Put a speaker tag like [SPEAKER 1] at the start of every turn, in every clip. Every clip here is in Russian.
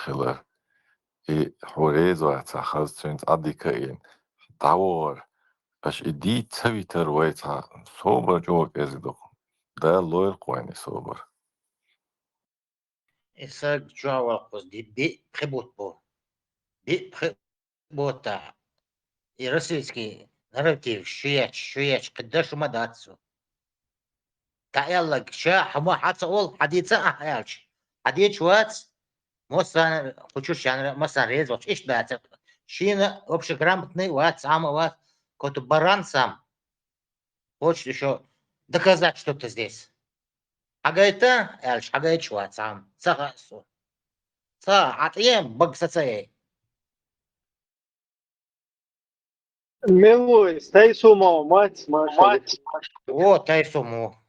[SPEAKER 1] خلال حوريز واتسا خاز تونت أديكين داور أش إدي تسويتر ويتها صوبر جوك إزدو ده لويل قواني صوبر
[SPEAKER 2] إساق جوا والقوز دي بي خبوت بو بي خبوتا يرسلسكي نرتيف شوية قداش ما داتسو تعيلك شا حما حتى أول حديثة أحيالش حديث واتس مثلا хочешь يعني مثلا резать إيش дать شينا общеграмотный ват самого какой-то баран сам хочет еще доказать что-то здесь حاجة элش حاجة شوات сам сагасу са атьем багсацей
[SPEAKER 3] Милуй, стай сумо, мать, Маша.
[SPEAKER 2] о тайсуму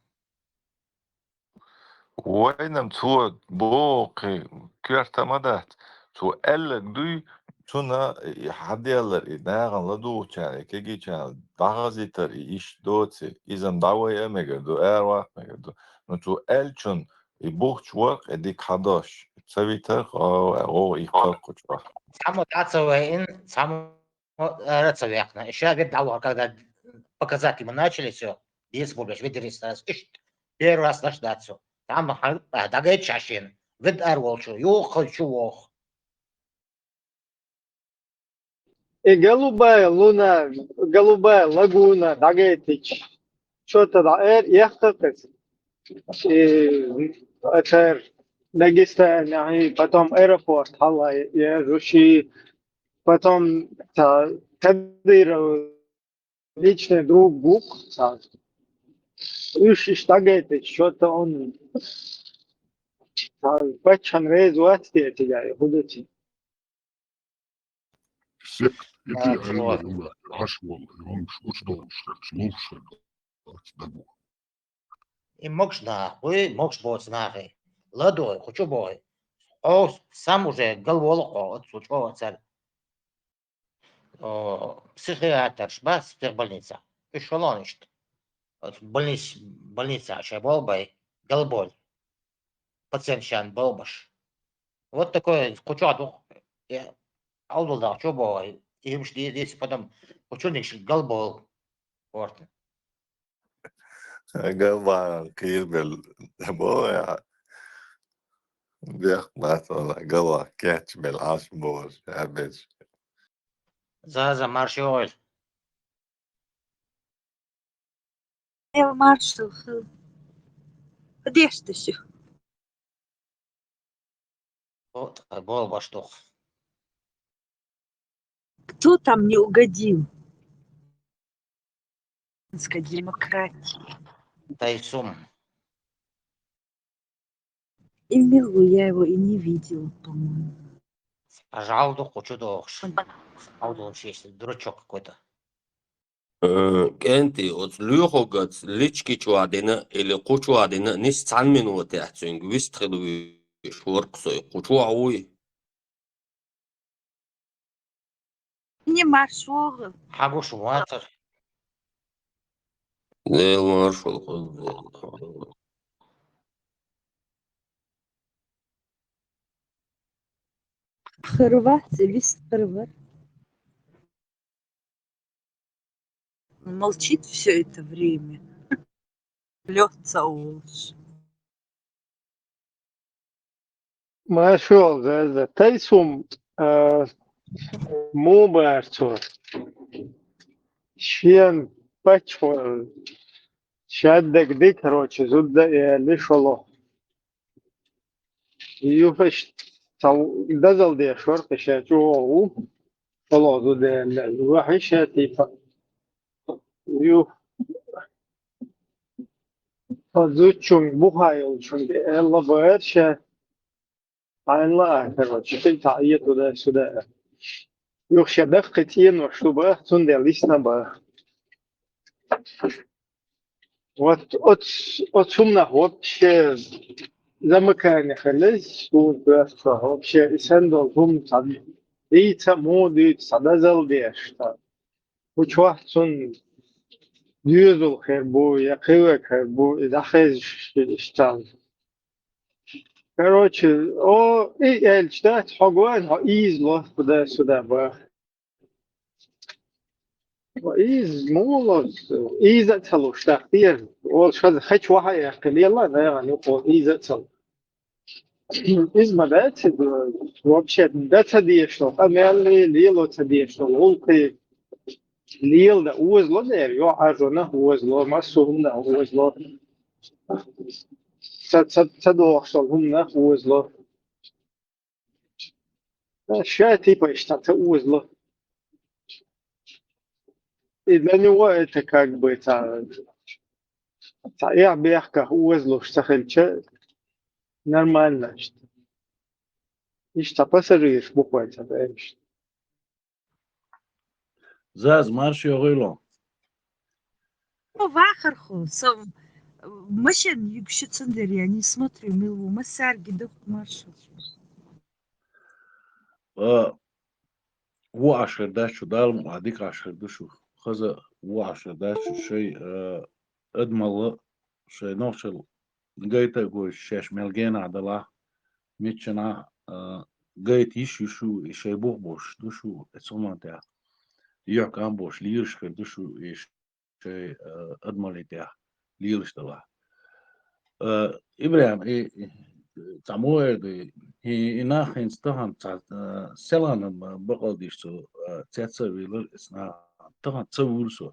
[SPEAKER 1] وينم تو بوقي كيرتمدات تو ألك دوي تونا حد يلا ناغن لدو يعني كيجي كان دغزي تر إيش دوتي إذا دعوة أميجا دو أروح ميجا دو نتو ألشون يبوخ ورق إديك حداش تسوي تر أو إيقاق كتشوا
[SPEAKER 2] саму тацевый саму рацевяхна еще ведь дало когда показатели мы начали все без бубеш ведь раз первый раз наш дацу там дагай чашин вид арволчу ю хочу ох
[SPEAKER 3] Голубая луна, голубая лагуна, Дагетич. Что-то да, яхтатес. أثر داغستان يعني потом аэропорт هلا يا потом Кадыров личный друг Бук ишь tagad что-то он пачан рез васти тебя будете
[SPEAKER 2] и мокшна ой мокш бот знахи ладой хочу бой о сам уже головолоко от случого царь психиатр шбас психбольница эшелоништ от больница шабол бай голболь пациент шан болбаш вот такой хочу я алдулда что бой им здесь потом хочу ниш голбол вот
[SPEAKER 1] قلبا كيل بو بيخ مثلا قلبا كاتش بالعاش بوش عبيش
[SPEAKER 2] за маршиоль
[SPEAKER 4] Я маршал. Где ж ты еще?
[SPEAKER 2] вот болбаш toch
[SPEAKER 4] Кто там не угодил? Демократии.
[SPEAKER 2] тайсум
[SPEAKER 4] И Милу я его и не видела, по-моему.
[SPEAKER 2] пожалуйста хочу дохш алдул честь дурачок какой-то
[SPEAKER 5] كنتي لوخوغات ليتشكي تشوادينا اللي قوتشوادينا نيس تعلمين وتاعتين ويستخدو شورق سوي قوتشواوي
[SPEAKER 4] Не маршал.
[SPEAKER 2] حاجوش واتر
[SPEAKER 5] زي المارشال
[SPEAKER 4] Хорватия, Вестфорват. Он молчит все это время. Лётца улж.
[SPEAKER 3] ما شو ذا تايسوم مو بارتو شين باتشفول شادك دي короче زود ليشولو يوفش دزل دي شورت شاتو والله زود الواحد شاتي يو زوتشون بوهايل شون الله بارش عن لا короче في تعيط ولا سودا يخشى دقيقتين وشوبه تون ليسنا با вот от шумно вообще замыкание خلص وبس вообще сендал هم صد ديتا مودي صدازل بيش وش واحد سن ديوزل خير بو يقوى خير بو إذا خيز اشتغل короче, и эльчдать хогуэн, изло, сюда, إيز مولوز إيزا تلو شتاقتير أول شهد خيش وحا يحكي يلا لا يعني يقول إيزا تلو إز ما دات вообще دات هديشتو أما اللي ليلو تديشتو ولقي ليل دا أوزلو دير يو عرنا أوزلو ما سوهم دا أوزلو تدوخشل هم دا أوزلو شا تيبا اشتاق أوزلو إذا نوا как бы я бяхка أوزلو اشتغل нормально. İşte pasajir bukvalca da işte.
[SPEAKER 6] Zaz marş yoğuyla.
[SPEAKER 4] Вахар хо, машин юкши цендер, я не смотрю, милу, массарги, дух маршал.
[SPEAKER 6] هو عشر داش شو دال هذيك عشر دشو خذ هو عشر داش شيء ادمل شيء نوشل جايت اقول شاش ملجين عدلا ميتشنا جايت يشو شيء بوش دشو اسمه تاع يوك ام بوش ليرش خير دشو شيء ادمل تاع ليرش دلا ابراهيم تعموه هي ناخن استهان سلان بقديشو تاتسا ويلر اسنا طبعا تصورسو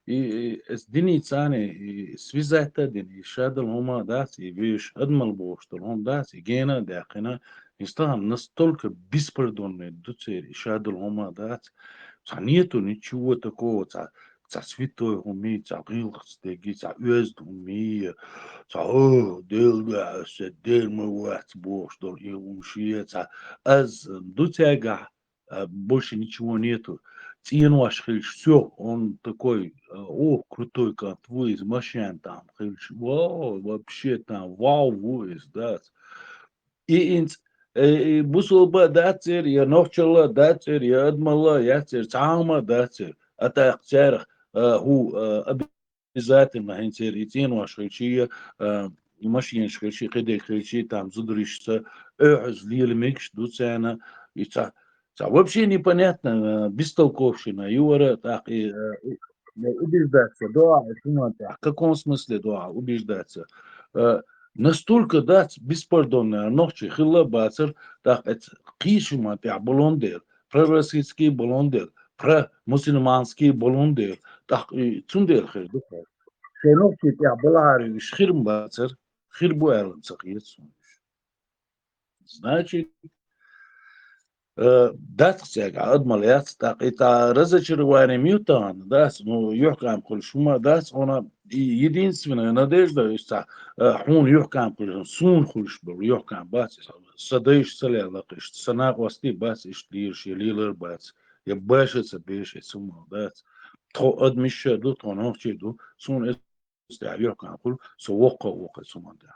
[SPEAKER 6] اس ديني تاني سويزاتا ديني شادل هما داسي بيش ادمل بوشتل هم داسي جينا داقنا استهان نستولك بيسبردون دوتسير شادل هما دات ثانيتو نيتشو تكو تا святой уми, та гилхстеги, та уезд уми, та дел седел мывать бог, что и умшиется. Аз дутяга больше ничего нету. Тин ваш хильш, все, он такой, крутой, как твой из машин там, хильш, вау, вообще там, вау, вуиз, да. И инц, бусулба датер, я нохчала датер, я адмала, ятер, цама датер, это актер, هو обязательно интересен ваши чьи машин школьши кеды школьши там зудришься злили микш дуцена и вообще непонятно бестолковщина юра так и убеждаться да в каком смысле да убеждаться настолько дать беспардонно ночи хилла бацер так это кишума тя блондер пророссийский блондер про мусульманский блондер так цундер хэр شنوكي تاع بلاري وش خير مباتر خير بوالن سقيت значит دات ساق ادمليات تاقيتا رزچر واني ميوتان داس نو يحكم كل شما داس انا единственная надежда что он يحكم كل سون خلش بل يحكم بس صديش سلا لقش سناق وستي بس اشتيش يليلر بس يباش تبيش سما داس تو ادمش دو تو نوچي دو سون استعير كان كل سوق وقت سما دا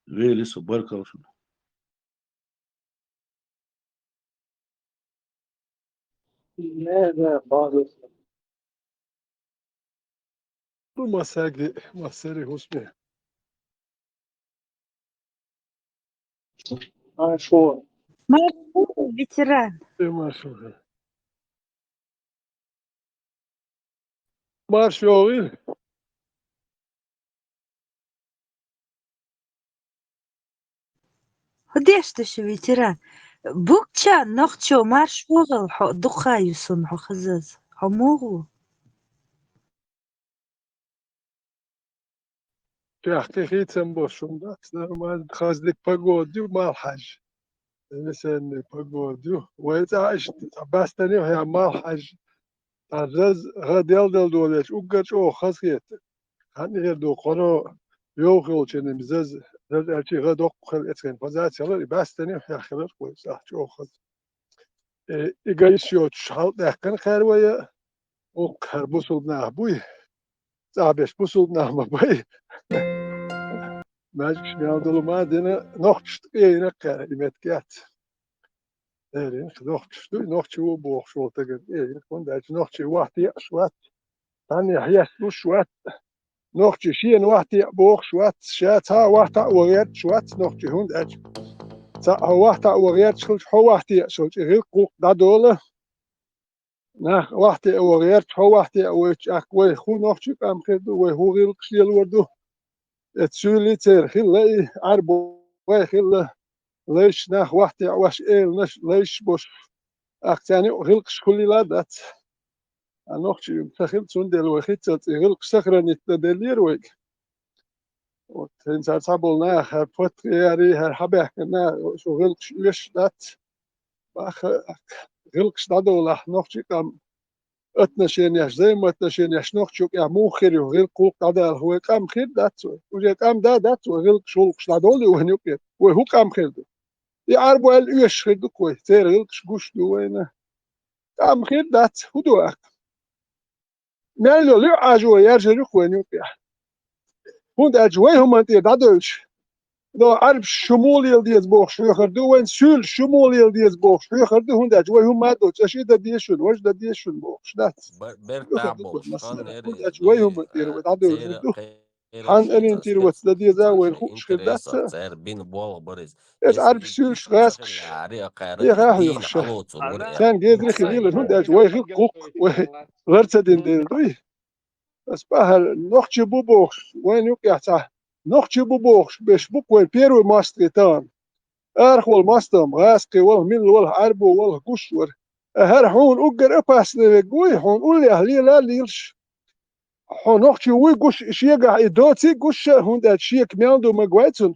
[SPEAKER 6] ويلي سبركل
[SPEAKER 3] Ne bazı.
[SPEAKER 7] Bu masari husme.
[SPEAKER 3] Şu
[SPEAKER 4] Маршал, ветеран.
[SPEAKER 7] Maşallah. Marş yoğu.
[SPEAKER 4] Hodeš ты еще ветеран? Букча, нохчо, маршал, духаю сон, хазаз. Хамогу.
[SPEAKER 7] Тяхты хитсем бошумда. Normal خازدك погоду мал хаж. مثلا погоду. ويتعش بستني وهي مال حج. تعرز غديل دل دولش وقش أو خسيت. هني غير دو قرو يوخل شنو مزز أشي غدوق خل إتكن فزات يلا بستني وهي خلر كويس أو خز. إيجايش يوت شحال دهكن خيروية وخر بوسودنا بوي. تعبش بوسودنا ما بوي. ماجش بيعدلوا ما دينا نوختش تقينا كلمات كات. إيه نوختش نوختش هو بوخ شو تقول إيه كون داش نوختش واحد يشوات. تاني حياس شوات نوختي شين واحتي بوخ شوات شات ها واحتا وغيرت شوات نوختي هند أج تا هو واحتا وغيرت شلش هو واحتي شلش غير قوق دادولة نه واحتي وغيرت هو واحتي ويش أكوي خو نوختي قام خدو وهو غير قشيل وردو تسولي تير خلا عربو خلا ليش ناخ واحتي واش نش ليش بوش أختاني غلقش كل لادات نوختي تخيل تندل وخيت غلقش سخرني تدلير ويك وتين صابولنا فوت ياري حبحنا شو غلقش ليش دات باخ غلقش دادولا نوختي قام اتنشين ياش زي ما اتنشين ياش نوختي يا موخر وغلقوا دادا هو قام خير دات وجا قام دات وغلقش غلقش دادولي وهنيوك وهو قام خير يعربوا اليش خير كوي تير غلقش قوش دوينه قام خير دات هدوك مالو لو اجو يرجع كوينيوك هوند اجوي هم انت دادولش دو عرب شمولي ديز بوخ شوخر دو وين سول شمولي ديز بوخ شوخر دو هوند اجوي هم دو تشي دا ديشون واش دا ديشون بوخ شدات
[SPEAKER 5] برتع
[SPEAKER 7] شوخر دو
[SPEAKER 5] بوشان
[SPEAKER 7] مثلا هوند
[SPEAKER 5] اري
[SPEAKER 7] اجوي هم
[SPEAKER 5] دوي
[SPEAKER 7] انت دادول
[SPEAKER 5] تير
[SPEAKER 7] دو
[SPEAKER 5] قيرك
[SPEAKER 7] حان
[SPEAKER 5] شي
[SPEAKER 7] ان انت وات دا ديزا وين
[SPEAKER 5] تسخل
[SPEAKER 7] خوش دات
[SPEAKER 5] انتريسا تير بين بول بريز
[SPEAKER 7] اس عرب سول
[SPEAKER 5] يديش تسخل
[SPEAKER 7] شغاسكش
[SPEAKER 5] عري قيرك
[SPEAKER 7] يغاح
[SPEAKER 5] دين
[SPEAKER 7] يخشى
[SPEAKER 5] علو تصور
[SPEAKER 7] كان جيد ريخي ديل هوند اجوي قوق غرت دين ديل دوي بس بحال نوختي بوبوخ وين يوقع تاع نوختي بوبوخ باش بوك وين بيرو ماستريتان ارخول ماستم غاسقي والميل والعربو والقشور هر حون اوجر اباس نوي حون اولي اهلي لا ليلش حون نوختي وي قش شيغا يدوتي قش هون دات شيك مياندو مغويتون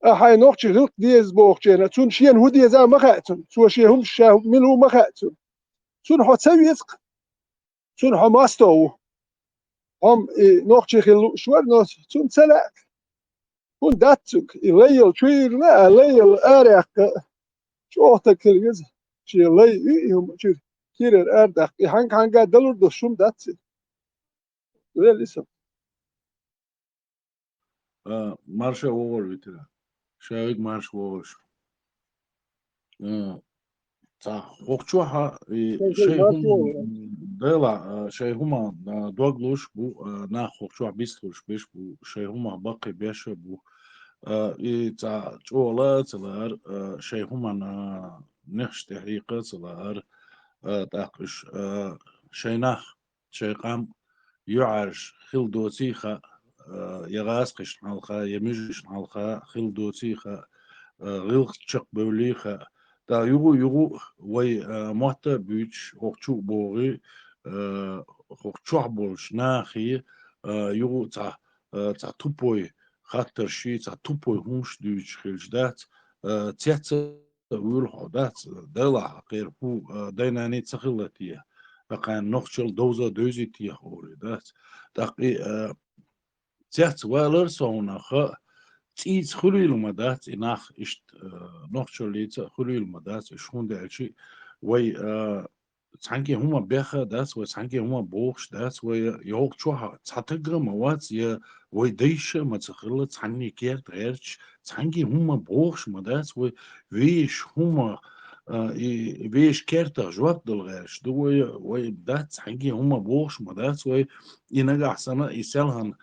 [SPEAKER 7] هاي نوختي غلق ديز بوخ جينا تون شين هودي زا مخاتون سو شي هم شا ميلو مخاتون تون حو تسويتق تون حو ماستو هم نوختي خلو شوار نوت تون سلا هون داتك يليل شويرنا ليل ارق شوختا كليز شي لي يوم شي كير اردق هانك هانغا دلور دو شوم دات ولا لسه
[SPEAKER 6] مارشا وور ويترا شايد مارش وورش تا خوكچوها شيء هم دلا شيء هما دوغلوش بو نا خوكچوها بيستوش بيش بو شيء هما باقي بيش بو تا چولا تلار شيء هما نخش تحقيقة تلار تاقش شيناخ شيء قام يعرش خل دوتيخا يغاسقش حلقة يمجش حلقة خل دوتيخا غلق تشق بوليخا دا يغو وي مهتا بيتش خوكچو بوري خوكچوح بولش ناخي يغو تا توبوي خاطر شي تا توبوي هونش دوش خيلش دات تيتا ويل حدات دلا غير بو ديناني تخلتيه فقان نوخشل دوزا دوزي تيه اوري دات دقي تيت والر سونخ تيز خلويل مدات إناخ إشت نوخشل ليتا خلويل مدات شون دالشي وي تانكي هما بيخا دات وي تانكي هما بوخش دات وي يوق شوها تاتقر موات يا وي ديش ما تخلى تاني كيرت غيرش تانكي هما بوخش مدات وي ويش هما ويش كيرتا جواب دل غيرش دو وي دات تانكي هما بوخش مدات وي ينقع سنة يسالهن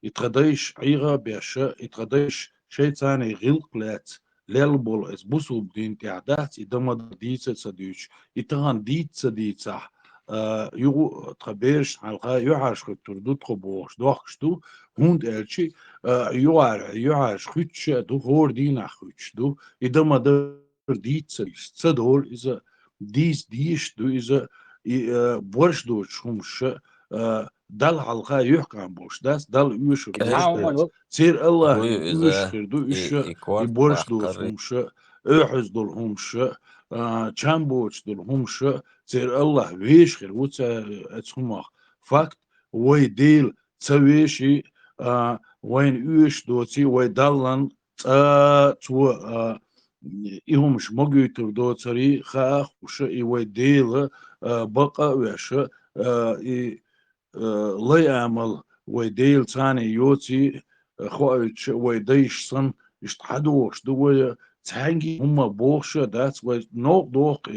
[SPEAKER 6] يتغديش عيغة بيشا يتغديش شيء ثاني غلق لات للبول اس بوسو بدين تعدات يدم ديتsa صديش يتغان ديتsa ديتsa يو تخبيرش حلقة يعرش خطر تخبوش دوخشتو هوند الشي يعرش خدش دو هور دينا خدش دو يدم ديتsa صدور إذا ديش دو إذا برش دوش همش دل حلقة يحكم بوش داس دل يوش بوش داس سير الله
[SPEAKER 5] هو
[SPEAKER 6] يوش
[SPEAKER 5] إذا
[SPEAKER 6] خردو يوش
[SPEAKER 5] إيكوارت
[SPEAKER 6] يبورش دوش
[SPEAKER 5] باقري
[SPEAKER 6] همش احز دول همش چامبوش دول همش سير الله ويش خير وتا اتسمخ فاكت وي ديل تسويشي وين يوش دوتي وي دلن تو إهمش مجيتر دوتري خاخ وش وي ديل بقى وش لا يعمل ويديل ثاني يوتي خوش ويديش صن يشتحدوش دو تانجي هم بوخش دات ونوق دوق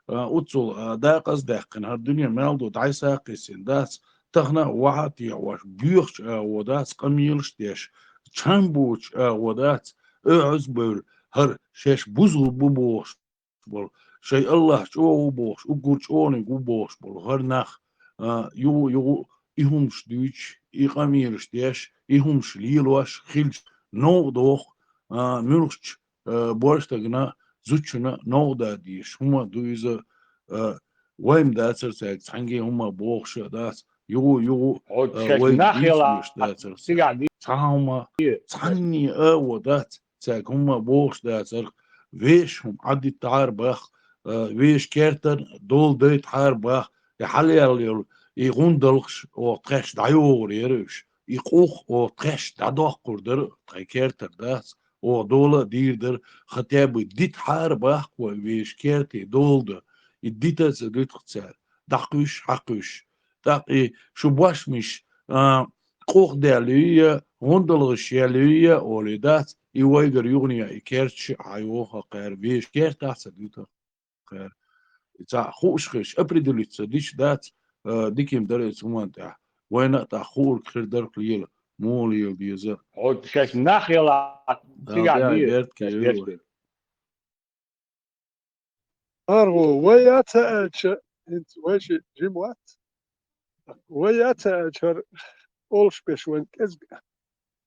[SPEAKER 6] اوتسول دا قصدق ان الدنيا مالدو داي ساقسين دات تغنا وعط يعوش بيوخش ودات قميلش ديش تشامبوش ودات عزبل هر شيش بوزو بوبوش بول شي الله شو بوش وقول شوني بوش بول هر نخ يو يهمش دوش يقميلش ديش يهمش ليلوش خلش نو دوخ ملوش بورش تغنا زوتشنا نو دا ديش هما دويزا وين داتر ساك تحنجي هما بوخش دات يو
[SPEAKER 8] عود شاش
[SPEAKER 6] وين
[SPEAKER 8] ناخي
[SPEAKER 6] ديش
[SPEAKER 8] لا
[SPEAKER 6] بيش داتر ساك
[SPEAKER 8] تقعد
[SPEAKER 6] هما تحني ودات ساك هما بوخش داتر ويش هم عدي تعار باخ ويش كيرتر دول ديت حار باخ يحلي اليول يغندلش او تخش دايور يرش يقوخ او تخش دادوخ كردر تخيكيرتر داس او دولة ديردر ختاب ديت حار باخ ويش كيرتي دولده يديتا زديت خسار دقوش حقوش دقي شو باش مش قوخ دالية غندلش يالية ولدات يويجر يغني يكيرتش عيوها قير بيش كيرتا سديتا قير تا خوش ابريدليت ديش دات ديكيم درس وانت وين تا خور خير درك ليل مولي بيزا
[SPEAKER 8] عود شاش ناخي لا
[SPEAKER 6] دا
[SPEAKER 8] تقعد
[SPEAKER 6] بيرت
[SPEAKER 8] شاش
[SPEAKER 6] كيو
[SPEAKER 8] بيشتل
[SPEAKER 7] أرغو وياتا انت ويش جيموات وياتا أشر أولش بشوين كزق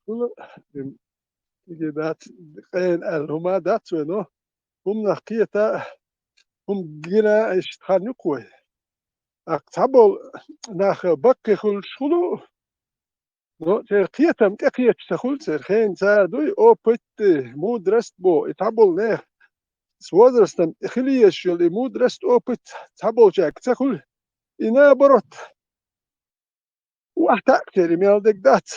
[SPEAKER 7] كل تيجي دات قين هما دات وينو هم نقيتا هم جينا اشتخان يقوي أكتبول ناخ بقي خل شغلو نو قيتا متقيت تخل سرخين سادوي أو بيت مو درست بو اتعبول نه سوادرستم خليش اللي مو درست أو بيت تعبول جاك تخل إنا برot واحد كلمة دك دات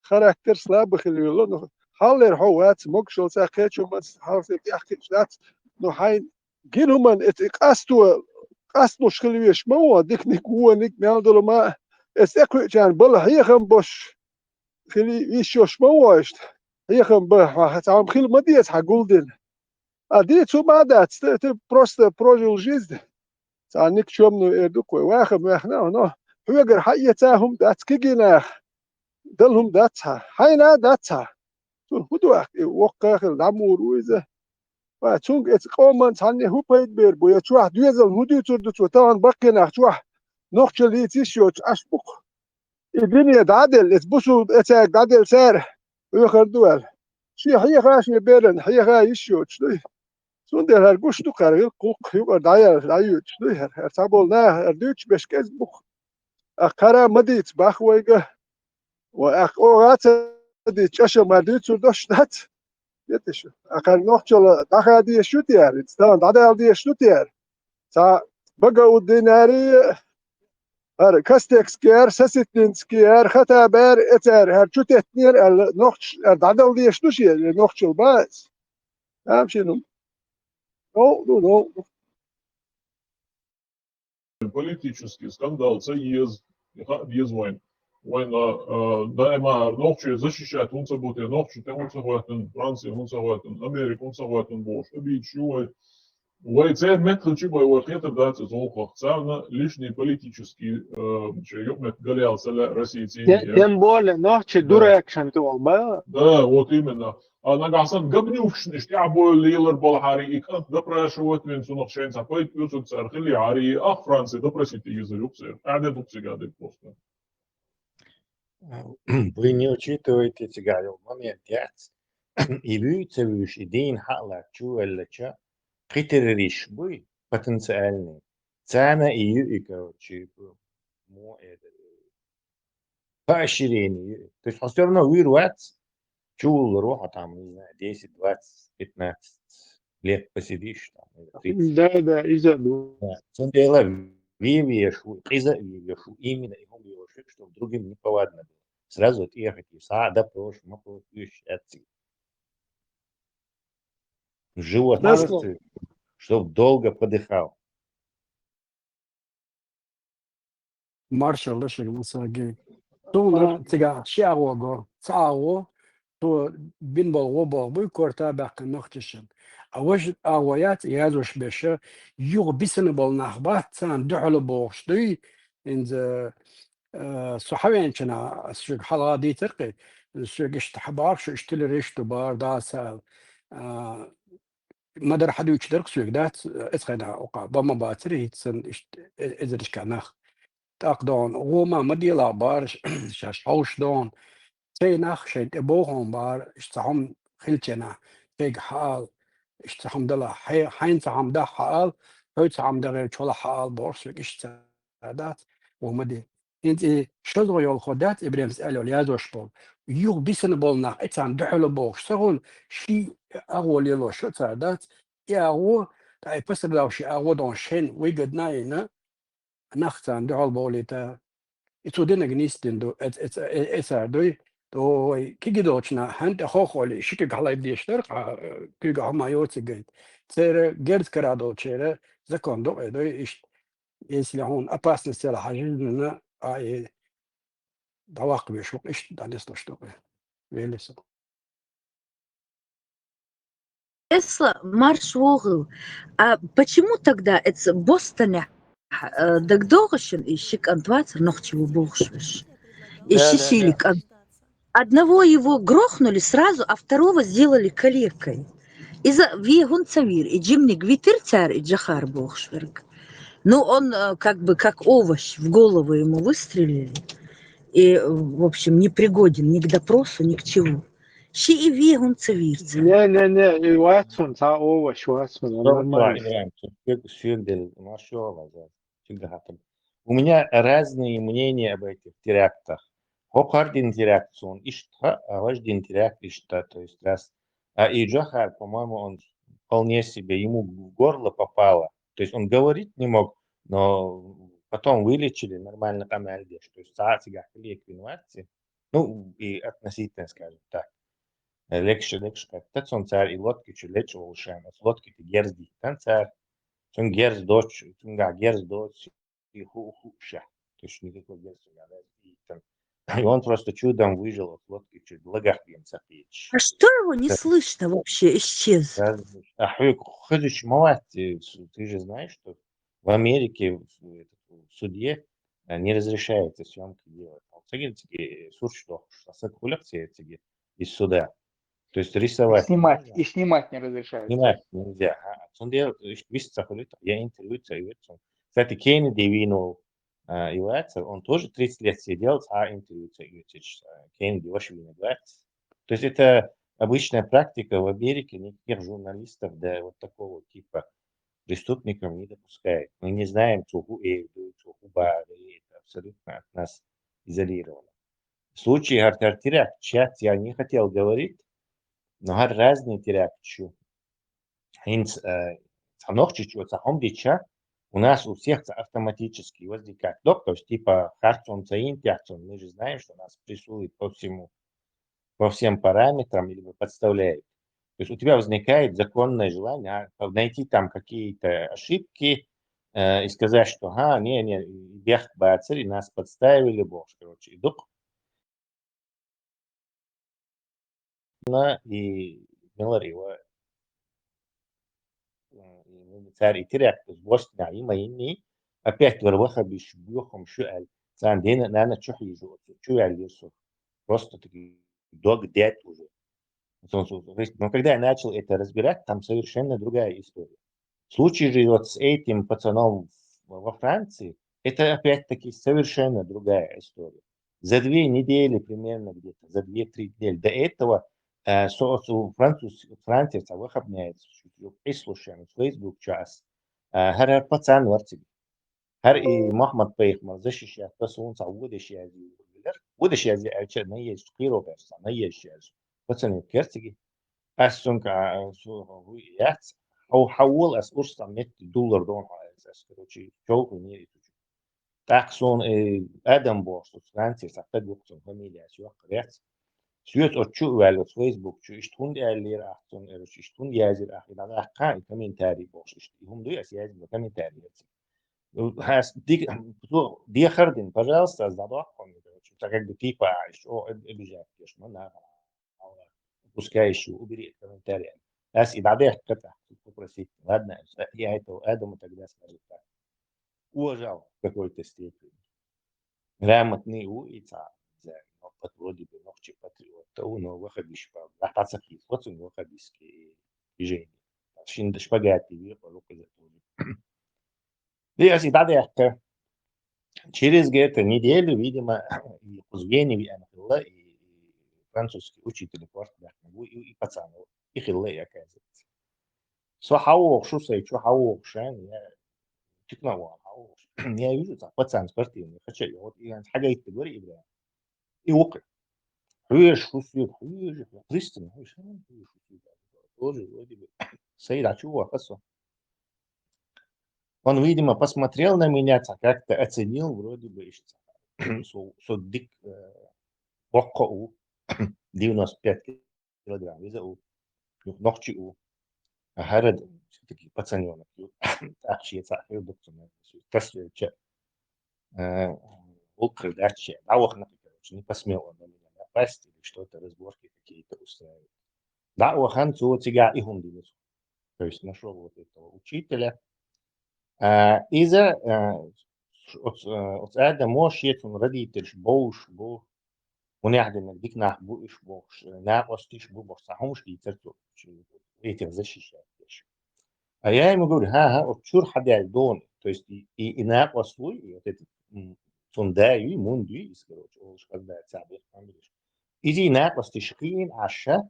[SPEAKER 7] خاراكتر سلاب خليلو نو حالر هوات موكشل ساكيت شو مس حالت يحكي دات نو حين جينهم قاستو شخليش مو ديك نيكو نيك مالدلو ما استكو جان بل هي خم بوش خلي يشوش مواشت هي خم به تعم خيل مديت حقولدن اديت شو ما دات بروست بروجل جيزد تعنيك شو منو اردوك واخد واحنا نو هوجر حيتاهم دات كيجيناخ دلهم داتها حينا داتها تون هدو وقاخ العمور ويزه وتونج اتقومن تعني هو بيت بير بويا تروح دويزل هدو تردو طبعا بقي ناخ تروح نوخش اللي تيشوت اشبق الدنيا تعدل اتبوسوا اتاك تعدل سعر ويخر دول شي هي خاشي بيرن هي خايشوت شلي سوندر هرقوش دو قرغل قوق يقر داير دايوت شلي هرتابولنا هردوش بشكز بوخ اقرا مديت باخويقه واقوات دي تشاشا مديت دوش دات يتشو اقر نوخشل داخا دي شوتير استان دادال دي شوتير تا بقى الديناري هر كاستكس كير ساسيتنس كير خطا بير اتر هر شوت اتنير نوخش دادال دي شنوشي نوخشل باس امشي نو نو
[SPEAKER 9] политический скандал, це ез войн. Война дайма нохче защищать унцабуте, нохче те унцабуатен, Франция унцабуатен, Америка унцабуатен бош, обичуй. Войце метл чибай вахета дать золко. Царна лишний политический чайок галял саля России.
[SPEAKER 3] тем более ночи дуракшн толба
[SPEAKER 9] Да, вот именно. А на гасан габнюш не штябу лилер болхари и как допрашивают мен сунок шенца пойт юсук цар хили ари ах Франция допросите язык цар. Аде тут цигады просто.
[SPEAKER 10] Вы не учитываете эти момент, и вы целуешь идеин хала чу эллача притерриш буй потенциальный цена и короче поощрение. То есть он все равно вырваться чул роха там, не знаю, 10, 20, 15 лет посидишь там.
[SPEAKER 3] да из-за
[SPEAKER 10] Да. Дело вивешу, вивешу именно его вивешу, чтобы другим не повадно было. Сразу отъехать и сада прошу, мы получаем живот чувствует, чтобы долго подыхал.
[SPEAKER 11] Marshall лишь مساجي تونا تجا شعوغو تعو تو بين بالغوبا بيكورتا باق نختشن أوج أويات يادوش بشة يو بيسن بالنخبات تان دعل بوشتي إن صحوين كنا السوق حلا دي ترقي السوق اشتحبار شو اشتري ريشتو بار دا سال ما در حد يشترك سوق دات اسخنا وقع بما باتري تسن إذا كانخ تاقدون وما مدي لا بار شاش حوش دون تينخ شيء تبوهم بار اشتهم خلتنا تيج حال اشتهم دلا حين تهم ده حال هو تهم ده غير شولا حال بورس اشتادات ومدي انت شو يول خدات ابراهيم سألوا ليازوش بول يو بيسن بولنا اتان دحلو بوش سغول شي اول يلو شو تادات يا هو تاي بسر لو شي اول دون شين ويجد ناينا نختان دحل بوليتا ito dena gnistin do esa do to kigi do chna hante khokholi shike galay diyeshler kiga hama yotsegay tsere gerd karado chere zakon do ish если он опасность لا حاجزنا اي دواق بيشوق ايش دانيس что велесо
[SPEAKER 4] Тесла марш вогл. А почему тогда это Бостоне дагдогошен и щик антвацер ногчего богшвиш? И
[SPEAKER 10] Да, да, да.
[SPEAKER 4] щисилик. Одного его грохнули сразу, а второго сделали калекой. Из-за вегун цавир, и джимник витер царь, и джахар богшверг. Ну, он как бы как овощ в голову ему выстрелили. И, в общем, не пригоден ни к допросу, ни к чему. Щи и вегун цавир.
[SPEAKER 3] не واتسون تا او واتسون
[SPEAKER 10] Добрый
[SPEAKER 3] нормально.
[SPEAKER 10] Иван, Сюрдель, Машова, Чигахатом. У меня разные мнения об этих терактах. Хокардин теракт, он ишта, а важдин теракт ишта, то есть раз. И Джохар, по-моему, он вполне себе, ему в горло попало. То есть он говорить не мог, но потом вылечили нормально камальдеш. То есть саатига винуватцы. Ну, и относительно, скажем так. Легче, как так он царь и лодки чулечу улшем, лодки ты герзди, там царь, он герз дочь, герз дочь и хуша, то есть никакой герз и там. И он просто чудом выжил от лодки чуть лагах им сапич.
[SPEAKER 4] А что его не слышно вообще? Исчез.
[SPEAKER 10] А ходишь мать, ты же знаешь, что в Америке в суде не разрешается съемки делать. Суд что, коллекции из суда. То есть рисовать.
[SPEAKER 12] И снимать не разрешают.
[SPEAKER 10] Снимать нельзя. Он делает, я интервью. Кстати, Кеннеди винул Ивайца, он тоже 30 лет сидел, интервью Кеннеди ваш виноват. То есть это обычная практика в Америке, никаких журналистов до вот такого типа преступников не допускает. Мы не знаем, что это абсолютно от нас изолировано. В случае теракт, чат я не хотел говорить, но разные теракты. Хинц, у нас у всех автоматически возникает то есть типа харцон цаинтяцон. Мы же знаем, что нас прессует по всем параметрам или подставляет. То есть у тебя возникает законное желание найти там какие-то ошибки и сказать, что не, бех бацари, нас подставили, бог, короче, и дух. И Меларива царь и теракт с Бостона и Майами опять вырваха биш бьёхом шуэль цандина нана чухижу чуэль юсу просто таки дог дед уже. Но когда я начал это разбирать, там совершенно другая история. В случае же вот с этим пацаном во Франции, это опять-таки совершенно другая история. За 2 недели примерно где-то, за 2-3 недели до этого француз выхопняется, прислушаем в Facebook час. Хар пацан варциг. Хар и Мохаммад Пейхмар защищает пацан саудиш язи. Удиш язи ача на есть кироверс, на есть язи. Пацан керциги. Асунка яц. أو حول قرصة $100 دون على أساس كروتشي شوكو نيري تجو تاكسون آدم بوست فرانسي ساعتها وقتهم فاميليا سيوق قريت سيوت أتشو على فيسبوك شو إشتون دي اللي راحتون إيش إشتون يازر أخي لا أحكام كمين تاري بوست إشتهم دوي أسياز كمين تاري هاس دي خردين пожалуйста задохом شو так бы типа что обижать конечно на пускай еще убери комментарии. И بعدها قطع попросить, ладно, я этого Адаму тогда скажу так. Уважал в какой-то степени. رامتني وإيتا زي نقطة ودي بنقطة باتريوت تو نو واخد يشبه راح تعصقي واتو نو واخد يسكي يجيني عشان دش بقى تي في قالوا كذا دي أسي بعد يحكي через год неделю, видимо, кузгени и анахилла, и французский учитель квартал, и пацаны, и хилла, и оказывается. Свахау, что say, что хау, шан, я тикнул, хау. Я вижу, так, пацан спортивный, хочу, вот, и حاجة يتقول إبراهيم. И وقع. Хуешь, хуешь, хуешь, пристально, хуешь, тоже вроде бы. Сейд, а чего, хасо? Он, видимо, посмотрел на меня, как-то оценил, вроде бы, صدق وقعوا 95 килограмм везу ногчу харад такие пацанёнок ахши цахир доктор тасвече укр даче давохна короче не посмел он на меня напасть или что-то разборки какие-то устраивать давохан цуцига и хундилус то есть нашел вот этого учителя إذا أتعدى موشيت رديتش بوش بو ونعد إنك ديك ناح بوش بوش ناقصتيش بو بوش صحوش دي ترتو يتغزش الشيء أيام يقول ها أتشور حد يعدون то есть и ناقصوي вот فنداي موندي يسكروش أولش قد تعبير عملش إذا ناقصتيش قين عشا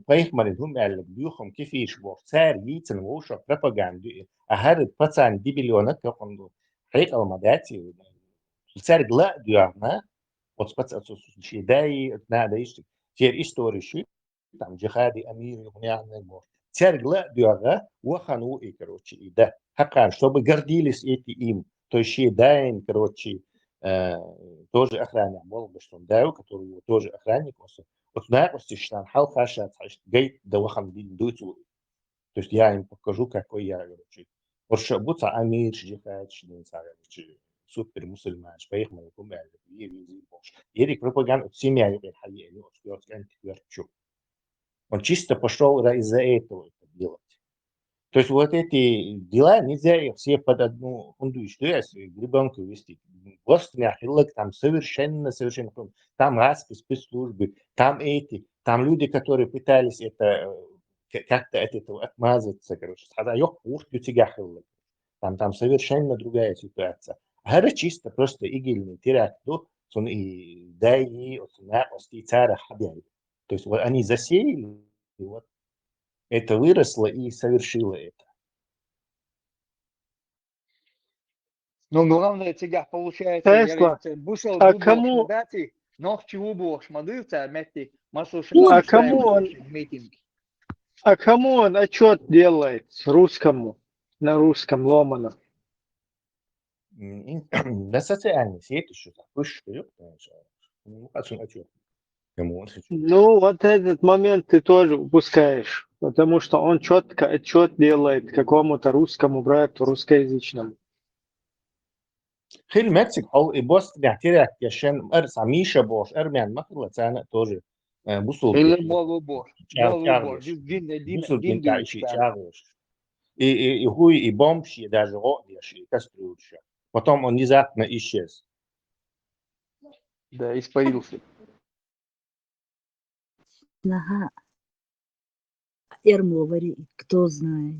[SPEAKER 10] بيخ مريضهم قال بيوخم كيف يشبوخ صار يتن وشو بروباغاندي أهرد بتسان دي بليونات كقندو حقيقة المداتي صار لا ديارنا وتبت شيء داي ناديش تير إستوريشي تام جهادي أمير يغني عن البور صار لا ديارنا وخانو إكروتشي ده حقا чтобы гордились эти им то есть شيء дайн короче тоже охранник был что он даю который тоже охранник вот напросто что хал хаша гейт да вахан дуйцу то есть я им покажу какой я короче вот что будет амир жихад что супер мусульман шпейх мы يكون بعد يجي бош ерик пропаганда семья это حقيقة ну что я тебе он чисто пошел из-за этого это делать. То есть вот эти дела нельзя их все под одну фунду, что если ребенка вести. Бостон, там совершенно. Там распи спецслужбы, там эти, там люди, которые пытались это как-то от этого отмазаться, короче. Там совершенно другая ситуация. هذا чисто просто игельный теракт, он и дай и и царя хабяли. То есть вот они засеяли, и вот это выросло и совершило это.
[SPEAKER 12] Ну, главное, тебя получается,
[SPEAKER 3] Тесла,
[SPEAKER 12] бушел
[SPEAKER 3] а
[SPEAKER 12] дубош,
[SPEAKER 3] кому,
[SPEAKER 12] дати, ногчи убош, мадырца, метти,
[SPEAKER 3] а кому он,
[SPEAKER 12] митинг.
[SPEAKER 3] а кому он отчет делает русскому, на русском ломано?
[SPEAKER 10] На социальной сети что-то пишет, ну, отчет.
[SPEAKER 3] Ну, вот этот момент ты тоже упускаешь, потому что он четко отчет делает какому-то русскому брату, русскоязычному.
[SPEAKER 10] خير مكسيك أو إبوست بيعترف عشان أرسع ميشا بوش أرميان مخلة سنة توجي بوصل
[SPEAKER 12] Или молубош,
[SPEAKER 10] بوصل بنتاع شيء شاغوش и хуй и бомб и даже родишь и кастрюльша. Потом он внезапно исчез.
[SPEAKER 12] Да, испарился.
[SPEAKER 4] Ага. Эрмовари, кто знает.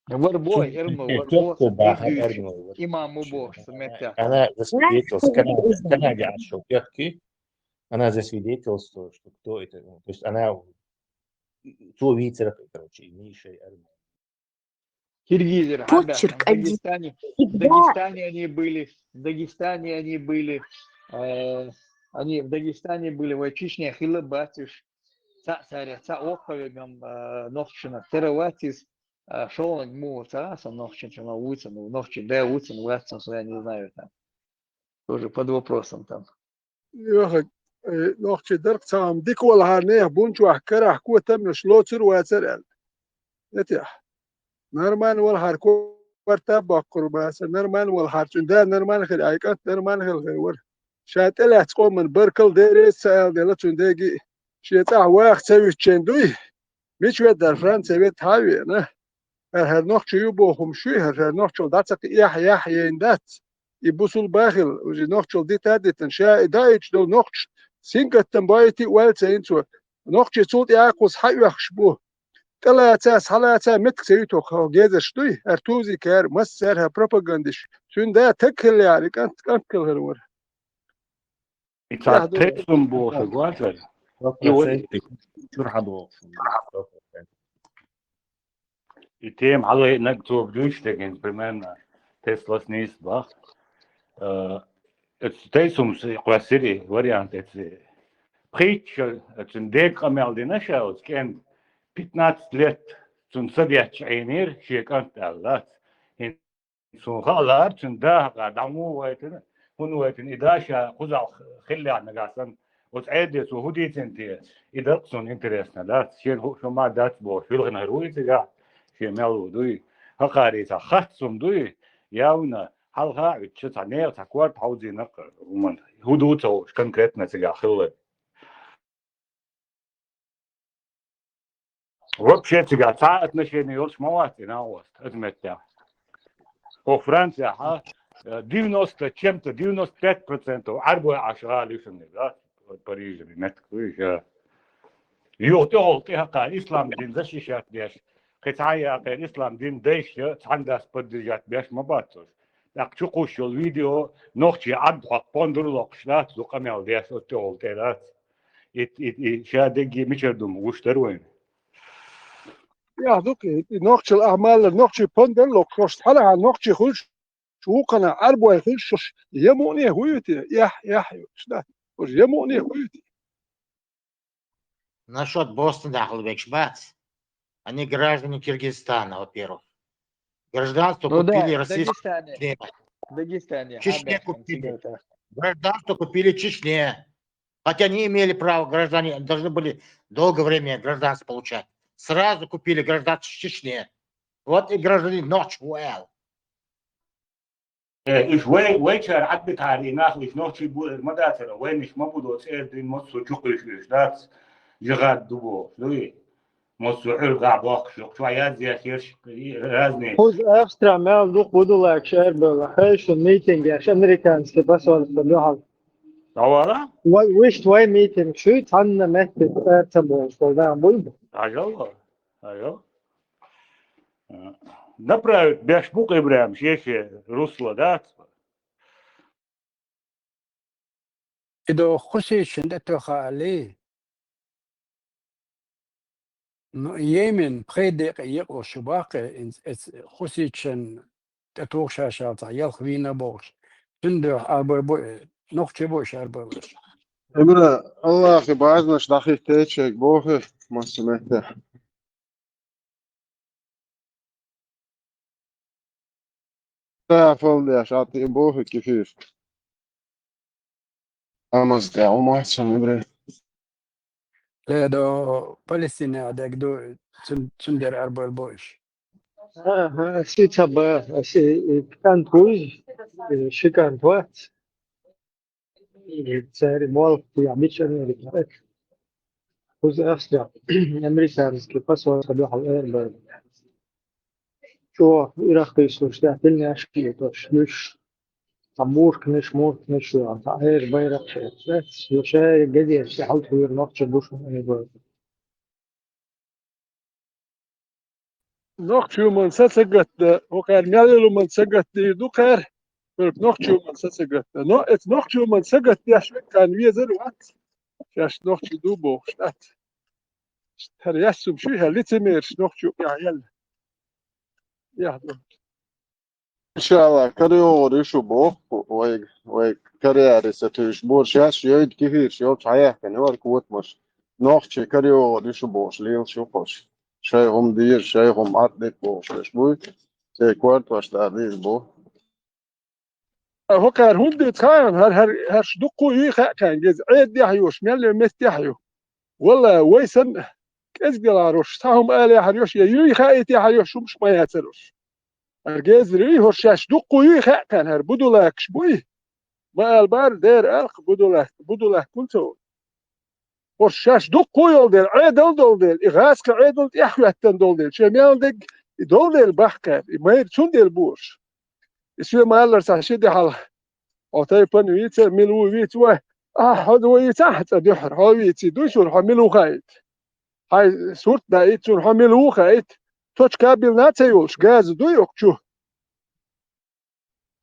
[SPEAKER 12] Варбой, Эрмов, имам убош,
[SPEAKER 10] Она засвидетельствовала, когда я отшел пятки, она засвидетельствовала, что кто это, то есть она ту витера, короче, Миша Эрмов.
[SPEAKER 12] Киргизы,
[SPEAKER 4] Почерк один.
[SPEAKER 12] в Дагестане они были, они в Дагестане были, в Чечне, Хилабатиш, Царя, Оховегам, Нохчина, Тераватис, Шолонг, Му, Цараса, Нохчина, Уцин, Нохчин, да, Уцин, Уацин, я не знаю, там, тоже под вопросом там.
[SPEAKER 7] نقطة درك سام ديك ولا هارنيه بونشو أحكره حكوة تم شلوتر واتسرال نتيح نرمان ولا هاركو ورتاب بقر بس نرمان ولا هارتون ده نرمان خير عيقات نرمان خير ور شات إلا تقوم من بركل ديريس سأل دلتون دقي شيء واقع سوي تشندوي مش ودر فرنسا بيت هاوي نه هر نقطة يبوهم شوي هر نقطة داتك يح يندات يبوسوا الباخل وجي نوختشل دي تادت شا دايتش دو نوختش سينكت تنبايتي والتا انتو نوختش صوت ياكوس حيوخش بو كلا تاس حلا تا متك سيتو خو جيزش دوي ارتوزي كار مسرها بروباغاندش شون دا تكل يعني كانت كل هالور
[SPEAKER 8] إذا تسلم بوش قاتل يقول شو حدو يتم على نكتب دوشتكين بمن تسلاس نيس بخ تسلم قاسري واريانت بريتش تنديك أمال ديناشاوس كان 15 لت تنصديش عينير شيكانت الله إن سونخالار تنده قدامو ويتن هون ويتن إداشة خزع خلي عنا قاسم وتعيدت وهدي تنتي إذا قصون إنترسنا لا شيء هو شو ما دات بو شو لغنا هروي تجا شيء مالو دوي هقاري تخصم دوي ياونا حلها وتشت عنير تكوار بحوزي نقر ومن هدو تو كونكريتنا تجا خلة وبشيء تجا ساعة نشين يورش مواتي ناوست أزمتها وفرنسا ها 95% عربوا عشغال يسمى ذات باريس بمتك ويش يوتيول تها قال إسلام دين زشي شات بيش قطعية قال إسلام دين ديش عندها بدرجات بيش ما باتوش لك تشوفوا الفيديو نوختي عد حق بندر لقشلات زقميل ديش يوتيول تهات شادقي مشردم وشتروين
[SPEAKER 7] يا دوكي نوختش الأعمال نوختش بندر لقشت حلا نوختش خلش شو قنا عربوا يخلش يموني هويتي يح شدا يموني هويتي
[SPEAKER 2] Насчет Бостона, Ахлбекшбат, они граждане Киргизстана, во-первых. Гражданство
[SPEAKER 12] Ну да,
[SPEAKER 2] купили
[SPEAKER 12] в
[SPEAKER 2] российские.
[SPEAKER 12] Дагестане.
[SPEAKER 2] Чечне купили. Гражданство купили Чечне. Хотя не имели права граждане, должны были долгое время гражданство получать. Сразу купили гражданство Чечне. Вот и гражданин Ночуэлл.
[SPEAKER 8] إيش وين شار عبد تاري ناخذ إيش نوشي بول مداتنا وين إيش ما بدو تسير دين مصر شو إيش دات جغاد دبو لوي مصر حرقة باق شو عياد زي خيرش رازني
[SPEAKER 3] Uz Avstrā mēl duh budulēk šērbēla heišu mītingi aš amerikānski pasaules padohal.
[SPEAKER 8] أولا
[SPEAKER 3] Wisht vai mīting šū tanna mehti pērtabols koldām buydu.
[SPEAKER 8] أجل أجل направить бешбук Ибрahim شيء русло дат
[SPEAKER 11] إذا خشي شندته خالي يمن بخيدق يقو شباق خشي شن تتوق شاشات يلخوينا بوش شندو أربع نقطة بوش أربع بوش
[SPEAKER 7] إبرا الله أخي بعزناش دخيل تيتشيك بوخي ما سمعته تعرفون لي عشان بوخي كيفيش أمس دعو ما أحسن إبرا
[SPEAKER 11] لا دو فلسطين عدك دو شندر أربع بوش
[SPEAKER 3] Si tabā, si kan tuj, šikan tuat. Cēri molti jābič Amerikā. Uz Avstrā, amerikāniski pasaules padohal ērbēl. Šo iraktīšu štātilni aškītoš, juš tamūrkniš, mūrkniš, jo tā ērbēl rakšēt. Jo šai gadies, haltu ir nokča bušu ērbēl.
[SPEAKER 7] نوختشو من سسقت وكان ميالو من سقت دوكر نوختشو من سسقت نوختشو من سقت ياش كان ويزر وات ياش نوختشو دوبو شات هل يسم شو هل تمير نوختشو يا يلا إن شاء الله كريو ريشو بو وي كرياري ستوش بورش ياش يد كثير شو تعيه كان هو الكوت مش نوختشو كريو ريشو بوش ليل شو قش شايهم دير شايهم عدك بو شايش بوي شاي كوارت واش تعديل بو هو كان هندي تخاين هر شدقو يخا كان جز عيد يحيوش ميال مست يحيو والله ويسن كز قلاروش تاهم آلي يحيوش يوي خايت يحيوش مش ما ياتروش الجز ري هو شاش دقو يخا كان هر بدولاك شبوي ما البار دير الق بدولاك كنتو ورشاش دقو يولدل عيدل دولدل إغاسك عيدل يحويتن دولدل شميال دق دولدل بحكة ما يرسون ديل بورش يسوي ما يلر ساشي دي حال أعطي بنويت ملويت و هذا ويتحت دحر هاويتي دوشون حملو خايت هاي صورت دايتون حملو خايت توش كابل ناتيوش غاز دويوك شو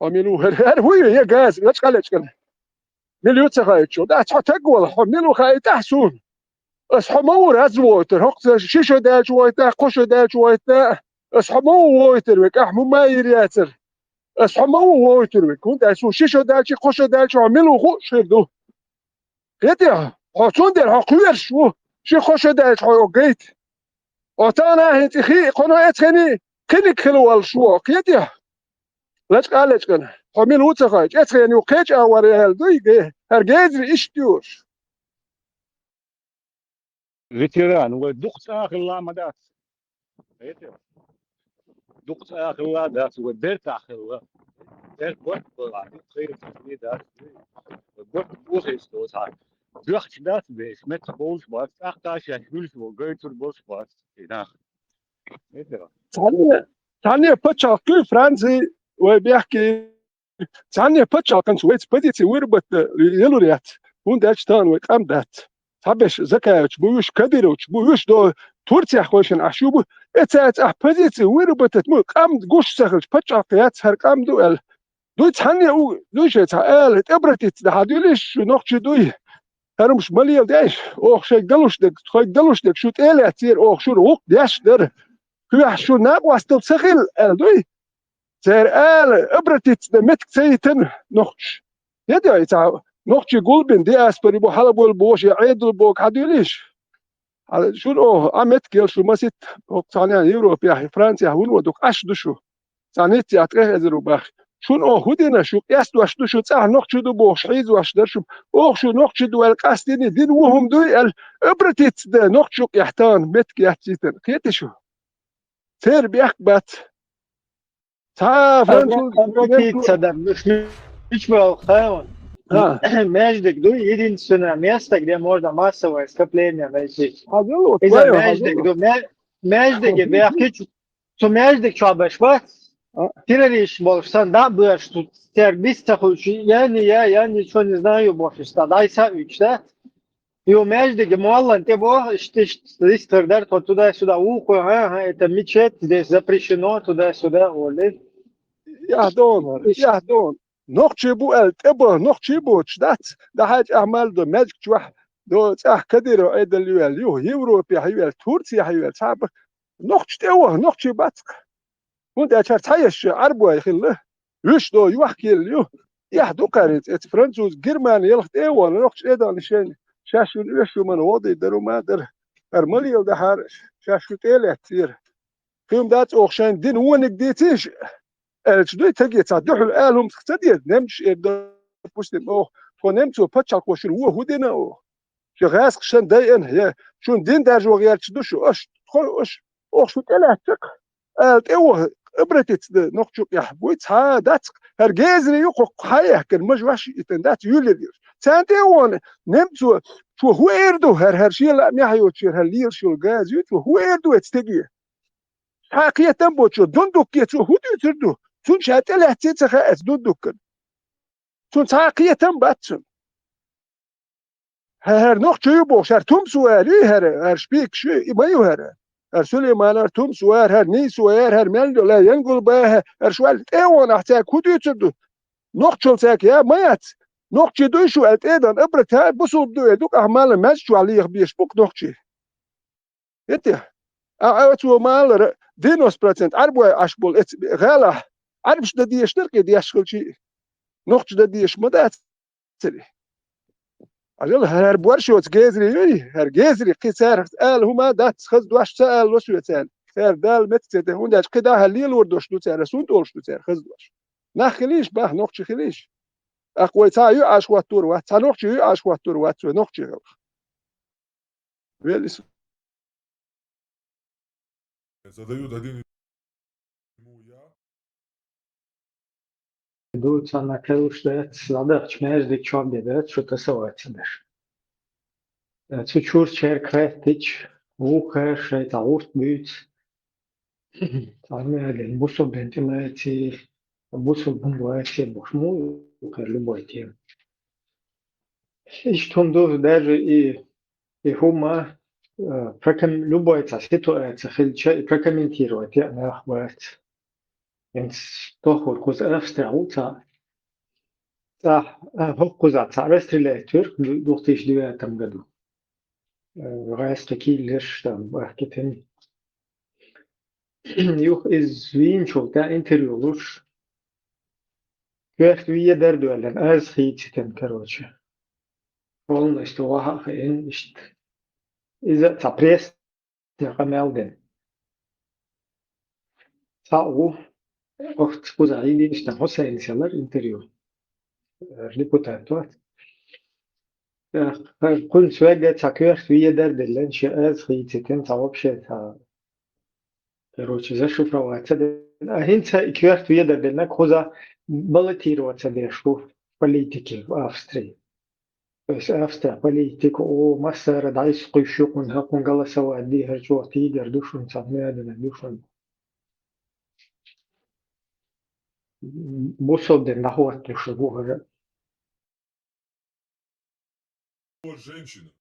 [SPEAKER 7] حملو هر هو يا غاز لا تقلق مليوت خايت شو ده تقول حملو خايت احسون اصحمور ازوتر هقت شيشو دا شويتا قشو دا شويتا اصحمو ووتر وك احمو ما يرياتر اصحمو ووتر وك كنت اسو شيشو دا شي قشو دا شو عملو خو شردو قيتي حصون در حقير شي قشو دا شو قيت وتانا هنتي خي قنو اتخني كني كلوال شو قيتي لا تقالج كن حملو تخاج اتخني وقيت اوريال دوي هرجيز اشتيوش
[SPEAKER 8] فيتيران ودقت آخر الله مدات دقت آخر الله دات ودرت آخر الله درت بوت بلعب خير في دات بوت بوزي ستوس هاي دخت دات بيش مت بولش باس أختاش يحمل شو قيتر بولش باس هنا
[SPEAKER 7] تعني بتشا كل فرنسي وبيحكي تعني بتشا كان سويت بديتي وربت يلوريات ونداش تان وقام دات تابش زكاوش بوش كبيروش بوش دو تورتيا خوشن عشوب اتات بديتي وربت مو قام قوش سخلش بتشا قيات هر قام دوال دو تعني او دوش تعال ابرتت هادولش نوخش دوي هرمش مليل داش اوخ شي قلوش دك خوي قلوش دك شو تيلا تير اوخ شو روق داش در كل شو ناب واستل سخل دوي تير ابرتت متك سيتن نوخش يدعي تاع نوخش قلبن دي اسبري بو حلب والبوش يعيد البوك هادولش على شو اوه امت كيل شو مسيت ثاني يوروبيا فرنسا هون ودوك اش دشو ثاني تياتر ازرو باخ شون هودينا شو قاس واش شو تاع نوخش دو بوش حيز واش درشم اوخ شو نوخش دو القاستيني دين وهم دوي ابرتت نوخش يحتان متك يحتيتن كيت شو تير بيحكبت تا فرنسا
[SPEAKER 3] أبركي تصدق مش بالخيون ماجدك دو يدين سنة ميستك دي مردا ما سوى اسكابلين يا ماشي
[SPEAKER 7] هذول
[SPEAKER 3] إذا ماجدك دو ماجدك بيحكي تو ماجدك شو عبشبات تيريش болшсан да будешь тут сервис хочешь я ничего не знаю больше стадайся üçte и междеги моллан те бо işte листердер то туда-сюда ухо это мечеть здесь запрещено туда-сюда оле
[SPEAKER 7] يا دون نوخشي بو التبو نوخشي بو تشدات ده حاج اعمال دو ماجك شوح دو صح كديرو ايد اليو يوروبيا هيو تورسيا هيو صعب نوخش تو نوخشي باتك وانت اشار تايش عربو يخله يش دو يحكي اليو يحدو قاريت فرنسوس جرمان يلخت ايوه نوخش ايدا نشان شاشو يشو من وضي درو ما در ارمليو ده هارش شاشو تيلي كتير فيهم دات اوخشان دين ونك ديتيش الجدوي تجي تصدحوا الآلهم تقتدي نمش إبدا بوستم أو فنمتو بتشال كوشر هو دينا شغاس قشان داين هي شون دين دار جوغيال تشدوشو اش تخل اش شو تلاتك ايوه ابرتت نقشو يحبويت ها داتك هرجازري يقق حياه كان مجواش يتندات يولير سانتي وون نمتو شو هو اردو هرشي لا ميحيو تشير هاللير شو الغاز يتو هو اردو تستجي حقيقة تنبوتشو دندوك يتو هدو تردو تون شات له تيتخا دندوك تون حقيقة تنباتشن هر نوخ چوی بوش هر توم سواری هر شبیک شو ایمایو هر سلیمان هر توم سوار هر نی سوار هر ملدو لا ينقل باه هر شوال ايوان احتاج كودو تردو نوخ چل ساك يا مايات نوخ چي دوي شو ايدان ابرت ها بصوب دوي دوك احمال ماج شو عليه بيش بوك نوخ چي يتي اوتو مال دينوس برسنت عربو اشبول ات غالا عربش دا ديش تركي ديش كل شيء نوخ دا ديش مدات تري أجل هر بورشوت جازري هر جازري قيسار هما دات خز دوش سأل وشو يتسال سار دال متسته هون داش كده هالليل وردوش دو سار سون دولش دو سار خز دوش نخليش باه نوخش خليش أقوى تايو عاش واتور وات تنوخش يو عاش واتور وات نوخش ويلس
[SPEAKER 9] Задают один
[SPEAKER 3] دوت أنا كروش ده صدق ماجدك شو بده شو تسوى تدش تشور شير كرافتش وكر شيء تعوت بيت تعمل البوسو بنتماتي Бусу бывает все бушму, любой тем. И что даже и хума любой ситуация хельча прокомментировать я нахват. То хоть куз австралца хоккуза царствилетер в 2009 году. Райс такие лишь там бахкетен. Юх из Винчул та интервью луч. Кверх вие дердуэлен аз хитситен, короче. Полностью вахахен ишт. Из-за цапрес تقمالدن صعو وقت كوزعيني اشتن حسين سيلر انتريو ريبوتاتوات كل سواجة تاكير في در دلن شئاز خيتتن صواب شئتا روچ زشو فرواتد اهين تا كير في در دلن كوزا بلتيرو تديشو политики в Австрии. То есть Австрия политика о массара дайс кuyshukun hakun голосовать дигер жо тигер душун самеден душун бусоден нахуат шугуга.
[SPEAKER 9] Женщины.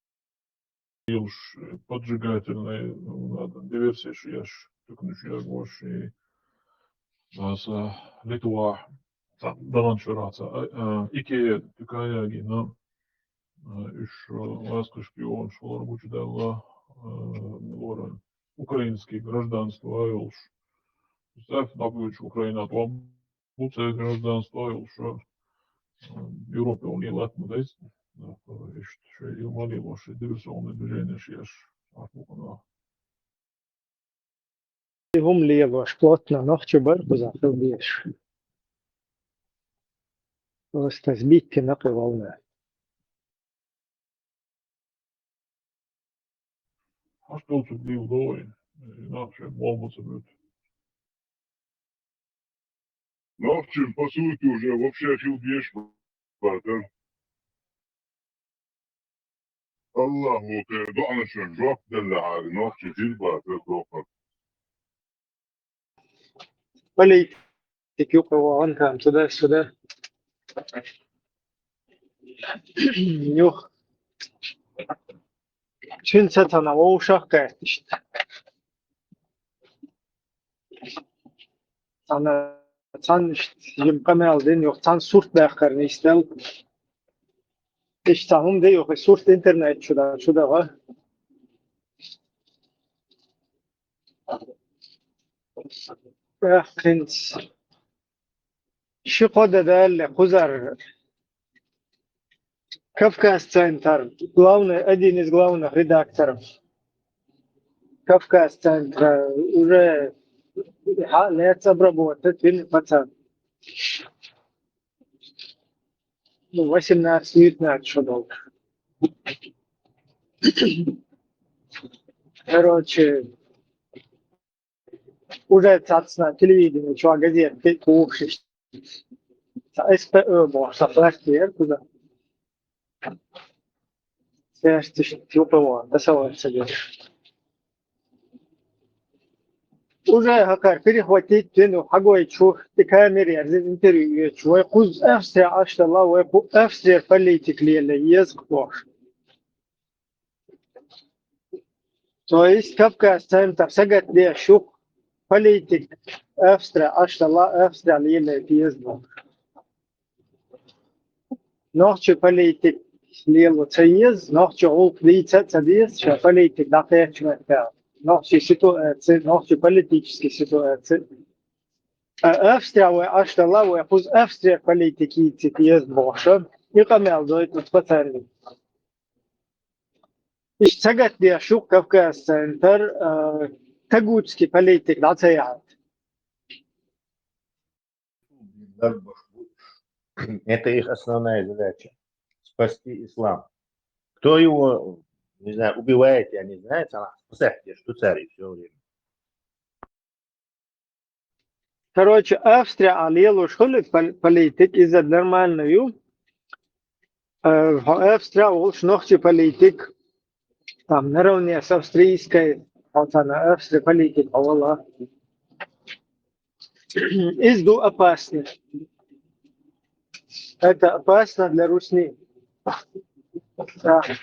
[SPEAKER 9] И уж поджигательные диверсии, что я ж так начал больше нас Литва дананчураться. Ике такая гина еще ласка шпион шел рабочий дала украинский гражданство аюлш. Ставь на плечо Украина вам лучшее гражданство аюлш. Европе он не латно дайс. Еще и молил, что диверсионные движения сейчас.
[SPEAKER 3] هم lever splotna nochtje barbuza filbieš. Osta zbiti naqivalna.
[SPEAKER 9] А что тут был доволен? Иначе молодцы будет.
[SPEAKER 13] Нахче, по сути, уже вообще филбеш, братан. الله وتدعنا شنجوك دل على ناخش جيبا تدوخر
[SPEAKER 3] Политик юқова анкам сюда. Юх. Чин сатана оушах кайтишт. Ана цан жимқамал ден юх цан сурт бақарни истел. İştahım da yok. Surf internet şurada var. Kent şu kadar da kuzar Kafkas Center главный один из главных редакторов Kafkas Center уже лет обработать фильм пацан 18-19 что долго. Короче, уже на телевидении, что газеты, кухни, СПО, может, флешки, туда. Связь, типа, досоваться делаешь. уже هكار перехватить тяну хагой чух камере интервью чух куз Австрия аштала веку Австрия политик леле язык. То есть Кавказ центр сагат де шух политик Австрия аштала Австрия леле язык. Ночью политик леле цез, ночью ол лица цез, что политик дакечмет. Ночью ситуация, ночью политические ситуации. Австрия аштала векуз Австрия политики язык больше. И камел дойт на специальный. Ich sage dir, Schuk Kafkas Center, тагутский политик, да, цеят.
[SPEAKER 10] Это их основная задача – спасти ислам. Кто его, не знаю, убивает, я не знаю, спасайте, что царь все время.
[SPEAKER 3] Короче, Австрия алела школы политик из-за нормальную. Австрия уж ногти политик. Там наравне с австрийской, вот она Австрия политика, вала. изду опасны. Это опасно для Русни.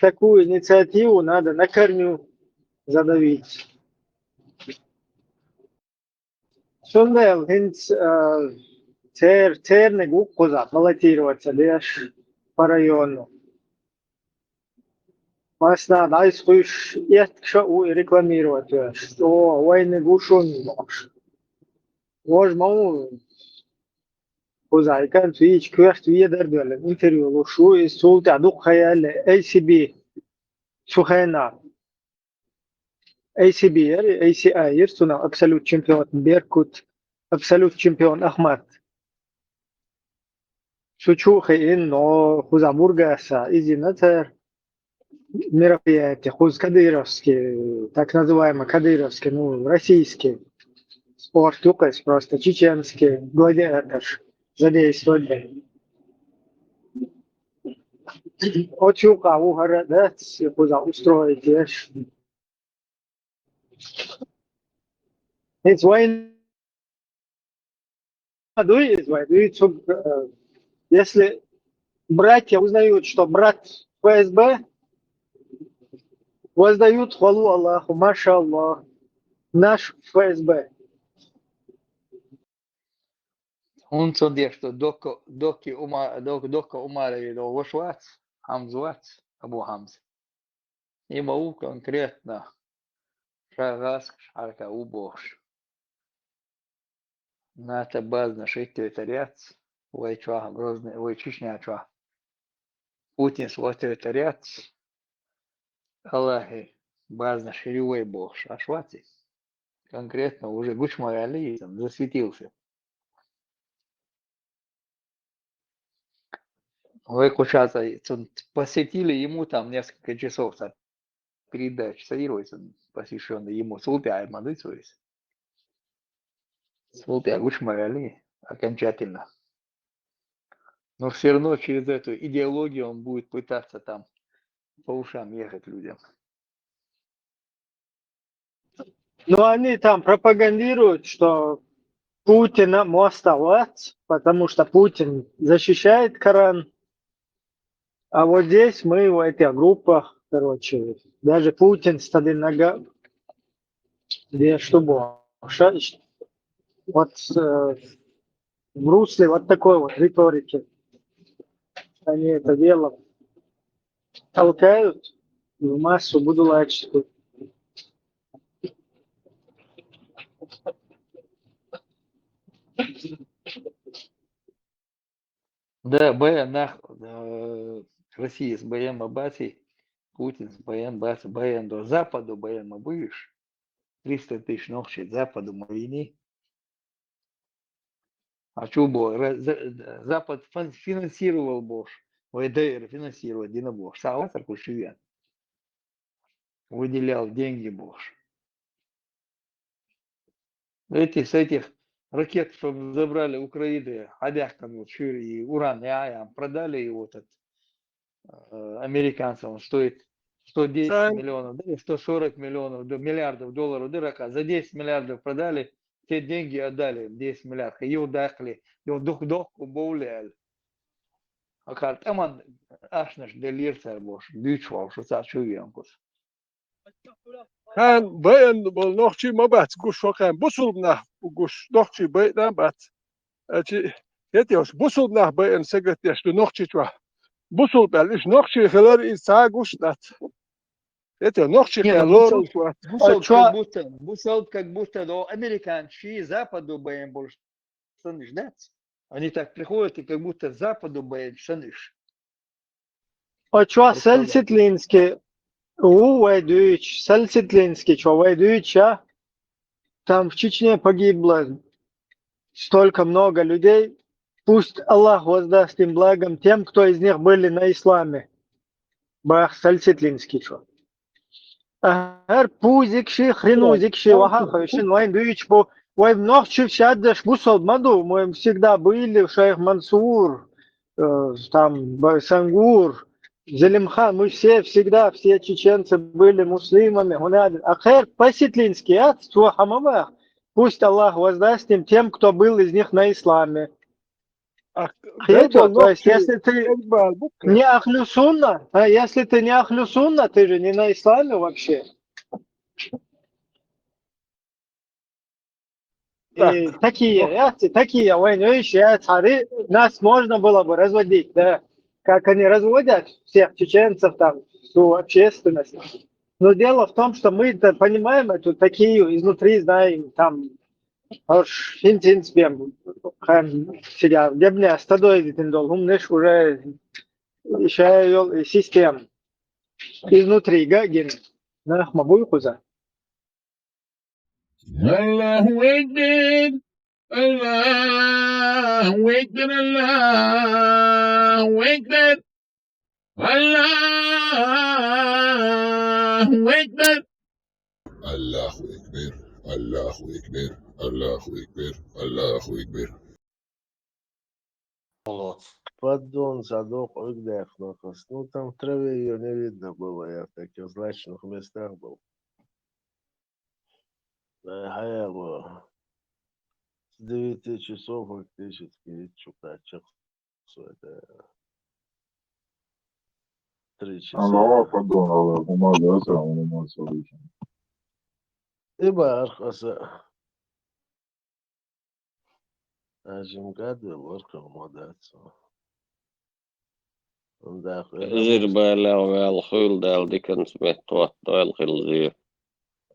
[SPEAKER 3] Такую инициативу надо на корню задавить. Сондай хинц церный гуккуза баллотироваться деш по району. Масна найскуш у рекламировать, что войны гушун маш. Мож мау куза икан фич квест видер дөл интервью лушу и султ адук хаял ACB сухайна. ACB ACI يرسونا absolute champion بيركوت absolute champion أحمد شوشوخي إنه خوز бургаса изи натер мероприятия хуз кадыровские, так называемые кадыровские, ну российские спорт юкас просто чеченский гладиатор задействовали. Очука у города хуза устроить ешь. It's why если братья узнают, что брат ФСБ, воздают хвалу Аллаху, маша Аллах, наш ФСБ.
[SPEAKER 12] Он цодек, что доки умарили до Вашвац, Хамзвац, Абу Хамз. И могу конкретно шагас шарка убош. На это базна шиттериториац, вайчва, грозный, вайчишнячва. Путин свой территориац, Аллахи, базна ширевой бош, а швати. Конкретно уже Гучмарали засветился. Выкучаться, посвятили ему там несколько часов передач, соируется посвященный ему Сулпия Мадыцуис. Сулпия Гучмарали окончательно. Но все равно через эту идеологию он будет пытаться там по ушам ехать людям.
[SPEAKER 3] Но они там пропагандируют, что Путина оставать, потому что Путин защищает Коран. А вот здесь мы в этих группах, короче, даже Путин стадин нога, где что было, вот в русле вот такой вот риторики. Они это дело толкают в массу будулаческую.
[SPEAKER 12] Да, Баян Россия с Баян Абати, Путин с Баян Бати, Баян до Западу, Баян Мабыш, 300 тысяч ногчей Западу Марини. А что было? Запад финансировал Бош, ВДР финансировал Дина Бош, Саатар Кушевян выделял деньги Бош. С этих ракет, что забрали Украины, Авиакан, вот, и уран, и Аям, продали его американцам, он стоит 110 миллионов, да, 140 миллиардов долларов дырака. За 10 миллиардов продали, те деньги отдали, 10 миллиардов. И удахли, и дух-духку боуляли. А как там ашнаш делирцер бош, бючвал, что цачу венкус.
[SPEAKER 7] كان بين بالنوخشي ما بات قوش وكان بوصل بناه وقوش نوخشي بين بات أجي يتيوش بوصل بناه بين سجت يش نوخشي توا بوصل بالإيش نوخشي خلال إنسان قوش نات يتيو نوخشي خلال
[SPEAKER 12] Бусал как будто до американцы Западу бэм больше ждать. Они так приходят и как будто Западу бэм шаныш.
[SPEAKER 3] А что Сальцитлинский? Вайдуич, Сальцитлинский, что Вайдуич, там в Чечне погибло столько много людей. Пусть Аллах воздаст им благом тем, кто из них были на исламе. Бах Сальцитлинский, что. Ар пузикши, хренузикши, вахаховишин, Вайдуич, вай много чевчаддаш, бусол маду, мы всегда были в Шейх Мансур, там Сангур, Зелимхан, мы все чеченцы были муслимами. Ахер Паситлинский, Хамамах, пусть Аллах воздаст им тем, кто был из них на исламе.
[SPEAKER 7] دلبل
[SPEAKER 3] То есть,
[SPEAKER 7] نقشي
[SPEAKER 3] если ты
[SPEAKER 7] دلبل بكرة
[SPEAKER 3] не ахлю сунна, а если ты не ахлю сунна, ты же не на исламе вообще. И такие реакции, такие воюющие цари, нас можно было бы разводить, да, как они разводят всех чеченцев, там, всю общественность. Но дело в том, что мы понимаем эту такие изнутри, знаем, там, аж интенсивем, себя, где мне стадоиден долгом, неш уже еще систем изнутри, гагин, нахмабуй куза.
[SPEAKER 13] الله أكبر الله أكبر الله أكبر الله أكبر الله أكبر الله أكبر الله أكبر الله أكبر
[SPEAKER 2] Полот.
[SPEAKER 14] Поддон, задох, огдях, нахос. Ну, там в траве ее не видно было, я в таких злачных местах был. А я был с 9 часов фактически, что-то это 3
[SPEAKER 13] الله
[SPEAKER 14] часа.
[SPEAKER 13] فضل الله وما درس وما سويش
[SPEAKER 14] إبا أرخص أجم قادر ورقة مودات. داخل
[SPEAKER 5] زير بالا والخيل دال ديكن سميت توتو الخلزير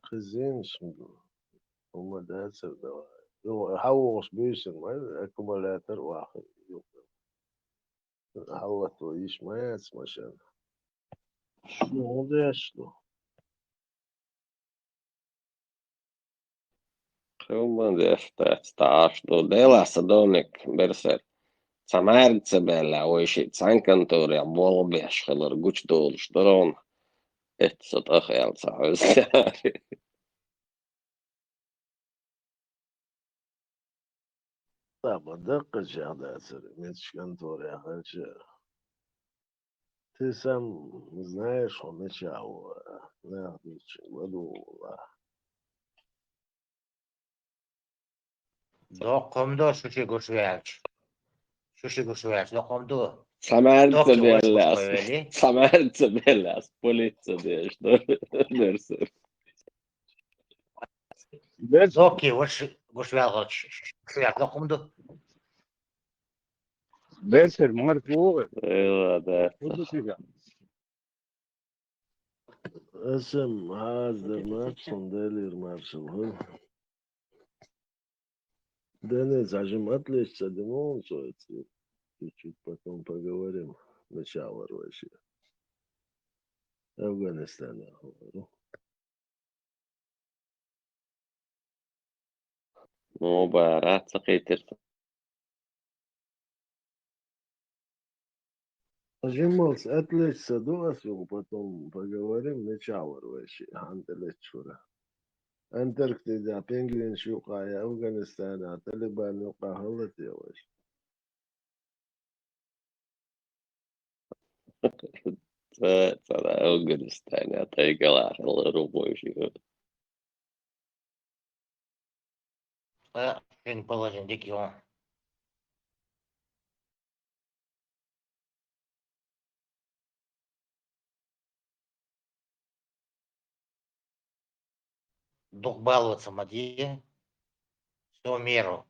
[SPEAKER 14] خزين شنو ومودات سوداء. يو حوص بيسن ما أكملاتر واحد يو حوت ويش ما يسمى شان. شنو ده شنو؟
[SPEAKER 5] خيوما دي استعاش دو ديلا صدونك برسر سمارد سبالا ويشي تسانكن توري عبول بيش خلر قوش دول شدرون اتسط أخيال صحوز
[SPEAKER 14] طب دقة شهادة سر مش كنتور يا أخي تسم знаешь он начал на году
[SPEAKER 2] Doqomda shuchi go'shverch. Shushi go'shverch. Doqomda.
[SPEAKER 5] سمارد
[SPEAKER 2] Doqchi o'ch
[SPEAKER 5] سبالا
[SPEAKER 2] go'shverli.
[SPEAKER 5] سمارد سبالا بوليتسا ديش درسر
[SPEAKER 2] Doqchi o'ch go'shverch. Doqomda.
[SPEAKER 6] بيرسل مرفوع
[SPEAKER 5] ايوه ده
[SPEAKER 14] اسم هذا مارسون ديلير مارسون Денис, а же отлично, демонстрируется. Чуть-чуть потом поговорим. Начало вообще. Афганистан, я говорю.
[SPEAKER 5] مباراة سقيتر
[SPEAKER 14] Ажималс, отлично, дуасу, потом поговорим. Начало вообще. Антелечура. Антарктида, пингвин, шукая, Афганистан, Талибан, юка, халати, вообще.
[SPEAKER 5] ترى أفغانستان يعطيك العافية الله يربو يشيل
[SPEAKER 2] Fin положен дикион. Дух баловаться мади. Всю меру.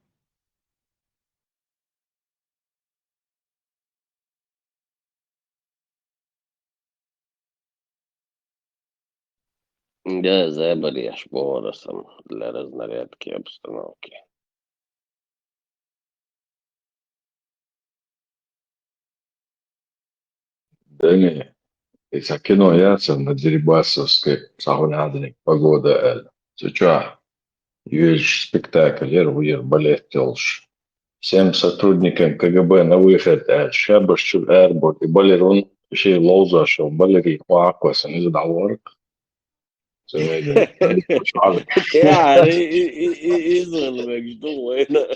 [SPEAKER 5] Да, забыли аж бонусом для разнарядки обстановки.
[SPEAKER 1] Дэнни, إذا كانوا ياسر на Дерибасовской сагунадник погода эль. Сейчас есть спектакль, ер балет телш. 7 сотрудникам КГБ на выход эль. Шабаш эрбот и балерун شيء لوزة شو بلغي واقوس نزد على الورق.
[SPEAKER 5] يعني يزغل مجدو هنا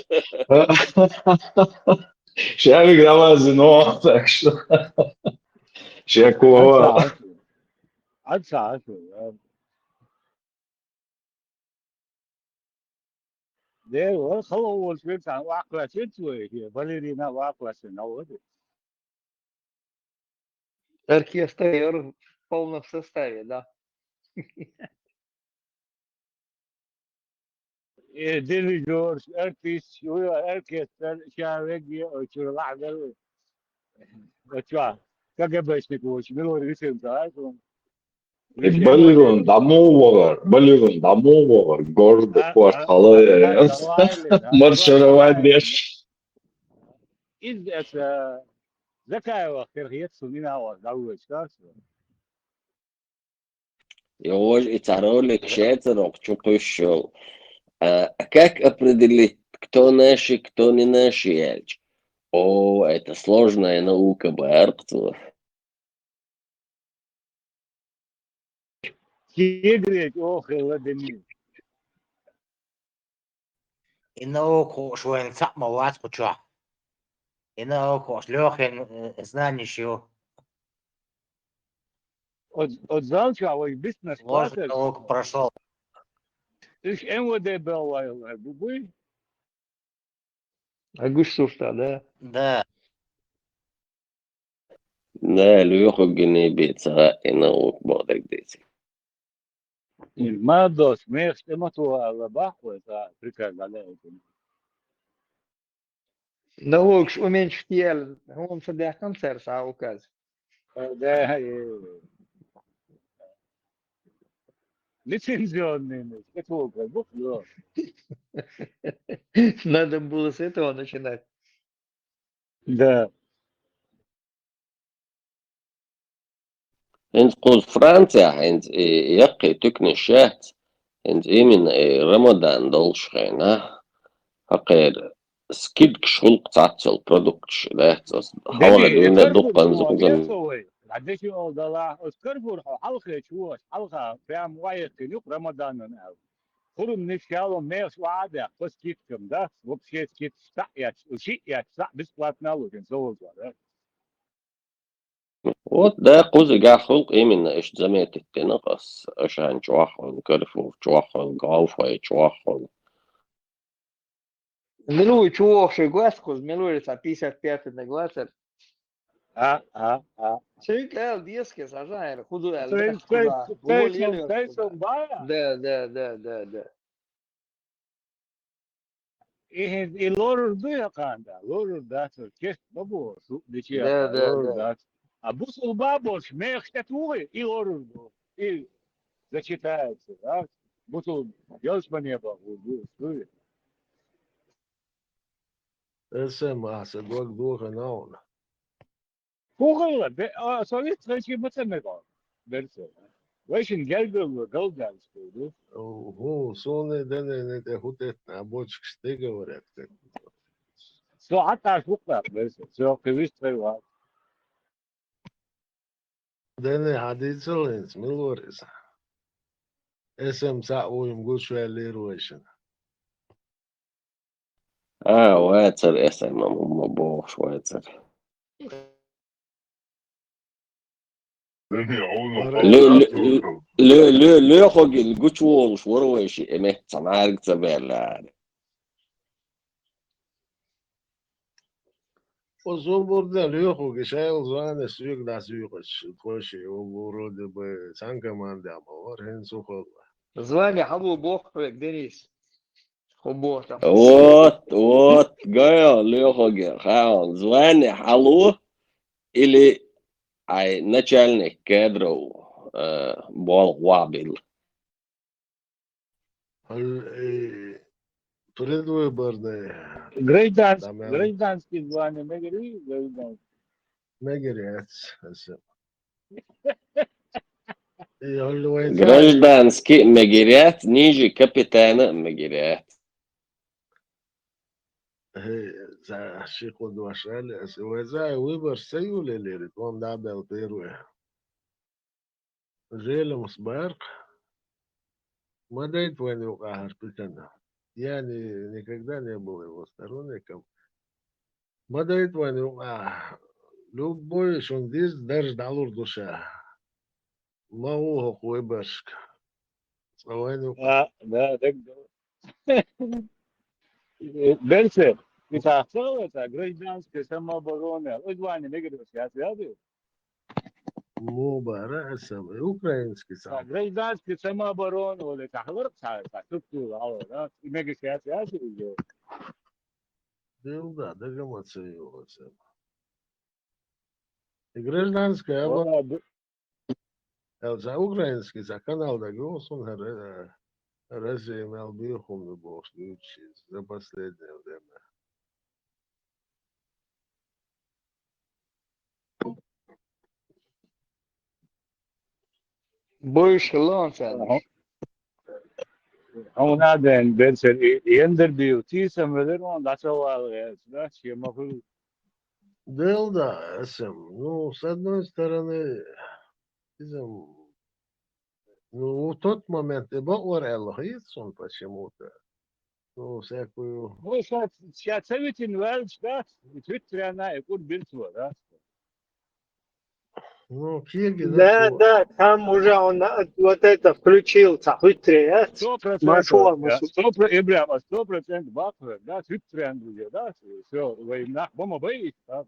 [SPEAKER 1] شابك ده وزن وقتك شاكو هو
[SPEAKER 6] عدسة عشو
[SPEAKER 8] ده خلوا الفيلم عن واقع شوي هي باليرينا واقع سنوات
[SPEAKER 12] Оркестр в полном составе, да.
[SPEAKER 8] ديريجور ارتيس شو اركستر شارجي او شو لحظه وتشوا كجبش نقوش ملو ريسم تاعكم
[SPEAKER 1] Balliron damovar, gordo kvartalı, marşaravat beş.
[SPEAKER 8] إذ ذكاء وخير سنين وزوج كاسو
[SPEAKER 5] يوج اتعرولك شاترق чукышел. Как определить, кто наши, кто не наши яльч? О, это сложная наука, Баркту.
[SPEAKER 8] كيجريت أخي دني
[SPEAKER 2] إنه كوش وين صح مواد كوشا إنه كوش لوخن إسناني شو
[SPEAKER 8] отзалча ой бизнес
[SPEAKER 2] ложь
[SPEAKER 8] класс
[SPEAKER 2] наук прошел.
[SPEAKER 8] إيش МВД был бубы
[SPEAKER 12] Агушсуфта, да.
[SPEAKER 2] Да.
[SPEAKER 5] لا ليوخو جنيه بيتسا إنه بودك ديسي.
[SPEAKER 8] ما دوس ميخ تمتو على بحوة تركز عليه
[SPEAKER 12] Налогш уменьшить ел, он сюда концерт указ.
[SPEAKER 8] ده лицензионный это бухло
[SPEAKER 12] Надо было с этого начинать.
[SPEAKER 8] да
[SPEAKER 5] انت قول فرنسا انت يقي تكني شات انت من رمضان دولش خينا فقير سكيدك شغل تعطل برودكتش ده حاول دونا دقن زوجن
[SPEAKER 8] عديش يقول الله اسكربور حلقة شو حلقة فيها وايد تنيق رمضان ناو خرم نشالو ميش وعادة بس كيتكم ده وبشيت كيت ساعة وشيء يعني ساعة بس باتنالو كن زوج ده
[SPEAKER 5] вот да قوزي قاع خلق من ايش زميت التنقص عشان جواحون كرفو جواحون قاوفة جواحون
[SPEAKER 12] Милуй чувоши глазку, милуй 55 на глазер. Чекал диски сажаем, худой альдах худа. Да.
[SPEAKER 8] إيه لورد ده كاندا لورد ده كيف بابو ديشي
[SPEAKER 12] Да.
[SPEAKER 8] لورد ده أبوس البابوش ما يختفوه إيه لورد إيه зачитается да бутул делать мне бабу
[SPEAKER 14] اسمع صدوق دوغ نون.
[SPEAKER 8] فوق صارت تركي مثلا درسه وإيش نقلب قلب ده
[SPEAKER 14] وهو صوني دني نتهوتت نابوش كشتيجا ورات.
[SPEAKER 8] سو حتى فوق درسه سو كويس تروح
[SPEAKER 14] دني حديث لينس ملوريس. اسم ساقو يمقول شوية ليرويشن.
[SPEAKER 5] واتر اسم هم بوش واتر لو خو الجوتشول شورويشي امه تمارك تبعلا
[SPEAKER 14] وزو برده ليوخو كشايل زوان سيوك دا سيوكش تخوشي وبورود بسانكا مان دا مور هن سوخو.
[SPEAKER 12] Звание халу бог Денис. Хубота.
[SPEAKER 5] вот гая лёха хаон звание халу или ай начальник кадров бол вабил
[SPEAKER 14] предвыборные
[SPEAKER 8] гражданский звание мегери
[SPEAKER 14] мегерец
[SPEAKER 5] гражданский мегерят ниже капитана мегерят
[SPEAKER 14] за шику двашали за выбор саюли лирит он дабел первый желем сбарк модель твоего кахарпитана يعني никогда не был его сторонником модель твоего любой шундис даже далур душа мау выборшк
[SPEAKER 8] да Берсер, это гражданская самооборона. Ой, Ваня, не говорю, я связываю.
[SPEAKER 14] مباراة سبعي أوكرانسكي صعب
[SPEAKER 8] Гражданская самооборона, ولا تحضر تكتب على ميجا سياسي.
[SPEAKER 14] ديل ده قمت سيوه سبع гражданская оборона за украинский за канал да голосом Россия имел бирхом бог за последнее время.
[SPEAKER 12] Больше лонца.
[SPEAKER 8] هون هذا بنسر يندر بيوتي سمدر ده سوال ده شيء مفروض.
[SPEAKER 14] Дел да, ну, с одной стороны, ну, в тот момент и был он почему-то. Ну, всякую...
[SPEAKER 8] هو сейчас советин вальш да, твиттер она يكون بنسوا да.
[SPEAKER 14] Ну, Киги,
[SPEAKER 3] Да, да, там уже он вот это включил, Твиттере,
[SPEAKER 8] 100%,
[SPEAKER 3] нашел
[SPEAKER 8] 100% бахвер, да, твиттер друзья, да, все, вы нах бома бей, да.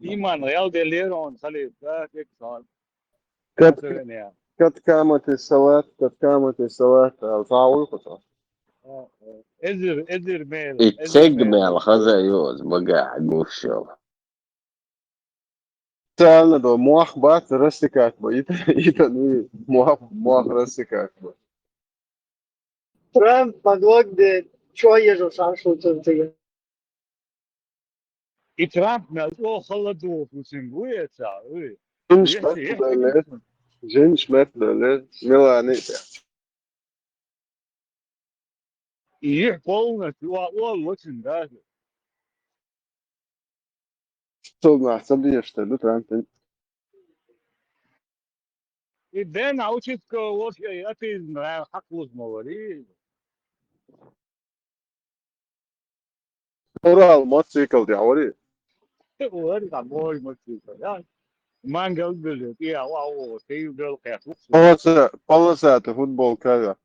[SPEAKER 8] إيمان ريال ديليرون خلي ذاك صار.
[SPEAKER 15] قد قامت الصلاة الفاول قطع.
[SPEAKER 8] إذر ميل.
[SPEAKER 5] يتسجم على خزا يوز بقى عقوف شو.
[SPEAKER 15] سألنا دو موخ بات رستكات با يتنوي موخ رستكات با.
[SPEAKER 3] Трамп подводит, что ежу шаншу тут.
[SPEAKER 8] И Трамп мелко خلدو في سنغوية تاعي.
[SPEAKER 15] جنش مثل ميلاني.
[SPEAKER 8] يحقون والله ده.
[SPEAKER 15] صوبنا حسبي يشتغلوا ترامب.
[SPEAKER 8] إذن عاوزت كوش يأتي حق وزموري.
[SPEAKER 15] ورا الموتوسيكل دي عوري.
[SPEAKER 8] ورا الموتوسيكل يعني. ما نقول يا واو تيجي قياس.
[SPEAKER 15] بالسات فوتبول كذا.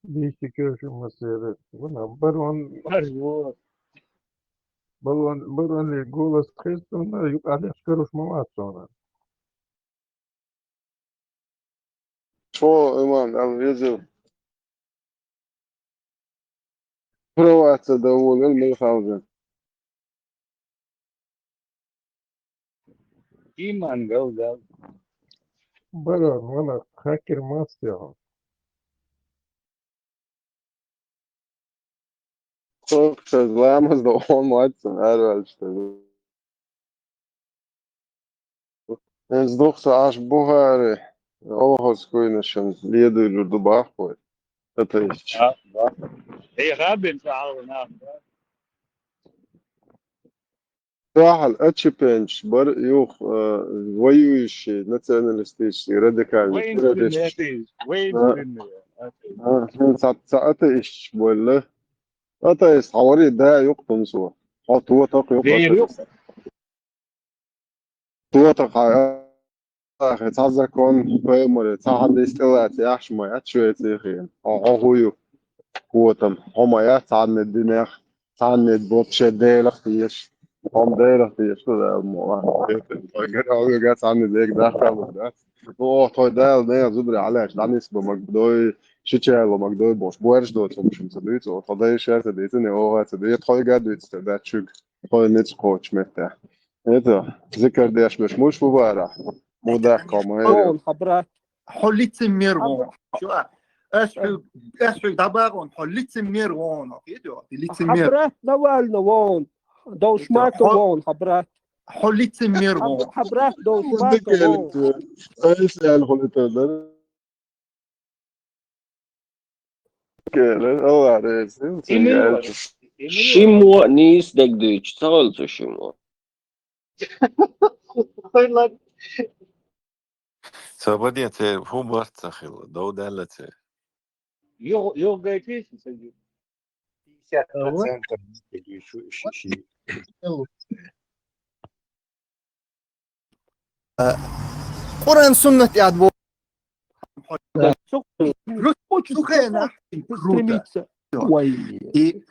[SPEAKER 14] Değişik مسيرة برون голос Христона على شكرش مواتنا
[SPEAKER 15] شو إيمان يزو روات دول الملخوزن
[SPEAKER 8] إيمان قال
[SPEAKER 14] برون ولا خاكر ماسيا
[SPEAKER 15] çok sözlerimiz de olmaksın her işte. Ez doksa až Buhari Ohoskojnešan lieduļu dubākoj. Это есть.
[SPEAKER 8] Да. هي غابن تعاوننا.
[SPEAKER 15] صراحة الأتشبنش بر يوخ воюющий националистический радикальный أتيش ولا أتيس حواري ده يقطن سوا حط هو طاق يقطن هو طاق أخي تعزك كون بيمر تعال استلات يحش ما يتشوي تيخي هو تم هما يا تعال الدنيا تعال بوبش ديلخ فيش هم ديلخ فيش كده مو طيب جات عن ذيك داخل ده هو طيب ده زبري علاش ده نسبة مقدوي شيء مقدوي boş bu arış da oturmuşum tabii o tadı şey tabii ne o tabii طيب قاعد يستدعى شو طيب نتش كوتش متى это ذكر ده مش مش مبارح مو ده كمان
[SPEAKER 16] خبرات حليت ميرون شو أشوف دباغون حليت ميرون كده حليت مير
[SPEAKER 11] خبرات نوال دوش ماكون خبرات
[SPEAKER 16] حليت ميرون
[SPEAKER 11] خبرات دوش ماكون
[SPEAKER 15] ايش الخلطة الله عليك
[SPEAKER 5] شيمو نيس دك دوش تقول شيمو
[SPEAKER 1] Sabadiyete Humbartachil, Daudalete.
[SPEAKER 6] يو جايتيش سجل
[SPEAKER 10] 50% اللي شو شيء
[SPEAKER 16] قرآن سنة يعد
[SPEAKER 6] Круто.
[SPEAKER 16] Круто. И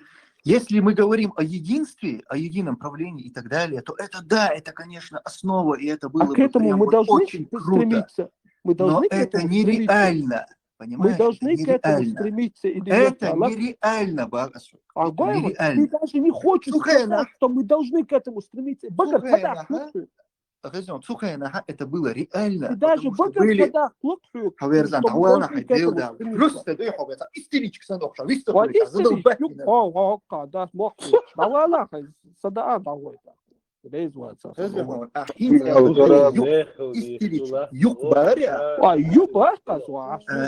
[SPEAKER 16] если мы говорим о единстве, о едином правлении и так далее, то это да, это, конечно, основа, и это было
[SPEAKER 6] к
[SPEAKER 16] бы
[SPEAKER 6] этому
[SPEAKER 16] прям
[SPEAKER 6] мы
[SPEAKER 16] вот
[SPEAKER 6] должны
[SPEAKER 16] очень круто.
[SPEAKER 6] стремиться. Мы
[SPEAKER 16] Но
[SPEAKER 6] должны к
[SPEAKER 16] это
[SPEAKER 6] этому стремиться.
[SPEAKER 16] нереально.
[SPEAKER 6] Мы
[SPEAKER 16] Понимаешь?
[SPEAKER 6] должны к этому
[SPEAKER 16] нереально.
[SPEAKER 6] стремиться или нет?
[SPEAKER 16] Это нереально, Багасу. Это
[SPEAKER 6] Ты
[SPEAKER 16] нереально.
[SPEAKER 6] даже не хочешь сказать, что мы должны к этому стремиться. Бакар Фадах лучше.
[SPEAKER 16] Это было реально.
[SPEAKER 6] И даже
[SPEAKER 16] потому что
[SPEAKER 6] Бакар
[SPEAKER 16] были
[SPEAKER 6] Фадах лучше.
[SPEAKER 16] Хаверзан,
[SPEAKER 6] что мы
[SPEAKER 16] Хауана,
[SPEAKER 6] должны к этому
[SPEAKER 16] Хайдеуда,
[SPEAKER 6] стремиться.
[SPEAKER 16] просто дыху, это истеричка сандокша,
[SPEAKER 6] Вот
[SPEAKER 16] вистоприка, задолбать
[SPEAKER 6] истеричка.
[SPEAKER 16] меня.
[SPEAKER 6] Да, мохти. Давай, сада, давай.
[SPEAKER 16] Юг баря.
[SPEAKER 6] Юбаха,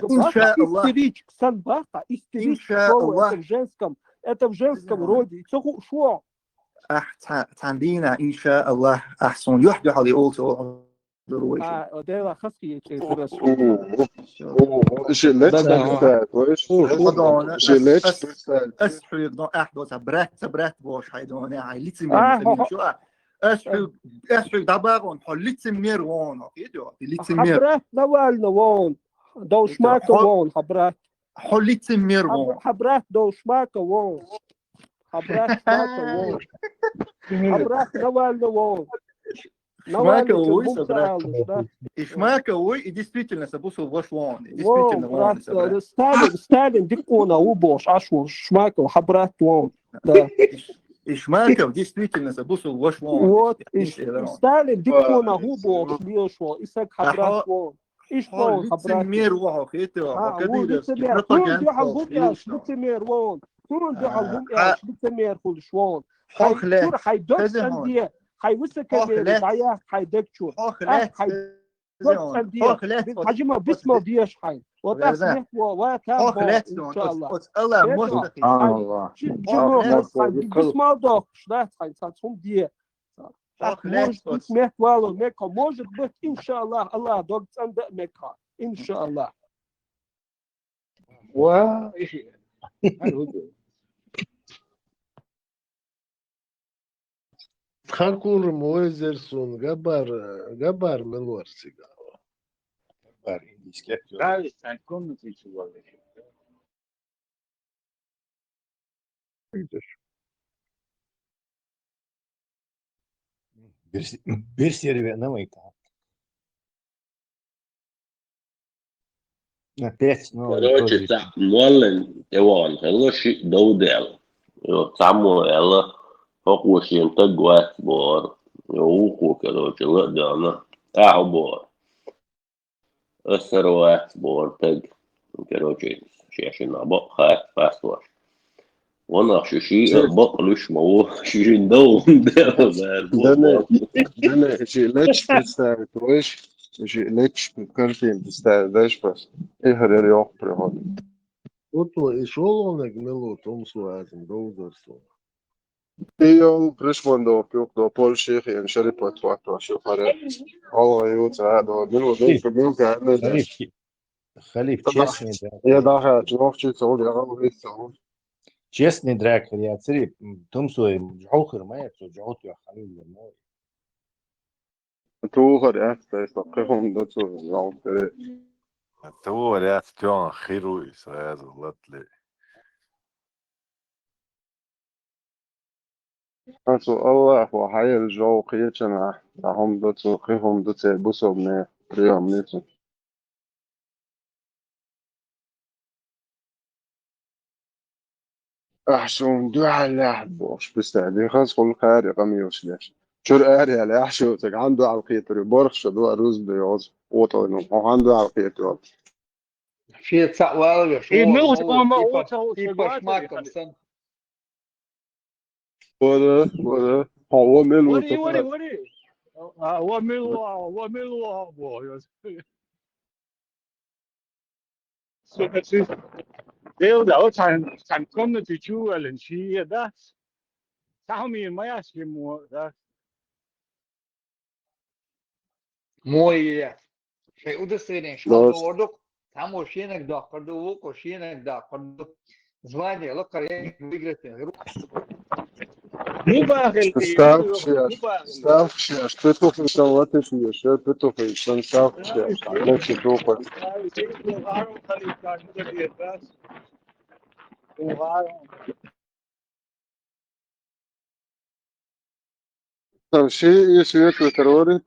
[SPEAKER 16] Иншаллах.
[SPEAKER 6] истеричка, санбаха, истеричка.
[SPEAKER 16] Иншаллах.
[SPEAKER 6] Это в женском роде. Что?
[SPEAKER 16] Тандина, иншаллах, ахсон. Юхду хали олту.
[SPEAKER 6] ده خاصية
[SPEAKER 15] Žilečs prestētojuši. Žilečs prestētojuši.
[SPEAKER 16] أسحق ضو أحد سبرات بوش حيدون هاي لتسمير شو أسحق دباغون حل لتسمير وون أكيدو لتسمير
[SPEAKER 6] حبرات نوالنا وون دوش ماكا وون حبرات
[SPEAKER 16] حل لتسمير وون
[SPEAKER 6] حبرات دوش ماكا وون حبرات ماكا وون حبرات نوالنا وون
[SPEAKER 16] Ишмака, ой, и действительно, собусу ваш вон. Действительно, вон.
[SPEAKER 6] Сталин дикона убош, ашвор, шмакал, хабрат вон.
[SPEAKER 16] Ишмака, действительно, собусу ваш вон.
[SPEAKER 6] Вот, Сталин дикона убош, лешо, исак хабрат вон. Ишвон хабрат.
[SPEAKER 16] Лицемер вон, это,
[SPEAKER 6] лицемер. Кун дюхал гумяш, лицемер вон. Кун дюхал гумяш, лицемер хулшвон. Хайдок сандия. حيوسك الرعاية حيدكتور حجمه باسمه ديش حي وتصنيح وتابع إن شاء الله الله باسمه دوش لا حي صارتهم دي может быть мехвало мека может быть иншаллах الله دوك عند مكة إن شاء الله
[SPEAKER 14] Хакур Мойзерсон, Габар Мелорсига.
[SPEAKER 10] Габар индийский.
[SPEAKER 6] Да, sen konuşuyorsun böyle.
[SPEAKER 10] Bir серве на мейка. Опять,
[SPEAKER 5] Короче, Молен, Иван, Хелоши, Доудел. Самуэл, Хокушин, Тагуат, Бор, Уку, короче, Ладана, Аубор, Осаруат, Бор, Таг, короче, Шешина, Бокхат, Пастваш. Он ошиши, Боклуш, Мау, Шишин, Доудел,
[SPEAKER 15] Žilečs prestētojuši. Žilečs kartīm prestētojuši pas. Ihar ir jau prihodi.
[SPEAKER 14] Ото и шолонек мело Томсу Азим Доудерсон.
[SPEAKER 15] يوم بريشموندو بيوكدو بول شيخ يعني شريبة تواتو شوف هذا والله يوتا هذا منو بيوكا
[SPEAKER 10] Халиф, честный драк.
[SPEAKER 15] Я даже جنوخشي تقول يا غالو ليس تقول
[SPEAKER 10] Честный драк, я царي, Томсу جعوخر ما يبسو جعوت يا خليل الموي.
[SPEAKER 15] توغر أستا يستقيهم دوتو زعوم تري
[SPEAKER 1] تو ريات تيون خيرو إسرائيل لطلي
[SPEAKER 15] أنتو الله وحي الجو قيتنا هم دوتو قيهم دوتو بوسو من ريام نيتو أحسن دو على بوش بستعدي خاص كل خاري قميوش ليش شور أهري على أحشو تك عنده على القيتري بورخش دو أروز بيوز وطوينو هو عنده على القيتري
[SPEAKER 12] في تعوال
[SPEAKER 6] الموت ما أوته شجاعته
[SPEAKER 15] ولا هو ملو
[SPEAKER 6] وري هو ملو Deel dat zijn konden te doen en zie je dat. Samen in mij als je moet dat
[SPEAKER 12] مويه شيء удостоверение
[SPEAKER 15] Да,
[SPEAKER 12] шалдордук само шинек да кордову ко шинек да кордов звание локарьер выиграть
[SPEAKER 15] ставшие, что тут виноваты, что тут он ставшие, значит, опыт. شيء يسوي تروري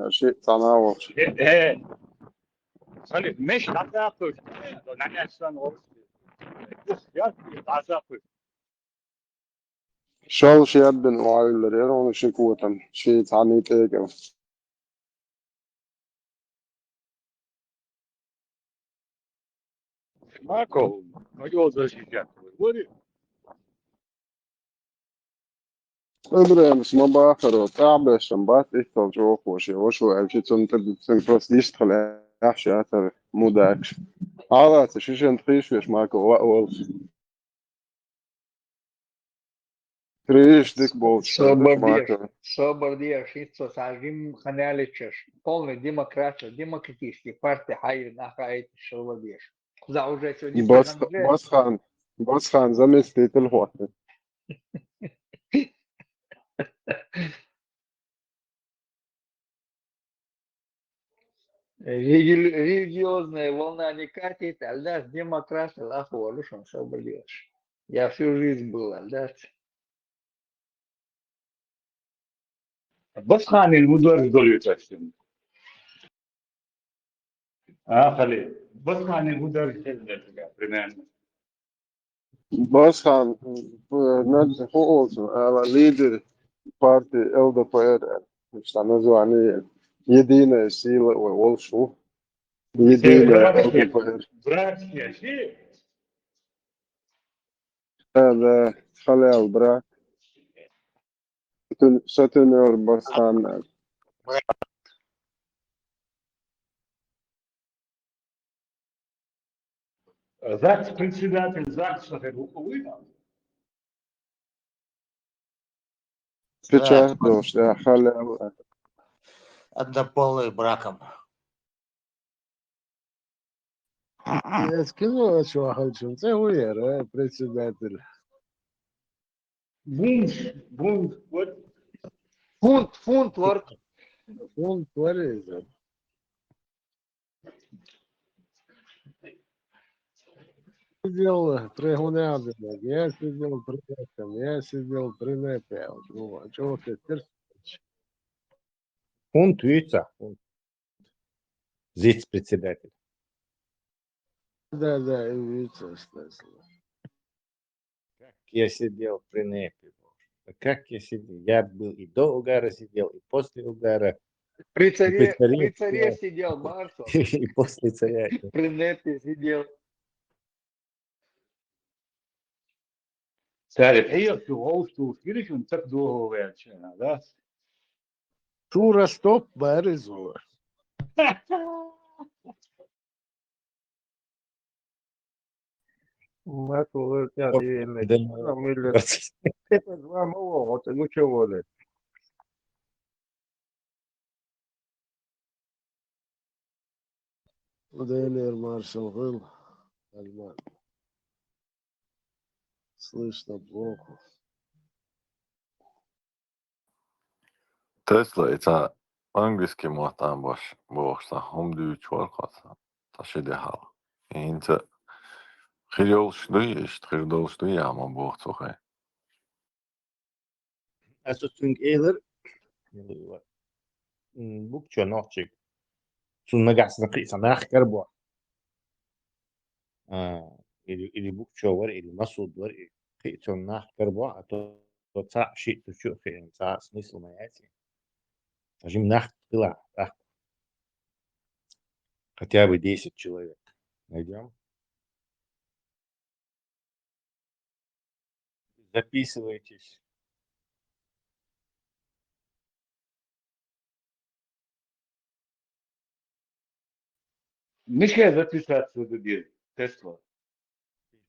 [SPEAKER 15] شيء تناول
[SPEAKER 8] ايه خلي مش هتاكل يعني اصلا
[SPEAKER 15] شال شيء بن وعيل لريرون شيء قوة شيء تعني تيجا
[SPEAKER 8] ماكو ما يوزر شيء
[SPEAKER 15] إبراهيم اسمه باخر وتعب شنبات إيش جوك وشو أمشي تنفس يشتغل أحشي أثر مو داكش هذا تشيش انتخيش ويش ماكو وأول تريش ديك بولش ماكو
[SPEAKER 12] Собор шитсо сажим ханаличеш. Полная демократия, демократические партии хайр нахает шалвадеш. За уже сегодня
[SPEAKER 15] بس خان زمستي الوقت
[SPEAKER 12] религиозная волна не катит, альдаш демократия лаху алушан собордеш. Я всю жизнь был альдаш.
[SPEAKER 8] بس خان المدرس دول يترسم خلي بس خان المدرس برنامج
[SPEAKER 15] بس خان نادي فوز ليدر بارتي LDPR işte nazvani jedine sile u Volšu jedine LDPR
[SPEAKER 8] братья شيء
[SPEAKER 15] هذا خلال برا ستنور بس خان
[SPEAKER 8] ذات председатель ЗАГСа Руковина
[SPEAKER 15] Сейчас дождь, خلال
[SPEAKER 2] Однополый браком.
[SPEAKER 14] Я скинул, что хочу. Это уер, председатель.
[SPEAKER 8] бунт вот
[SPEAKER 12] Фунт, лорд.
[SPEAKER 14] Он творится. Сидел при гуняде, я сидел при этом, я сидел при непе. Чего ты терпишь?
[SPEAKER 10] Фунт Вица, зиц-председатель.
[SPEAKER 14] Да, и Вица, кстати.
[SPEAKER 10] Как я сидел при непе. Как я сидел? Я был и до угара сидел, и после угара.
[SPEAKER 12] При царе сидел Барсо.
[SPEAKER 10] И после царя.
[SPEAKER 12] При Непе сидел.
[SPEAKER 8] تعرف هي في غوص كيرش ونتقدوه ويرشنا ده
[SPEAKER 14] Шура стоп, Баризова. Мako, я не это два мало, это ничего ли. Дейнер маршал был, Альман. Слышно плохо.
[SPEAKER 1] Tesla это английский мотан бошса хом дүйч варқаса ташиде хал инта хирдолшдуй ама бохцохай
[SPEAKER 10] Asutun eler bukço nochçik. Sunna gaxsın qıysa naxkar bu. Ili bukço var, ili masud var, qıysa naxkar bu. То цаа шит тучу фен цаа смысл маяти. Скажем, нахт была, да. Хотя бы 10 человек. Найдем. Записывайтесь.
[SPEAKER 8] Мишка записаться где Тесла.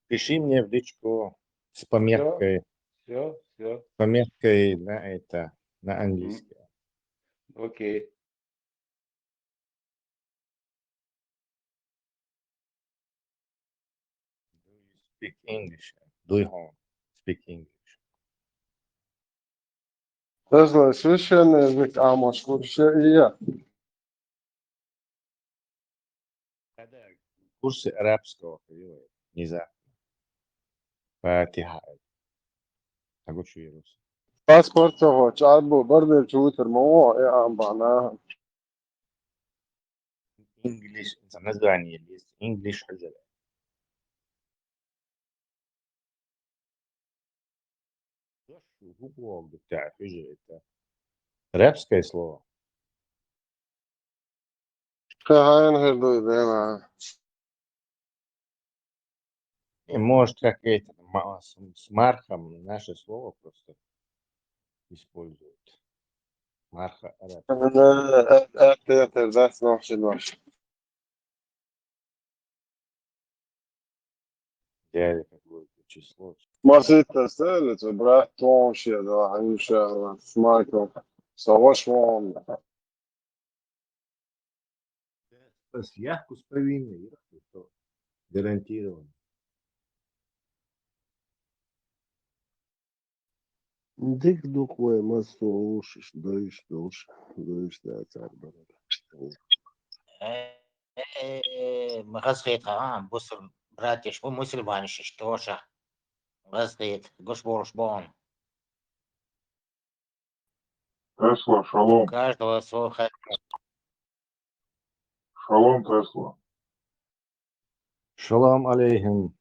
[SPEAKER 10] Пиши мне в личку с пометкой.
[SPEAKER 8] Все.
[SPEAKER 10] С пометкой на это, на английский.
[SPEAKER 8] Окей.
[SPEAKER 10] speak English. Do you home speak English?
[SPEAKER 15] Tesla священный язык, а мошкур шиия.
[SPEAKER 10] Курсы арабского перевода. Внезапно. Фатиха. أقول شو يروس.
[SPEAKER 15] باسبورت هو تعبوا برضه تويتر مواقع معناها.
[SPEAKER 10] English. إنت نزل عن يليس. English حجر. شو هو بتاع حجر إنت. арабское слово.
[SPEAKER 15] كهاين هردو دينا.
[SPEAKER 10] И может как это с мархом наше слово просто используют. Марха арабское.
[SPEAKER 15] Это that's not shit.
[SPEAKER 10] Дядя какое-то число.
[SPEAKER 15] Марсита селит, брат тонши, да, иншалла, с Майклом. Саваш вон.
[SPEAKER 10] С яхку с повинной, гарантированно.
[SPEAKER 14] Дик духой массу ушиш, доиш душ, доиш да царь
[SPEAKER 2] غزغيت بصر براتيش مو مسلمان شتوشة غزغيت قش بورش بون
[SPEAKER 9] Тесла, шалом.
[SPEAKER 2] каждого свой хат.
[SPEAKER 9] Шалом, Тесла.
[SPEAKER 10] Шалом алейхим.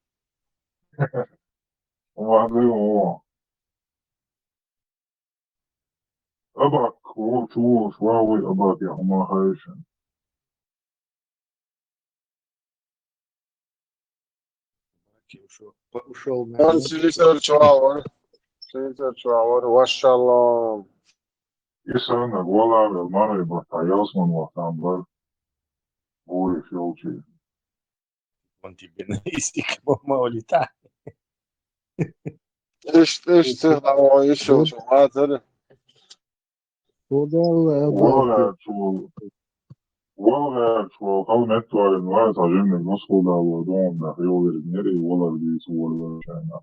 [SPEAKER 9] Вадымо. Абак, чего, швавы, абак, я умахающий.
[SPEAKER 10] Ушел на
[SPEAKER 15] Он силитер чуавар. Силитер чуавар. Вашалом.
[SPEAKER 9] Исана, гвала, велмана, и бахтаялсман, вахтамбар. Ой, филчи.
[SPEAKER 10] Он тебе на язык молитва.
[SPEAKER 15] ايش تهلا ايش شماتر
[SPEAKER 9] والله شو قال نتوى الناس عجبني النسخة ده ودوم ده يوغر نيري ولا بدي سوى ولا شيء.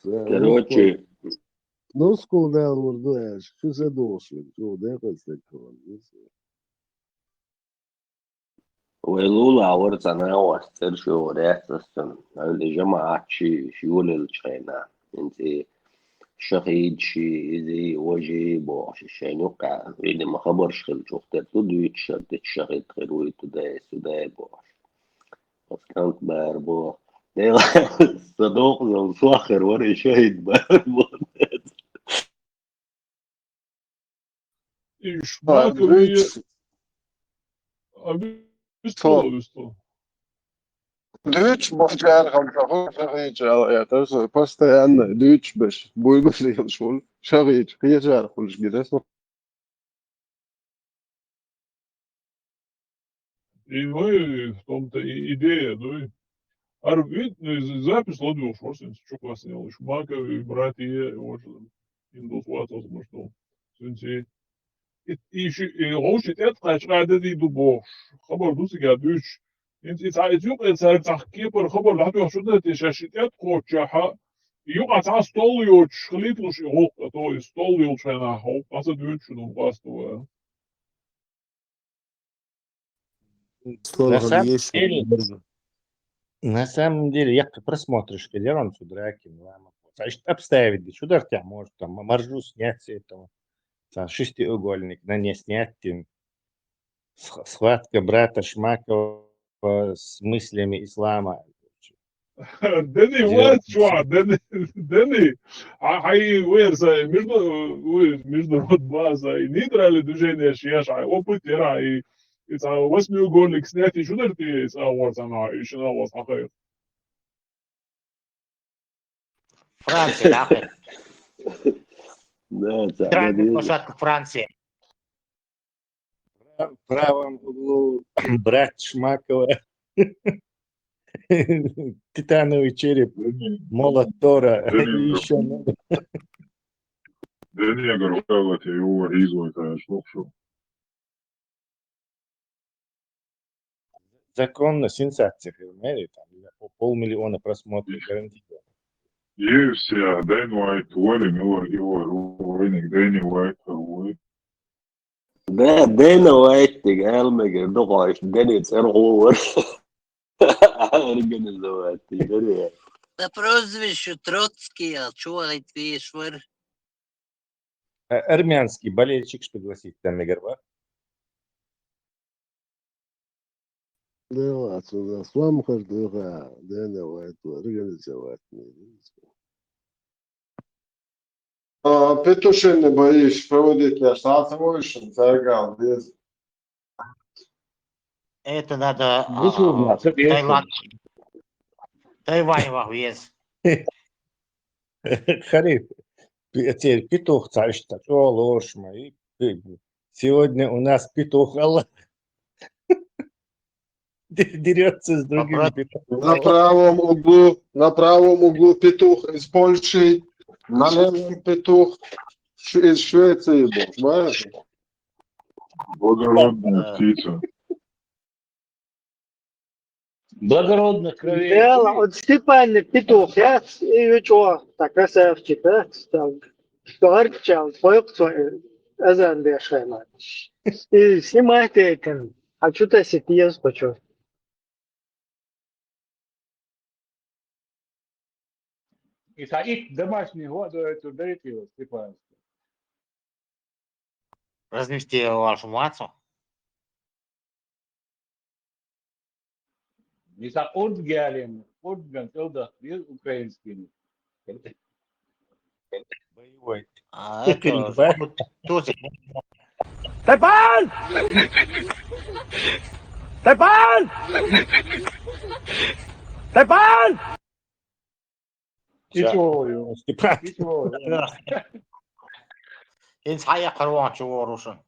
[SPEAKER 5] Короче,
[SPEAKER 14] Ну, скуда урдуешь, что за дошли, что дехать такое.
[SPEAKER 5] ويلولا ورثنا واستر شو رأسستن الجماعة شي يقول الشينا انت شهيد شي زي وجه بوش الشين وقع إذا ما خبرش خل شو اختار تدويت شدت شهيد خلوي تداي بوش بس كانت باربو صدوق زو صاخر وري شهيد باربو
[SPEAKER 9] إيش ما كوي أبي استوى
[SPEAKER 15] Deutsch macht ja شريط يا ترى постоянно Deutsch بس بقول شو شريط هي جار كل شيء ده
[SPEAKER 9] И мы в том-то и идея, да. А ведь запись ловил шорсен, что классно, шмака и братья, вот индус ватос, может, сенсей. И лучше это قاعدة دي دبوش خبر دوسي قادوش انت عايز يبقى تحكي بر خبر لحد شو ده تشاشيتات كوتشاها يبقى تاع ستوليوش خليتوش يغوق تو ستوليوش انا هو قصد دوش نو قاستو
[SPEAKER 10] На самом деле, я просмотришь кадерон драки, значит, обставить, что даже тебя может там маржу снять с этого, шестиугольник, на не снять, схватка брата Шмакова с мыслями ислама.
[SPEAKER 9] Дэнни, вот что, Дэнни, хай вырза между род база и нейтральное движение шеша, опыт ира и it's a восьмиугольник снять и что ты it's a вот она еще на вас ахай.
[SPEAKER 2] Франция, да?
[SPEAKER 5] Да,
[SPEAKER 2] Центральная площадка Франции.
[SPEAKER 10] В правом углу брат Шмакова. Титановый череп, молот Тора и еще много.
[SPEAKER 9] Дэнни, я говорю, вот его ризу, это что.
[SPEAKER 10] Законно сенсация, понимаете? Там 500 000 просмотров гарантированно.
[SPEAKER 13] Есть Дэн Уайт, Уолли Миллер, его Уинник, Дэнни Уайт, Уайт.
[SPEAKER 5] ده دينا وايتك هالمجر دقاش دنيت ارغور ارجن الزوات دنيا
[SPEAKER 17] Да прозвище Троцкий, а чего вишвар?
[SPEAKER 10] Армянский болельщик, что гласит там Мегарва.
[SPEAKER 14] Да, отсюда с вами хожу, да, давай, организовать.
[SPEAKER 15] Петушины боишь проводить штат выше, царгал, без.
[SPEAKER 2] Это надо
[SPEAKER 6] Гусурна,
[SPEAKER 2] Таиланд, Тайвань вагвез.
[SPEAKER 10] Хариф, теперь петух царь, что ложь мои. Сегодня у нас петух Аллах дерется с другими петухами.
[SPEAKER 15] На правом углу петух из Польши, на левом петух из Швеции, понимаешь?
[SPEAKER 13] Благородная птица.
[SPEAKER 6] Благородных кровей.
[SPEAKER 3] Да, вот Степан петух, я и что, так красавчик, да, стал. Говорчал, поёк свой, азан дешевле. И снимайте это, а что-то сеть хочу.
[SPEAKER 6] И саик домашний год эту дайте Степан.
[SPEAKER 2] Развести вашу мацу.
[SPEAKER 6] И са отгялен, отган, без украинский.
[SPEAKER 10] Боевой.
[SPEAKER 2] А это тоже.
[SPEAKER 11] Степан! Степан! Степан!
[SPEAKER 6] Печою.
[SPEAKER 10] Степан.
[SPEAKER 6] Печою.
[SPEAKER 2] Инс хая карван чего рушен.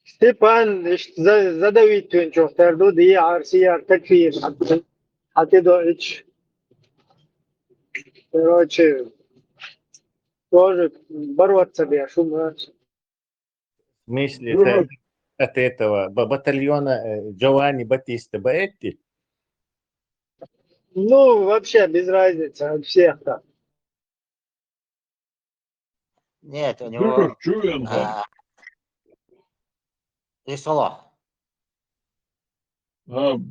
[SPEAKER 3] Степан задавить ничего, вторду дي عرسية تكفير هتدو اتش. Короче, тоже бороться бля, шумно.
[SPEAKER 10] В смысле, от этого батальона Джованни Батиста Баэтти?
[SPEAKER 3] Ну, вообще без разницы от всех там.
[SPEAKER 2] Нет, у
[SPEAKER 9] Духар
[SPEAKER 2] него
[SPEAKER 9] Чуенга.
[SPEAKER 2] Исало.
[SPEAKER 9] Духар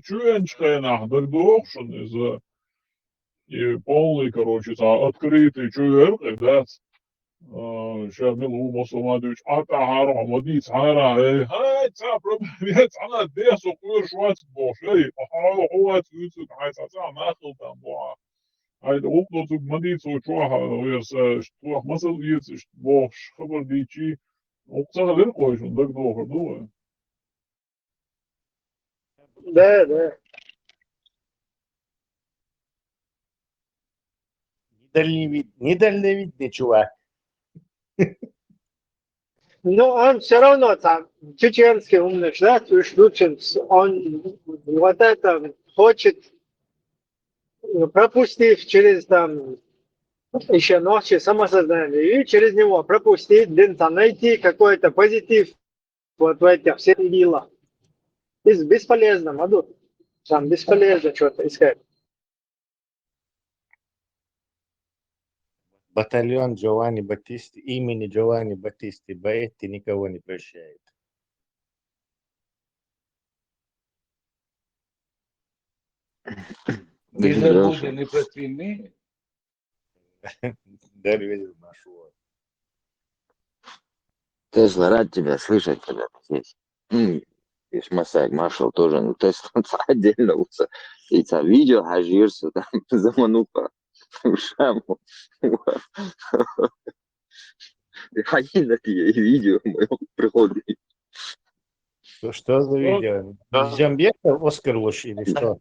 [SPEAKER 9] Чуенчхайнах, дагдохшен из и полный, короче, открытый чуер, да, شامل مصمدوش حتى عارة وديت عارة هاي تعبر بيت أنا ديس وقير شوية بوش أي أحاول قوات يوتيوب هاي تعمل ناخل تنبوع هاي وقت مديت وشوها ويس شتوح مثل يتش بوش خبر ديتشي وقتها للقويش ندق دوخر دوه
[SPEAKER 3] Да.
[SPEAKER 10] Недальновидный чувак.
[SPEAKER 3] Но он все равно там чеченский умный, да, Шдучин, он вот это хочет, пропустив через там еще ночи самосознание, и через него пропустить, там, найти какой-то позитив вот в этих всех делах. Бесполезно, Маду. Там бесполезно что-то искать.
[SPEAKER 10] Батальон Джованни Батисти, имени Джованни Батисти Баэтти никого не прощает.
[SPEAKER 6] Не забудем и про свины.
[SPEAKER 10] Да, видел нашу.
[SPEAKER 18] Тесла, рад тебя слышать тебя здесь. Иш Масаик Маршал тоже, ну Тесла отдельно уца. И це видео хажирся там заманука ушаму. Они на тебе видео моё приходит.
[SPEAKER 10] Что за видео? Джамбека Оскар Луш или что?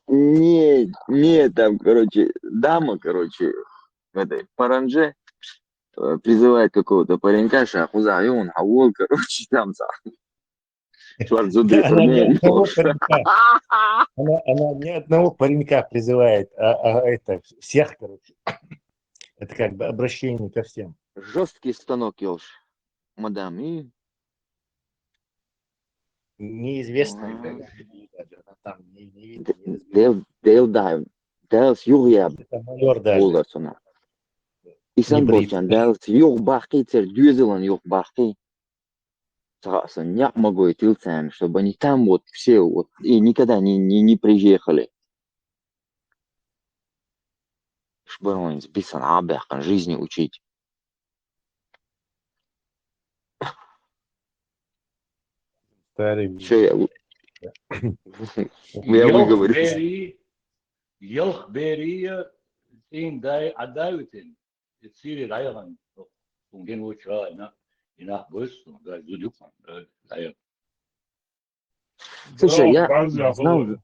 [SPEAKER 18] Не, там, короче, дама, короче, в этой паранже призывает какого-то паренька, шахуза, и он хавол, короче, там сам. Чувак, зубы
[SPEAKER 10] Она ни одного паренька призывает, а это всех, короче. Это как бы обращение ко всем.
[SPEAKER 18] жесткий станок елш, мадам, и
[SPEAKER 10] Неизвестно,
[SPEAKER 18] ага.
[SPEAKER 10] когда даже она там не видно,
[SPEAKER 18] Д-
[SPEAKER 10] не разберешь.
[SPEAKER 18] Dēls jūlijā
[SPEAKER 10] Это майор даже,
[SPEAKER 18] Oldertsonā. Исан
[SPEAKER 10] не
[SPEAKER 18] Борчан,
[SPEAKER 10] бритый.
[SPEAKER 18] dēls jūgbākī, cer Дюзелан jūgbākī. Сразу не могу идти цен, чтобы они там вот все вот и никогда не приехали. Чтобы он сбился на абяхан жизни учить.
[SPEAKER 10] Старый
[SPEAKER 18] Что я
[SPEAKER 8] Jelch
[SPEAKER 18] выговорился.
[SPEAKER 8] beri, jelch beri, in dai adautin. Het zie je eigenlijk. Toen ging we het in haar bus, daar doe je van.
[SPEAKER 18] Слушай, я
[SPEAKER 9] Базя
[SPEAKER 18] знал,
[SPEAKER 9] была.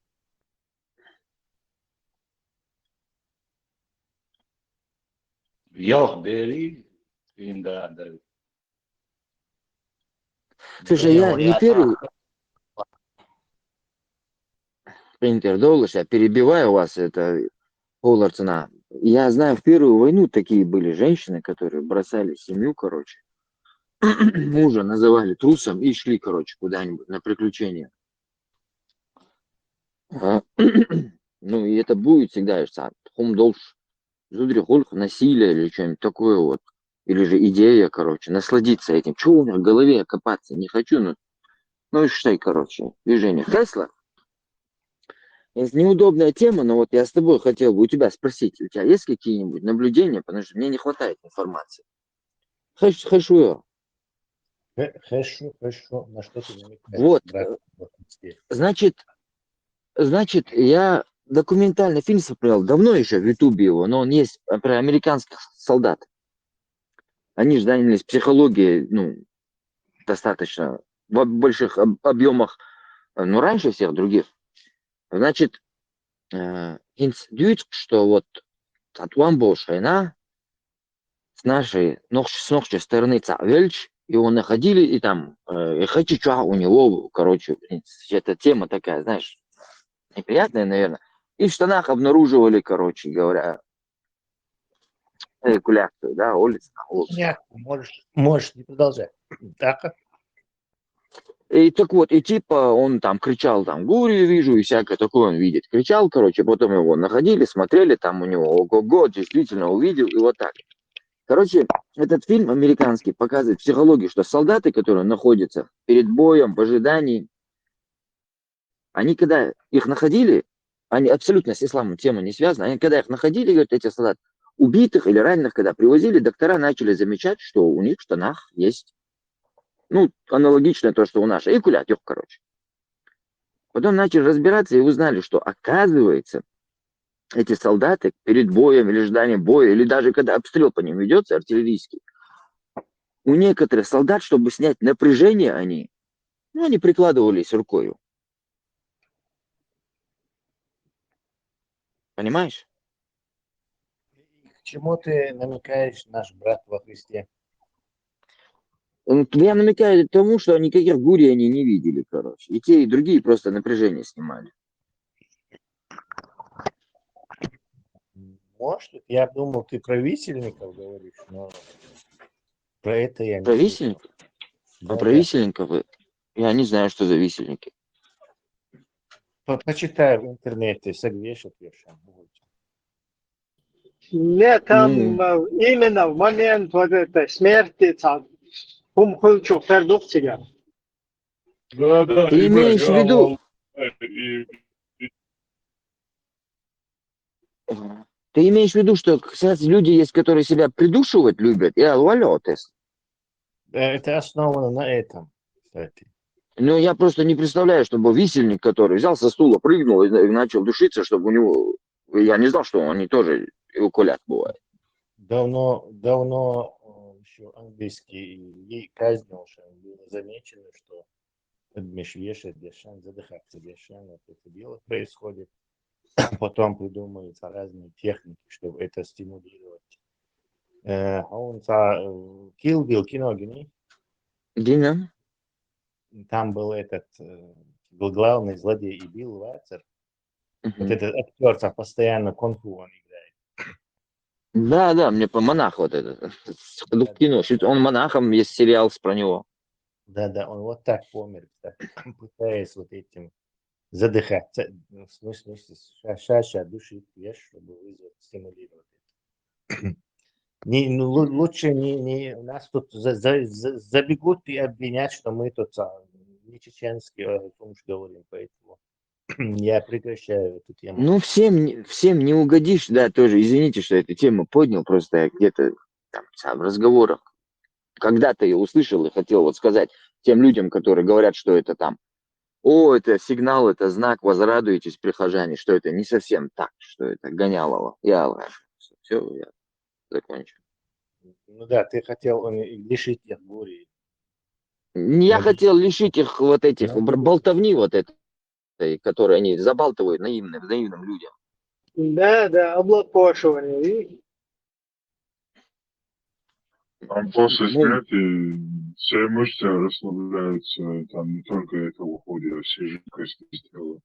[SPEAKER 8] Jelch beri, in dai adautin.
[SPEAKER 18] слушай, я не первый Интердоллар, я перебиваю вас, это Олларсона. Я знаю, в Первую войну такие были женщины, которые бросали семью, короче, мужа называли трусом и шли, короче, куда-нибудь на приключения. А, Ну, и это будет всегда, хомдолш, зудрихольх, насилие или что-нибудь такое вот. Или же идея, короче, насладиться этим. Чего у меня в голове копаться? Не хочу, ну и считай, короче, движение. Тесла. Это неудобная тема, но вот я с тобой хотел бы у тебя спросить, у тебя есть какие-нибудь наблюдения, потому что мне не хватает информации. Хочу.
[SPEAKER 10] Хорошо, на что ты намекаешь,
[SPEAKER 18] Вот,
[SPEAKER 10] брат? Вот здесь.
[SPEAKER 18] значит, я документальный фильм смотрел, давно еще в Ютубе его, но он есть про американских солдат. Они же занялись психологией, ну, достаточно в больших объемах, ну, раньше всех других. Значит, институт, что вот от Вамбошайна с нашей стороны Цавельч, его находили, и там, и Хачича у него, короче, эта тема такая, знаешь, неприятная, наверное. И в штанах обнаруживали, короче говоря, эякуляцию, да, улица.
[SPEAKER 10] Понятно, можешь не продолжать. Так,
[SPEAKER 18] И так вот, и типа он там кричал, там, Гурию вижу, и всякое такое он видит. Кричал, короче, потом его находили, смотрели, там у него ого-го, действительно увидел, и вот так. Короче, этот фильм американский показывает психологию, что солдаты, которые находятся перед боем, в ожидании, они когда их находили, они абсолютно с исламом тема не связана, они когда их находили, говорят, эти солдаты, убитых или раненых, когда привозили, доктора начали замечать, что у них в штанах есть, ну, аналогично то, что у нас, эякулятор, короче. Потом начали разбираться и узнали, что оказывается, эти солдаты перед боем или ожиданием боя, или даже когда обстрел по ним ведется, артиллерийский, у некоторых солдат, чтобы снять напряжение, они прикладывались рукой. Понимаешь?
[SPEAKER 10] к чему ты намекаешь, наш брат во Христе?
[SPEAKER 18] Я намекаю к тому, что никаких гурий они не видели, короче. И те, и другие просто напряжение снимали.
[SPEAKER 10] Может, я думал, ты про висельников говоришь, но про это я не
[SPEAKER 18] Про
[SPEAKER 10] слышал.
[SPEAKER 18] висельников? А
[SPEAKER 10] Да,
[SPEAKER 18] про
[SPEAKER 10] да.
[SPEAKER 18] висельников я не знаю, что за висельники.
[SPEAKER 10] Почитай в интернете, согрешат вершам.
[SPEAKER 3] Нет, там
[SPEAKER 18] Ну,
[SPEAKER 3] именно в момент вот этой смерти Хумхульчу Фердухтига.
[SPEAKER 9] Да,
[SPEAKER 18] ты
[SPEAKER 9] и
[SPEAKER 18] имеешь в виду, ты имеешь в виду, что, кстати, люди есть, которые себя придушивать любят, и алвалетес.
[SPEAKER 10] Это основано на этом, кстати.
[SPEAKER 18] Ну, я просто не представляю, чтобы висельник, который взял со стула, прыгнул и начал душиться, чтобы у него... Я не знал, что они тоже эвакулят бывают.
[SPEAKER 10] Давно еще английский ей казнил, что было замечено, что подмеш вешать дешан, задыхаться дешан, вот это дело происходит. Потом придумываются разные техники, чтобы это стимулировать. Он Kill Bill кино гени.
[SPEAKER 18] Дина?
[SPEAKER 10] Там был был главный злодей и Билл Ватцер. Вот
[SPEAKER 18] Мгм.
[SPEAKER 10] этот актер постоянно кунг-фу он играет.
[SPEAKER 18] Да, мне по монах вот этот. В кино. Он монахом, есть сериал про него.
[SPEAKER 10] Да, он вот так помер, так, пытаясь вот этим задыхаться, ну, в смысле, шаша душить, видишь, чтобы вызвать, стимулировать это. Лучше не у нас тут забегут и обвинят, что мы тут не чеченский говорим, поэтому я прекращаю эту тему.
[SPEAKER 18] Ну, всем не угодишь, да, тоже. Извините, что эту тему поднял, просто я где-то там в разговорах когда-то я услышал и хотел вот сказать тем людям, которые говорят, что это там, это сигнал, это знак, возрадуйтесь, прихожане, что это не совсем так, что это гонялово. Все, я закончу.
[SPEAKER 10] Ну да, ты хотел лишить их бури.
[SPEAKER 18] Я хотел лишить их вот этих болтовни вот этой, которые они забалтывают наивным людям.
[SPEAKER 3] Да, облапошивание, видишь?
[SPEAKER 13] Там после смерти все мышцы расслабляются, там не только это уходит, а все жидкости из тела.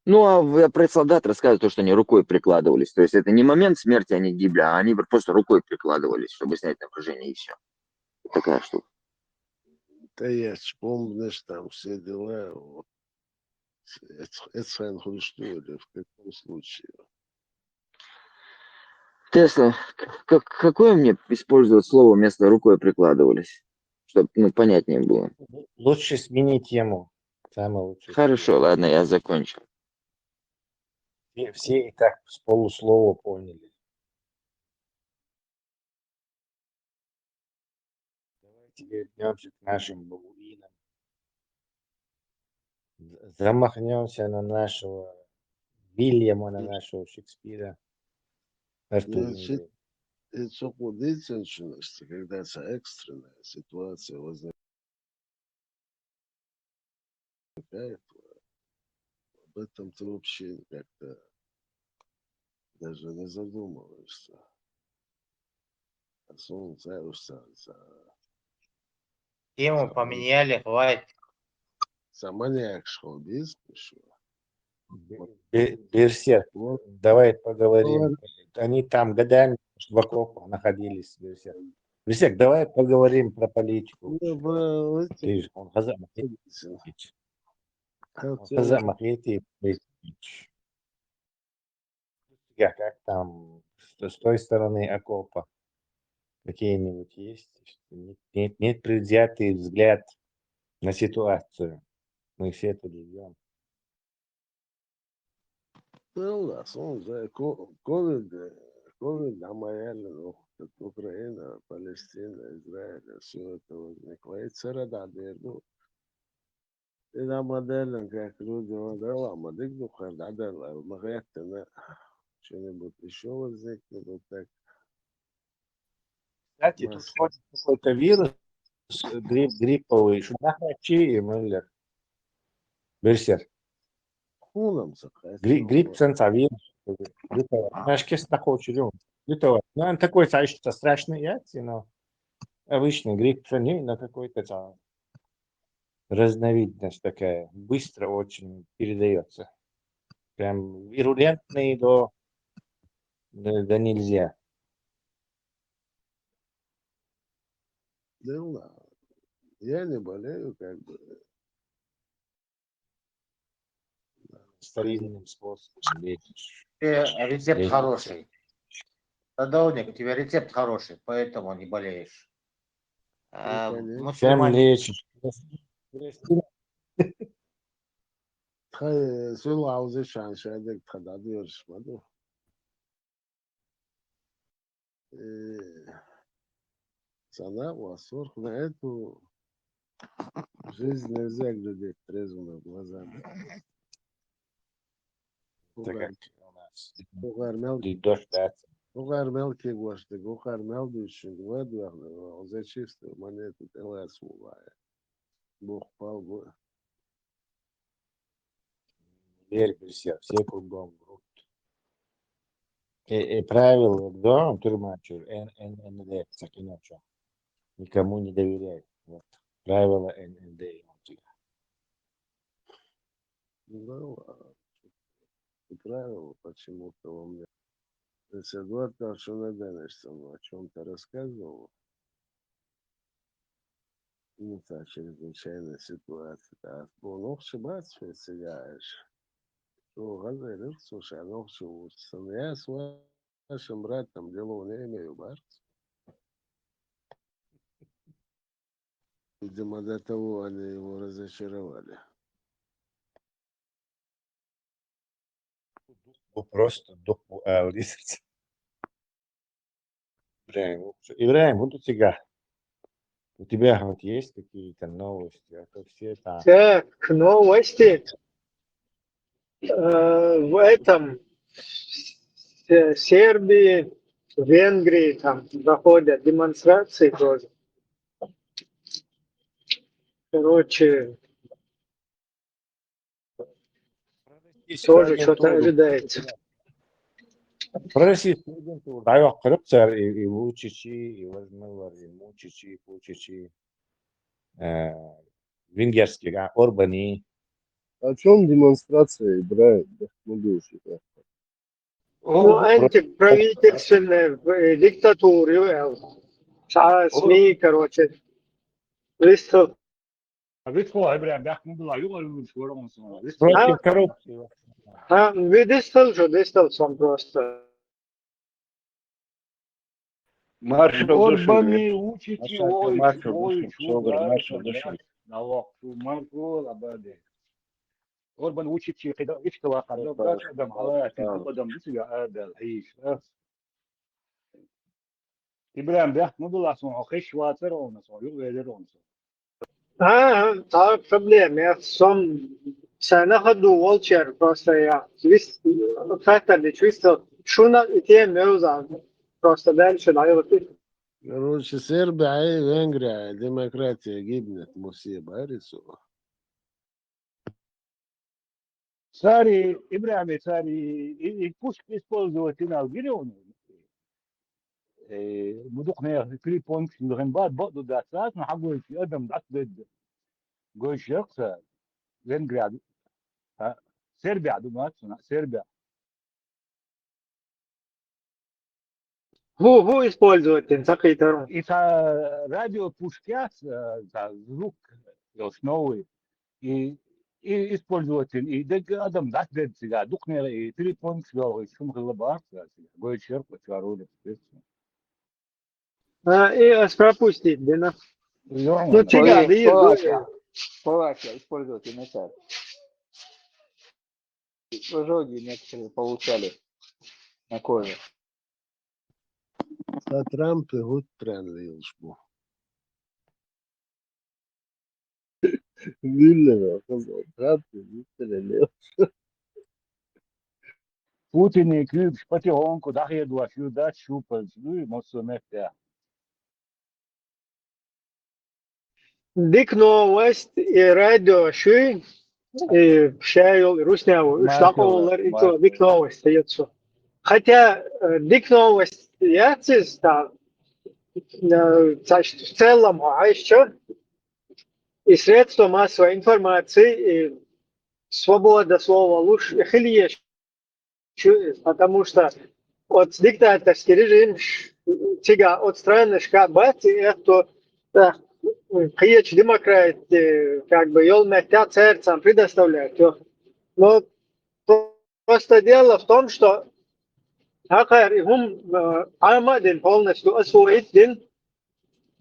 [SPEAKER 18] Ну, а про солдат рассказывают то, что они рукой прикладывались. То есть это не момент смерти они гибли, а они просто рукой прикладывались, чтобы снять напряжение, и все. Такая штука.
[SPEAKER 14] Да я помнишь, там все дела. Вот. Это художественно, в каком случае.
[SPEAKER 18] Тесла, какое мне использовать слово вместо рукой прикладывались? Чтобы понятнее было.
[SPEAKER 10] Лучше смени тему. Самое лучшее.
[SPEAKER 18] Хорошо, ладно, я закончил.
[SPEAKER 10] Все и так с полуслова поняли. Давайте вернемся к нашим бабуинам. Замахнемся на нашего Вильяма, на нашего Шекспира.
[SPEAKER 14] Значит, это удивительность, когда это экстренная ситуация возникает, об этом ты вообще как-то даже не задумываешься. А солнце
[SPEAKER 2] Тему поменяли, хватит.
[SPEAKER 14] Самоняк шел без еще.
[SPEAKER 10] Берсерк, давай поговорим. Они там годами в окопах находились. Берсерк, давай поговорим про политику. Ты же, он Хазамахети. Как там с той стороны окопа какие-нибудь есть? Нет предвзятый взгляд на ситуацию. Мы все тут живем.
[SPEAKER 14] Ну, да, солнце, ковид, Украина, Палестина, Израиль, все это возникло. И царада, и на модель, как люди модела, модель духар, да, магатина, что-нибудь еще возникнет, вот так.
[SPEAKER 10] Кстати, тут ходит какой-то вирус грипповый, что нахачи, Мюллер. Берсерк. Грипп вирус. Знаешь, кесно хочу, ну, он такой, что страшный яйца, но обычный грипп, что не, но какой-то разновидность такая, быстро очень передается. Прям вирулентный до нельзя.
[SPEAKER 14] Да, я не болею, как бы.
[SPEAKER 10] Старинным способом лечишь.
[SPEAKER 2] Рецепт хороший. Садовник, у тебя рецепт хороший, поэтому не болеешь.
[SPEAKER 10] Чем лечишь?
[SPEAKER 14] سوال عاوزه شاید تعداد yarışmadı. Sana вопрос на эту жизнь нельзя глядеть трезвыми глазами. Угар мелкий гвоздь, угар мелкий гвоздь, за чистую монету ТЛС бывает. Бог пал бы.
[SPEAKER 10] Верь, все кругом врут. И правило, да, турмачу, ННД, Сакиночо. Никому не доверяй. Вот. Правило ННД.
[SPEAKER 14] Да ладно. и правила почему-то у меня. То есть Эдуард Таршунаганович со мной о чем-то рассказывал. Ну, так, чрезвычайная ситуация. Да, ну, ошибаться, сигаешь. Что, говорит, слушай, а ну, что, я с вашим братом делов не имею, братцы. Видимо, до того они его разочаровали.
[SPEAKER 10] Просто духу лисица. Ибраим, вот у тебя вот есть какие-то новости, а то все там.
[SPEAKER 3] Так, новости. В этом Сербии, Венгрии там проходят демонстрации тоже. Короче, тоже что-то ожидается.
[SPEAKER 10] Про российскую агентуру. Да, коррупция и Вучичи, и Возмылар, и Мучичи, и Пучичи. Венгерский, Орбани.
[SPEAKER 14] О чем демонстрация, Ибраим?
[SPEAKER 3] Ну, антиправительственные диктатуры, СМИ, короче, листов.
[SPEAKER 10] Против коррупции.
[SPEAKER 3] Видистал сам просто.
[SPEAKER 8] Орбани, Учичи, Воич, налог, Марко, Лабаде. Орбан Учичи, إيش قدم حالاتي قدم بس يا آدل عيش إبراهيم ده مدل أسمع خش واتر ونسوا يغير ونسوا
[SPEAKER 3] Так, проблема. Сам سناخدوا وولتشر просто я фактор чувствовал, шуна и те меуза просто дальше даёт.
[SPEAKER 14] Короче, Сербия и Венгрия, демократия гибнет, мусиба, рису.
[SPEAKER 8] ساري إبراهيم ساري يكوش использовать на الجيرون مدوقنا 3 بوينتس من غنبات بعض داسات نحقول في أدم دعت ضد قول شخص فينغريا سيربيا دومات سيربيا
[SPEAKER 3] هو использует инсакитару.
[SPEAKER 8] Это радио пушкят звук основы и использовать и дег адам дат дед сега духнера и 3 пункт говорит шум глобар говорит черп чарули
[SPEAKER 3] И пропустить, да? Ну, чига,
[SPEAKER 12] Словакия использует иногда. Ожоги некоторые получали на коже.
[SPEAKER 14] А Трамп и вот тренлишбу. Вильнера, Трамп и тренлишбу.
[SPEAKER 8] Путин и Крым потихоньку доедут сюда щупать ну и мосомефтя
[SPEAKER 3] Дик новость и радио ши и шайл русняву штаковалар и то дик новость остается. Хотя дик новость яцис там в целом а еще и средства массовой информации и свобода слова лучше хилие, потому что от диктаторский режим тига от страны шкабати это Киевич демократ, как бы, елмехтя церцам предоставляет. Но просто дело в том, что Акар Амадин полностью освоит день.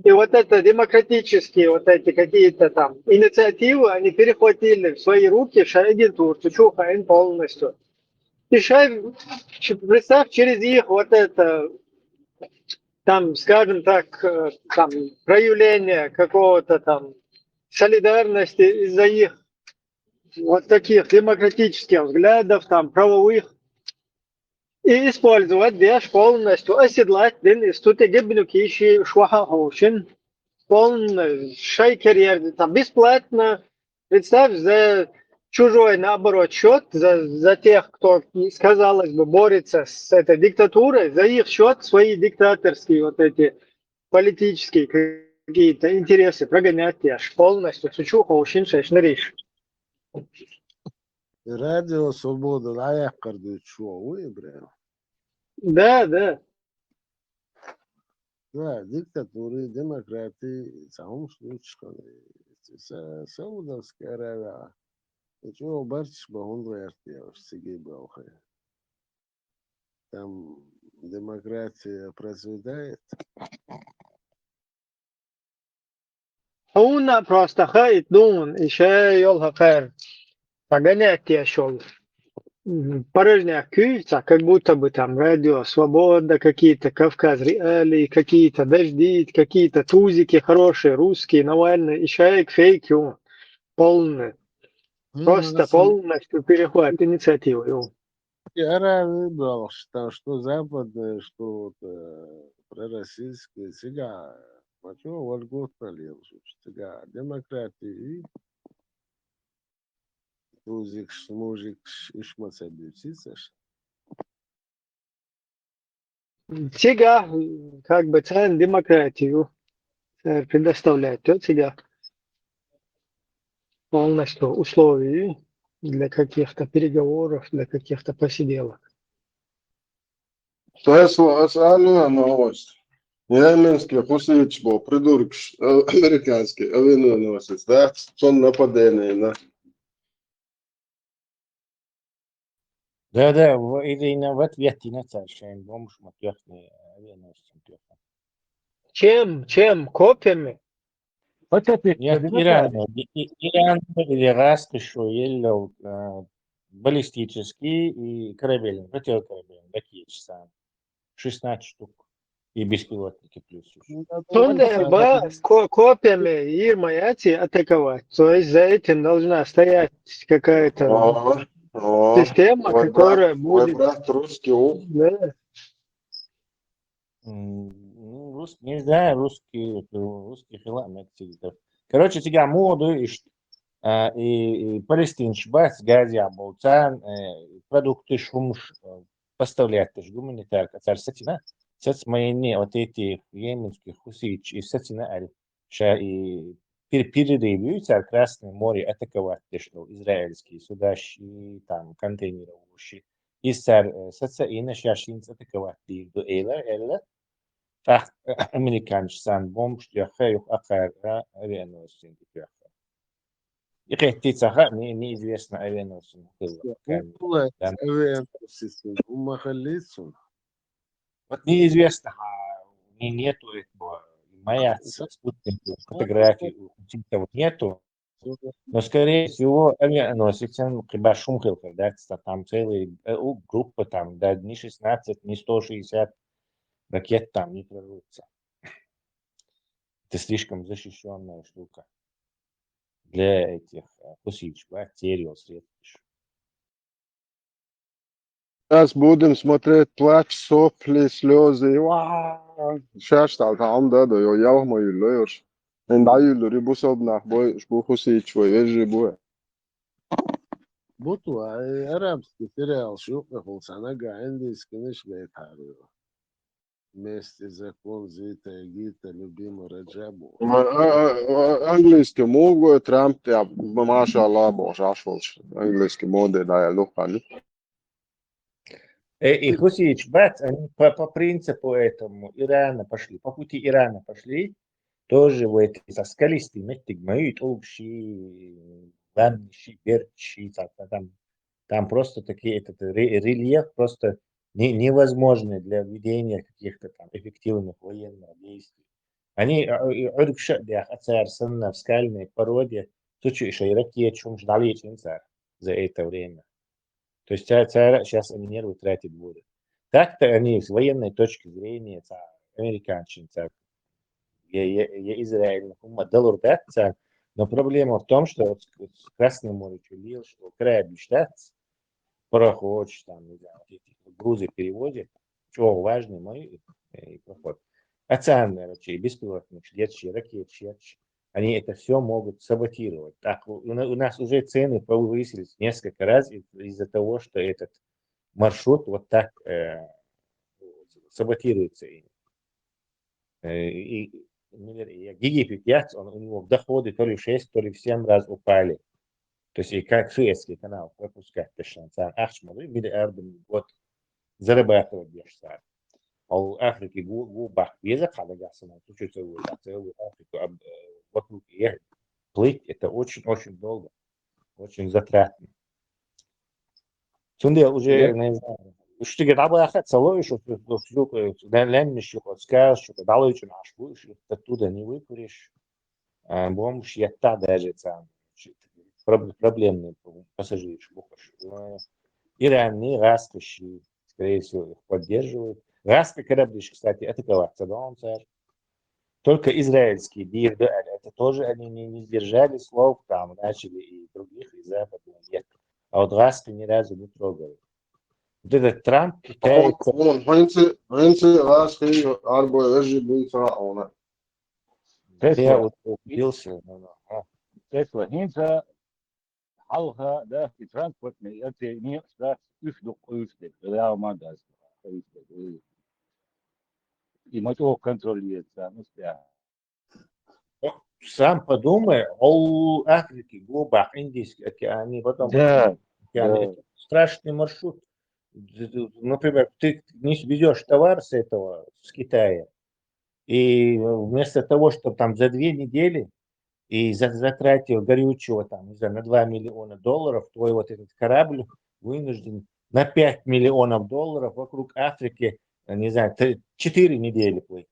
[SPEAKER 3] И вот это демократические вот эти какие-то там инициативы, они перехватили в свои руки Шайагентур, Чучухаин полностью. И представь, через их вот это там, скажем так, там, проявление какого-то там солидарности из-за их вот таких демократических взглядов, там, правовых, и использовать веш полностью, оседлать дин из тут гибну киши швахахошин, полный шайкерьер, там, бесплатно, представь, за чужой, наоборот, счет, за тех, кто, казалось бы, борется с этой диктатурой, за их счет свои диктаторские вот эти политические какие-то интересы прогонять аж полностью. Сучуха очень шеш нариш.
[SPEAKER 14] Радио Свобода, а я кардю чего, прям.
[SPEAKER 3] Да, да.
[SPEAKER 14] Да, диктатуры, демократии, самым случаем, Саудовская Аравия. И чего, бачишь, он говорит, Сергей Бауха. Там демократия процветает.
[SPEAKER 3] Хуна просто хает дун, еще ёлха хэр. Погонять я шел. Порожняк куется, как будто бы там радио Свобода, какие-то Кавказ Реалии, какие-то Дожди, какие-то тузики хорошие, русские, Навальный, и человек фейки, он полный. Просто полностью перехват инициативы.
[SPEAKER 14] Я выбрал, что западное, что пророссийское, сега, почему вольготно лезу, сега, демократии, тузик, шмужик, ишмацабюцицаш.
[SPEAKER 3] Сега, как бы, цель демократию предоставляет, то сега полностью условий для каких-то переговоров, для каких-то посиделок.
[SPEAKER 15] اسألوا новость. Йеменский хусич был придурок американский, авианосец, да? Сон нападение на.
[SPEAKER 10] Да, или в ответ на царшайн бомж матёхный авианосцем тёха.
[SPEAKER 3] Чем? Копьями?
[SPEAKER 10] Вот это нет, Иран или раз еще ело баллистический и корабельный, противокорабельный, такие часа. 16 штук. И беспилотники плюс еще.
[SPEAKER 3] Копьями Ирмаяти атаковать. То есть за этим должна стоять какая-то система, которая будет...
[SPEAKER 15] русский ум.
[SPEAKER 3] Да.
[SPEAKER 10] Ну, русский, не знаю, русский филамент. Короче, тебя моду и палестинч бас газя болцан продукты шумш поставлять тоже гуманитарка царь сатина. Сац мои вот эти йеменских хусич и сатина аль ша и перерывают царь Красное море атаковать что израильские судащи там контейнеровые и царь саца и на шашин атаковать до элла фах американский сан бомб что хаюх акара авианосцем типа. И птица неизвестно авианосцем. Вот неизвестно, нету этого, моя спутниковой фотографии вот нету, но скорее всего авианосец, когда шумхил, когда там целая группа, там, да, не 16, не 160 ракет там не прорвутся. Это слишком защищенная штука для этих хусич, бактерий, средств.
[SPEAKER 15] Сейчас будем смотреть плач, сопли, слезы. Сейчас там да, я мою лёж. Индаю рибусов на бой, шбухуси чой, вежи бой.
[SPEAKER 14] Буту, арабский сериал шутка полсанага, индийский ниш гайтарю. Вместе закон Зита Гита, любимый Раджабу.
[SPEAKER 15] Английский могу, Трамп, я, машаллах, боже, ашволш. Английский моды, да, я лухани.
[SPEAKER 10] И Хусич, бац, они по принципу этому Ирана пошли, по пути Ирана пошли, тоже в эти скалистые места гмают общие, данные, берчи, там просто такие, этот рельеф просто невозможный для ведения каких-то там эффективных военных действий. Они в скальной породе, еще и ракет, чем ждали за это время. То есть сейчас они нервы тратить будут. Так-то они с военной точки зрения, американцы, Израиль, но проблема в том, что с Красным морем чулил, что край обещать, проход, там, не знаю, эти грузы переводят, чего важный мой проход. Оценные беспилотные, летчие, ракетчики, они это все могут саботировать. Так, у нас уже цены повысились несколько раз из-за того, что этот маршрут вот так саботируется. И Египет, у него доходы то ли в 6, то ли в 7 раз упали. То есть и как Суэцкий канал пропускать точно. Цан Ахшмалы, биде Эрден, вот зарабатывать бешсар. А у Африки бах язык халагасана, чуть-чуть целую Африку вокруг ехать. Плыть это очень-очень долго, очень затратно. Тунде уже, не знаю, что где там ахат целую, что лен миш что сказ, что далее что наш будешь, оттуда не выкуришь. Бомж ятта даже там проблемный пассажир бухаш. Иран, Раскоши, скорее всего, их поддерживают. Раска Карабдиш, кстати, это галакта, да, он царь. Только израильские Дир, это тоже они не сдержали слов, там начали и других, и западных нет. А вот Раска ни разу не трогали. Вот этот Трамп пытается...
[SPEAKER 15] Хренцы, Раски, Арбо, Эжи, Буйца, она.
[SPEAKER 10] Я вот убился.
[SPEAKER 8] Tesla hinza halga da die transport met het niet straks nog uitsteekt. Real mandas. И мы его контролируем, да.
[SPEAKER 10] Сам подумай, у Африки, глубоко Индийский океан, потом
[SPEAKER 8] Да,
[SPEAKER 10] океан,
[SPEAKER 8] да.
[SPEAKER 10] это страшный маршрут. Например, ты не везешь товар с этого, с Китая, и вместо того, чтобы там за 2 недели и затратил горючего там, не знаю, на $2 миллиона, твой вот этот корабль вынужден на $5 миллионов вокруг Африки, не знаю, 4 недели плыть.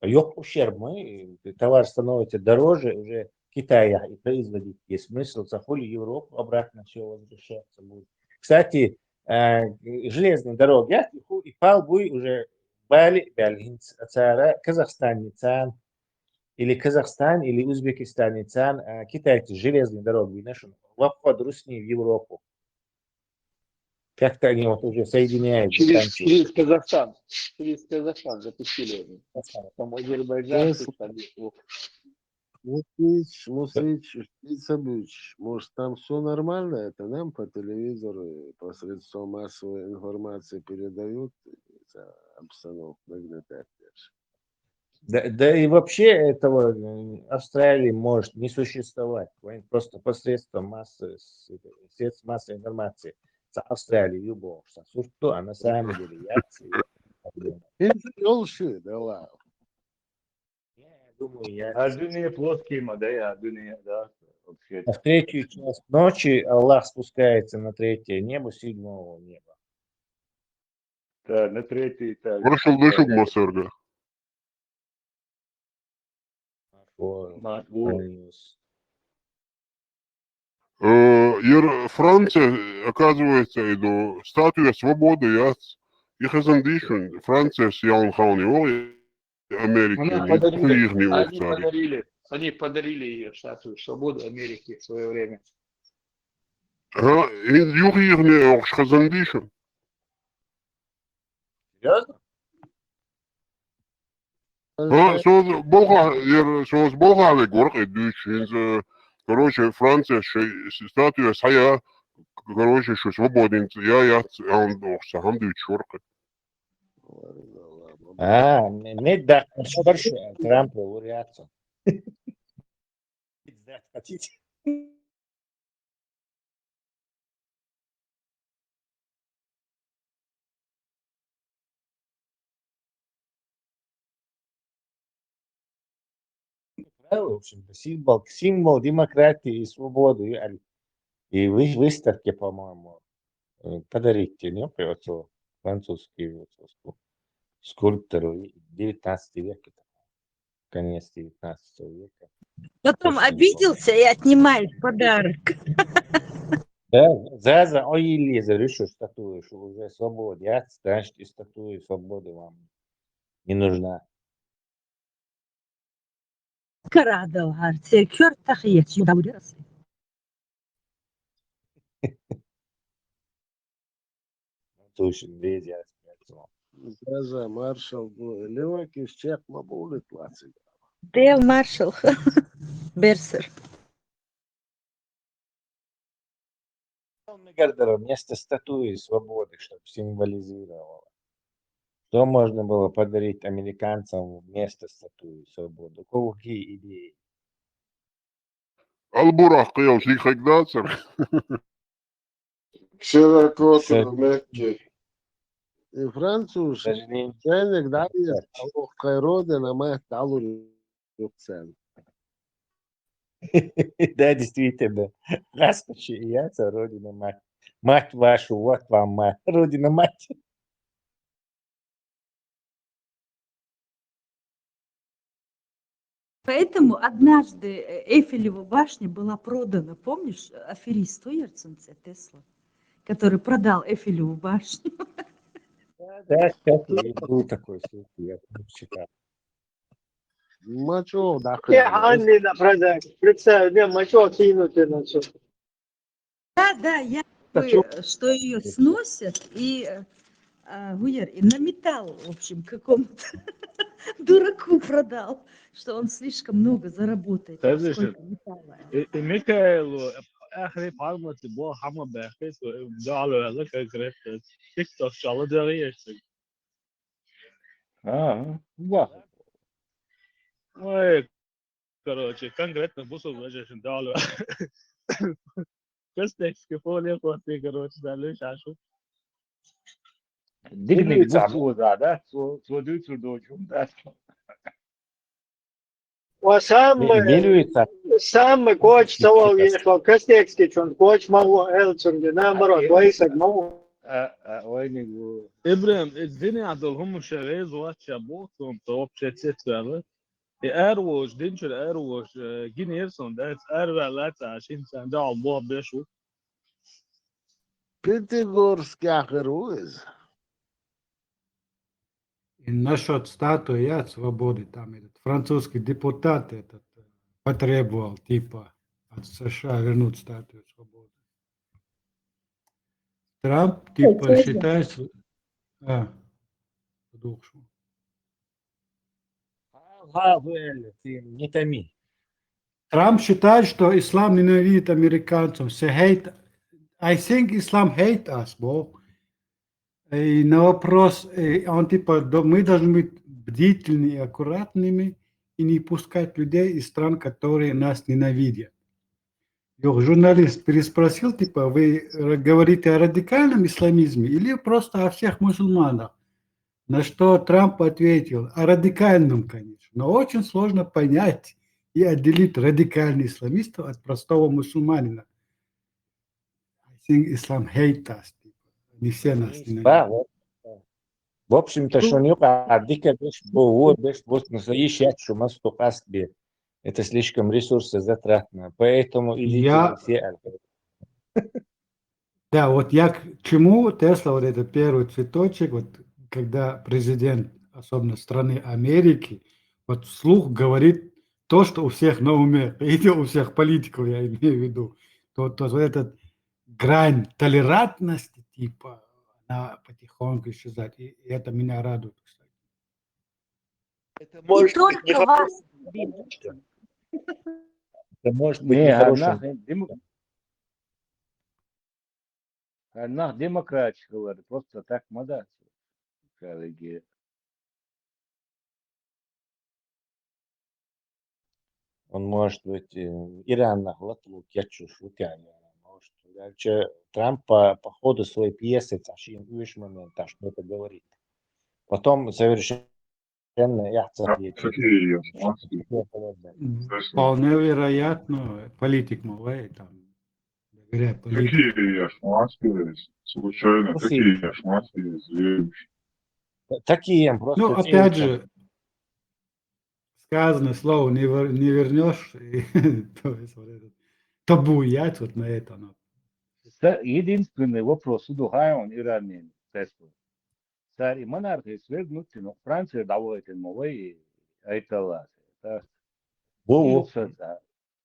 [SPEAKER 10] Ёк ущерб мы, товар становится дороже, уже Китая и производить есть смысл, захули Европу обратно все возвращаться будет. Кстати, железные дороги, и пал будет уже Бали, Бяльгинц, Казахстан, или Казахстан, или Узбекистан, китайцы железные дороги, наши в обход Русни в Европу. Как-то они вот уже соединяют,
[SPEAKER 12] Через Казахстан. Через Казахстан запустили. Там Азербайджан,
[SPEAKER 14] Мусыч, Ицабыч, может там все нормально, это нам по телевизору посредством массовой информации передают обстановку нагнетать.
[SPEAKER 10] Да и вообще этого Австралии может не существовать. Просто посредством средств массовой информации. Австралии любого. Что, а на самом деле
[SPEAKER 14] Ёлши, да ладно.
[SPEAKER 8] А dünya плоские модели, а dünya, да, вообще.
[SPEAKER 10] А в 3 час ночи Аллах спускается на 3 небо 7-го неба.
[SPEAKER 8] Да, на 3 этаж.
[SPEAKER 13] Вышел дышок Мосерга. Франция, оказывается, и статуя свободы, я их изандишен. Франция с Ялнхауни, Америки,
[SPEAKER 12] они подарили ее статую свободы Америки в свое время.
[SPEAKER 13] Юрьевне auch изандишен.
[SPEAKER 10] Серьезно?
[SPEAKER 13] Соos Болгария город идущий, короче, Франция, статуя сая, короче, что свободен, я он сам дючорка.
[SPEAKER 10] Не да, хорошо, Трамп лауреатом. Хотите? В общем, символ демократии и свободы. И выставки, по-моему, подарите, не превратил французский скульптору 19 века, конец 19 века.
[SPEAKER 4] Потом обиделся и отнимает подарок.
[SPEAKER 10] Да, за или решил статую, что уже свободе, значит, и статуи свободы вам не нужна.
[SPEAKER 4] Радовар, кёр тахиет, юдаврёс.
[SPEAKER 10] Точно, везде.
[SPEAKER 14] Даже маршал, леваки с чек мабулы платить.
[SPEAKER 4] Дел маршал. Берсер.
[SPEAKER 10] Вместо статуи свободы, чтобы символизировало. Что можно было подарить американцам вместо статуи свободы? У кого какие идеи?
[SPEAKER 13] البراق يا وشي خيقداتر
[SPEAKER 15] شراكات
[SPEAKER 10] Sad-
[SPEAKER 15] مكة
[SPEAKER 14] فرانسوس
[SPEAKER 10] Sadnije.
[SPEAKER 14] كانك دعية أو خيرود أنا ما تعالوا يقسم
[SPEAKER 10] Да, действительно. Распачи и яйца, родина мать. Мать вашу, вот вам мать. Родина мать.
[SPEAKER 4] Поэтому однажды Эйфелева башня была продана, помнишь, аферисту Ерценце Тесла, который продал Эйфелеву башню.
[SPEAKER 10] Да, кстати, был такой случай, я читал.
[SPEAKER 14] ما شو
[SPEAKER 3] يا
[SPEAKER 14] داخل
[SPEAKER 3] عني ده فرزك представь, не мочо кинуть на все.
[SPEAKER 4] Да, я что ее сносят и Гуер, и на металл, в общем, какому-то дураку продал, что он слишком много заработает.
[SPEAKER 6] Tabii
[SPEAKER 4] Сколько металла.
[SPEAKER 6] Mikael آخر parmak bu hamma bäхес дало alla конкрет TikTok шала дәриясың. Вах. Ой, короче, конкретно бусу вәҗәшен дало. Кастекske фолия хватит, короче, дальше шашу. Дигник бусу да, so дучу дочум, да.
[SPEAKER 3] Сам коч целовал ехал, костекский чон, коч могу, элчунги, наоборот, вайсак могу.
[SPEAKER 6] Ibrahim, الدنيا عندهم شغال وقت شابوتهم طوب شتت فعلا. أروج دينشر أروج جينيرسون ده أربع لات عشان سندا عبوه بيشو.
[SPEAKER 14] Пятигорский ахеруез.
[SPEAKER 11] И насчет статуи от свободы, там этот французский депутат этот потребовал типа от США вернуть статую свободы. Трамп типа считает... Подухшу.
[SPEAKER 10] Не томи.
[SPEAKER 11] Трамп считает, что ислам ненавидит американцев. I think Islam hate us, bro. И на вопрос, он типа, мы должны быть бдительными и аккуратными и не пускать людей из стран, которые нас ненавидят. И журналист переспросил, типа, вы говорите о радикальном исламизме или просто о всех мусульманах? На что Трамп ответил, о радикальном, конечно, но очень сложно понять и отделить радикальных исламистов от простого мусульманина. I think Islam hate us. Не все нас
[SPEAKER 10] Да,
[SPEAKER 11] ненавидят.
[SPEAKER 10] вот. В общем-то, что не дика вот настоящий что мастукаст бе. Это слишком ресурсозатратно. Поэтому или все.
[SPEAKER 11] Да, вот я к чему Тесла, вот этот первый цветочек, вот когда президент, особенно страны Америки, вот вслух говорит то, что у всех на уме, и у всех политиков, я имею в виду, то вот этот грань толерантности, типа, она потихоньку исчезает, и это меня радует, кстати.
[SPEAKER 10] Это
[SPEAKER 4] И
[SPEAKER 10] может быть
[SPEAKER 4] только
[SPEAKER 10] не
[SPEAKER 4] вас.
[SPEAKER 10] Это может быть нехорошим.
[SPEAKER 8] Одна демократия говорит, просто так модаться, коллеги.
[SPEAKER 10] Он может быть Иран нахлату кетчу шутяне. Может, дальше Трамп по ходу своей пьесы Ташин Уиш момент что-то говорит. Потом совершенно
[SPEAKER 11] Вполне вероятно, политик мовей, там, доверяя политику.
[SPEAKER 13] Какие яшмаски, случайно, какие яшмаски, зрелища.
[SPEAKER 10] Такие просто.
[SPEAKER 11] Ну, опять же, сказанное слово не вернешь, то есть вот этот табу яйц вот на это.
[SPEAKER 8] Единственный вопрос у Духайон Иранин, Тесла. Царь монархии свергнуты, но Франция доводит мовей айталат.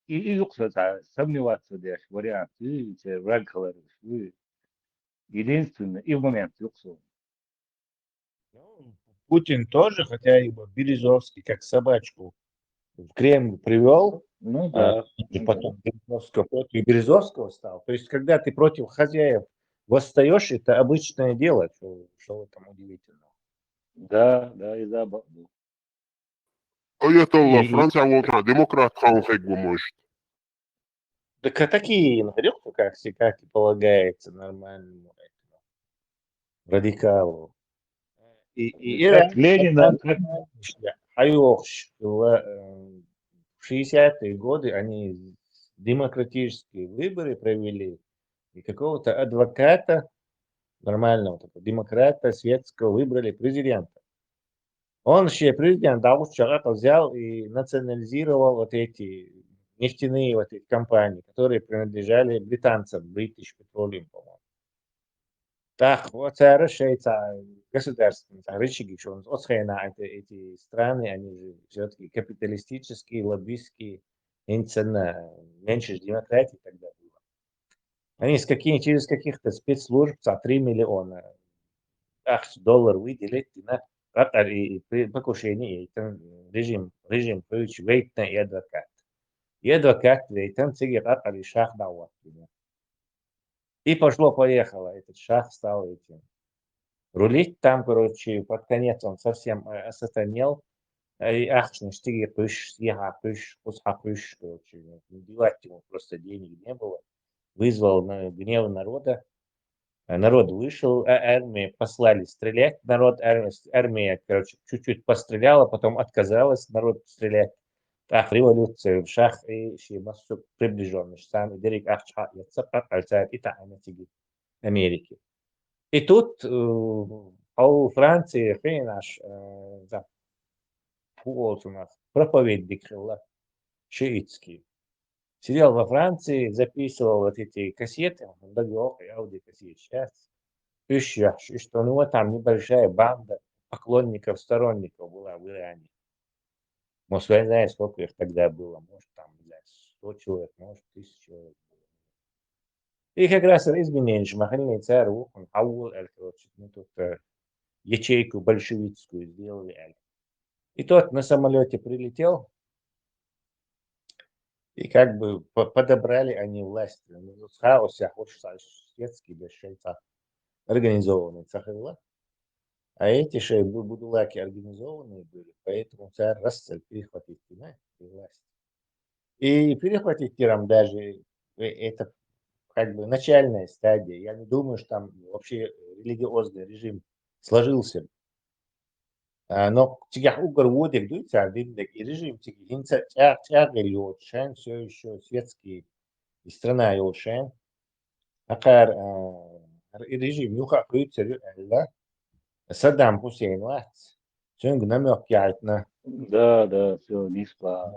[SPEAKER 8] И юкса сомневаться здесь вариант, и враг единственный, и в момент юксу.
[SPEAKER 10] Путин тоже, хотя его Березовский как собачку в Кремль привел,
[SPEAKER 8] ну, да.
[SPEAKER 10] И потом Березовского против Березовского стал. То есть, когда ты против хозяев восстаешь, это обычное дело, что в этом удивительного.
[SPEAKER 8] Да, и забавно.
[SPEAKER 13] Аятолла, Франция вот демократ хан хэг может.
[SPEAKER 10] Так такие инхрюхты, как и полагается нормальному этому радикалу. И
[SPEAKER 8] Как
[SPEAKER 10] раньше,
[SPEAKER 8] Ленина, как
[SPEAKER 10] в 60-е годы они демократические выборы провели, и какого-то адвоката, нормального такого демократа светского выбрали президента. Он еще президент Давуд Чагата взял и национализировал вот эти нефтяные вот эти компании, которые принадлежали британцам, British Petroleum, по-моему. Так, вот Швейцария, государственные рычаги, что он эти страны, они же все-таки капиталистические, лоббистские, меньше же демократии тогда было. Они через каких-то спецслужб за 3 миллиона $доллар выделить на покушение, режим вейтна и адвокат. И адвокат вейтен цигер и шах дават. И пошло-поехало, этот шах стал этим. Рулить там, короче, под конец он совсем осатанел. И ахшный штиги пыш, съеха пыш, пусха пыш, короче. Девать ему просто денег не было. Вызвал гнев народа. Народ вышел, армия послали стрелять. Армия, короче, чуть-чуть постреляла, потом отказалась народ стрелять. Так, революция в шах и массу приближенных. Сам Дерек Ахчха, Яцапат, Альцайт, и Та'анатиги Америки. И тут у Франции наш у нас проповедник шиитский. Сидел во Франции, записывал вот эти кассеты, аудиокассеты. Сейчас, и что у него там небольшая банда поклонников, сторонников была в Иране. Может, я знаю, сколько их тогда было. Может, там, 100 человек, может, 1000 человек. И как раз изменение махальный царь, он аул, мы тут ячейку большевистскую сделали. И тот на самолете прилетел, и как бы подобрали они власть. В хаосе, светский, без шейца, организованный цахила. А эти будулаки организованные были, поэтому царь расцель перехватить власть. И перехватить тирам даже это как бы начальная стадия. Я не думаю, что там вообще религиозный режим сложился. Но тигах угар водик дуется, и режим тигинца тягай йошен, все еще светский и страна йошен. Акар режим юха дуется, Саддам Хусейн вац. Чунг намек яйтна.
[SPEAKER 8] Да, все, низко.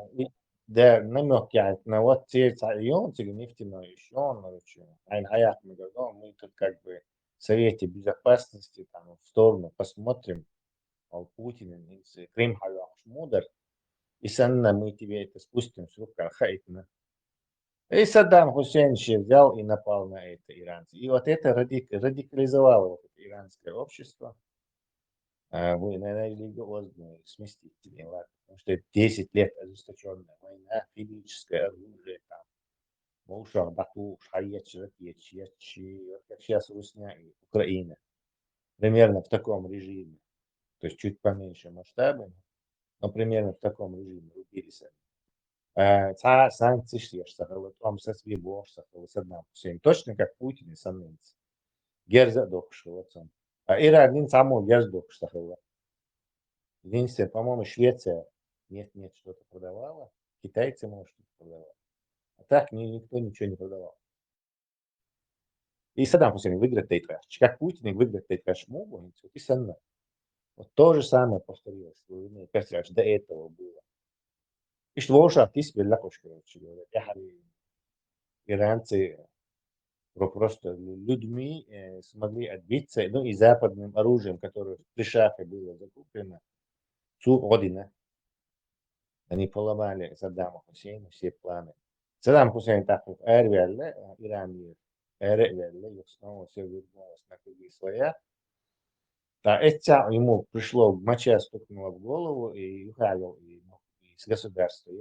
[SPEAKER 10] Да, намек яйтна. Вот те царьон, те нефтяной еще, короче. Айн хаят мы говорим, мы тут как бы в Совете Безопасности там в сторону посмотрим. Путин, Крым Хаваш Мудар. И санна мы тебе это спустим с рук хаитна. И Саддам Хусейн взял и напал на это иранцы. И вот это радикализовало вот это иранское общество. Вы, наверное, религиозные сместители, потому что это 10 лет ожесточенная война, физическое оружие, там, Мушах, Баку, Шаеч, Ракеч, вот как сейчас Русня и Украина. Примерно в таком режиме. То есть чуть поменьше масштабами, но примерно в таком режиме рубились они. Санкции шли, там со Свибо, Саддам Хусейн. Точно как Путин и Саннинцы. Герза дохшил отцом. Иран не саму герзду штахила. Единственное, по-моему, Швеция нет, что-то продавала. Китайцы, может, что-то продавали. А так никто ничего не продавал. И Саддам Хусейн выиграет тейтраш. Как Путин выиграет тейтраш могу, и Санна. Вот то же самое повторилось. 5 раз до этого было. И что волшеб тис беллакош, короче говоря. Иранцы просто людьми смогли отбиться, ну и западным оружием, которое при шахе было закуплено, Родина. Они поломали Саддама Хусейна все планы. Саддам Хусейн так в Эрвелле, Иран Эрвелле, снова все вернулось на круги своя. Да, это ему пришло, моча стукнула в голову и ухалил из государства.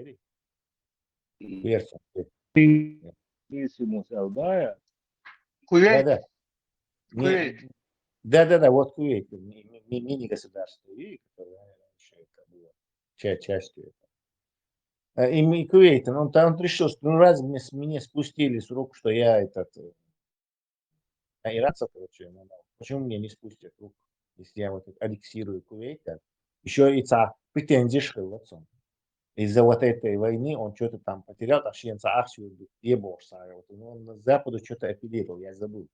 [SPEAKER 8] Ты ему Салдая?
[SPEAKER 12] Кувейт?
[SPEAKER 10] Да.
[SPEAKER 12] Кувейт.
[SPEAKER 10] Да, вот Кувейт, мини-государство, которое раньше это было частью этого. Им Кувейта, он решил, что ну раз мне спустили с рук, что я иранцев, короче, почему мне не спустят рук, если я вот аннексирую Кувейт, еще и претензии шхилотсон. Из-за вот этой войны он что-то там потерял, а шиенца акцию не борса. Он на Западу что-то апеллировал, я забыл.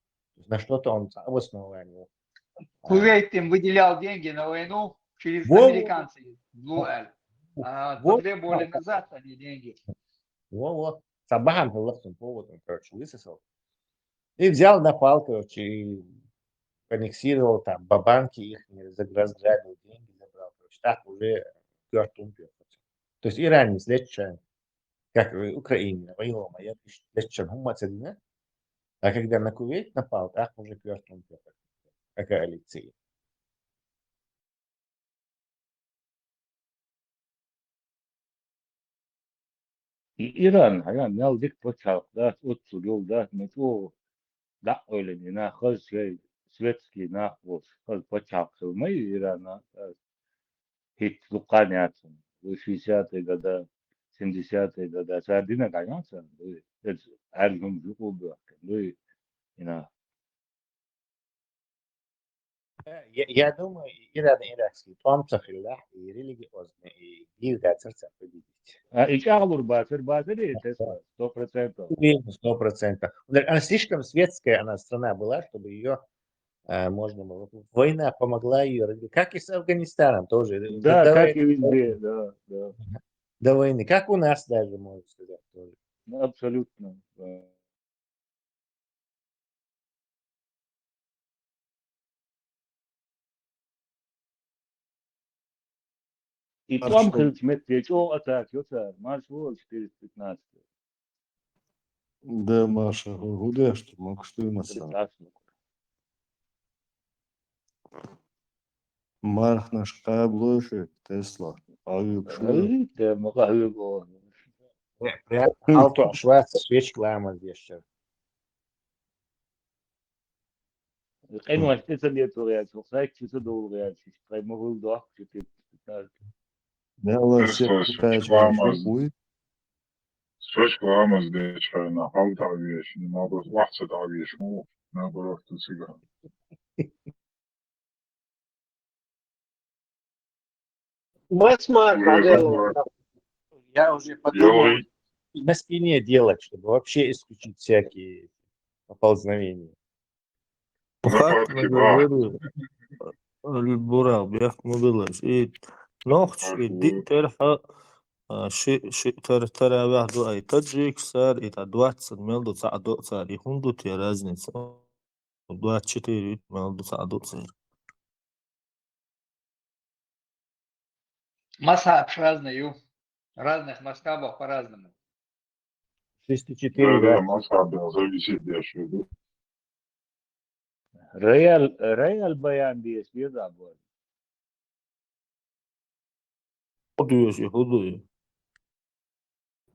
[SPEAKER 10] На что-то он обосновал.
[SPEAKER 12] Кувейт им выделял деньги на войну через
[SPEAKER 10] Во-во.
[SPEAKER 12] американцев. Блуэль. Потребовали назад они деньги.
[SPEAKER 10] Вот. Сабахан был повод, он, короче, высосал. И взял, напал, короче, и аннексировал там бабанки их, разграбил деньги, забрал. Короче, так уже пёртун. То есть Иран не слечен, как Украина, воевала моя, слечен хумацедина. А когда на Кувейт напал, так уже пёртун. Как коалиция.
[SPEAKER 8] إيران حقا نال ديك بتشاق ده أتصل ده متو ده أولي ناخذ شيء سويتسكي ناخذ خذ بتشاق ما إيران هيت لقانياتهم وشيشات إذا سندسات إذا ساردينا كايناتهم عارفهم جوكو بيوكل هنا
[SPEAKER 10] Я думаю, Иран иракский, том цахилlah и религиозный, и гильда царца победить.
[SPEAKER 8] إيجابور باسر إيه 100%.
[SPEAKER 10] Уверен, 100%. Она слишком светская, она страна была, чтобы ее можно было. Война помогла ее, как и с Афганистаном тоже.
[SPEAKER 8] Да, как и везде, да.
[SPEAKER 10] До войны, как у нас даже, можно сказать, тоже.
[SPEAKER 8] Абсолютно. И там хилчмет чего атак, марш вол 415.
[SPEAKER 19] Да, Маша, гуляй, что мог что и масса. Марх наш каблоши, Тесла, авик шуя.
[SPEAKER 8] Да, махаю го.
[SPEAKER 10] Auto Schwarz, Schwächklammer, jeszcze.
[SPEAKER 8] Geen was dit een dit weer uit, of ik zit er door weer uit. Ik krijg maar wel dag, zit dit.
[SPEAKER 19] Да, ладно,
[SPEAKER 9] Свечка Амаз дечь, на халта вещь, не могу вахса да вещь, наоборот, тут сега.
[SPEAKER 3] Я уже
[SPEAKER 10] подумал, на спине делать, чтобы вообще исключить всякие поползновения.
[SPEAKER 19] Факт говорю, البراق بيحكموا بالله شيء نوخش دي ترحى شيء ترى واحد أي تجيك صار يتدوات ملدو تعدو صار يهندو تيرازني صار دوات شتيري ملدو تعدو صار
[SPEAKER 12] Масштаб разный, разных масштабов по-разному.
[SPEAKER 10] 604,
[SPEAKER 9] да. Масштаб зависит от
[SPEAKER 8] Реал баян диес беда был.
[SPEAKER 19] Худую.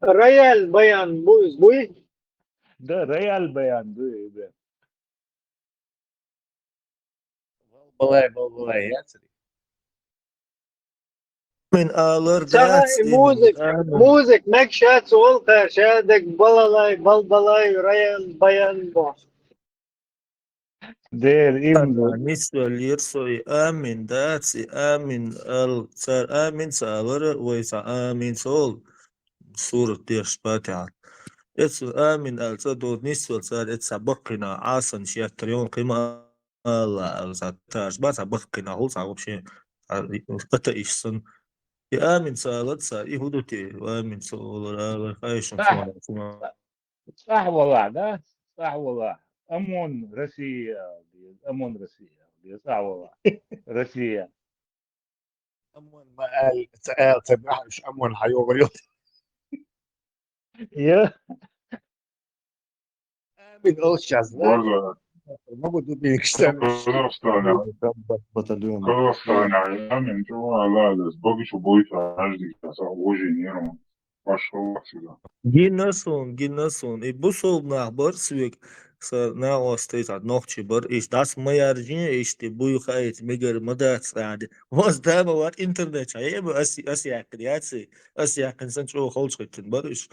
[SPEAKER 3] Рояль баян будет?
[SPEAKER 8] Да, реал баян будет.
[SPEAKER 10] Балай, яцери.
[SPEAKER 19] من آلر
[SPEAKER 3] موزك مكشات سولتا شادك بلبلاي رويال баян بو.
[SPEAKER 8] دير إمدو
[SPEAKER 19] نسبة ليرسوي آمين داتسي آمين صار آمين سالر ويسا آمين سول سورة ديرش باتعان اتسو آمين التدود نسبة صار اتسا بقنا عاصن شياتريون قيمة الله الزاتاج باتسا بقنا هو صعب شيء قطع إشسن آمين سالت صار يهودتي وآمين سول الله خايشن
[SPEAKER 8] صح والله ده صح والله أمون روسيا صح والله روسيا
[SPEAKER 10] أمون ما قال تبعها مش أمون حيوغريوت
[SPEAKER 8] يا
[SPEAKER 10] من أوشاز могут убить
[SPEAKER 19] батальон.
[SPEAKER 9] Амин, чего надо, с Богом что будет, каждый Божий миром пошел сюда.
[SPEAKER 19] Гиннасон, и бусол нахбар свек, ناوستيت عاد نوختي بر إيش داس ما يرجع إيش تبوي خايت ميجر مدات عاد واس دام وات إنترنت هاي أسيا كرياتي أسيا كنسان شو خالص كتن برش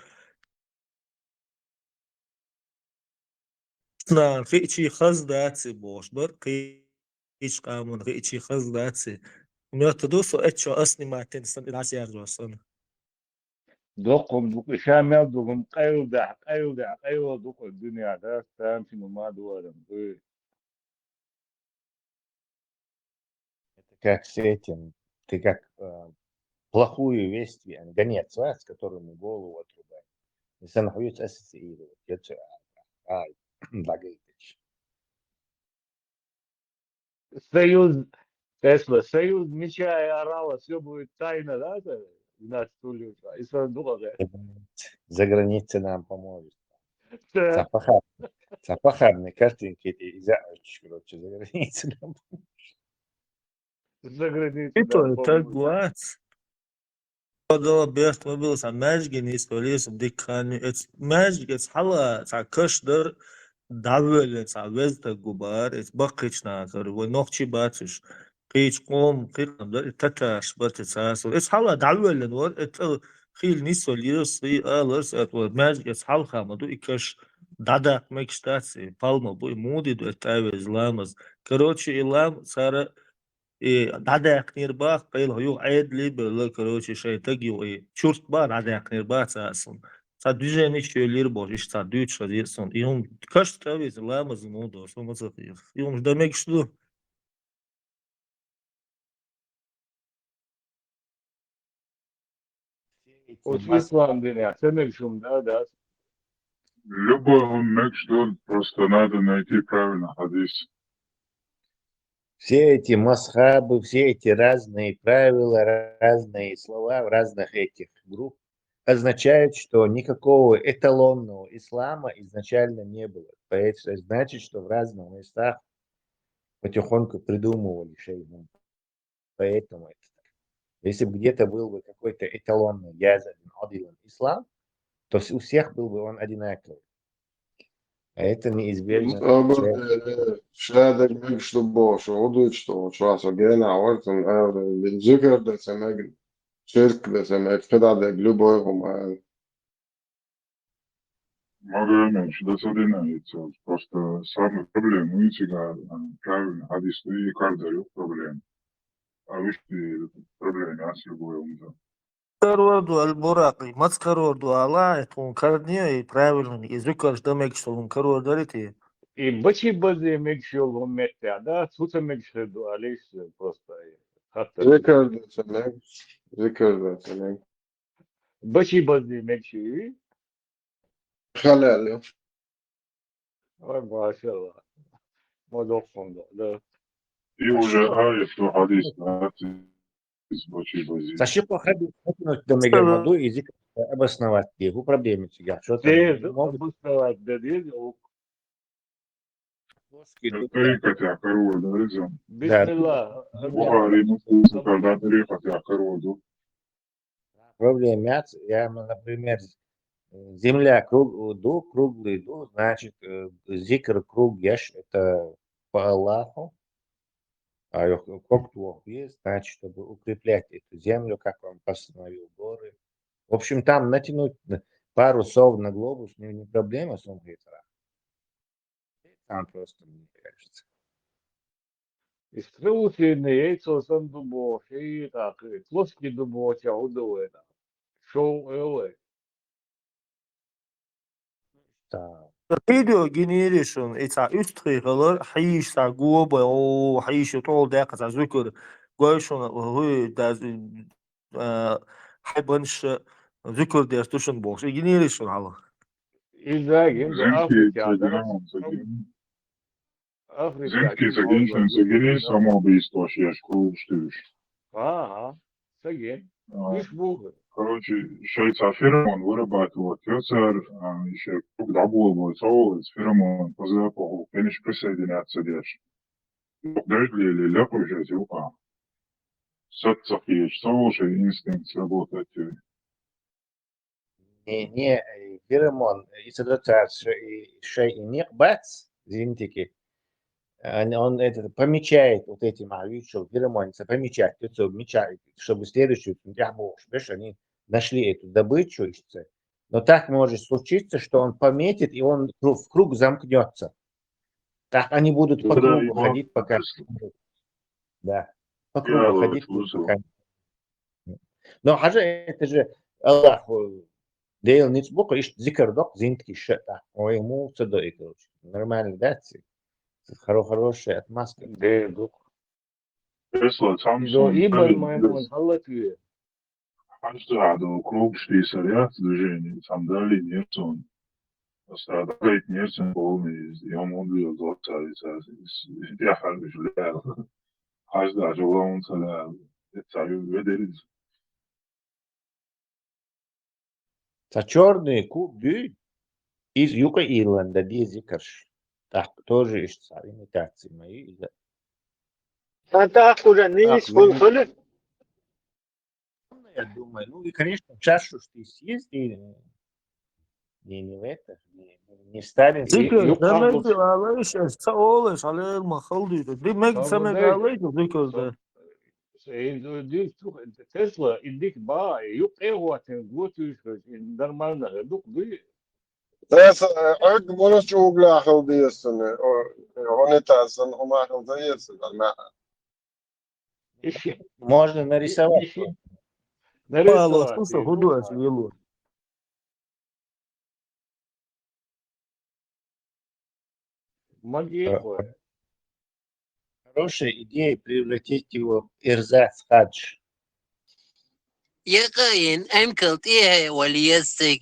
[SPEAKER 19] نا خيتشي خز داتي بوش بر إيش قامون خيتشي خز داتي نيوتدوسو إتشو أصلي ما تنسن الناس يرجعوا أصلا
[SPEAKER 8] دوقهم دوق شامل دوقهم قيودع دوق الدنيا ده فاهم شنو ما دورهم
[SPEAKER 10] Как с этим, ты как плохую весть, гонец, с которыми голову отрубают. Если находится ассоциировать, это лагаитыч.
[SPEAKER 8] Союз, Тесла, союз меча и орала, все будет тайно, да, у нас стулья, и сразу долго.
[SPEAKER 10] За границей нам поможет. Запахарные картинки из короче, за границей нам
[SPEAKER 8] За границей
[SPEAKER 19] إنتو
[SPEAKER 8] нам
[SPEAKER 19] تاج
[SPEAKER 8] поможет.
[SPEAKER 19] وات هذا بيرت موبيل سا ماجي نيس كوليس بديك كان اتس ماجي اتس حلا تاع كشدر دابل تاع ويزتا جوبار اتس باقيش ناكر ونوختي باتش قيش قوم قيل تتاش برت تساسو اتس حلا دابل نور ات خيل نيسو ليرس سي الرس ات ماجي اتس حل خامدو إكش دادا مكشتاتسي بالما بوي مودي دو اتاوي زلامز كروتشي إلام سارة إيه دادا نيرباخ قيل هيو عيد لي بلا كروتشي شيء تجيو إيه شورت بار دادا نيرباخ أصلا sa düzeni şeyleri boş işte sa düç şey son İyon kaç tabii lamazın o da sonra satıyor. İyon demek şu
[SPEAKER 8] Вот в Исландии, цены шум, да.
[SPEAKER 13] Любой он мекшдон, просто надо найти правильный хадис.
[SPEAKER 10] Все эти масхабы, все эти разные правила, разные слова в разных этих групп означают, что никакого эталонного ислама изначально не было. Поэтому значит, что в разных местах потихоньку придумывали шейху. Поэтому это так. Если бы где-то был бы какой-то эталонный язык, ислам, то у всех был бы он одинаковый. А это неизбежно.
[SPEAKER 15] Aber schade meg što boš odlič što čas ogena orten bin zucker da se meg širk da se meg feda da ljuboj
[SPEAKER 13] Могу иначе, да содинается. Просто самая проблема, у тебя правильно хадис, и каждый проблем. А вы что проблемы, а с любой умза.
[SPEAKER 19] Карорду Аль-Бураки, мац карорду Алла, это кардния и правильно, и зукар демек что он карор дарите.
[SPEAKER 8] И бачи базе мекшил он метя, да, суца мекшил дуалиш просто.
[SPEAKER 15] Zikr da se meg, zikr da se meg.
[SPEAKER 8] Бачи базе мекшил.
[SPEAKER 15] Halal.
[SPEAKER 8] Ой, машалла. Модофон, да.
[SPEAKER 13] И уже аят, то хадис, бачи бази.
[SPEAKER 10] Зачем походить до Мегаmodu и язык обосновать его проблемы тебя? Что
[SPEAKER 8] Ты
[SPEAKER 10] там?
[SPEAKER 8] обосновать дадишь?
[SPEAKER 13] طريقة يعكروا الرزم.
[SPEAKER 8] بسم الله.
[SPEAKER 13] Бухари, Муслим, когда тарифа يعكروا.
[SPEAKER 10] Проблема, например, земля круглый дух, значит, зикр круг яш, это по Аллаху, а коктуох есть, значит, чтобы укреплять эту землю, как он постановил горы. В общем, там натянуть пару сов на глобус не проблема, с он говорит. Там просто, мне кажется.
[SPEAKER 8] Иструсине яйцо сан дубо, и так, плоский дубо, чаудовое. Шоу элэ.
[SPEAKER 19] فيديو جنريشن إتا إستريغلر حيش تا جوبا أو حيش طول داقة تا ذكر قويشون هو داز حيبنش ذكر ديرتوشن بوش جنريشن على
[SPEAKER 8] إزاجين
[SPEAKER 13] Зенки, Загиншин, Загини, самоубийство, шешку, штыш.
[SPEAKER 8] Ага, Сагин. Виш Бога.
[SPEAKER 13] Короче, шейца феромон вырабатывает йоцер, еще когда было соулец, феромон по запаху, конечно, присоединяться дальше. Дождли или ляпу же зюка. Сотцах есть, соул же инстинкт сработать.
[SPEAKER 10] не феромон, изолятор шей не бац, зинтики. Он это помечает вот эти малючил феромон, помечает, это помечает, чтобы следующую они нашли эту добычу, но так может случиться, что он пометит и он в круг замкнется. Так они будут по кругу ходить, пока. Да, по кругу ходить. Но хаже это же Аллах дейл ниц бока иш зикрдок зинтки шата. Ой, ему цедой, короче. Нормально, да? Хорошая отмазка.
[SPEAKER 13] Tesla Samsung каждый круг шлиса ряд движений, там дали нерцон. Страдает нерцон полный, и он убил доктора, я харбишлял. Каждый оживал он целя, это ведерец.
[SPEAKER 10] За черный куб дюй из Юга Ирланда, дизикаш. Так, тоже из имитации мои.
[SPEAKER 3] Так уже не есть фулфулы.
[SPEAKER 10] Я думаю, ну и, конечно, чашу, что ты съездил, не в это, не ставим.
[SPEAKER 19] ذكر ده مجد عليش استقالش على المخلدي دي مجد سمج عليك ذكر ده
[SPEAKER 8] Tesla indik ba yok evaten götürüş normalde yok bir
[SPEAKER 15] Das arg monos jogla khaldiysan honetasan homa khaldiysan
[SPEAKER 10] Можно нарисовать.
[SPEAKER 19] Пало, слушай, худой вело.
[SPEAKER 10] Хорошая идея превратить его в эрзац хадж.
[SPEAKER 17] يقين أمكلت إيه وليستك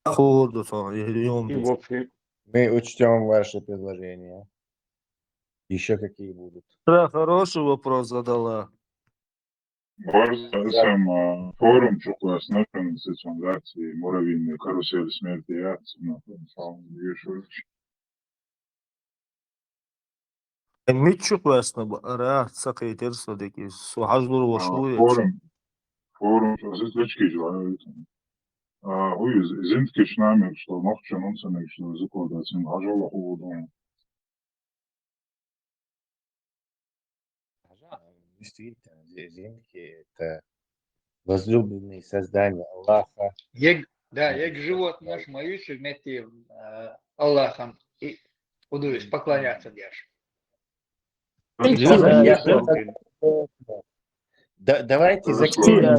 [SPEAKER 19] Ходу, идем.
[SPEAKER 10] Мы учтем ваши предложения. Еще какие будут?
[SPEAKER 19] Да, хороший вопрос задала.
[SPEAKER 13] Сам форум чуклас например, ситуации муравьиные карусель смерти яйца,
[SPEAKER 19] Митчук весна ра сакайтер содеки сухаждур вошлует.
[SPEAKER 13] форум с точки зрения ой, зинтки шнамер, что нахче нонсенек, что закладывать, ажала уводом.
[SPEAKER 10] Действительно, зинки — это возлюбленные создания Аллаха.
[SPEAKER 12] Да, як живот наш моюсь вместе Аллахом и буду поклоняться держь.
[SPEAKER 10] Давайте закинем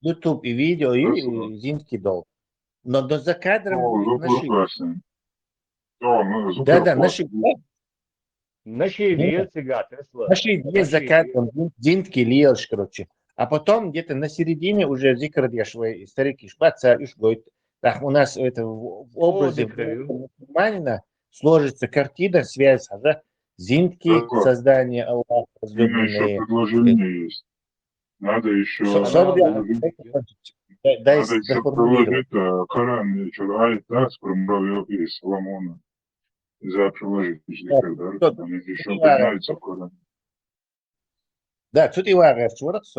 [SPEAKER 10] YouTube и видео, и зинки долг. Но за кадром наши. Да, наши. Наши две за кадром зинки льешь, короче. А потом где-то на середине уже зикр дешевый старики шпаца и шгойт. Так у нас это в образе мусульманина сложится картина, связь, зинки, создание Аллаха,
[SPEAKER 13] возлюбленные. Предложение есть. Надо еще приложить Коран, Чурай, Тац, про муравьев и Соломона. За приложить зикр, да? Они еще поднимаются в Коране.
[SPEAKER 10] Да, тут и важно,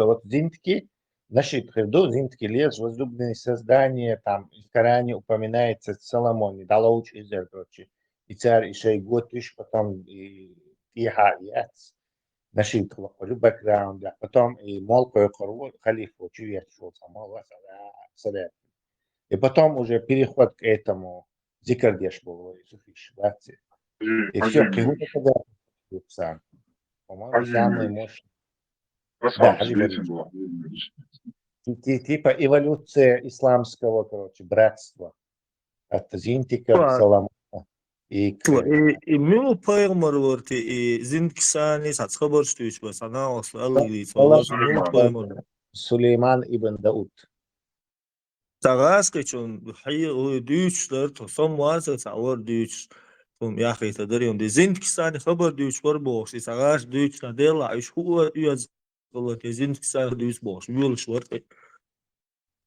[SPEAKER 10] вот зинтки, наши приду, зинтки лес, возлюбленные создания, там в Коране упоминается Соломон, Далауч Изер, короче, и царь, и Шейгот, и потом и Тиха, и Ац, наши приложили бэкграунд, а потом и Молко, и Хорвот, халифу, чувак, шел самого, и потом уже переход к этому зикрдеш был, и все, приходит тогда сам, по-моему, самый мощный. Да, типа эволюция исламского, короче, братства от зинтика к Соломона. И
[SPEAKER 19] мимо пайгамбар варти и зинткисани сацхабар штуич бас ана ослали
[SPEAKER 10] Сулейман ибн Дауд.
[SPEAKER 19] Тагас кечон хай дүйчлөр тосом ваза савар дүйч том яхи тадарион де зинткисани хабар дүйч бар бош тагас дүйч надела иш ху юз والله كزين كسر دوس باش بيقول شوار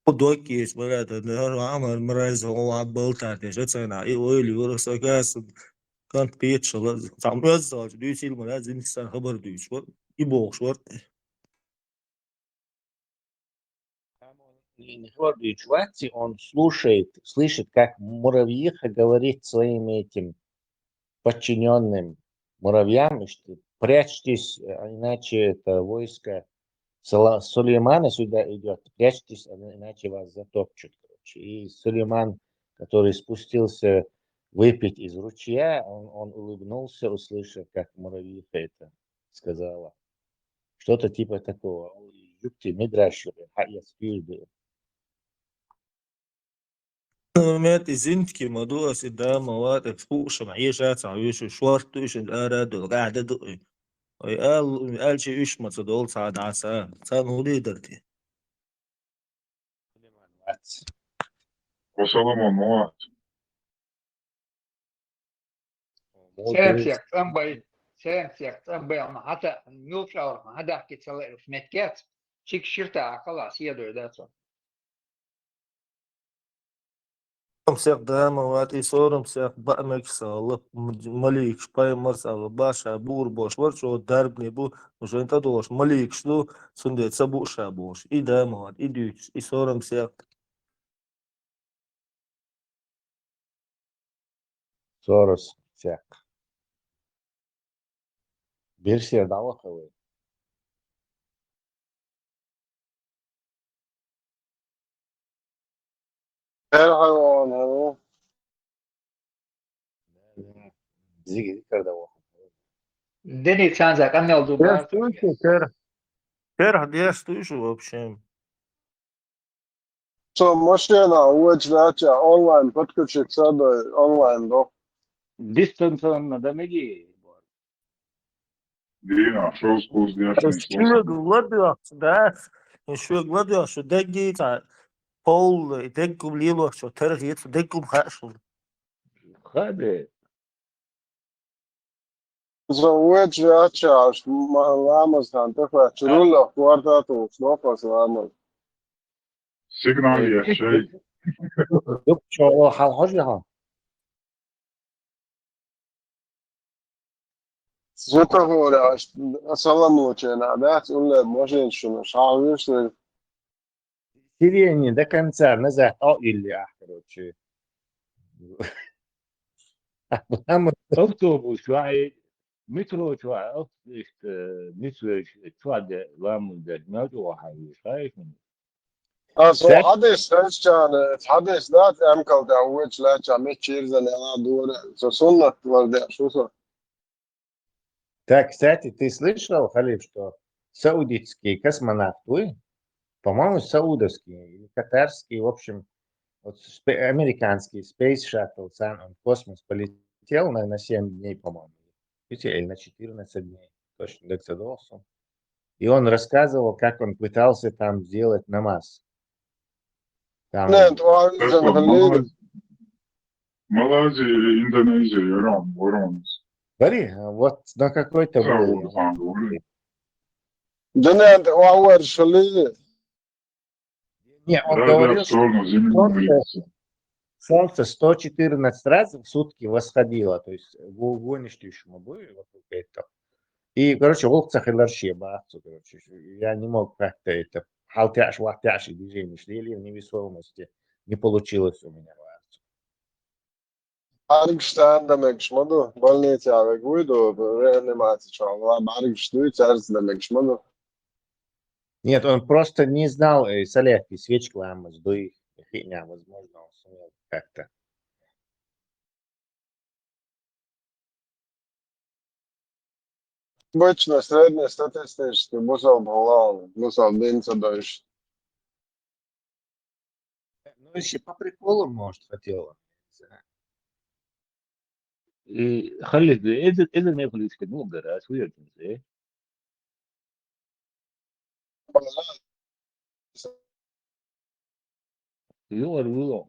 [SPEAKER 19] خدوك كيس بلاد النهار عمل مرز هو عبال تعرف شو تصنع إيه ويلي ورث كاس كان بيت شغل تعمل زواج دوس المرز زين كسر خبر دوس شوار يبوق شوار
[SPEAKER 10] Георгиевич Ватти, он слышит, как муравьиха говорит своим этим подчиненным муравьям, что прячьтесь, иначе это войско Сулеймана сюда идет, прячьтесь, иначе вас затопчут. Короче. И Сулейман, который спустился выпить из ручья, он улыбнулся, услышав, как муравьиха это сказала. Что-то типа такого. Юкти Мидраш, я спью.
[SPEAKER 19] مات زنتكي موضوع سدا مواد فوق شمعيشة تعيش شوارت إيش الأرد والقاعدة دقي قال شيء إيش ما تدول سعد عسى سان هولي درتي
[SPEAKER 13] وسلام موات
[SPEAKER 12] سيرسيك تنبي سيرسيك تنبي أنا حتى نيوشاور ما هذا حكي تسلق في متكات شيك شرطة عقلا سيادة داتو
[SPEAKER 19] مسيق دا مواد إيصور مسيق بأمك سالة مليك شباي مرسال باشا بور بوش ورشو درب نبو مش أنت دوش مليك شلو سندت سبو شابوش إيدا مواد إيديش إيصور مسيق
[SPEAKER 10] Soros всяк. Версия Далаховой.
[SPEAKER 15] الحيوان هذا
[SPEAKER 10] Зиги ذكر Далахов.
[SPEAKER 12] دني تشانزا كان يلدو
[SPEAKER 19] Я
[SPEAKER 12] بارتو
[SPEAKER 19] слышу, Кэр, я слышу, в общем.
[SPEAKER 15] So машина uvećlača online potkućik sada online do.
[SPEAKER 8] Distanционно дамаги.
[SPEAKER 13] Dina, šovsku uzdjačni
[SPEAKER 19] Еще гладио, да. Еще гладио, что деги, пол, дегум лило, что тергит, дегум хашл.
[SPEAKER 8] Хаде.
[SPEAKER 15] So uvećlača lamas tam tako čurulo kvartatu slopas lamas.
[SPEAKER 13] Signal je şey.
[SPEAKER 10] Yok şu hal hoca.
[SPEAKER 15] Zato govore, salamučena, da, ulle možešinu, šavišli.
[SPEAKER 10] Сирени до конца назад. О, или короче.
[SPEAKER 8] Автобус швай, метро швай, метро швай, вам да, надо вахай, швай.
[SPEAKER 15] Also hadis taşçanı, hadis dat emkal da uvećlača meçirzen yana doğru. So sunnat var da, şu so.
[SPEAKER 10] Так, кстати, ты слышал, Халиб, что саудитские космонавты, по-моему, саудовские или катарские, в общем, вот американский Space Shuttle, сам он в космос полетел на 7 дней, по-моему, или на 14 дней, точно, доксадолся. И он рассказывал, как он пытался там сделать намаз. Там...
[SPEAKER 15] Нет, он
[SPEAKER 13] Малайзия или Индонезия, Иран, Воронез.
[SPEAKER 10] Говори, вот на какой-то был.
[SPEAKER 15] Да нет, он шли.
[SPEAKER 10] Не, он говорил, что солнце 114 раз в сутки восходило, то есть гонищущему были вокруг этого. И, короче, волк цахиларши бахцу, короче, я не мог как-то это халтяш, вахтяш и движение шли в невесомости, не получилось у меня.
[SPEAKER 15] Argštan demek šmadu, bolniecā vajag uidu, reanimāciju šo Argštu cers demek šmadu.
[SPEAKER 10] Нет, он просто не знал, соляки, свечки ламас, дуй, фигня, возможно, он сумел как-то.
[SPEAKER 15] Обычно среднестатистически мусор брал, мусор день садаешь.
[SPEAKER 10] Ну, еще по приколу, может, хотела.
[SPEAKER 8] خلي إذا ما يخلي يتكلمون براس ويرجع زي. يقولوا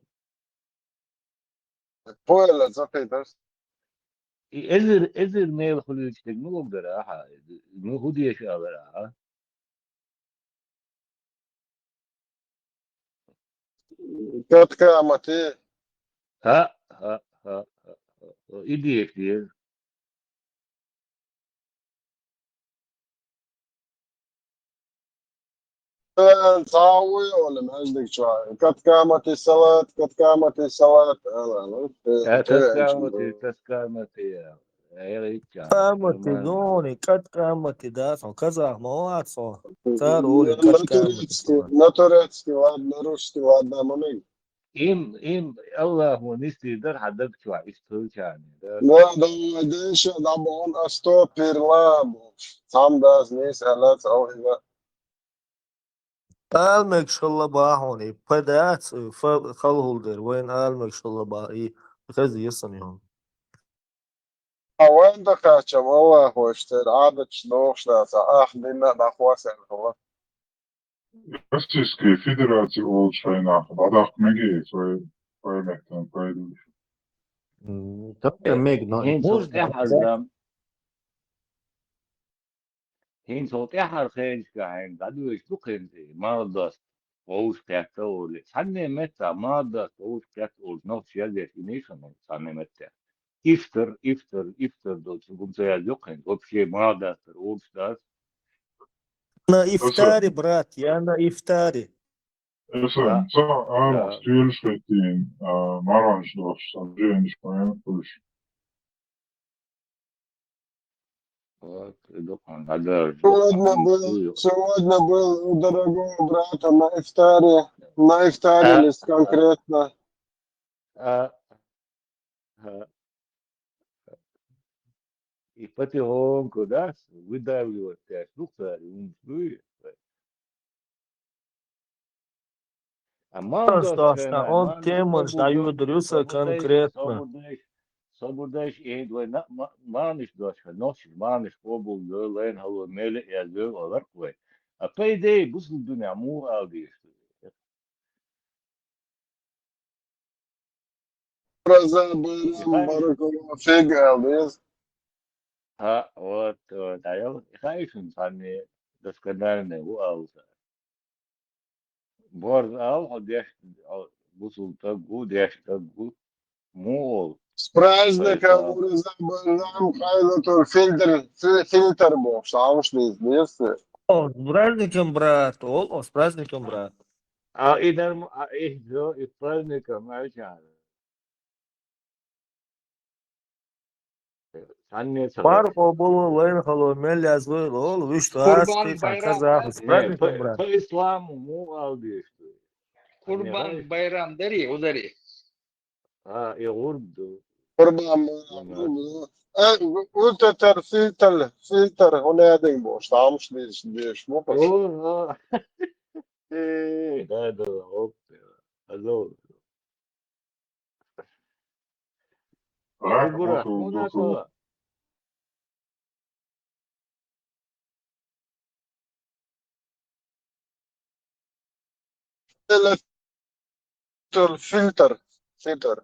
[SPEAKER 15] Poela zakaitas.
[SPEAKER 8] إذا ما يخلي يتكلمون براحة مو هو دي أشياء براحة.
[SPEAKER 15] Katka mati.
[SPEAKER 8] ها إيدي كتير.
[SPEAKER 15] تعوي ولا ما عندك شوي قد قامت الصلاة قد قامت الصلاة لا
[SPEAKER 6] تسكامتي ايريكا
[SPEAKER 19] قامت دوني قد قامت داس وكذا مواد صار صار أولي قد قامت الصلاة.
[SPEAKER 15] ناتوريتسكي واد نروشكي واد داموني
[SPEAKER 6] إم الله ونستي در حدك شو استوشاني
[SPEAKER 15] لا ديش دابون أستو بيرلابوش سام داس نيس ألات أو إذا
[SPEAKER 19] Almek شالله باهوني بدأت خلهولدر وين almek شالله باهي كذا يسميهم.
[SPEAKER 15] وين دكاتش والله خوشتر عادة شنوش داس دينا دخواس الخوا
[SPEAKER 13] Rossijski federacije uočajna, badak megi, svoje mektan pojdu.
[SPEAKER 10] طبعا ميج نوع
[SPEAKER 6] هين
[SPEAKER 10] موش
[SPEAKER 6] صوت أحد هين صوت أحد خير كهين قدو يشتوكين ما دست ووش كاتول سنة متى ما دست ووش كاتول نوش يدي فينيشن سنة متى إفتر دوت سكون سيادوكين وبشي ما دست ووش دست
[SPEAKER 19] أنا إفتاري برات يا أنا إفتاري.
[SPEAKER 13] Sen, ama styrelseretningen Marransdorf, som regeringsprogrammet push.
[SPEAKER 15] Сегодня был у дорогого брата на ифтаре лист конкретно.
[SPEAKER 6] И потихоньку, да, выдавливать штука, а
[SPEAKER 19] Достаточно, он тему дает рюса конкретно.
[SPEAKER 6] Собудеш и двой маниш дочка, ночь маниш побул лен хало меле и дел аларкве. А по идее бусл дуня му алдиш. А вот, а я хайшин сами досконально уалса. Борз ал ходяш бусл тагу дяш тагу мол.
[SPEAKER 15] С праздником Урзабалам Хайлотур фильтр был, шаушный здесь.
[SPEAKER 19] О, с праздником, брат, о, с праздником, брат.
[SPEAKER 6] А и нормально, и все, и с праздником,
[SPEAKER 19] Марко было лен хало меле азвой лол, вы что, аски, казах, с праздником, брат.
[SPEAKER 6] По исламу му алдиш.
[SPEAKER 12] Курбан Байрам дари, удари.
[SPEAKER 6] А, и урду.
[SPEAKER 15] Курбан Байрам. Ulter filter هنا دين بوش تعمش ليش مو بس.
[SPEAKER 6] ده اوكي. الو. Бурак, Монако.
[SPEAKER 15] фильтр.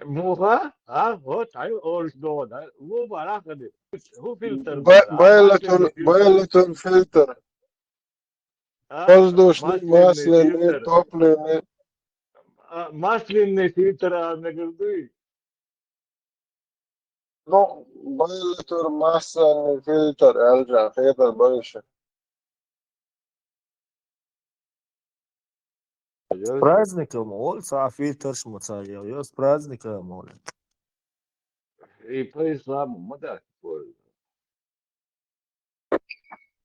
[SPEAKER 6] موها ها هو تعيو اول دون هو بعرف ده هو فلتر
[SPEAKER 15] بايلتون фильтр. Воздушный, масляный, топливный.
[SPEAKER 6] Масляный фильтр, наверное.
[SPEAKER 15] Ну, بايلتون масляный фильтр, Эльджа, это больше.
[SPEAKER 19] С праздником, ол, фильтр шмуцая, я с праздником, ол.
[SPEAKER 6] И по исламу, мы так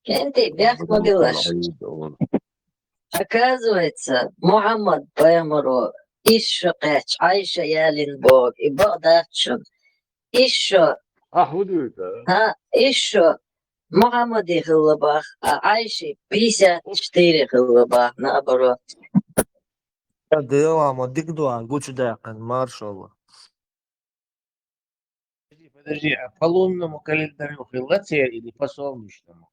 [SPEAKER 20] Кенти, бяхма Билаш. Оказывается, Мухаммад Паймару еще кэч, Айша Ялинбог, и Багдадшин, еще, еще Мухаммад и Хиллабах, а Айши 54 Хиллабах, наоборот.
[SPEAKER 19] Да, мадик дуа, гучу дакан, маршалла.
[SPEAKER 10] Подожди, а по лунному календарю хилация или по солнечному?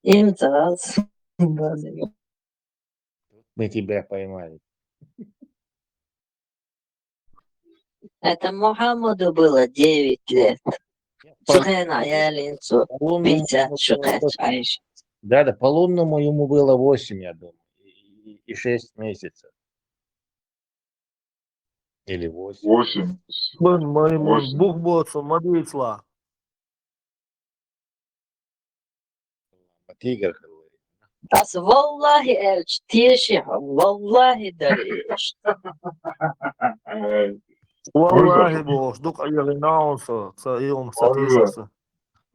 [SPEAKER 20] Имтаз.
[SPEAKER 10] Мы тебя поймали.
[SPEAKER 20] Это Мухаммаду было 9 лет. Сухена Ялинцу 56 Айши.
[SPEAKER 10] Да, по лунному ему было 8, я думаю, и 6 месяцев. Или 8.
[SPEAKER 13] 8.
[SPEAKER 19] Бын маймун
[SPEAKER 13] 8.
[SPEAKER 19] бух болсун мадыйцла.
[SPEAKER 10] Тигр.
[SPEAKER 20] Бас валлахи элч тиеши, валлахи дариш.
[SPEAKER 19] Валлахи бош, дук аяғинаунса, ца ион сатишасы.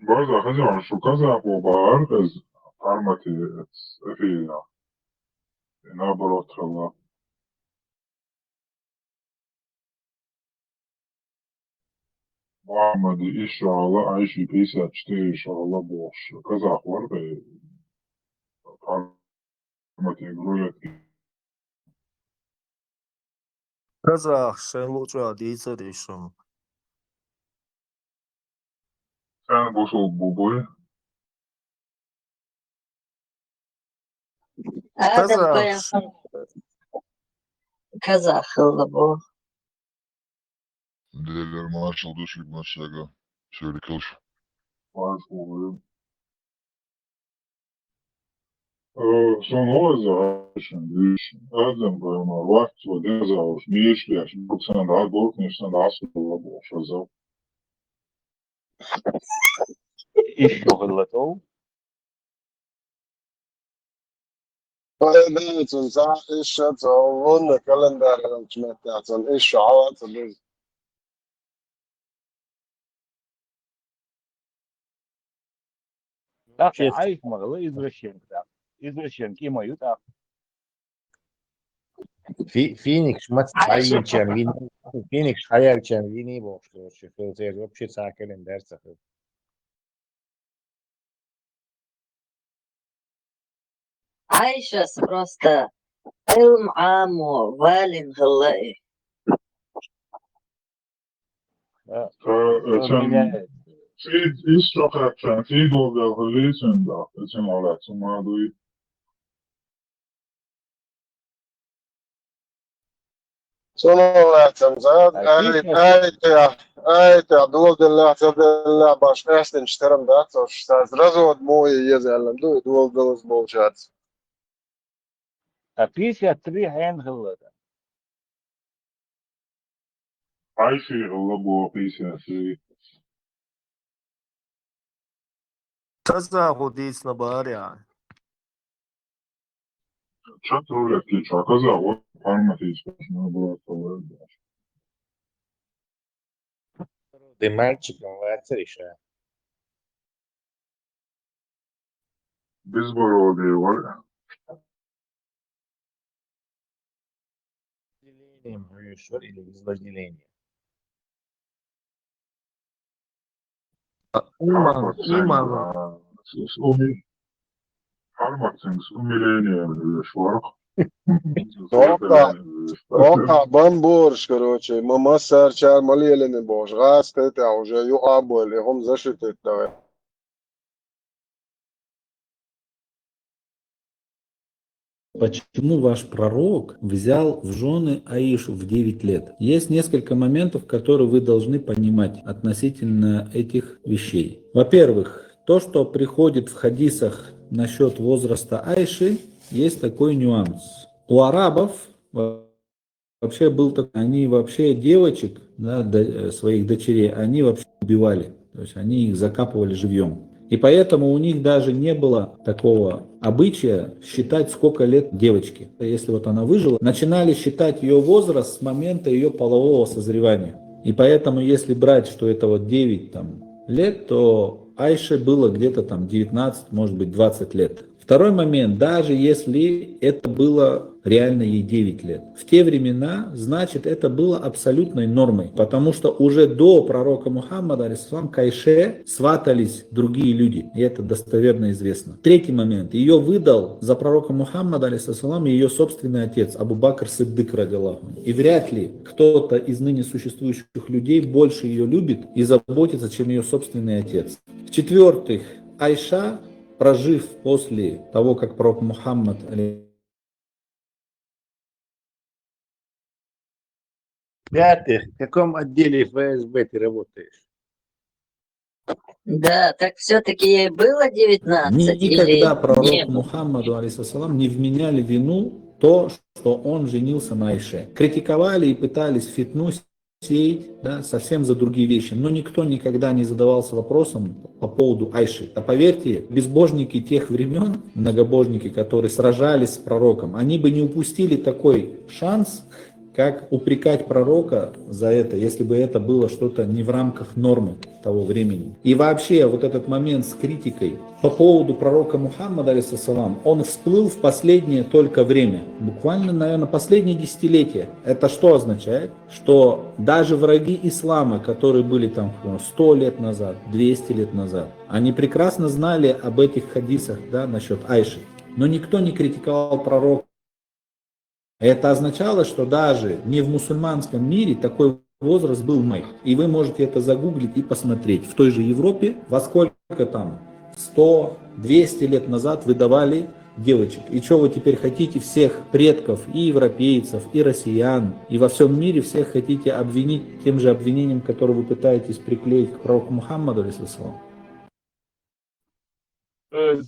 [SPEAKER 13] Barza hızar şu kaza bu bağır kız armati fiya. Nabrot Allah. Muhammed inşallah Ayşe 54 inşallah boş. Kazak var ve armati grulet.
[SPEAKER 19] Казах, шайлуча, дейцаришым.
[SPEAKER 13] Sen boş ol bu boy.
[SPEAKER 20] Адам
[SPEAKER 19] Казах.
[SPEAKER 20] баяхан казах хылыбу.
[SPEAKER 21] Değerler maaş aldığı şu maçlara şöyle kalış.
[SPEAKER 13] Var oluyor. Son olacağı şimdi Erdem bayına vakti ve deniz ağır. Bir iş bir bu sene daha doğru nefsine daha sonra boş azal.
[SPEAKER 10] الشغل تو
[SPEAKER 15] Beytun sa işe tavun kalender çmetatan iş avat biz.
[SPEAKER 8] Так, عايش مغلى извращенка. Извращенки мою так.
[SPEAKER 10] Феникс
[SPEAKER 20] Айши,
[SPEAKER 10] Матсайчан вини Феникс Хаялчан вини бош. Филтер вообще сакелен дерцах.
[SPEAKER 20] Айшас просто илм аму, валин хыллай.
[SPEAKER 13] Sen Feed istoqatsan, feed olga hılaysan da, sen olasın maduy.
[SPEAKER 15] Sonradan zat ayta dol dilla tabilla baş esten işlerim da sразу от moje jezelem dol dils bolchat.
[SPEAKER 8] А 53 هينغلى.
[SPEAKER 13] Ayşe Allah bu piyasası.
[SPEAKER 19] Казаху дейцна баря.
[SPEAKER 13] Çok öğretki çakaza o parmak ispasına bu atılır.
[SPEAKER 10] Ты мальчиком вацериша.
[SPEAKER 13] Biz bu rolde var ya.
[SPEAKER 10] Разделением живешь или без разделения?
[SPEAKER 19] İman, iman.
[SPEAKER 13] Parmaksınız umileniye şvark.
[SPEAKER 15] Ока бамбурш, короче, мама сарчар малелены бош, газ это уже ю аболь, хом зашитет давай.
[SPEAKER 22] Почему ваш пророк взял в жены Аишу в 9 лет? Есть несколько моментов, которые вы должны понимать относительно этих вещей. Во-первых, то, что приходит в хадисах насчет возраста Аиши, есть такой нюанс. У арабов вообще был такой, они вообще девочек, да, своих дочерей, они вообще убивали. То есть они их закапывали живьем. И поэтому у них даже не было такого обычая считать, сколько лет девочке. Если вот она выжила, начинали считать ее возраст с момента ее полового созревания. И поэтому, если брать, что это вот 9 лет, то Айше было где-то 19, может быть 20 лет. Второй момент, даже если это было реально ей 9 лет. В те времена, значит, это было абсолютной нормой, потому что уже до пророка Мухаммада, алейхиссалам, к Айше сватались другие люди, и это достоверно известно. Третий момент, ее выдал за пророка Мухаммада, алейхиссалам, ее собственный отец, Абу Бакр Сиддик, радиллаху анху. И вряд ли кто-то из ныне существующих людей больше ее любит и заботится, чем ее собственный отец. В-четвертых, Айша, прожив после того, как пророк Мухаммад,
[SPEAKER 10] В-пятых, в каком отделе ФСБ ты работаешь?
[SPEAKER 20] Да, так все-таки ей было 19
[SPEAKER 22] никогда
[SPEAKER 20] или не
[SPEAKER 22] пророку
[SPEAKER 20] было?
[SPEAKER 22] Мухаммаду, алейхиссалам, не вменяли вину то, что он женился на Айше. Критиковали и пытались фитну сеять, да, совсем за другие вещи. Но никто никогда не задавался вопросом по поводу Айши. А поверьте, безбожники тех времен, многобожники, которые сражались с пророком, они бы не упустили такой шанс, как упрекать пророка за это, если бы это было что-то не в рамках нормы того времени. И вообще вот этот момент с критикой по поводу пророка Мухаммада, алейхиссалам, он всплыл в последнее только время. Буквально, наверное, последние десятилетия. Это что означает? Что даже враги ислама, которые были там 100 лет назад, 200 лет назад, они прекрасно знали об этих хадисах, да, насчет Айши. Но никто не критиковал пророка. Это означало, что даже не в мусульманском мире такой возраст был мой. И вы можете это загуглить и посмотреть. В той же Европе, во сколько там 100-200 лет назад выдавали девочек. И что вы теперь хотите всех предков, и европейцев, и россиян, и во всем мире всех хотите обвинить тем же обвинением, которое вы пытаетесь приклеить к пророку Мухаммаду, алейхиссалам?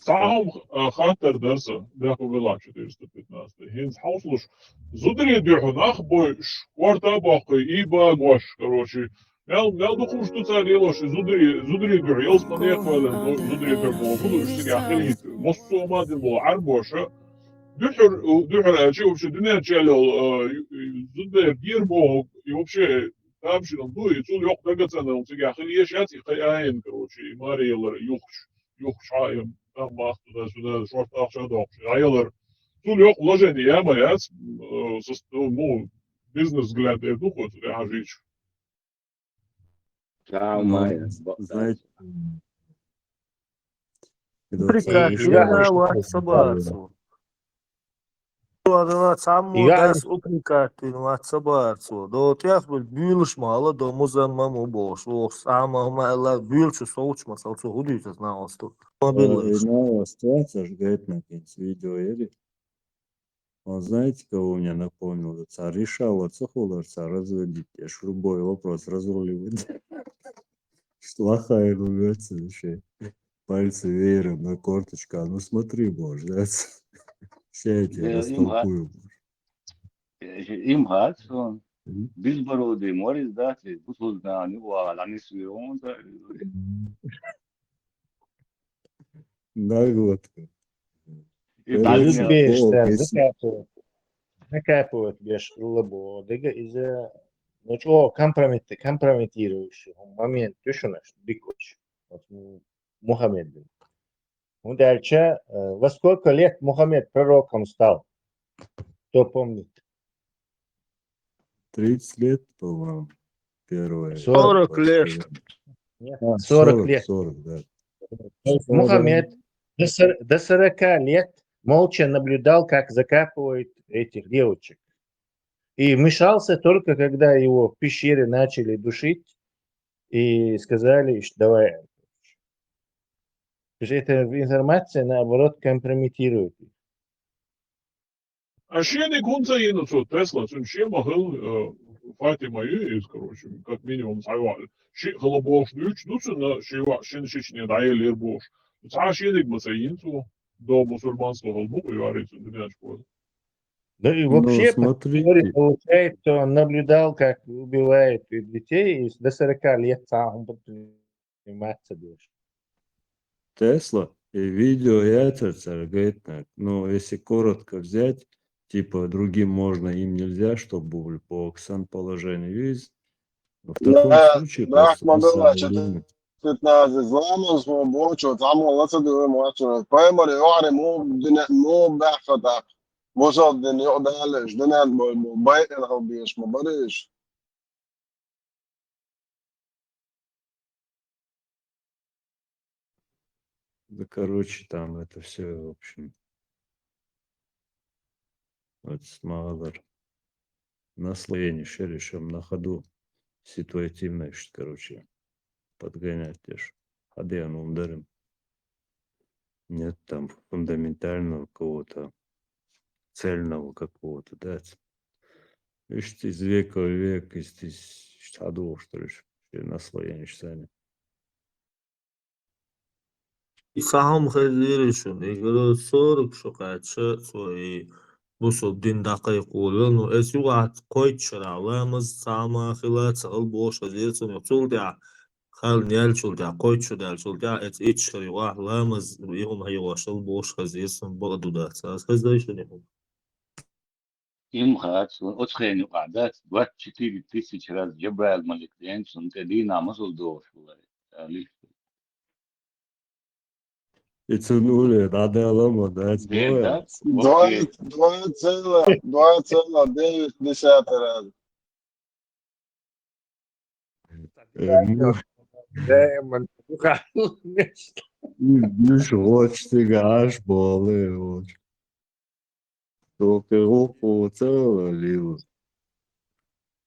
[SPEAKER 9] تعاهم خاطر درسه داخل بلعب 415 هينز حوصلش زودري ديحو نخبوش ورتا باقي إيبا غوش كروشي مال دخوش تساليلوش زودري ديحو يلس من يقبل زودري ديحو موجود وشتي أخيت مصو ما دين بو عربوشة دحر أشي وبش الدنيا تشالو زودري دير بو يوبشي تامشي نمدو يتول يوق دقتنا وتيجي أخي يشاتي قياين كروشي ماري يلر yok şayım ben baktım da şort akşam ayılır. Tul yok loje diye ama ya bu business glede du kot ya hiç.
[SPEAKER 7] Знаете,
[SPEAKER 19] Прекрати собацу. Саму дас упрекати собацу. До тях бюлш мало до музаммаму бош. Сама мала бюлш соучма салцу худите знаосту.
[SPEAKER 7] Новая ситуация, же говорит на видео или. Он знаете, кого у меня напомнил? Царь решал цехоларца разводить. Я ж любой вопрос разруливать. Плохая ругаться вообще. Пальцы веером на корточка. Ну смотри, боже, да? Все я тебя растолкую.
[SPEAKER 16] Им Хадсон, Бизбороды, Морис Дати, Бусуздани, Валани Свирон.
[SPEAKER 7] Да, глотка.
[SPEAKER 10] Закапывают без лабодыга из-за ничего компрометирующего момент. Ты что наш бикоч? Мухаммед. Ну дальше, во сколько лет Мухаммед пророком стал? Кто помнит?
[SPEAKER 7] 30 лет, по-моему, первое.
[SPEAKER 19] 40 лет.
[SPEAKER 10] Нет, 40 лет.
[SPEAKER 7] 40, да.
[SPEAKER 10] Мухаммед до 40 лет молча наблюдал, как закапывают этих девочек. И вмешался только, когда его в пещере начали душить и сказали, что давай. То есть эта информация, наоборот, компрометирует.
[SPEAKER 9] А шены гунца ену цо Тесла, цун ше махал Фатима из, короче, как минимум сайвал. Ши халабош нюч, ну цун шен шичне дайлер бош. Ца шены гмаса инцу до мусульманского халбу говорится, дняч под.
[SPEAKER 10] Ну и вообще, получается, он наблюдал, как убивают детей, и до 40 лет сам заниматься больше.
[SPEAKER 7] Тесла и видео это, говорит, ну, если коротко взять, типа, другим можно, им нельзя, чтобы были по положению есть. Но в таком случае...
[SPEAKER 15] Да, 15 زمان اسمه بوچو تعمل لصد وموچو بايمر يعني مو بحثة وصل دنيا قدالش دنيا موبايل أو بيش مباريش.
[SPEAKER 7] Да, короче, там это все, в общем, вот смагадыр наслоение решим на ходу ситуативно, короче, подгонять лишь. Хадеян ударим. Нет там фундаментального какого-то цельного какого-то, да. Видишь, из века в век, из ходу, что ли, наслоение сами.
[SPEAKER 19] فهم خیلی شد. اگر 40 شقت شد بصوا بدين دقيق ولنو اسوات قويت شرع لامز ساما خلات سأل بوش غزيرسون يقصول دع خال نيال شول دع قويت شو دع شول دع اتش شري واحد لامز يهم هي واشل بوش غزيرسون بغدو دا ساس خزدايش لنهم
[SPEAKER 16] إم خاص وأتخين وقعدات دوات شتي تيسي شراز جبال الملك دين سنت دينا مسل دوش والله
[SPEAKER 7] يتسنولي هذا لما ده
[SPEAKER 16] دين
[SPEAKER 7] اسمه
[SPEAKER 16] دات أوكي
[SPEAKER 15] 2,9
[SPEAKER 10] دائما
[SPEAKER 7] مش watch تيجاش بالي watch только руку целую лил.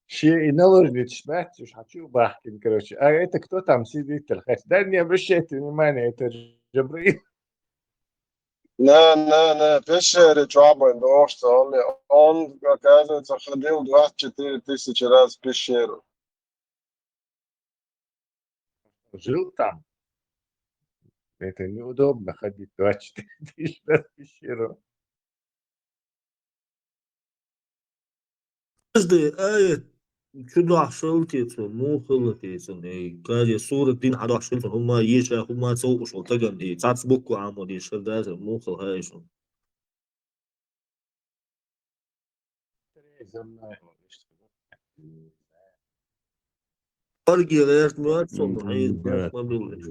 [SPEAKER 10] شيء наложить шмать, уж хочу бахтин, короче. А это кто там сидит? Да не обращайте внимания, это Джабраил.
[SPEAKER 15] Не, пещери чабай доšto, он, оказывается, ходил 24 тысячи раз в пещеру.
[SPEAKER 10] Жил там. Это неудобно ходить 24 тысячи раз в пещеру.
[SPEAKER 19] قصدي آية شو عشرتيتون مو خلتيتون إيه كاد صورة دين حدا عشرتون هما يجا هما سوق شو تجن إيه تعرف بوكو عمو دي شردات مو خل هاي شو فرقي غير مواد صوم عيد ما بيقولش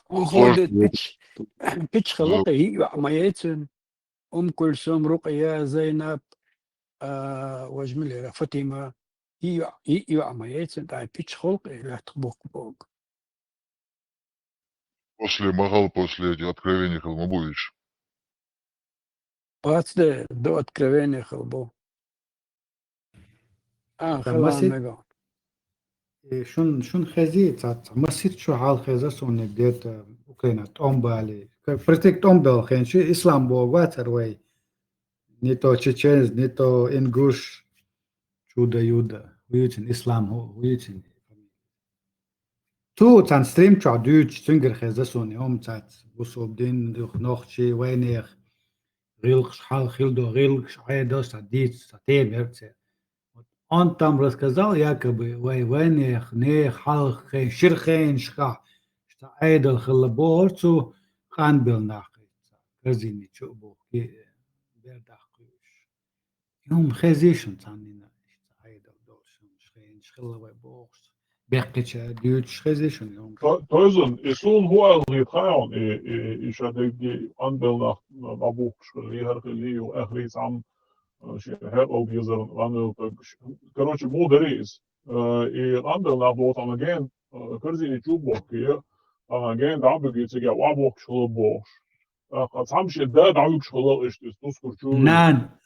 [SPEAKER 11] وخودت بيتش خلقي هي عمياتن كلثوم رقية زينب وجميلة فاطمة هي عمياتن تاع بيتش خلقي لا تبوك بوك
[SPEAKER 21] После Магал, после этих откровений Халмабович.
[SPEAKER 11] بعد دو откровения خلبو خلان ميغان
[SPEAKER 1] شون خزي مسيت شو حال خزا سونك ديت اوكرانيا توم بالي برتك توم بال خين شو اسلام بو واتر واي نيتو تشيچنز نيتو انغوش чудо юда ويتن اسلام هو ويتن تو تان ستريم تشا دوتش تنجر خزا سوني تات وصوب دين دوخ نوخشي وينيخ غيلخ حال خيلدو غيلخ عيدوس ديت تيم يرتس Он там рассказал якобы войнах, не халхен, ширхен, шха, что айдал халаборцу хан был нахуй, казини чубу, бердахуш. Йом хезишн цанина, айдал дошн, шхен, шхилавай бокс, бекча дюч хезишн йом.
[SPEAKER 9] Toizen is zo'n hoel gaan, is dat die aanbel nach Abu Shriar Leo echt aan ook hier zijn wandel. Короче, moeder is. Aanbel nach wordt aan again, kurzi chubok hier, aan again daar begint zich ja Abu Shriar. قد همش ده دعوك شغله ايش تذكر شو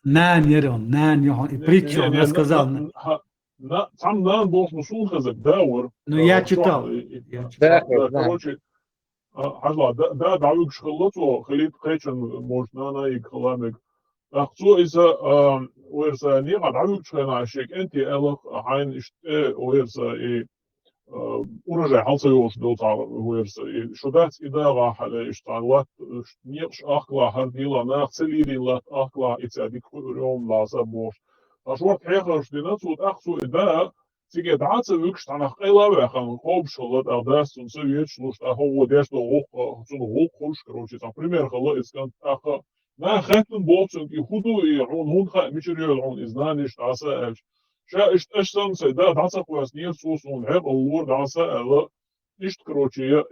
[SPEAKER 1] نان يرون نان يهون بريتشو рассказал
[SPEAKER 9] لا сам نان بوش مسؤول خزك داور
[SPEAKER 1] ну я читал
[SPEAKER 9] короче حاجة ده دعوك شغلته خليت خيشن موجنانا يكلامك أخذوا إذا ويرسا نيغا دعوك شغلنا عشيك أنت ألق حين إشت ويرسا урожай халсайош долтар вырса и шудат идара хала ишталат нирш ахла хардила на целирила ахла ицадик ром ласа бош ашварт хехаш динацут ахсу ида тиге даца выкш танах элаве хан хоб шолот адас он совет шлуш ахо деш до ох цун ох хуш короче там пример хала искан аха на хатун боцун и худу и он ха мичерел он изнаниш аса شا اشتن سيدا دعسا قواسنية سوس ونهب اللور دعسا الا اشت كروچية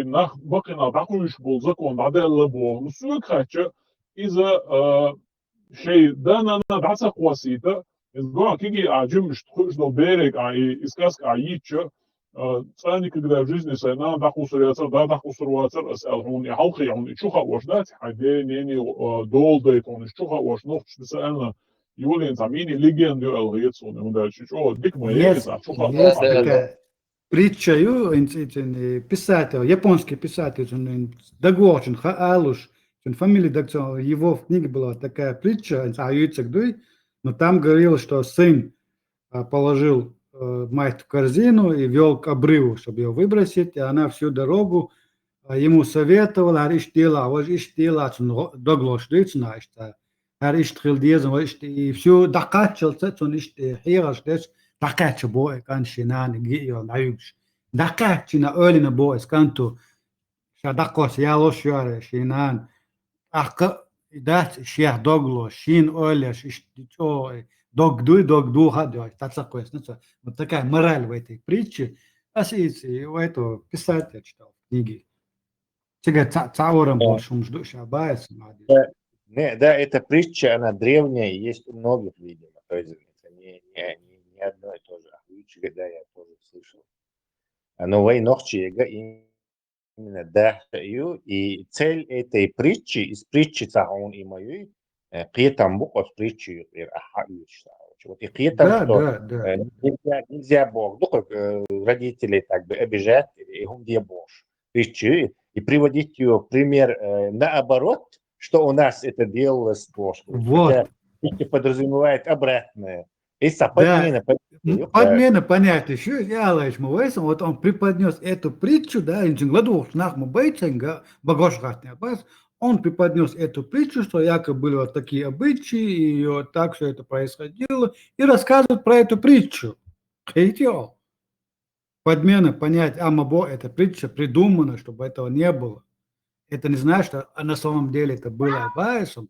[SPEAKER 9] نخ بقنا دعوش بولزاك وندعدا الا بوه نسوك خاتشا إذا شيء دانا دعسا قواسيتا إذا كيجي عجم مش تخش دو بيرك إسكاسك عيتشا ثاني كده في жизни سينا دعو سرياتر دعو سرواتر أسألهم يحلقي يعني شوخا واش دات حدين يعني دول ديتون شوخا واش نوخش تسألنا Юлиан Замини легенду Алгецу, он дальше что, дик
[SPEAKER 1] есть такая притча, писатель, японский писатель, он Дагочин Хаалуш, фамилия Дагочин, его в книге была такая притча, но там говорилось, что сын положил мать в корзину и вел к обрыву, чтобы ее выбросить, и она всю дорогу ему советовал, иш делал, вот иш делал, доглош, знаешь, иш трилдезен, и все докачался, он иш хераш, докача бой, каншинан, гио, наюкш. Докачина, олина бой, сканту, шадакос, я лош юаре, шинан, ах, дать, шех доглош, шин, олеш, иш, дog du, хадёй, тацакой, вот такая мораль в этой притче, у этого писателя читал книги. Сега цауром большим жду, шабаясь.
[SPEAKER 10] Не, да, эта притча, она древняя, и есть у многих, видимо. То есть это не одно и то же. Да, я тоже слышал. Но вой нохчи именно да, и цель этой притчи, из притчи цаун и мою, қиетам бук от притчи вот и қиетам, что нельзя Бог, ну как родителей так бы обижать, и он где Бог. Притчи, и приводить ее пример наоборот, что у нас это делалось прошлое.
[SPEAKER 1] Вот.
[SPEAKER 10] Хотя подразумевает обратное. И
[SPEAKER 1] подмена понятия, что я вот он преподнес эту притчу, да, он преподнес эту притчу, что якобы были вот такие обычаи, и вот так все это происходило, и рассказывает про эту притчу. Подмена понятия, амабо, эта притча придумана, чтобы этого не было. Это не значит, что на самом деле это было Абайсом.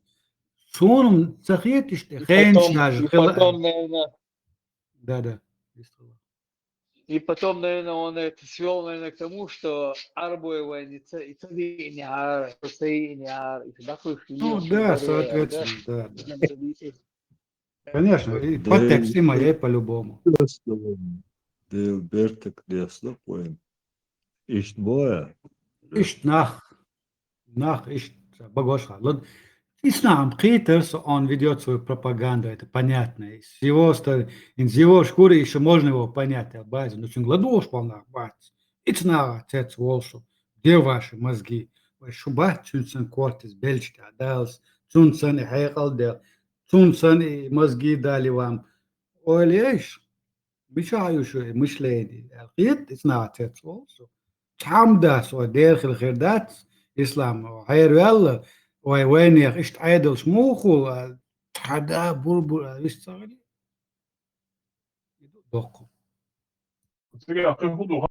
[SPEAKER 1] Суном цахетиш,
[SPEAKER 12] потом, наверное,
[SPEAKER 1] да.
[SPEAKER 12] И потом, наверное, он это свел, наверное, к тому, что Арбуева и Цадиняр, Цадиняр, и тогда
[SPEAKER 1] Ну да, соответственно, да. Конечно, и подтекст и моей по-любому.
[SPEAKER 7] Дел бертек десло поем. Ишт боя.
[SPEAKER 1] Ишт нах, ишт багошха. Ist am Peters, он ведет свою пропаганду, это понятно. Из его шкуры еще можно его понять, Абайз, но очень гладуш полна Абайз. It's now, отец Волшу, где ваши мозги? Вы шубат, чунсан кортис, бельчки, адалс, чунсан и хайкалдел, чунсан и мозги дали вам. Ой, лишь, мешающее мышление. It's now, отец Волшу. Хамдас, ой, дерхил хердат, ислам, хайру Аллах, وين إيش عادل شموخو حدا بربر إيش صار دقو
[SPEAKER 9] Сега, как буду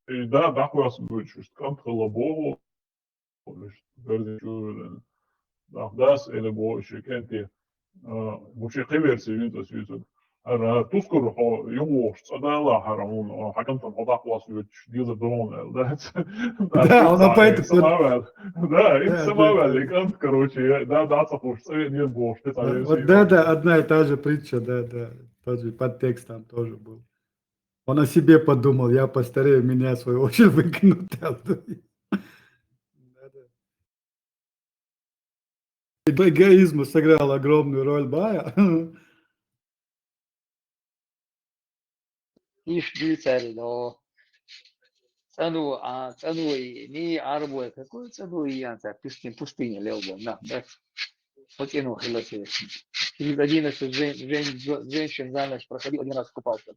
[SPEAKER 9] да, такой освоить, как лобово, да, das ele bo şirketi bu şirketi versin de sütun. Ara tuzkur o yoğuş sadala haramun hakan tam odak vasıfı diyor da doğum да.
[SPEAKER 1] Да, он опять
[SPEAKER 9] Да, и самовали, как, короче, да, сапуш, не бош,
[SPEAKER 1] вот да, одна и та же притча, да, тот же подтекст там тоже был. Он о себе подумал, я постарею, меня в свою очередь выкинут. Эгоизм сыграл огромную роль, Бая.
[SPEAKER 12] Ишь, дюцари, но цану, не Арбуя, какой цану и янца, пустыня лел, да. Покинул Хилосе. Через 11 женщин за ночь проходил, один раз купался.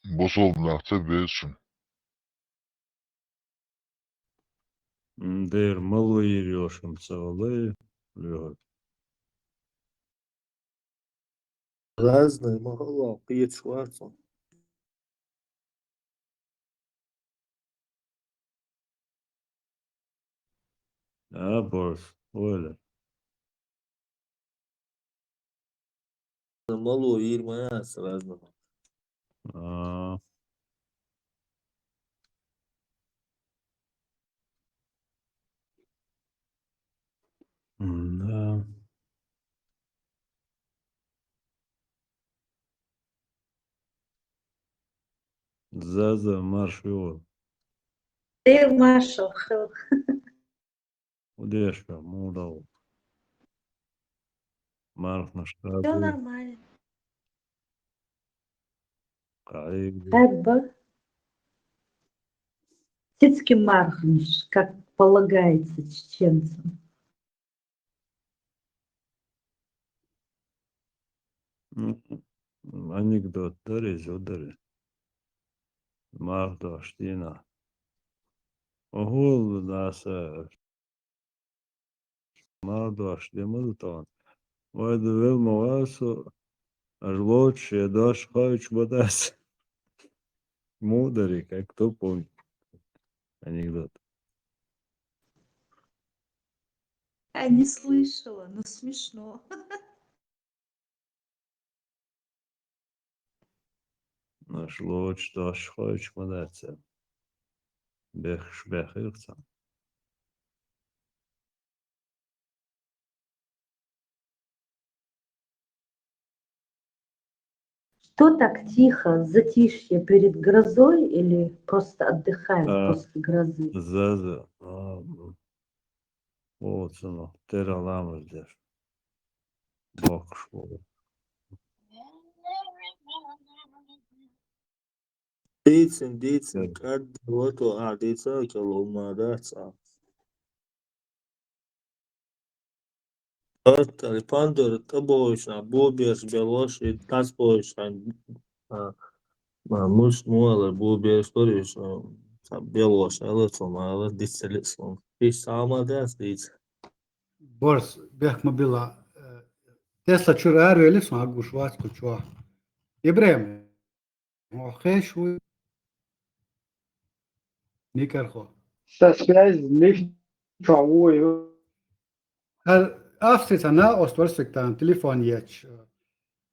[SPEAKER 21] Босол нахце бешим.
[SPEAKER 7] Дер мало ирёшим цавалы.
[SPEAKER 19] Разные могла пить сварцу.
[SPEAKER 7] А, борс, оля.
[SPEAKER 19] Мало ирма с разного.
[SPEAKER 7] Да. Заза маршал.
[SPEAKER 4] Ты маршал.
[SPEAKER 7] Удешка, мудал. Марш на штабе.
[SPEAKER 4] Все нормально.
[SPEAKER 7] Кайгу.
[SPEAKER 4] Как бы. Птицкий мархнешь, как полагается чеченцам.
[SPEAKER 7] Анекдот, дари, зодари. Махда, штина. Огул наса. Махда, штимутан. Вайду вел мавасу. Аж лучше дашь хавич бодас. Мудари, как кто помнит анекдот.
[SPEAKER 4] Я не слышала, но смешно.
[SPEAKER 7] Аж лучше дашь хавич бодас. Бехирца.
[SPEAKER 4] Что так тихо, затишье перед грозой или просто отдыхаем
[SPEAKER 7] А,
[SPEAKER 4] после грозы?
[SPEAKER 7] Заза. Вот оно. Тералама здесь. Бог школы.
[SPEAKER 19] Dicen, kad voto adița că lumadața. Atali pandora tabojušana, būbies, bieloši, tas bojušana, mus mola, būbies, turjušana, bieloši, elecumā, dicelis, un viss sāmadās dic.
[SPEAKER 1] Борс, бях мобила. Тесла чура арвели сон агуш вац кучва. Ибрем. Охе шуй. Никархо.
[SPEAKER 3] Со связь лишь чего
[SPEAKER 1] Австрийца на остворсектан телефон яч.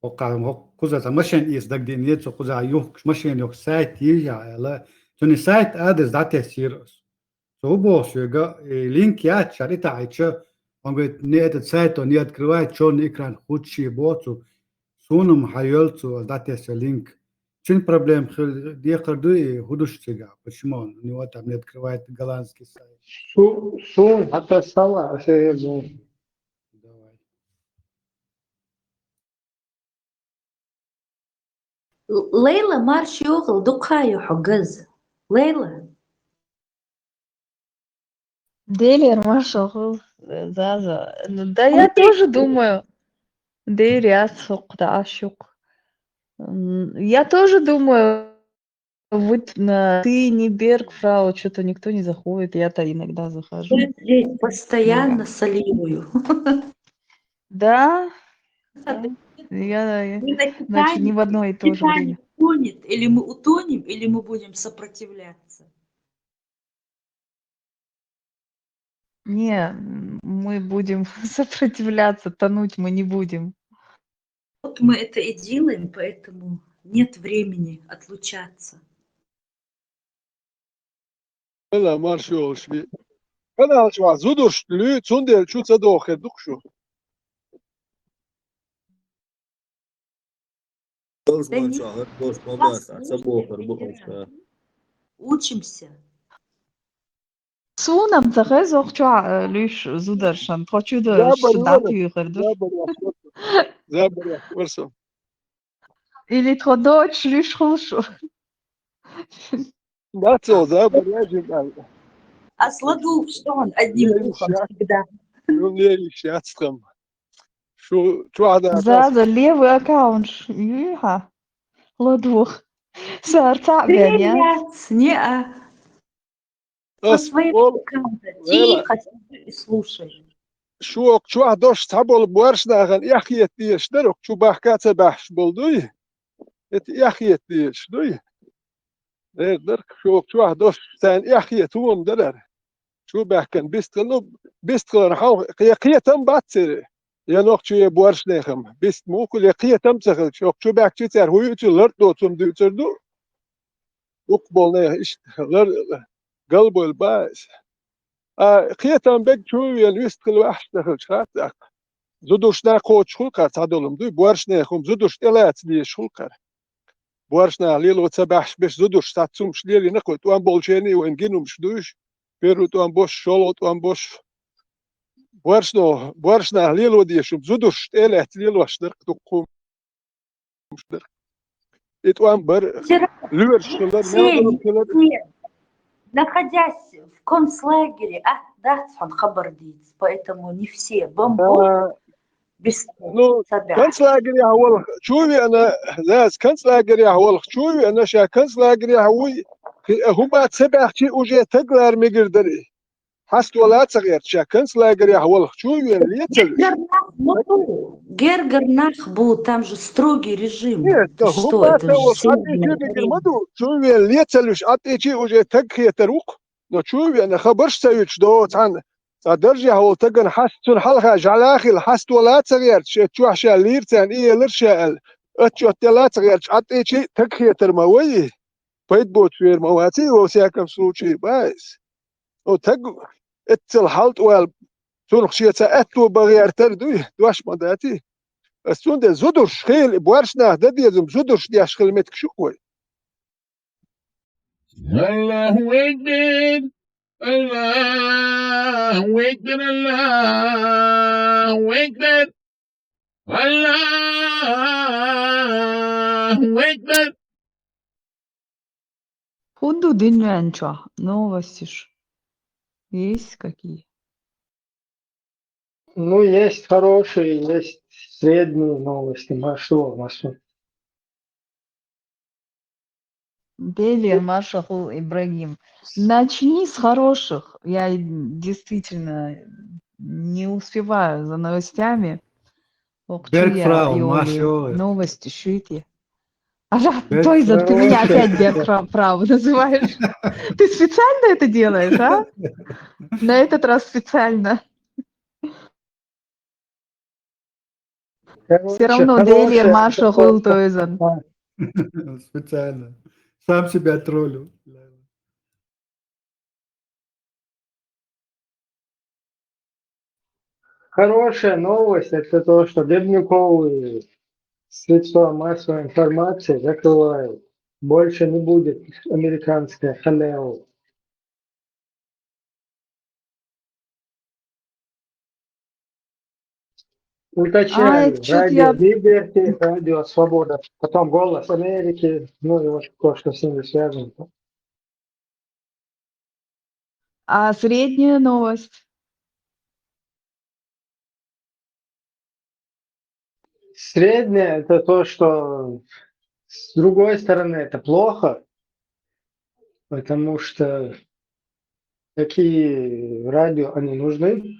[SPEAKER 1] وقع كوزا ماشين إيس دك دين يتسو كوزا يوك ماشين يوك سايت يجا لا توني سايت أدرس داتا سيرس سو بوس يجا لينك يات شريطة عيشة أنقول نيت سايت ونيت كروات شون إكران خوتشي بوتسو سونم حيولتسو داتا لينك شن بروبلم خل دي قردوي هدوش تيجا بشمون نيوات نيت كروات جالانسكي سايت
[SPEAKER 3] سون حتى سوا سيزون
[SPEAKER 4] ليلى مارش يوغل دقايو حجز ليلى
[SPEAKER 5] Делер машал, Заза. Да я тоже думаю, Дерят да ашук. Я тоже думаю, вот ты не Бергфрау, что-то никто не заходит, я-то иногда захожу.
[SPEAKER 4] Я здесь постоянно соливаю.
[SPEAKER 5] Да, да. Я, значит, не в одно и то же время.
[SPEAKER 4] Утонет, или мы утонем, или мы будем сопротивляться.
[SPEAKER 5] Не, мы будем сопротивляться, тонуть мы не будем.
[SPEAKER 4] Вот мы это и делаем, поэтому нет времени отлучаться.
[SPEAKER 3] لا مارشو شبي أنا شو زودوش لي تندر شو تصدق دكشو
[SPEAKER 4] Учимся.
[SPEAKER 5] Сунам цагай зохча лиш зударшан, хочу да шдату гырдыр.
[SPEAKER 3] زابر ورسم
[SPEAKER 5] Или тходоч лиш хушу.
[SPEAKER 3] ناتو زابر يجب
[SPEAKER 4] А сладу, что он одним ухом всегда.
[SPEAKER 3] Ну не счастьем شو هذا
[SPEAKER 5] زاد левый аккаунт. Юха. Ладух. Сар تعبان يا.
[SPEAKER 4] Не, по своему аккаунту. Тихо слушай.
[SPEAKER 3] شو هداش تبول بورش ناغن يحيى تيش درك شو بحكات بحش بولدوي يحيى تيش دوي درك شو هداش تان يحيى توم درر شو بحكن بيستقلن حاو قيا تم باتسر يا نوخ شو بورش ناغم بيست مو كل قيا تم تخل شو بحكي تر هو يتلر دوتم دوتردو وقبل نه إيش غير قلبه الباس قيتم بك شو يلوست كل واحد دخل شاتك زودوش نا قوت شولكار تعدلهم دوي بورش ناخم زودوش تلات دي شولكار بورش نا ليلو تبعش بش زودوش تاتسوم شليلي نقول توان بولشيني وين جينوم شدوش بيرو توان بوش شولو توان بوش بورش نا ليلو دي شوم زودوش تلات ليلو اشترك تقوم اشترك توان بر لور شلر
[SPEAKER 4] Находясь в концлагере, да, он хабардиц, поэтому не все бомбой. Без
[SPEAKER 2] Ну,
[SPEAKER 4] тебя.
[SPEAKER 2] концлагерь هو شوفي أنا ناس концлагерь هو شوفي أنا شا концлагерь هو هم سبع شيء وجه تقدر مقدري حست ولا صغير شا концлагерь هو شوفي اللي يتلوش
[SPEAKER 4] Гергернах был, там же строгий режим.
[SPEAKER 2] нет
[SPEAKER 4] Ты
[SPEAKER 2] هم
[SPEAKER 4] что, это же
[SPEAKER 2] توش
[SPEAKER 4] Северная
[SPEAKER 2] أتي شيء بيجر
[SPEAKER 4] Корея.
[SPEAKER 2] مدو شوفي اللي يتلوش أتي شيء وجه تقهي تروق لو شوفي أنا خبرش سويتش دوت عن درجة هو تجن حستون حلقة جعلاخي حست ولا صغير شا تشوح شا ليرتان إيه لرشال أتشو تلا صغير أتي شيء تقهي ترمويه بيت بوت فير مواتي وسياكم سلوشي بايس وتق اتل حالت وال تونخ شيتا اتو بغير تردوي دواش مداتي السون ده زودر شخيل بوارشنا ده دي زم زودر دي شخيل متك شوي
[SPEAKER 9] الله أكبر الله أكبر الله أكبر الله أكبر.
[SPEAKER 5] Худу дынянча. Новости ж. Есть какие?
[SPEAKER 3] Ну, есть хорошие, есть средние новости. Машу.
[SPEAKER 5] Белер, Машаху, Ибрагим. Начни с хороших. Я действительно не успеваю за новостями. Окчу я
[SPEAKER 1] Бергфрау,
[SPEAKER 5] Иоли
[SPEAKER 1] Машо.
[SPEAKER 5] новости шити. То есть ты меня опять Бергфрау называешь. Ты специально это делаешь, а? На этот раз специально. Все равно Белер, Машаху, то есть
[SPEAKER 1] Специально. Сам себя троллю.
[SPEAKER 3] Хорошая новость – это то, что дневниковые средства массовой информации закрывают. Больше не будет американская халео. Уточняю,
[SPEAKER 5] чё-то
[SPEAKER 3] радио
[SPEAKER 5] я...
[SPEAKER 3] Либерти, радио Свобода, потом Голос Америки, ну и вот то, что с ними связано.
[SPEAKER 5] А средняя новость?
[SPEAKER 3] Среднее – это то, что с другой стороны это плохо, потому что такие радио, они нужны,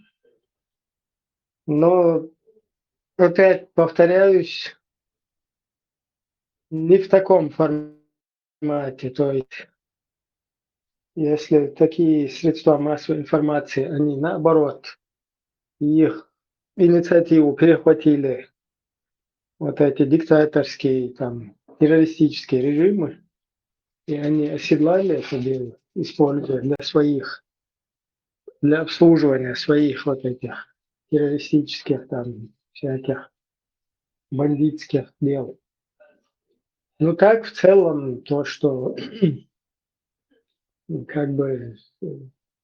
[SPEAKER 3] но опять повторяюсь, не в таком формате. То есть, если такие средства массовой информации, они наоборот, их инициативу перехватили вот эти диктаторские, там, террористические режимы, и они оседлали это дело, используя для обслуживания своих вот этих террористических, там, всяких бандитских дел. Ну так в целом то, что как бы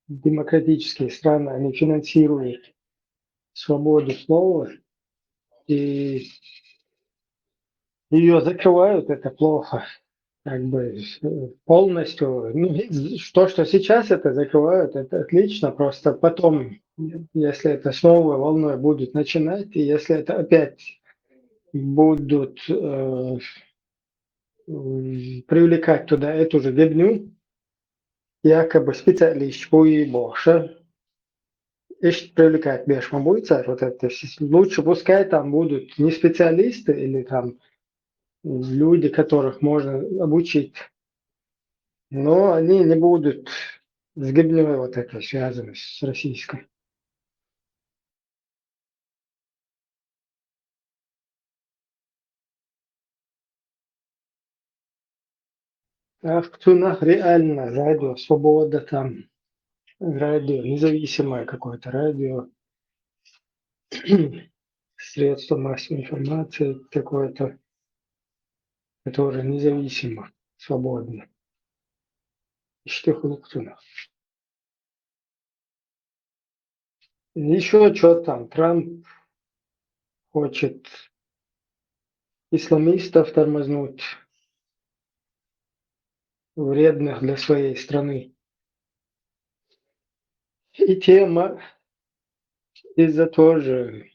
[SPEAKER 3] демократические страны, они финансируют свободу слова и ее закрывают, это плохо. Как бы полностью, ну, то, что сейчас это закрывают, это отлично, просто потом, если это с новой волной будут начинать, и если это опять будут привлекать туда эту же дебню, якобы специалистов и больше, и привлекать больше будет, вот это лучше пускай там будут не специалисты или там люди, которых можно обучить, но они не будут с гибней вот это связаны с российской. А в Тунах реально радио Свобода, там радио, независимое какое-то радио, средство массовой информации какое-то, которое независимо, свободно. Штыху в Тунах. Еще что там, Трамп хочет исламистов тормознуть, вредных для своей страны. И тема из-за тоже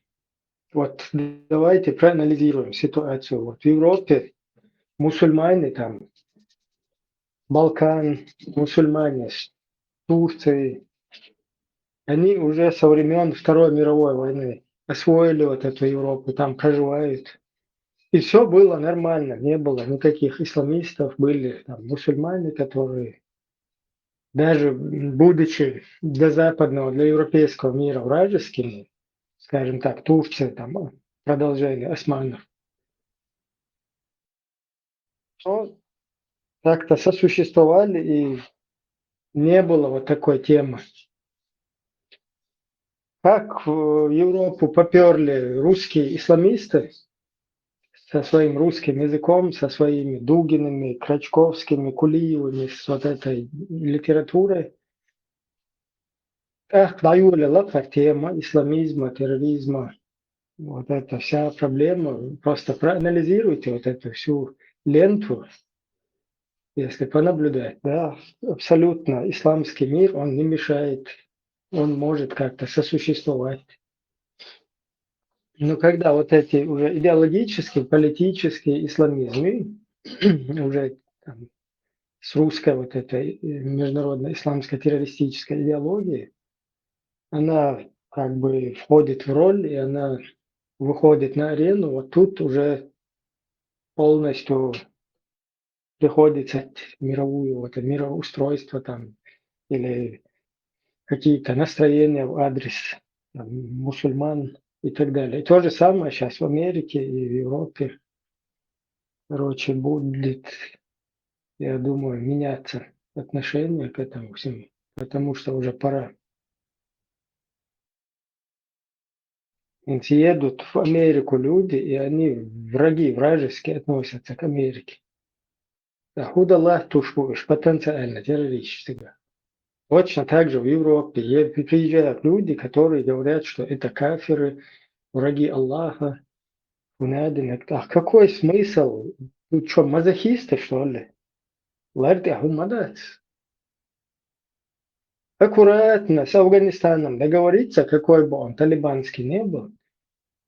[SPEAKER 3] Вот давайте проанализируем ситуацию. Вот в Европе мусульмане там, Балкан, мусульмане с Турции, они уже со времен Второй мировой войны освоили вот эту Европу, там проживают. И все было нормально, не было никаких исламистов, были там мусульмане, которые даже будучи для западного, для европейского мира вражескими, скажем так, Турция, там, продолжение османов, но как-то сосуществовали и не было вот такой темы. Как в Европу поперли русские исламисты со своим русским языком, со своими Дугинами, Крачковскими, Кулиевыми, с вот этой литературой. Эх, даюля тема исламизма, терроризма, вот эта вся проблема. Просто проанализируйте вот эту всю ленту, если понаблюдать. Да, абсолютно исламский мир, он не мешает, он может как-то сосуществовать. Но когда вот эти уже идеологические, политические исламизмы, уже там, с русской вот этой международной исламской террористической идеологией, она как бы входит в роль, и она выходит на арену, вот тут уже полностью приходится мировую, вот это мироустройство там, или какие-то настроения в адрес там, мусульман и так далее. И то же самое сейчас в Америке и в Европе. Короче, будет, я думаю, меняться отношение к этому всему, потому что уже пора. Ведь едут в Америку люди, и они враги, вражеские относятся к Америке. Худалах тушбуешь, потенциально террорист всегда. Точно так же в Европе приезжают люди, которые говорят, что это кафиры, враги Аллаха. А какой смысл? Тут что, мазохисты, что ли? Ларти ахумадат. Аккуратно с Афганистаном договориться, какой бы он талибанский не был.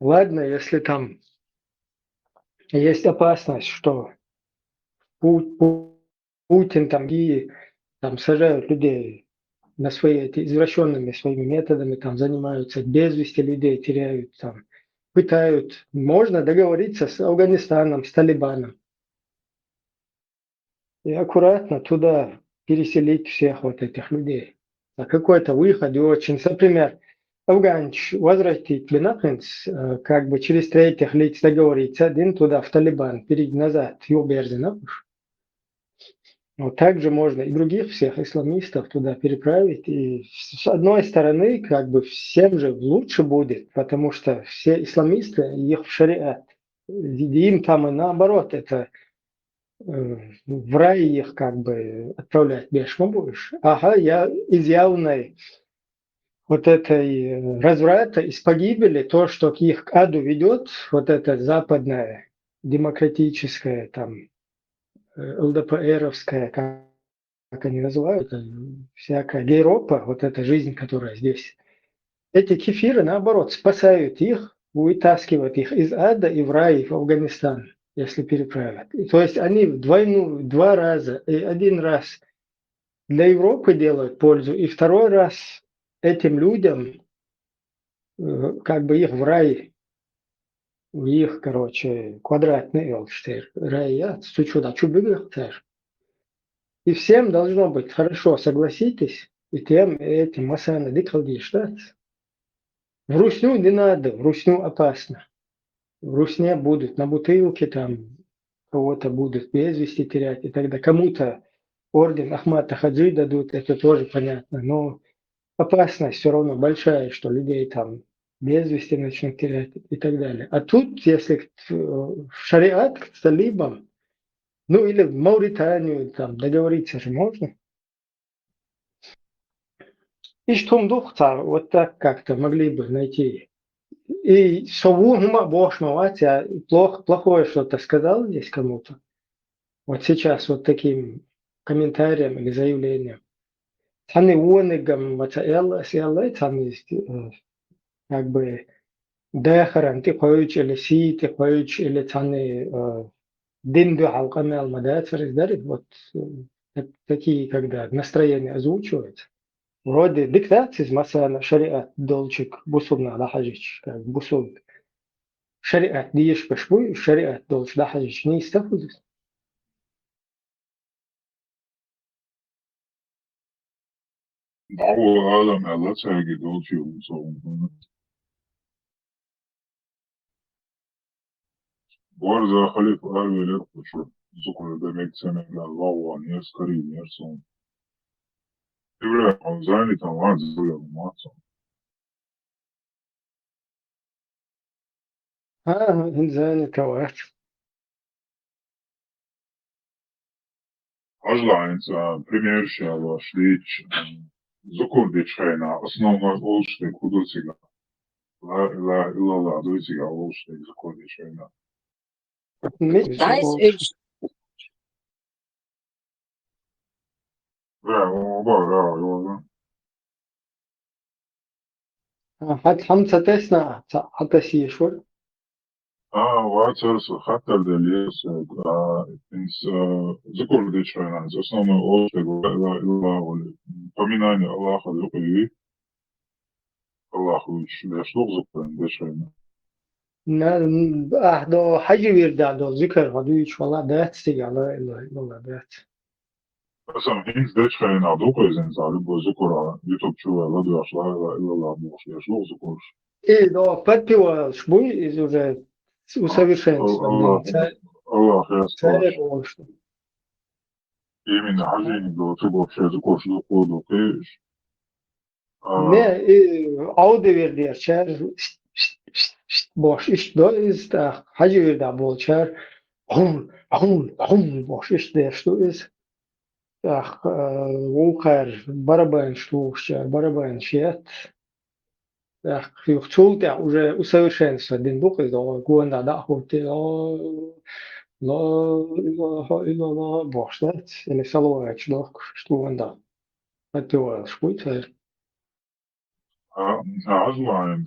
[SPEAKER 3] Ладно, если там есть опасность, что Путин там и там сажают людей на свои эти извращенными своими методами, там занимаются, без вести людей теряют, там пытают. Можно договориться с Афганистаном, с Талибаном и аккуратно туда переселить всех вот этих людей. А какой-то выход и очень, например, Афганч возвратить Бенахенс, как бы через третьих лиц договориться, один туда в Талибан, перейти назад, Юберзинов. Вот также можно и других всех исламистов туда переправить. И с одной стороны, как бы всем же лучше будет, потому что все исламисты, их в шариат, им там и наоборот, это в рай их как бы отправлять бешмо будешь. Ага, я из явной вот этой разврата, из погибели, то, что к их аду ведет, вот это западное, демократическое, там, ЛДПРовская, как они называют, всякая Европа, вот эта жизнь, которая здесь. Эти кефиры, наоборот, спасают их, вытаскивают их из ада и в рай, в Афганистан, если переправят. И, то есть они два раза, и один раз для Европы делают пользу, и второй раз этим людям, как бы их в рай, в их, короче, квадратный рай, я стучу, да, чубы, и всем должно быть хорошо, согласитесь, и тем этим масана дикалдиш, да? В русню не надо, в русню опасно. В русне будут на бутылке там, кого-то будут без вести терять, и тогда кому-то орден Ахмата Хаджи дадут, это тоже понятно, но опасность все равно большая, что людей там без вести начнут терять и так далее. А тут, если в шариат к талибам, ну или в Мавританию там договориться же можно. И что вот так как-то могли бы найти. И совума бошмавать, я плохое что-то сказал здесь кому-то. Вот сейчас вот таким комментарием или заявлением. Таны уонигам ватаэлла сиэллай, таны как бы داخل أنت قويش اللي سيت قويش اللي تاني دين دو حلقة من المدات فرز داري вот такие когда настроение озвучивается вроде диктации مثلا شريعة دولشك بوصلنا على حاجة بوصل شريعة ديش بشوي شريعة دولش ده حاجة شنو يستفيد
[SPEAKER 13] هو عالم على تاجي دولتي وصوم Borza Khalif Arveler kuşu. Zukuru demek seneler Lavan yes Karim yerson. İbrahim Anzani tamam zıplıyor matson.
[SPEAKER 3] ها إنسان كواك
[SPEAKER 13] Ажла инца примерщала шлич. Zukur dečajna osnovna olšte kuduciga. La duciga olšte zukur dečajna.
[SPEAKER 20] Nice üç.
[SPEAKER 13] Bravo, bravo.
[SPEAKER 3] حد حمزة تسنا حتى شيء شو
[SPEAKER 13] Вацарс хаттар делиес инс зукур дечайна основной олšte поминание Аллаха зукури Аллаху шлух зукурин дечайна.
[SPEAKER 3] أحدو حاجة ويرجع دو ذكر هدوش والله ده تستيق على إلا والله ده
[SPEAKER 13] Sam hints dečajna dukoizin za ljubo zukura YouTube čuva ladu jašla ila buš jašluh zukurš.
[SPEAKER 3] إيه ده подпевал шбуй из уже усовершенствован
[SPEAKER 13] Allah
[SPEAKER 3] царь
[SPEAKER 13] яспаш. Именно хажин до цугу вообще зукурш зукуду кеш.
[SPEAKER 3] ne audio verdiler çer boş iş do ist hacı verdi bol çer boş iş der что ist وقر барабан слушай барабан щет юхтул да уже усовершенствован дух из гонда да хоте ла бош нет или салоч док что он да это шпуйцер
[SPEAKER 13] Ажлайн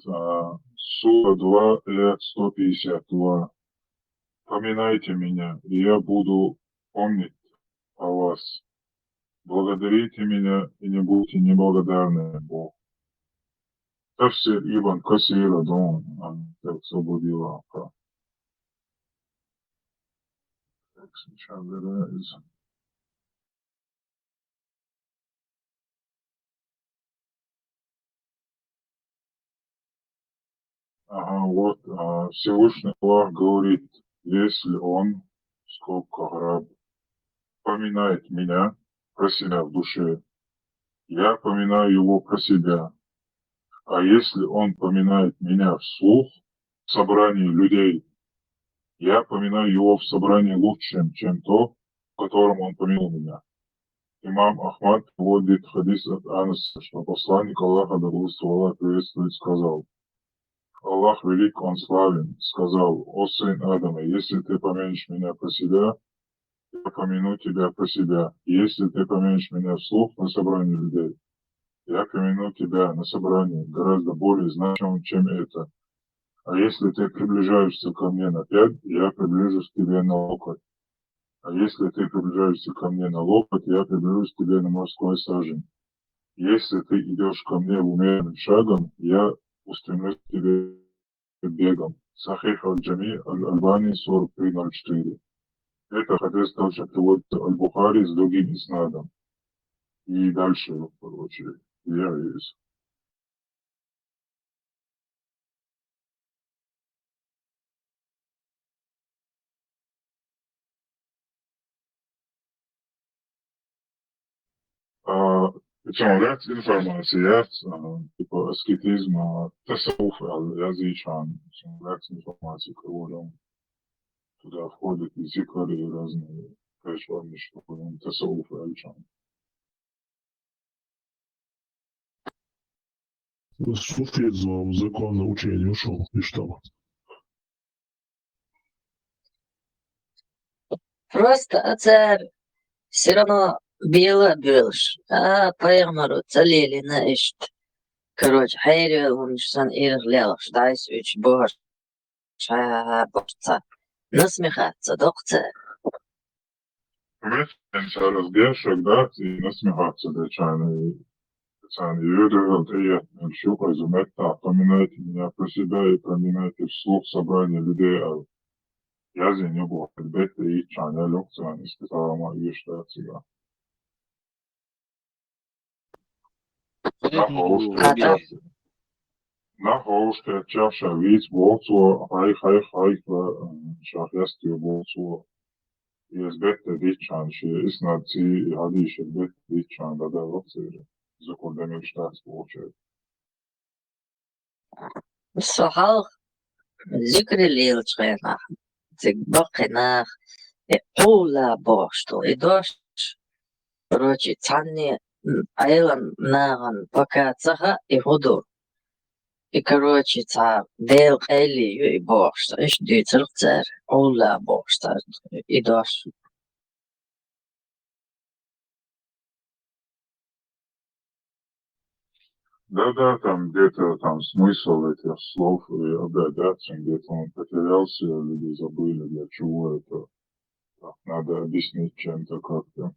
[SPEAKER 13] Сура 2, лет 152. Поминайте меня, и я буду помнить о вас. Благодарите меня и не будьте неблагодарны Богу. Тафсир Ибн Касира Дон, так освободила. Вот Всевышний Аллах говорит, если он, в скобках раб, поминает меня про себя в душе, я поминаю его про себя. А если он поминает меня вслух, в собрании людей, я поминаю его в собрании лучшим, чем то, в котором он помянул меня. Имам Ахмад приводит хадис от Анаса, что посланник Аллаха, да благословен Аллах приветствует, сказал: Аллах велик, он славен, сказал: о сын Адама, если ты помянешь меня про себя, я помяну тебя про себя. И если ты помянешь меня вслух на собрании людей, я помяну тебя на собрании гораздо более значимым, чем это. А если ты приближаешься ко мне на 5, я приближусь к тебе на локоть. А если ты приближаешься ко мне на локоть, я приближусь к тебе на морской сажень. Если ты идешь ко мне умеренным шагом, я устремлюсь к тебе бегом. Сахих аль-Джами аль-Альбани 4304. Это хадис также приводится аль-Бухари с другим иснадом. И дальше, короче, я есть. Причем ряд информации, типа аскетизма, тасауф, язычан, ряд информации, которым туда входят и зикры, и разные формы, что тасауф, язычан.
[SPEAKER 9] Суфизм, законное учение ушел, и что?
[SPEAKER 20] Просто царь все равно белый больше. А пайгамбару целили на ишт. короче, хайрел он сан ирлел, шдайс уч бош, ша бошца. Насмехаться, доктор.
[SPEAKER 13] Mēs ar diešāk dārts i nasmihāts, Цан юридом приятно щупать, заметно поминать меня про себя и поминать вслух собрание людей, а я за не был, бета и чаня лекция, не сказала моя что отсюда. Nachholste Chasha Wies Bolzo, High, Shahesti Bolzo. Is better Dichan, she is not see Hadish, better Dichan, that I look at the Kodemil Staatsbotschaft.
[SPEAKER 20] الصحاب ذكر الليل شغينا تبقينا يقول بوشتو إدوش روشي تاني أيضا ناغن بكاتها يهدو إكروشي تا ديل قيلي بوشتو إيش دي تلقتر أولا بوشتو إدوش
[SPEAKER 13] Да, там где-то там смысл этих слов и обрядаться, где-то он потерялся, люди забыли, для чего это. Так, надо объяснить чем-то как-то.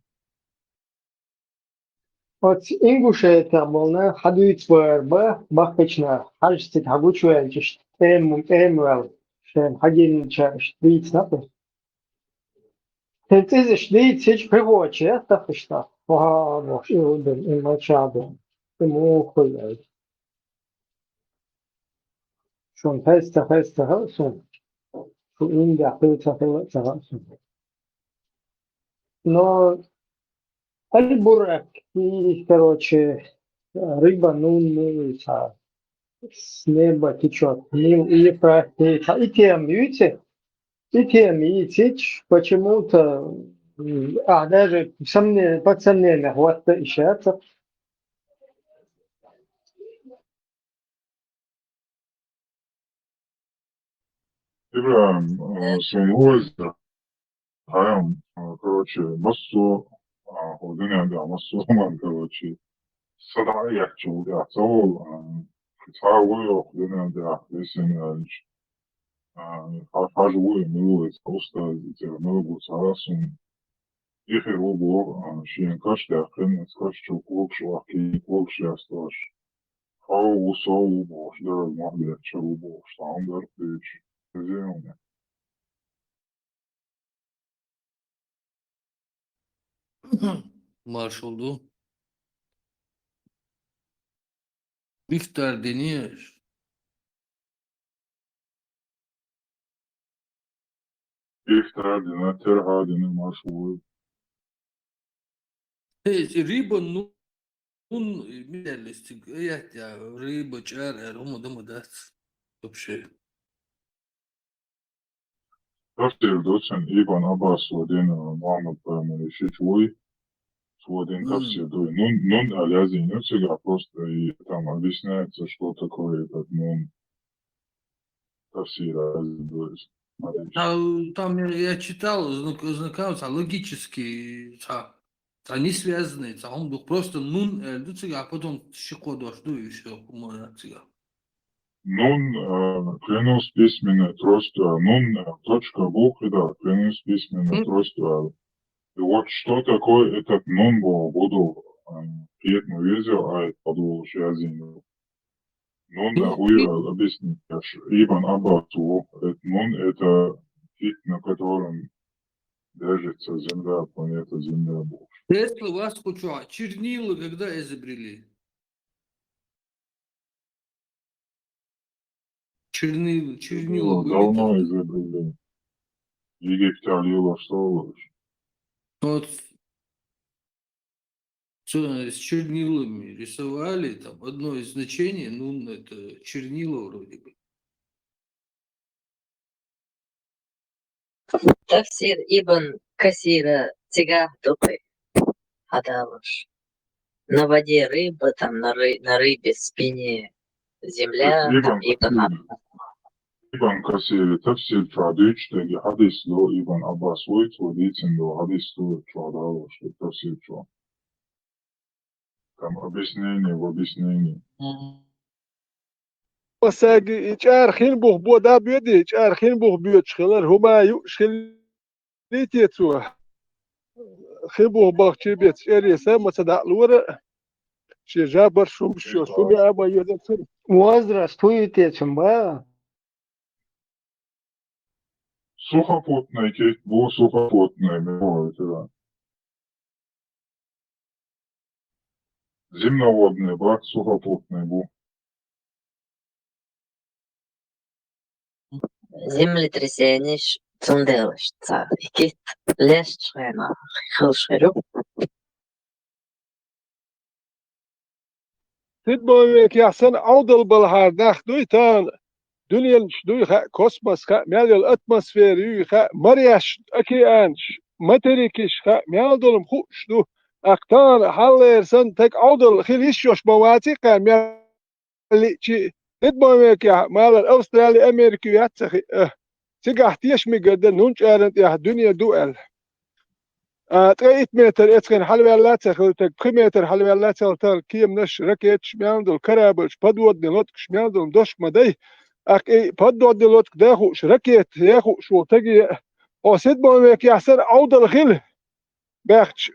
[SPEAKER 3] Вот ингушетя молна хадуит ба бахчна хажстит хагучуэл чиш эмвел шен хагин чаш дит снапе. Тенцез шдит сеч привоче тафшта. Ва вош иуден имачадо. Ему хуяй. Шон феста сон. Шу инда феста сон. Но Альбурак и, короче, рыба, ну, с неба течет. И тем, видите, и течь почему-то, даже под сомнением, вот ищется.
[SPEAKER 13] Ибрахим, своего Хаям, короче, массу, ودنيا ده مصوما короче, صدع يحكي يعطول تحاول ودنيا ده لسن حاجة ملوه أوستا ملوه سارسون إخر وبور شين كاش تأخن كاش تشوكوك شو أحكي كوك شاستاش هاو وصاو وبوش در المحبة شو بوش تعم در بيش زيونه
[SPEAKER 14] Marshall'du. Miktar deniyor.
[SPEAKER 13] إفتر دينا ترها دينا مشهور
[SPEAKER 14] Riba nun miderlistik. Evet ya riba çağır olmadı mı da çok şey.
[SPEAKER 13] تفسير دوتسن إيبان أباس ودين محمد بامريشيش وي сводим тafsir дуй. Нун алязи нюцега просто и там объясняется, что такое этот нун тафсир алязи дуй.
[SPEAKER 14] Там я читал, знакомился, логически, они связаны, он был просто нун, а потом щеко дошли и все, по-моему,
[SPEAKER 13] Нун клянусь письменное тройство, нун точка буквы, да, клянусь письменное тройство. И вот что такое этот нун буду приятно видео, а это подумал, что я зиму. Нун объяснить, Ибн Аббасу, нун это тип, на котором держится Земля, планета Земля.
[SPEAKER 14] Тесла вас хочу, чернила когда изобрели? Чернила были
[SPEAKER 13] давно
[SPEAKER 14] там.
[SPEAKER 13] изобрели. Египте Алила что
[SPEAKER 14] Вот с чернилами рисовали, там одно из значений, ну, это чернила вроде бы.
[SPEAKER 20] Тафсир Ибн Касира тяга дупы. Хадалуш. На воде рыба, там на рыбе спине земля, там
[SPEAKER 13] Ибн Касир тафсир чуадыч, теги хадис до Ибн Аббас уйт, водицин до хадис до чуадалуш, тафсир чуа. Там объяснение в объяснении.
[SPEAKER 2] مساجي إيجار خين بوخ بودا بيدي إيجار خين بوخ بيوت شخلر هما يوشخل ليتيتسو خين بوخ باختي بيت شيري سام مصدق لورا شي جابر شوم شو شوم أبا يودن سر
[SPEAKER 3] Возрастуете, ба?
[SPEAKER 21] Сухопутный кейт был сухопутный, мировой ветеран. Земноводный брак сухопутный был.
[SPEAKER 20] Землетрясение цунделышца. Кит лес шена хилшеру.
[SPEAKER 2] تدبوك يحسن عودل بالهار ناخدوي تان دنيا شدوي خا كوسموس خا مال الاتموسفير خا مرياش اكي انش ماتريكيش خا مال دولم خو شدو اقتان حلير سن تك عودل خليش يوش مواتي قا مال اللي شي تدبوك يا مال الاسترالي امريكيات سخي تيجاحتيش ميقدر نونش ارنت يا دنيا دوال 3 متر اتخن حلوة تخلتك 3 متر حلوة تخلتك كيم نش ركيت شمياندل كرابش بدود نلوتك شمياندل دوش مدي اي بدود نلوتك داخوش ركيت ياخو شو تجي او سيد بوميك يحسن عود الخل باختش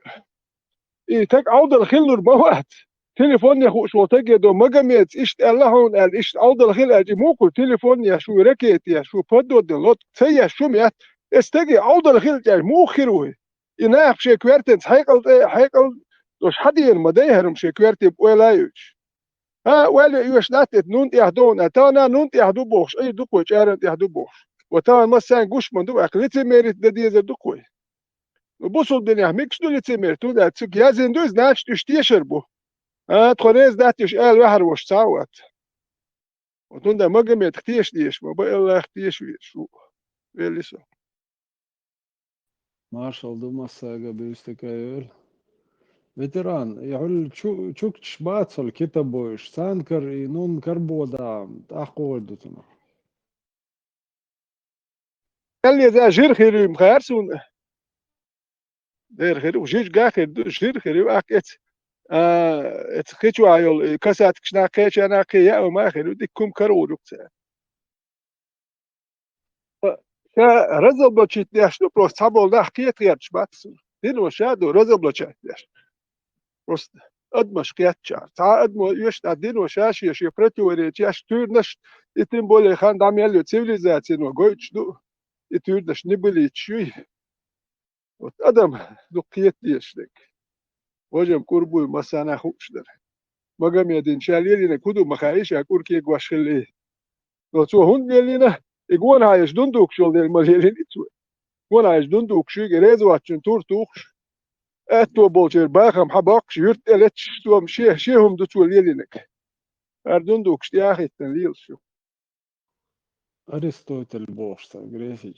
[SPEAKER 2] اي تك عود الخل نربوات تليفون ياخو شو تجي دو مجميت اشت اللهون قال اشت عود الخل اجي موكو تليفون يا شو ركيت يا شو بدود نلوتك تيا شو ميات استجي عود الخل جاي مو خيروي يناخ شي كويرتنس حيقل دوش حدين مديهرم شي كويرتي بولايوش ها ولا يوش لاتت نون يهدون اتانا نون يهدو بوش اي دوكوي جارنت يهدو بوش وتانا مسان قوش من دو اقلتي ميرت دديز دوكوي بوصل الدنيا ميكش دو لتي ميرت دا تسك يازن دوز ناش تشتيشر بو ها تخونيز داتيش قال وحر وش تعوت وتون دا مقام يتختيش ديش ما بقى الله اختيش ويشو ويلي سو
[SPEAKER 11] Marshall Dumasaga Bistakael. Ветеран, я говорю, чукч бацал, кита боиш, санкар и нун карбода, ахкоодутуна.
[SPEAKER 2] قال لي ذا جير خيري مخارسون دير خيري وجيج قاخر جير خيري واكت اتخيتو عيول كاسات كشنا كيش انا كي يا وما خيري ديكم كرو دكتا رزل بلوچيت نشنو بروست تابول ده حكيت غيرش باتس دين وشادو رزل بلوچيت نش بروست ادمش قيات شار تا ادمو يش دين وشاش يش يفرتو وريت يش تورنش يتم بولي خان دام يلو цивилизация no goich do يتورنش نبلي تشوي ادم دو قيت يشلك وجم قربو مسانا خوشدر مقام يدين شاليلنا كودو مخايش اكور كي غواشلي لو تو هون يلينا يقول هايش دندوك شغل الماليين يتسوي يقول هايش دندوك شو جريزو عشان تور توخش اتو بولجر باخم حباقش يرت الاتش تو مشيه شيهم دوتو ليلينك اردندوك شتي اخي تنليل شو
[SPEAKER 11] Аристотель Бошса,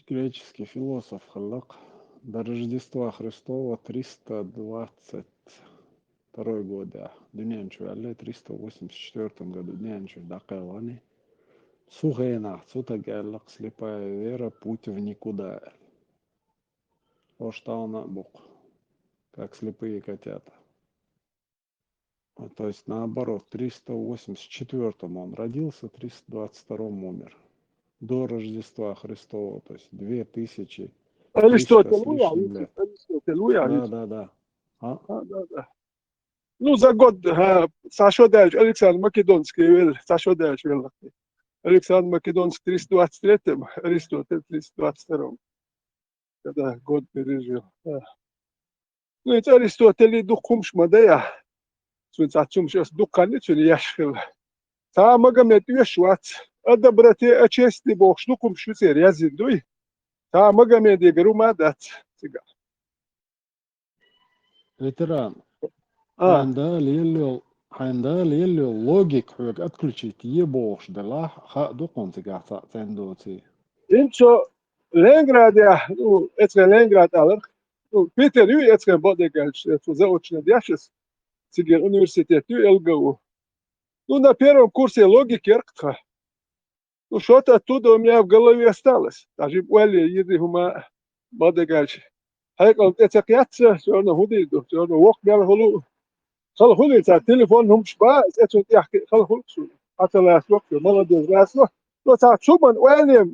[SPEAKER 11] греческий философ, халак, до Рождества Христова 322 года. Днянчу, але 384 году днянчу дакалани. Сухена, сутагалак, слепая вера, путь в никуда. Оштауна Бог, как слепые котята. То есть наоборот, в 384 он родился, в 322 умер. До Рождества Христова, то есть 2300
[SPEAKER 2] Аристотель,
[SPEAKER 11] с лишним лет. Да.
[SPEAKER 2] Да. Ну, за год, Сашо Дальч, Александр Македонский, Сашо Дальч, Александр Македонский 323-м, Аристотель 322-м, когда год пережил. Ну, это Аристотель духом шмадая, сунцатчум сейчас духанец или яшхил. Та магомед юшват, ада брате ачести бог штукум шуцер язидуй. Та магомед игру мадат. Цыган.
[SPEAKER 11] Ветеран. Хандал елло логик хук отключить ебош дела ха дукон цыгата цендоци.
[SPEAKER 2] Инчо Ленинград я, ну, это Ленинград алар. Ну, Питер ю это бодегальш, это заочно дяшес. Цыган университет ю ЛГУ. Ну, на первом курсе логики эрктха. Ну, что-то оттуда у меня в голове осталось. Даже более еды хума бодегальш. Хайкал это кятся, все равно худиду, все равно вок мял хулу. خل خلي تاع التليفون هم شباب اتو يحكي خل خل حتى لا يسوق молодец لا يسوق لو تعصبن وين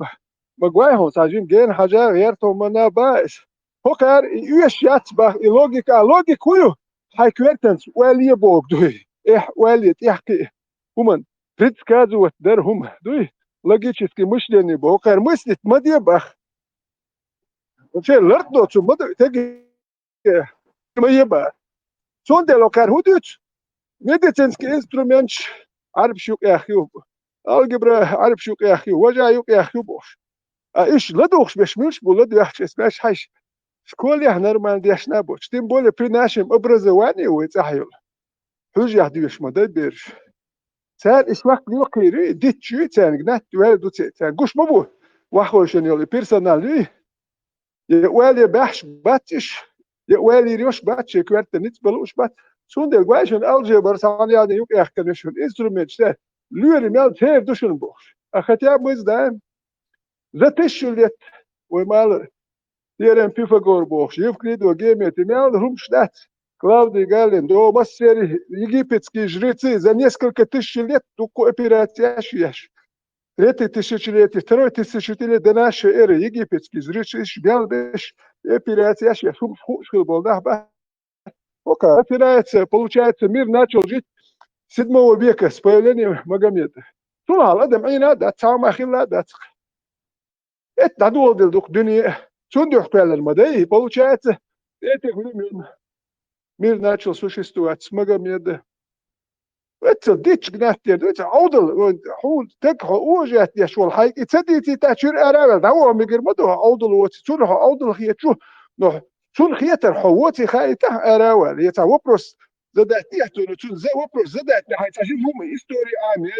[SPEAKER 2] مجواهم تعجين جين حاجة غيرتهم من بايس هو كار يش يتبع لوجيك كله هاي كويرتنس ولي بوك دوي ولي تحكي هم بريتس كازو وتدرهم دوي لوجيتشكي مش لاني بوكر مسلت ما دي بخ وشي لردو شو ما تجي ما يبقى شون ده لو كان هودوش ميديتنسكي انسترومنتش عارف شو يا اخي الجبرا عارف شو يا اخي وجا يا اخي بوش ايش لدوخش بشملش بولد يحش اسماش حيش شكون يحنا نرمان ديش نابوش تيم بولي بريناشم ابرزواني ويتحيل حوج يحديش ما دبرش سال ايش وقت يقيري ديت شو تان جنات والدو تان قوش مبو واخوشن يلي بيرسونالي يوالي بحش باتش يوالي ريوش باتش كوارت نيت بلوش بات سون دل جوايشن الجبر سان يعني يوك اخكنشن انسترومنت ده لوري مال تير دوشن بوش اختيا موز دايم زتشلت ومال يرن بيفاغور بوش يفكريد وجيمت مال رумштат Клавдий Галин до массери египетские жрецы за несколько тысяч лет только операциящие. Третье тысячелетие, второе тысячелетие до нашей эры египетские жрецы бялбеш операциящие. Шум был, да, пока опирается, получается, мир начал жить с 7 века с появлением Магомеда. طلع الادم عينا ده تعمل اخيلا ده это додел дух дунья чундух пелер мадей получается этих времен мир начал существовать с Магомеда. Это дичь гнатер, это аудал, хул так хожат я шول хай. تصدقتي تاشير ارابل ده هو ميجر مدو аудал вот чур аудал хиечу но чун хиетер ховоти хайта ارابل это вопрос задать то чун за вопрос задать хай ташин هم история ами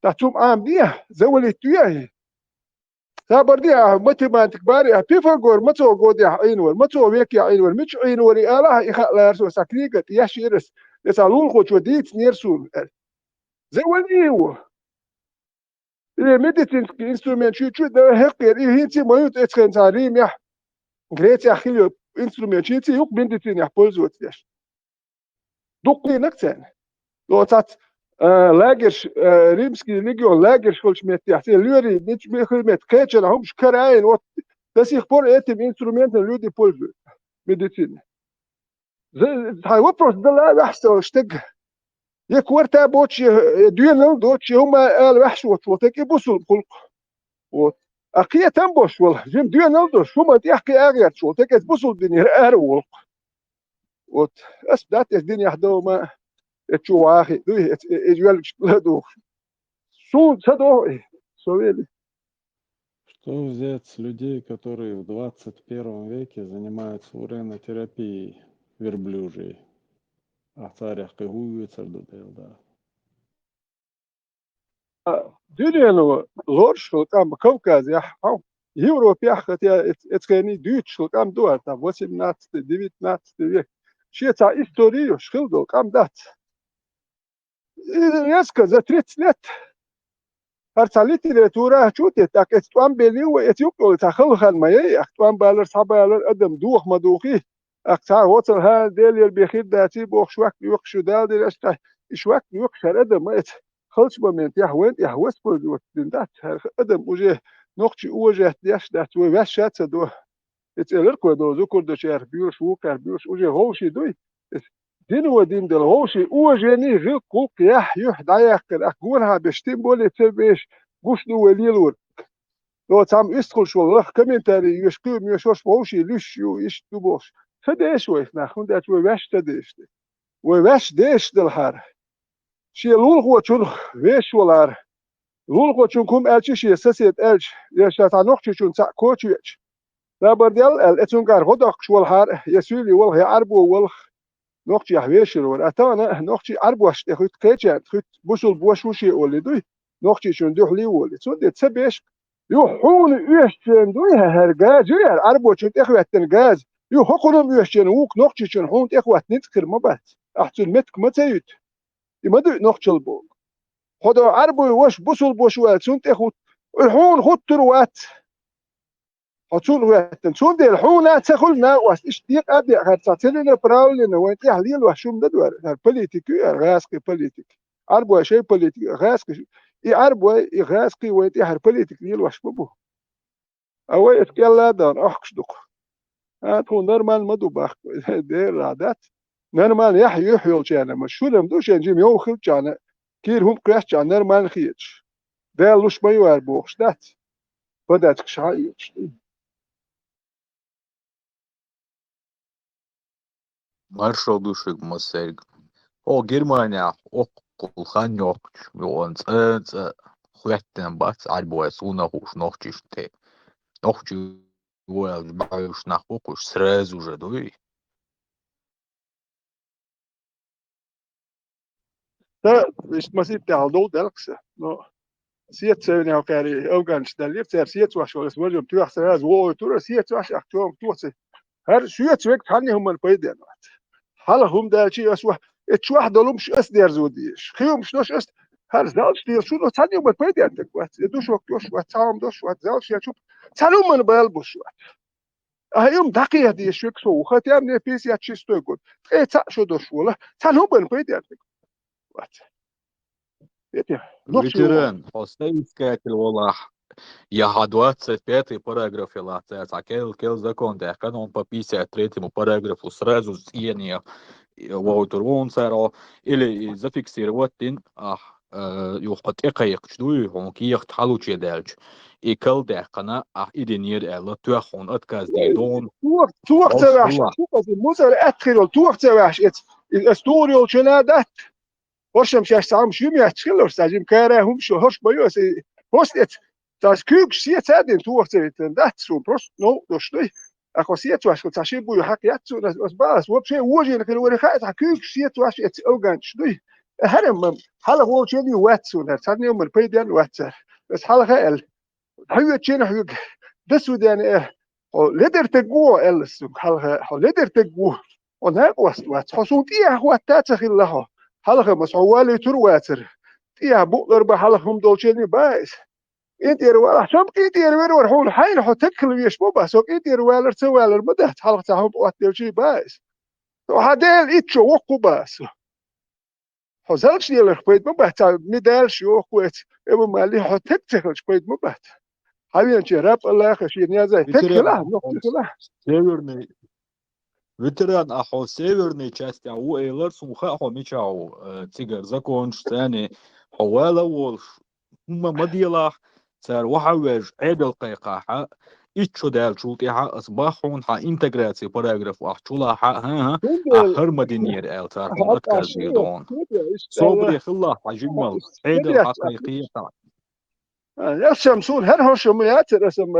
[SPEAKER 2] تاتوم ام دي زولت تياه تابردي ماتيماتيك باري بيفاغور متو غودي عينور متو ويكي عينور مش عينور اله يخلا يرسو ساكريغت ياشيرس يسالون خوچو ديت نيرسون زوليو الميديتين انسترومنت شو ده هقير هينتي مايوت اتخنتاريم يا غريتي اخيلو انسترومنت شيتي يوك بنتين يا بولزوت ياش دوقني نكتن لو تات لاجرش ريمسكي ليجيون لاجرش كلش ميت يحتي لوري مش بيخدمت كاتشن هم شكراين وات بس يخبر اتم انسترومنت لودي بولزو ميديتين هاي وبروس ده لا احسن اشتق يكورتا بوتش دينل دوتش هما الوحش وتوتك يبوسوا الخلق وات اقيه تنبوش والله جيم دينل دوش هما تحكي اغير شو تك يبوسوا الدنيا ارول وات اسبدات الدنيا حدو ما تشو اخي دوي اجوال دو سو سدو سويلي.
[SPEAKER 17] Что взять с людей, которые в 21 веке занимаются уренотерапией верблюжьей? А царях кыгуются до да.
[SPEAKER 2] دنيا لورش كام كوكاز يا حو يوروب يا اخت يا اتكاني دوتش كام دوار تا 18 19 век شي تاع историю شخلدو كام دات يسكا за 30 лет هرتا ليتراتورا شوتي تاك استوان بيليو اتيوبيا تاخل خان ماي اختوان بالر صبالر ادم دوخ مدوخي اقطع وصل ها ديل بخير داتي بوخ شوك يوخ دال دي استا شوك يوخ ادم مات خلص بمنت يا وين يا وسبل دوت دات ادم وجه نقطي وجه داش دات وشات دو اتلركو دو زوكر دو شهر بيوش وكر بيوش وجه هوشي دوي دين ودين دل هوشي وجهني غير كوك يح دايق اكونها بشتين بولي تبيش قوش دو وليلور لو تام يدخل شو الله كومنتاري يشكو ميشوش بوشي ليش يو يشتو بوش فداش ويس ناخون دات ويش تديش ويش ديش دلهار شي لولغو تشون ويش ولار لولغو تشون كوم الچي سسيت الچ يشات نوخچي تشون تا كوچيچ لا برديل اتونغار هودخ شو الهار يسولي والله عربو والله نوخچي هويشلور اتانا نوخچي عربوش تخيت كيچ تخيت بوشل بوشوشي اولي دوي نوخچي شون دوخلي ولي سو ديت سبيش يحون يشن دوي هرغاز ير عربو تشون اخواتن غاز يو حقنم يشن وك نوخچي شون هون اخوات نتكر مبات احسن متك متيت يمدو نوخچل بو خدا عربو وش بوشل بوشوال سون اخوت الحون خطروات هتشون وقتن شون دي الحونة تخلنا واشتيق أبي هتعطينا براولنا وانت يحليل وحشوم ددور البوليتيكي غاسك بوليتيك عربو شيء بوليتيك غاسك يعربوا يغاسقي ويتحر بوليتيك ديال واش بابو أوي إتكلا دار أخشدق هو نورمال مدو باخ دير عادات نورمال يحيو جانا مشهور مدوش نجيم يوخل جانا كير هم كراش جانا نورمال خيتش ده لوش ما يوار بوخش دات بدأت كشايش
[SPEAKER 6] Marshall duşuk masayg. O Germania o kulhan yok. Yon хуяттен бац альбоэс унахуш нохчиште. Нохчи уэлж баюш нахукуш сразу же дуй.
[SPEAKER 2] ده مش مسيت تاع دو دلكس نو سيت سوني او كاري او كانش دليف تاع سيت واش ولا سوالو بتوع سراز وو تور سيت واش اكتوم توسي هر شويت وقت هاني هم البيدن حالا هم ده شيء اسوا اتشواح دولمش اس دير زوديش خيوم مش نوش اس هر زالش دير شو ثاني هم البيدن تكوات دوش وقت وقت تاعهم دوش وقت زالش يا شوف ثاني من بالبوش هيوم دقيقة دي شوك سو ختام ني بيس يا تشيستو يقول ايه تا شو دوش ولا ثاني هم البيدن تكوات
[SPEAKER 6] Ветеран, поставить والله я 25-й параграф латается, а кел закон, да, он по 53-му параграфу сразу съедение воутер вунцеро или зафиксировать тин, يوقت إقايق شدوي هون كيخ تحلو تشيدالج إكل دهقنا إدينير ألا تواخون أتكاز ديدون
[SPEAKER 2] توقت واش توقت موزر أدخل توقت واش الأستوريو شنادت ورشم شاش سام شو ميحتخلو ساجم كارهم شو هرش بيوس هوست تاس كوك سيت هادين توقت دات شو بروست نو دوشتي أخو سيت واش كنت عشان بيو حق ياتسو ناس باس وبشي وجه لكن وري خايت كوك سيت واش ات أوغان شدي هرم حالا هو شدي واتسو نرساني يوم البيديان واتسر بس حالا خيال حيو تشين حيو دسو ديان لدر تقوى السوق حالا لدر تقوى ونهاك وات حصوتي أخوات تاتخي الله حالا مسعوالي ترواتر تيا بقدر بحالهم دولشيني بايس انت يروال حسب انت يروال ورحول حين حتكل يشبو باسوك انت يروال سوال مدة حلقة تاعهم وقت شي بايس وهذا يتشو وقو باس حزلش ديال الخبيت مبات ميدالش وقوت اما مالي حتكتخل شبيت مبات حاليا شي راب الله خشي نيازاي تكلا نقطة
[SPEAKER 6] Северный ветеран ахо северной части ау эйлар сумха ахо мичау тигр закон штани حوالا والش هم مديلا صار وحوج عيد القيقاحة إتشو دال شوطيها أصباحون ها إنتجراتي باراجراف وحشولا ها آخر مدينير آل صار هم أتكاز ديردون صبري خلا حجمل عيد الحقيقية
[SPEAKER 2] يا شمسون هر هرشميات رسم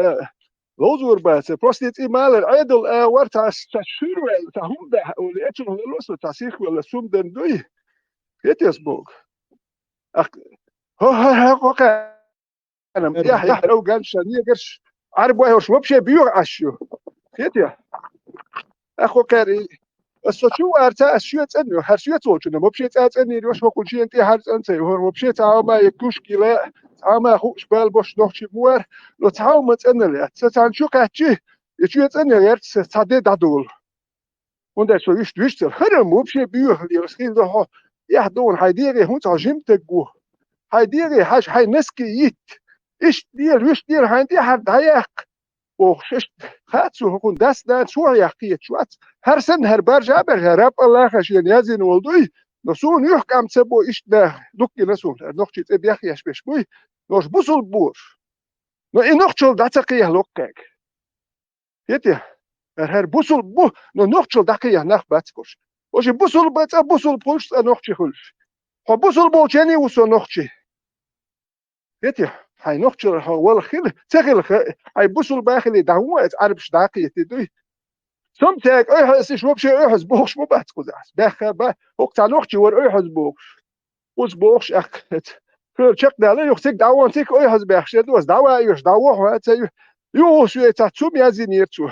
[SPEAKER 2] لوزور باس بروستيت إيمال عيد ورتا تشير تهم ده واللي أتشون هلوس تاسيخ ولا سوم دن دوي يتسبوك هو أنا يا لو قال شنية قرش عارف وين هوش وبشي بيوع عشيو كيتيا أخو كاري السوشيو أرتا أشيو تأنيو هرشيو تولشنا وبشي تأني وش بقول شيء أنت هرت أنت وبشي تعاما يكوش كلا تعاما خوش بالبوش نوخشي بوار لو تعاما تأني ستانشو كاتشي يشيو تأني يرت تعدي دادول وندر شو يشتويشتر خرم وبشي بيوع اللي رسخين ده يحدون هيديري هون تعجم تجوه هيديري حاج هاي نسكي يت إيش دير ويش دير هاندي حد هياق وخشت خاتسو هكون داس شو يحكي شوات هر سن هر برجع راب الله خشين يازين ولدوي نسون يحكم تسبو إيش ده دوكي نسون نقطة بيحكي يش بشوي نوش بوصل بور نقطة داتقيه لوكك يتي هر بوصل بو نقطة دقيه نخ باتكوش وش بوصل بات بوصل بوش نقطة خلف هو بوصل بو جاني وصل نقطة يتي هاي نقطة هو الخيل تغل هاي بوصل باخلي دعوة عربش داقية تدوي ثم تاك أي حس شو بشي أي حس بوخش مو بات كذاس باخر با وقت نقطة ور أي حس بوخش وش بوخش أخت كل شق ده يختك دعوة تك أي حس باخش دوس دعوة يش دعوة وهذا يو شو يتعتوم يازين يرتو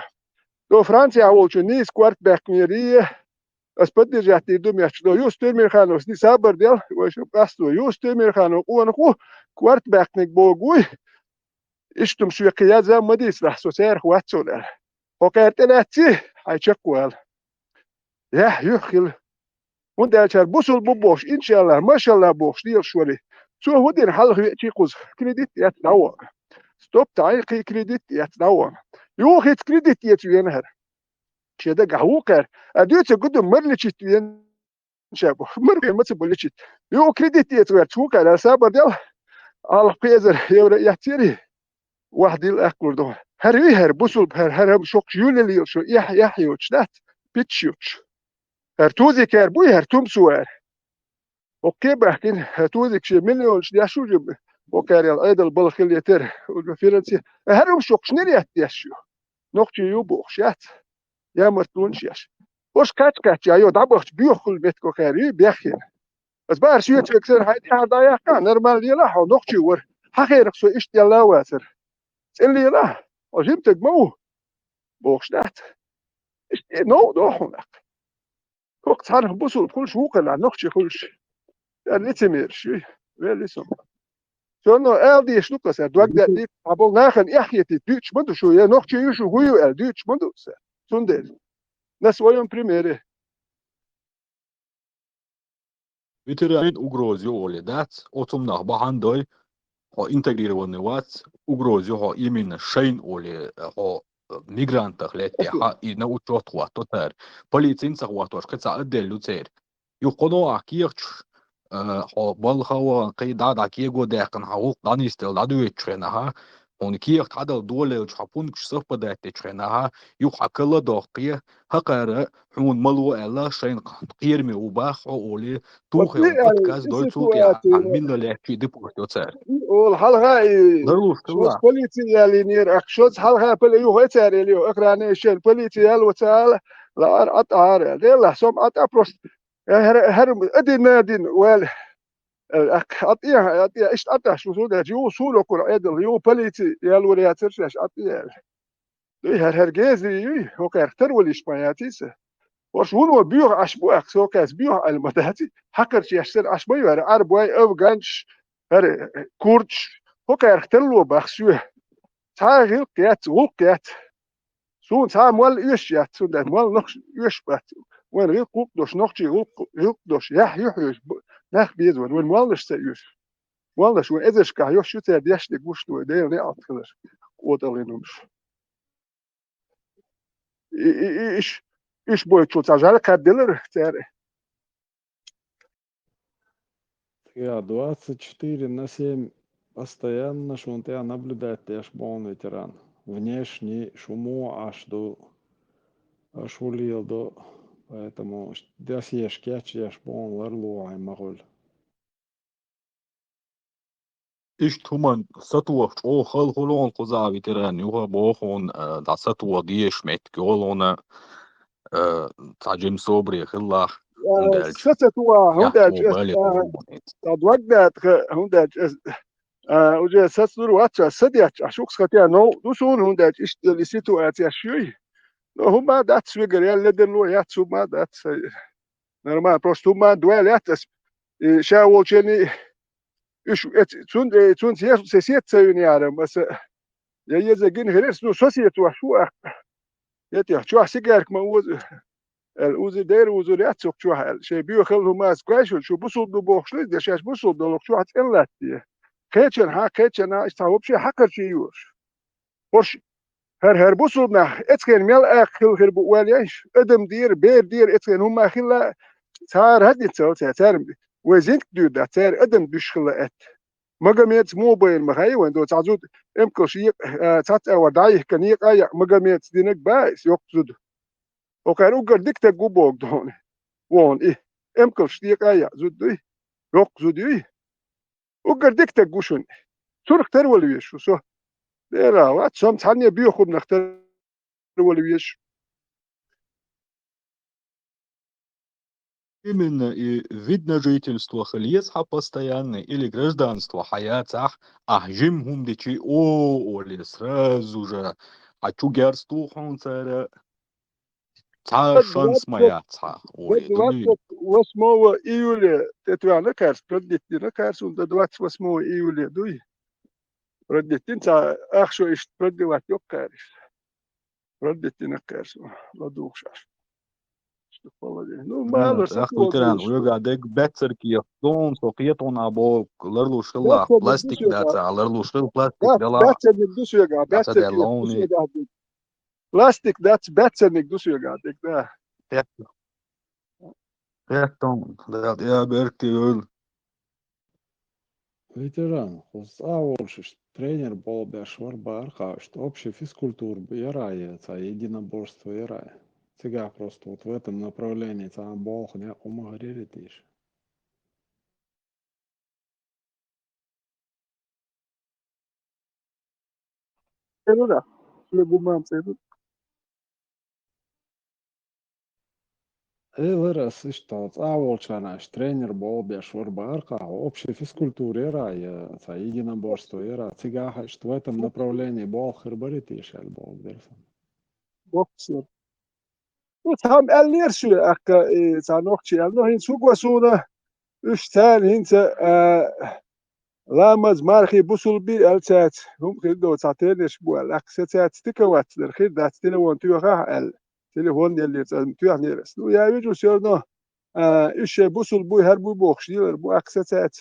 [SPEAKER 2] لو فرنسا أول شو نيس كوارت باك ميريه أسبدي جاتي دوم يشتو يوستو ميرخانو سني سابر ديال وشو قاستو يوستو ميرخانو ونخو كوارت باكنيك بوغوي اشتم شو قيادة مديس لحسو سير خواتسو وكانت لاتي هاي شكوال يا يخل وندالشار بوصل بوش إن شاء الله ما شاء الله بوش ديال شوري شو هو دين حلق يأتي قوز كريديت يتدور ستوب تعيقي كريديت يتدور يو خيت كريديت يتوينهر شيدا قهوكر أديوت قدم مرلشت وين شابو مرة ما تبولشت يو كريديت يتوير توكر سابر ديال على بيزر يورا يحتيري واحد الأكل ده هر بوصل هر شوك يولي شو يح يوتش نات بيتشوتش هر توزي كار بوي هر توم سوار اوكي بحكين هر توزي شي مليون شي شو جب وكار ايضا البلخ اللي يتر والفرنسي هر شوك شنريات يشو نقطي يوبو شات يا مرتون شيش وش كات يا يو دابخ بيوخل بيتكو كاري بيخين بس بار شو يتكسر هاي هذا يا كان نورمال يلا نقطي ور حقيقة سو ايش يلا واسر اللي لا وجبتك مو بوخشنات نو دوخنك وقت هنخ بوصل كل شو قلع نخشي كلش يعني تمير شوي ويلي سم شنو دي شنو قصة دوك دي عبول ناخن يحيتي دوتش مندو شو يا نخشي يشو هو دوتش مندو سندل ناس ويوم بريميري
[SPEAKER 6] Ветеран угрозил Оле дать, отомнах бахандой, интегрированный вац, угрозил именно шейн Оле, мигрантах летя, и на учет хватотер. Полицейцах хватош, кца отделю церь. يقولوا أكيرش بالخوا قيدا داكيه قداقن حقوق دانيستل دادو يتشرنها ونكير تعدل دولة وشحبون كشصف بدأت تشرنها يحكلا داقيه هقارة حون ملو ألا شين قيرمي وباخ أولي توخي البودكاست دويتو يا عالمين للاكي دي بوكتو تسار
[SPEAKER 2] والحلقة
[SPEAKER 6] ضرور
[SPEAKER 2] شوز
[SPEAKER 6] كلا
[SPEAKER 2] بوليتي اللي نير أكشوز حلقة بلي يو هتار اللي يو أقراني شين بوليتي الوتال لا أتعار لا سوم أتأبروس هرم أدين وال أطيع إيش أطيع شو سودا جو سولو كل عدل يو بليتي يالوري أترشش أطيع هرجازي هو كاركتر ولا إشباياتيس وشون بيوع أشبوع سو كاس بيوع المدهتي حكر شيء يشتر أشبوع هر أربعة أو جانش هر كورتش هو كاركتر لو بخشوه تعال قيات سون تعال مال إيش يات سون ده مال نقش إيش بات وين غير قوق دوش نقشي غير دوش يحيش نخ بيزون وين مالش سيوش مالش وين إذا شكا يوش شو تديش لقوش تو ده اللي أتخلص وتلينوش إيش بوي شو تجارة كابدلر تاري
[SPEAKER 17] Я 24/7 постоянно шунтя наблюдать тяжбон ветеран. Внешний шуму аж до ашулил до поэтому дас ешкяч яшбон ларлу аймагул.
[SPEAKER 6] إيش تومن سطوة أو خل خلون قزاوي تران يوها بوخون دا سطوة ديش ميت كولونا تعجم صبري خلا هندالج
[SPEAKER 2] ستة هنداج
[SPEAKER 6] يحكموا بالي قولونيت
[SPEAKER 2] تدوقت هنداج وجه ستة واتش سدياتش أشوك سكتيا نو دوسون هنداج إيش اللي سيتواتي شوي هما دات سويجر يا لدن لو ياتسو ما دات نورمال بروستو ما دوال ياتس شاول شني إيش تون سياسة سيوني عارم بس يا يزجين غيرس نو سوسيتو شو يتي شو سيجارك ما هو الأوزي داير وزوريات سوق شو حال شيء بيوخلهم ماس كويس شو بوصل دو بوخشلي ده شاش بوصل دو لوك شو هتقلت كيتشن استوعب شيء حكر شيء يوش ورش هر بوصل نخ اتكن ميل اخل غير بواليش ادم دير بير دير اتكن هم خلا صار هدي تسار وزينك دو ده صار ادم دشخلا ات مجميت موبايل مخاي وين دو تعزود امكل شيء تات او داي كان يقايا مجميت دينك بايس يقصد وكان اوغر ديكتا غوبوك دون وون ايه امكل شيء يقايا زود يقصد ايه اوغر ديكتا غوشن سورك ترول ويش سو ديرا وات سوم تاني بيخد نختار ولا ويش
[SPEAKER 6] Именно и вид на жительство хлесха постоянный или гражданство хаятах, а жим гумдичи оли сразу же, а чугерству хонцера ца шанс моя ца оли.
[SPEAKER 2] واسمه ايولي تتوانا كارس ردتنا كارس وانت دوات واسمه ايولي دوي ردتين تا اخشو ايش ردي وات يوك كارس ردتنا كارس لا دوخش ماله
[SPEAKER 6] أخ وتران ويقع ديك باتر كي يخدون سوقيتون أبو لرلو شلا بلاستيك داتا لرلو شلا بلاستيك دلا
[SPEAKER 2] باتر ندوس يقع
[SPEAKER 6] داتا
[SPEAKER 2] باتر كي
[SPEAKER 6] دلوني
[SPEAKER 2] يقع بلاستيك دات باتر ندوس يقع ديك ده
[SPEAKER 6] Tekton dat ja berkti öl.
[SPEAKER 17] Ветеран, Хусаулшиш, тренер был Бешвар Барха, что общая физкультура Ирая, это единоборство Ирая. Сега просто вот в этом направлении там Бог не умагриритиш.
[SPEAKER 2] كده لجمام سيدو
[SPEAKER 17] Раз что Аулшанаш, тренер был Бешвар Барха, общая физкультура Ирая, это единоборство Ирая. Сега что в этом направлении Бог хербаритиш, аль Бог дерфан.
[SPEAKER 2] بوكسر وتهم النير شو أكا تانوكشي أنه هين سوق وسونا إشتان هين لامز مارخي بوصل بي التات هم كده تعطيني أسبوع الأكسات تكوات الخير ده تلوان تيوها التليفون اللي تيوه نيرس لو يا يجوا سيرنا إيش بوصل بوي هربو بوخش ديلر بو أكسات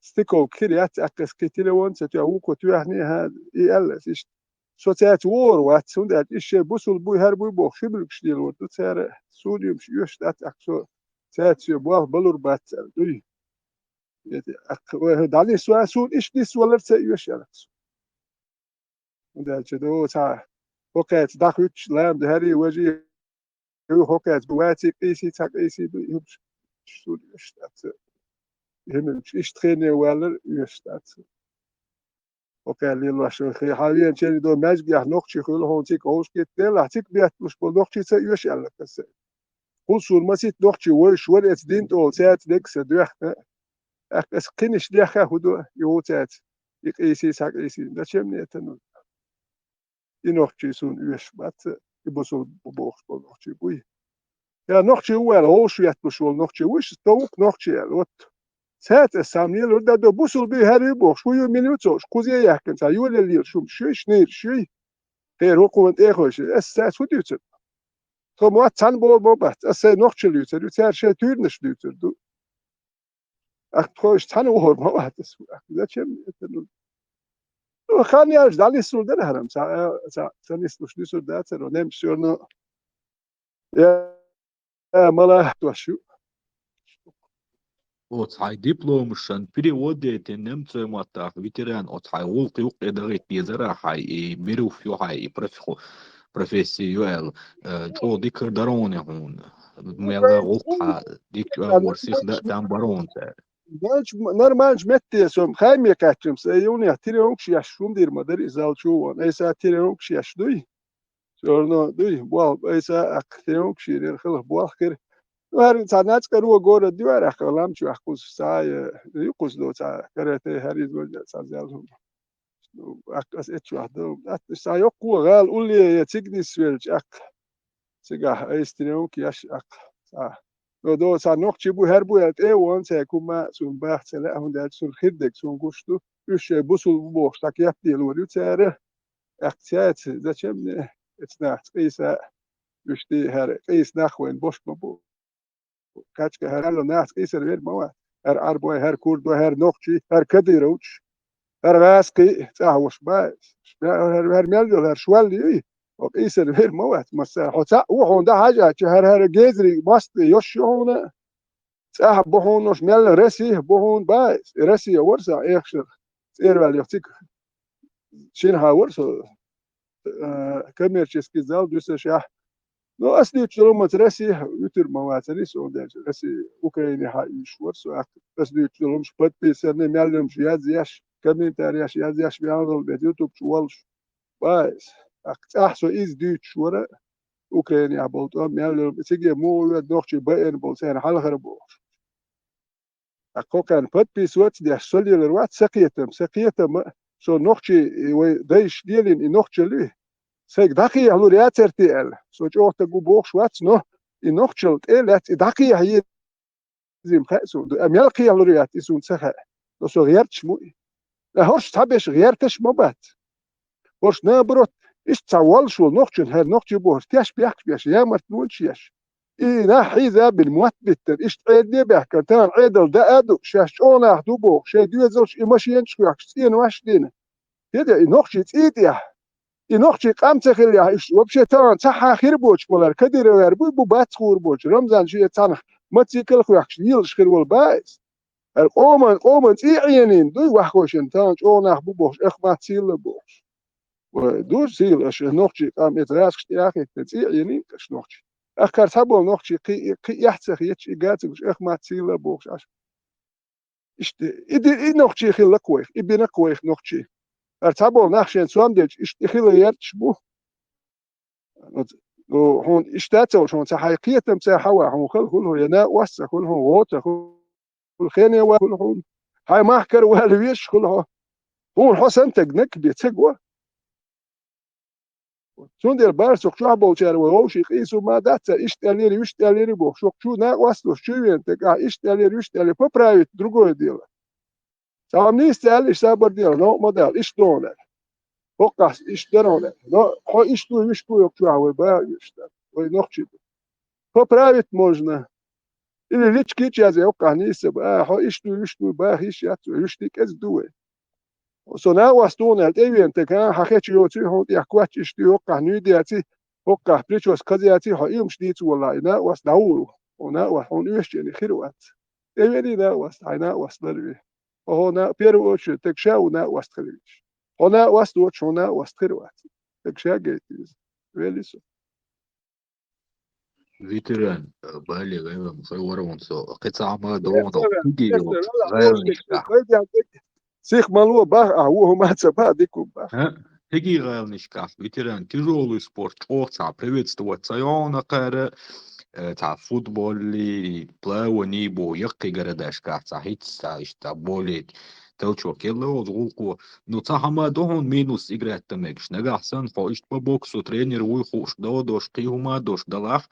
[SPEAKER 2] ستيكو كريات أكس كتلوان تيوه تيوه نيها إيش إيش سوتات وور وات سوندات إيش بوصل بوي هربو بوخش شبلكش ديلر تسار سوديوم شيوش تات أكسو تات يبوه بلور بات دوي دعني سؤال سون إيش ديس ولا تسيوش يالكس وده جدو تا وقت داخلش لام ده هري وجي وقت بواتي قيسي تاك قيسي يمش شو يشتات هم إيش تخيني ولا يشتات وقت اللي الله شو خي حاليا تاني دو ماجي نقطة خلو هون تيك هوش كتير لا تيك بيت مش بنقطة تسيوش يالكس كل صور ما سيت نقطة وش ولا تدين تول سات ديكس دوخ أس قنش ليخا هدو يوتات يقيسي ساق إيسي دا شمني يتنو ينوخشي سون يوش بات يبوسو بوخش بوخشي بوي يا نوخشي هو الهوش يتبشول نوخشي وش توك نوخشي الوت سات السامنيل ودا دو بوسل بي هاري بوخش ويو مينوتوش كوزي يحكن تا يولي الليل شوم شوش نير شوي غير هو قوانت إيخوش أس سات وديوتر خموات تان بول بوبات أس نوخشي ليوتر يتار شي تورنش ليوتر دو أخذش تاني وهر ما واحد اسمه لا شيء خاني أرجع دالي سول ده هرم ساني سلوش دي سول ده ترى نمشي شورنا يا ملا توشو
[SPEAKER 6] Оцай дипломшан переводит немцы матах ветеран оцай улки уки дагит незера хай и беру фью хай и профессионал то дикер дароне хун мела улка дик ворсих дам барон
[SPEAKER 2] نرمانج متى سوم خايم يكاتم سيوني تيرونكش يشون دير مدر إزال شو أيسا تيرونكش يشدوي شورنا دوي بوال أيسا تيرونكش يدير خلف بوال خير وهر تانات كرو غور ديوار أخلام شو أخوز ساي يقوز دو تا كرتي هريز وجه سازيالهم أكس إتش واحد ساي يقو غال أولي يتيجني سويلج سيجا أيس تيرونك يش دو سا نوخشي بو هربو يات وان سيكوما سون باخت سلا هون دات سون خدك سون غوشتو يش بوسول بوخ تاك يابدي لوري تاره اختيات زاتشم اتناحت قيسا يشتي هر قيس ناخوين بوش بو كاتش هرالو ناس قيس الوير موا هر اربو هر كوردو هر نوخشي هر كديروش هر غاسقي تاهوش بايس هر ميلدو هر شوالي وقيس الوير موات مسا حتا وحون ده حاجة هر جيزري ماست يوش هون ساح بوهون وش ميل رسي بوهون بايس رسي ورسا يخشر سير والي يفتيك شين ها ورسو كميرشيسكي زال دوسا شاح نو أصلي تلومت رسي يتر موات رسي رسي أوكراني حايش ورسو أصلي تلومش بات بيسرني ميلهم شياز ياش كمينتارياش ياز ياش بيعمل بيت يوتيوب شوالش بايس أحسو إيز ديتش ورا أوكرانيا عبالتو ميلهم تيجي مو دوخشي باين بولسين حلقة بوخش أكو كان بات بيسوات دي أحسولي للوات سقيتم سو نوخشي دايش ديالين نوخشي ليه سيك داخي هلو رياتر تيال سو جوهتا قو بوخش وات نو نوخشل تيالات داخي هي زيم خيسو أميالقي هلو ريات يسون سخا سو غيرتش موي هورش تابش غيرتش مبات هورش نابروت إيش تعوال شو نوخشن هر نوخشي بوهر تياش بيحش بياش يا مرتنونش ياش نحي ذا بالمثبت إيش عيد بحكي تان عيدل ده أدو شاش أنا أخدوبو شيء دوزلش إمشينش كياكش تين واش دينا كده إنوخش تيديا إنوخش قام تخليها إيش وبشي تان صح خير بوش ولا كدير ويربو ببات خور بوش رمضان شيء تان ما تيكل كياكش يلش خير والبايس القومن تيعينين دوي وحوشن تان أنا أخدوبوش إخما تيل بوش ودوش سيل أش نوخش قام يتراسك تياخي تيعينين كش نوخش أخر تبول نوخش قي يحتخ يتش إجاتش إخما تيل بوش أش إشت إدي نوخش خيل كويخ إبنا كويخ نوخش ارتبول نخشين سوام ديج إشت خيل يرتش بو هون إشتاتو شون تحقيقية تمسا حوا هون خل هو ينا وسا خل هو غوتا خل خيني وخل هون هاي محكر وهالويش خل هون حسن تجنك بيتسقوا شون دير بارس وشو بولشار وهوش يقيسوا ما داتا اشتاليري واشتاليري بو شو نا واسلو شو ينتك اشتاليري واشتالي برايفت другое дело سام نيستال ايش صبر ديال نو موديل ايش دونر فوقس ايش دونر نو хо ايش تو ايش تو يقطع هو با يشتغل ونخشي برايفت можно или лички чазе وقع نيسب хо ايش تو با ايش ياتو يشتيك از دوه وصنع واستون التوين تكان حكيت يوتي هون يحكوات يشتي وقع نيدياتي وقع بريتوس كزياتي هو يمش ديت والله نا واستعور ونا وحون يش يعني خيروات تويني نا واستعنا واستلوي وهنا بيروش تكشاو نا واستخليش هنا واستوش هنا واستخيروات تكشا جيتيز ويليسو
[SPEAKER 6] فيتران بالي غير مصور ونسو قطع ما دون فيديو غير نشكا
[SPEAKER 2] سيخ مالو باخ هو ما تبع ديكو باخ
[SPEAKER 6] هيجي غير نشكا فيتران тяжелый спорт овца приветствовать сайона кара تاع فوتبول плавание бо يقي غرداشكا تاع هيتسا اشتا بوليت تلچو كيلو زغوكو نو تاع ما دون مينوس играть تمكش نغاحسن خو اشت بوكسو тренер ويخوش دوش قيهما دوش دلاخ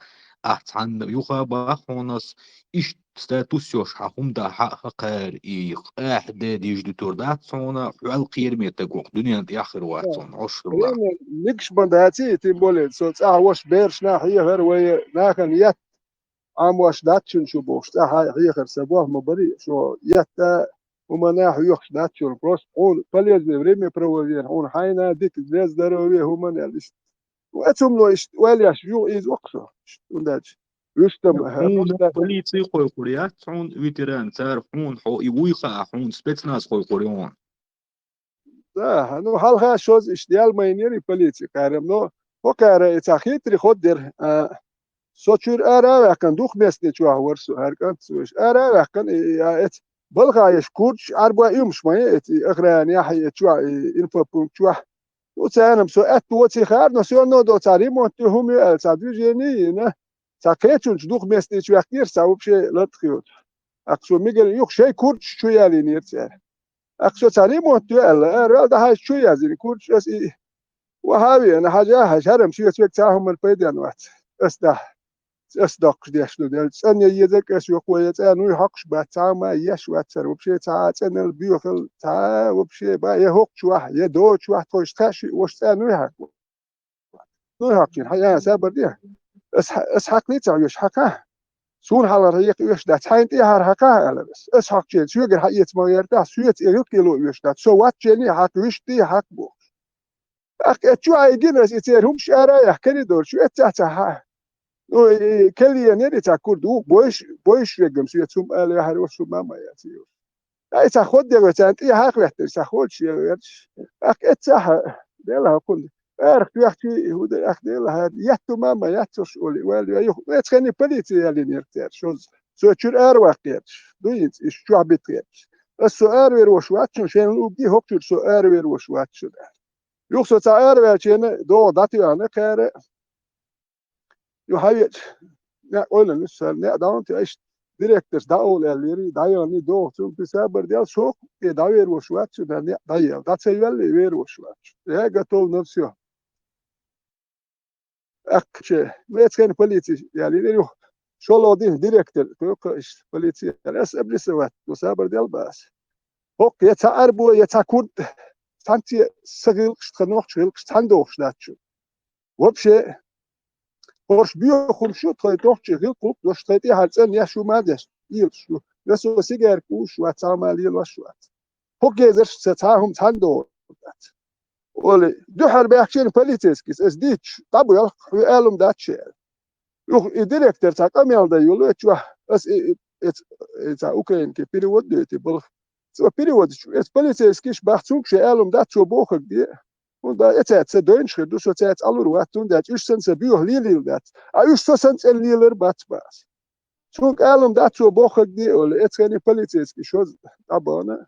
[SPEAKER 6] أحسن يوخا باخونس إيش ستاتوسيوش حهم دا حقار إيق أحداد يجدو توردات صونا حوال قيرمي تقوق دنيا دي آخر واتصون عشر الله
[SPEAKER 2] نكش بنداتي تيمبولين سوت واش بيرش ناحية غير وي ناكن يت عام واش داتشن شو بوش هاي هي غير سبوه مبري شو يت وما ناحو يخش داتشن بروس قول فليز بريمي بروزين هون حينا ديك زيز دروي هما ناليست واتهم لو والياش جو إيز وقصه ونداج يشتم
[SPEAKER 6] полиции خوي قريات صون فيتران تعرفون حو يويخا حون سبيتناس خوي قريون
[SPEAKER 2] ده نو حال شوز اشتيال ماينيري بوليتي كارم نو هو كار تاخيتري خدر سوتشور ارا كان دوخ بيستي شو ورسو هركان سويش ارا كان ات بلغايش كورش اربع يوم شويه اخران يا حي شو انفو بونكت شو وتانم سو اتوتي خار نو سو نو دو تاريمو هم التادوجيني نه ساكيتون دوخ بيستي شو كثير ساوب شيء لا تخيوت اكسو ميغل يوخ شيء كورش شو يالي نيرتي اكسو تاريمو تو ده هاي شو يازي كورش اس وهاوي انا حاجه هشرم شو يسوي تاعهم البيدان وقت أصدق ديش لودل أنا يذك أشوف قوية أنا يحقش بتاع ما يشوى تر وبشي تاع أنا البيوخل تاع وبشي با يهوق شوى يدو شوى توش تاشي وش أنا يحق نو حياة سابر ديه اسحق لي تاع يش حكاه سون على ريق يش ده تاين تي هر حكاه على بس اسحق شيء شو يقدر حقيقة ما يرتاح شو يكيلو يش ده سو وات جني حق يش تي حق بو شو عايجين يصيرهم شارع يحكي دور شو تاع كلي نري تاكل دو بويش رقم سويت سوم قال يا حروش ما ما ياتيو اي تاخد ده وتانت يا حق رحت تاخد شيء اك اتسح ديلا كل ارخ يحكي هو ده اخ ديلا ياتو ما ياتوش اولي والي يخ تخني بليتي اللي نرتاح شوز سو تشور ار وقت دويت شو عبيت السؤال ويروش واتش شين وبدي هوك السؤال ويروش واتش يخص تاع ار واتشين دو داتي انا كاره يحيج لا قلنا لسه لا داون تعيش دايركتس داول اللي دايوني دو ثم بسبب ديال سوق داير وشوات ده داير ده سيولي وير وشوات يا قتل نفسه اكش ويت كان بوليتي يعني لو شو دين دايركتور توكش بوليتي اس قبل سوات بسبب ديال باس هوك يتعربو يتاكود تانتي سغيل خنوخ شغل تاندوخ داتشو وبشي horş biyokum şu toytoqçı hil kup doştayı halsen ya şu mades il şu nasıl sigar ku şu atsamali il şu at hogezer setahum tando Oli duhar behçen politeskis es diç tabu ya elum daçı yok direktör takamyalda yolu etwa es ta Ukraynki перевод diyor bu so перевод es politeskis bahçunk şey elum daçı boğuk diye und da etze dönüşür du so zet alur wat und dat üsten se büh lilil dat a üsten se lilir batbas çünkü elum daçı boğuk diye öyle etkeni politeskis şu tabana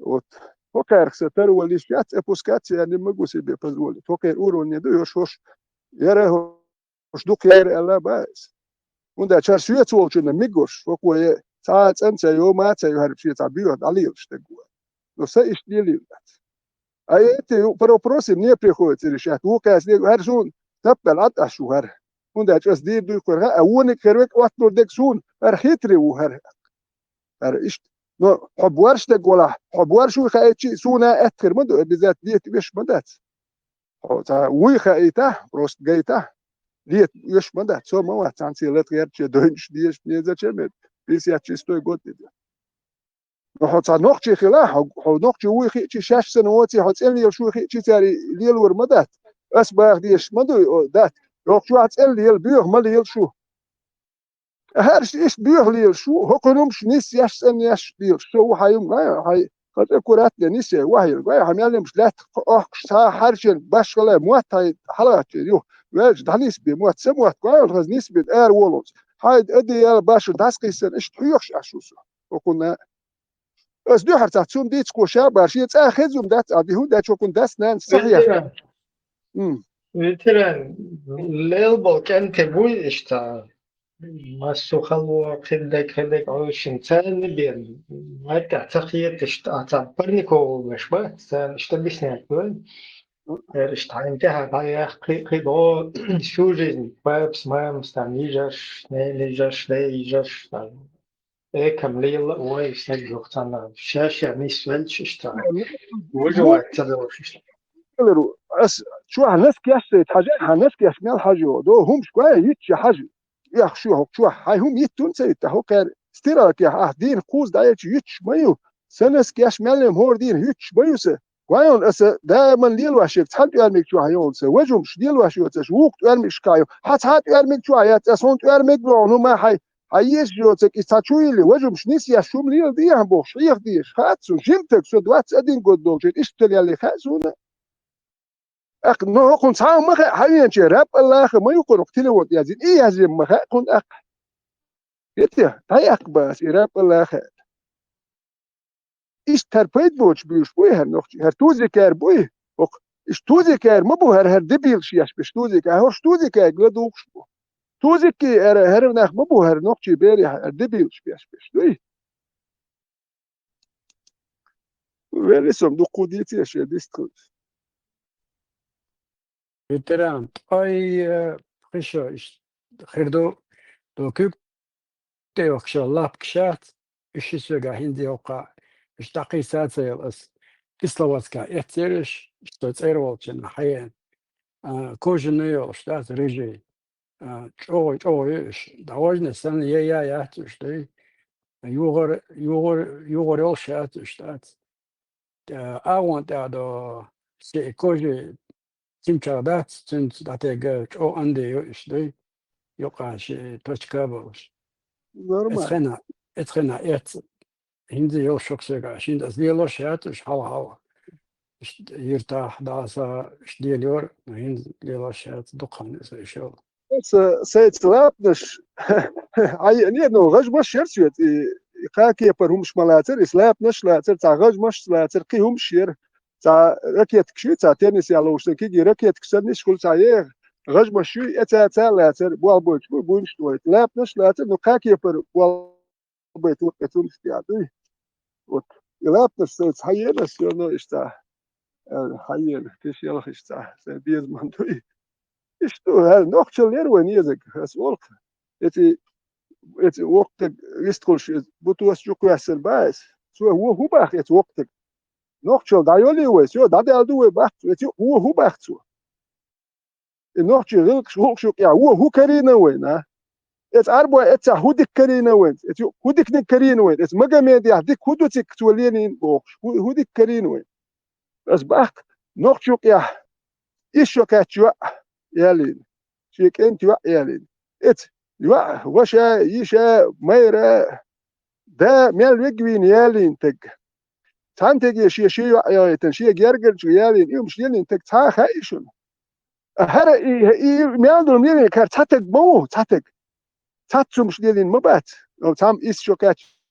[SPEAKER 2] ot Покер се перво лишјац е пускација не могу себе позволити. Покер уровне до још хош јере хош дук јере ела бајс. Унда чар сјуец волче на мигош, поко е цаа ценце ја маце ја харп сјеца био далил ште гуа. Но се иш лилил. А эти пропроси не приходится решать. Указ не харсун таппел аташу хар. Унда час дир дуй корга, а уник хервек ватнор дек сун, ар хитри у хар. Ар иш No, حبوارش تقوله حبوارش وخايتشي سونا أكثر مدة بالذات ديت ويش مدة ويخايته روست جايته ديت ويش مدة سو ما واحد عن سيلات غير شيء دهنش ديش نيزة شمت بيس ياتشي ستوي قد ده نحط نقطة خلاص نقطة ويخيتشي 6 سنوات يحط إلي شو يخيتشي تاري ليل ورمدة أسباق ديش مدة ده نقطة واحد إلي بيوه مليل شو هر إيش بيغلي شو هقولهمش ناس يحسن ياش بيغ شو هايم هاي قد كرات ناس وهاي هم مش لا أخش حرشن باش ولا موت هاي حلقة يو واج دهنيس بموت سموت قايل غز نسبة إير وولز هاي أدي يا باش داسقيسن إيش تيوخش أشوسه وكنا أس دو حرت تون ديت كوشا باش يتأخذهم دات أدي هو دات وكن داس نان صحيح
[SPEAKER 3] Veteran, label kan تبوي إشتا ما سوخلو خلك عوشن ثاني بين ما تعتقد إشتا برنيكو مش با ثان إشتا بيسني أقول إشتا انتهى هاي قيدو شو جين بابس ما مستنيجش نيجش ليجش كم ليلة ويش نجوك تنا شاشة نسولش إشتا وجوه تدوش إشتا
[SPEAKER 2] أس شو هناس كياس حاجة هناس كياس مال حاجة دو هم شوية يتش حاجة يا شو هاي هم يتون سيت هو كان ستيرا كي دين قوس دايت يتش مايو سنس كياس مالهم هو دين يتش مايو سه وايون أس دائما ليل واشيك تحد يرميك شو هيون سه وجهم شديل واشيو تش وقت يرميك شكايو حتى يرميك شو هيات أسون يرميك لونه ما هيش جو تك استشويلي وجهم شنيس يا شو مليل دي هم بوش يخ ديش خاتسو جيمتك سو دوات أدين قد دوجت إشتري اللي خاتسونا أك نو كنت سام ما حاليا شيء راب الله ما يكون اقتله وقت يزين إيه يزين ما كنت أك يتيه تاي أك بس راب الله إيش تربيت بوش بيوش بوي هالنقطة هرتوزي كار بوي وق إيش توزي كار ما بو هر دبيل شيء بس توزي كار هرش توزي كار قدوش بو توزي كي هر نخ ما بو هر نقطة بيري هر دبيل شيء بس دوي ولسم دو قديتي شيء ديستكل
[SPEAKER 11] Veteran, ay kışa خيردو دو كيك تيو خشا الله بكشات إشي سوغا هندي وقع اشتاقي ساتسيل أس كسلواتسكا إحتيرش اشتوت إيروالتشن حيان كوجنيو اشتات ريجي چوي إش دواجنا سنة يا يحتشتي يوغر يولشات اشتات أوان تادو سي كوجي تيمشاردات سنت داتيغا او أندي اشتي يوقعش توشكابوش
[SPEAKER 2] normal
[SPEAKER 11] اتخنا هندي يو شخصية عشان das ديالو شات إيش هوا يرتاح داسا إيش ديالور هند ديالو شات دقن إيش شو
[SPEAKER 2] بس سيد لابنش أي نو غج مش يرسيت كاكي برهمش ملاتر إسلاب نش لاتر تا غج مش لاتر كي هم شير تا ركيت كشي تا تنس يالوش كي ركيت كسرنش كل تا غج مش يتا تا لاتر بوال بوش بوش تويت لابنش لاتر نو كاكي بر بوال بيت وقتهم استيادي وت لابنش سيد حينا سيرنا إشتا حينا كيش يلا إشتا سيديز مندوي إشتو هل نقطة ليروين يزك هس ولك إتي وقتك يستخلش بتوس شو يحصل باس سو هو باخ إتي وقتك نقطة دايولي ويس يو دادي ألدو باخ إتي هو باخ سو النوخش غلق شوك يا هو كرينا وين ات اربع ات هودك كرينا وين ات هودك كرينا وين ات مجامد يا ديك هودك تولينين بوخ هودك كرينا وين بس بقى نوخشوك يا إيشوكاتشوا يالين شيك أنت يالين إت وشا يشا ميرا ده ميل وجوين يالين تج تان تج يشي يا تنشي جرجر شو يالين إيه مش يالين تج تا خايشون هر إيه ميل ميلين كار تاتج مو تاتو مش يالين مبات لو تام إيشوكاتش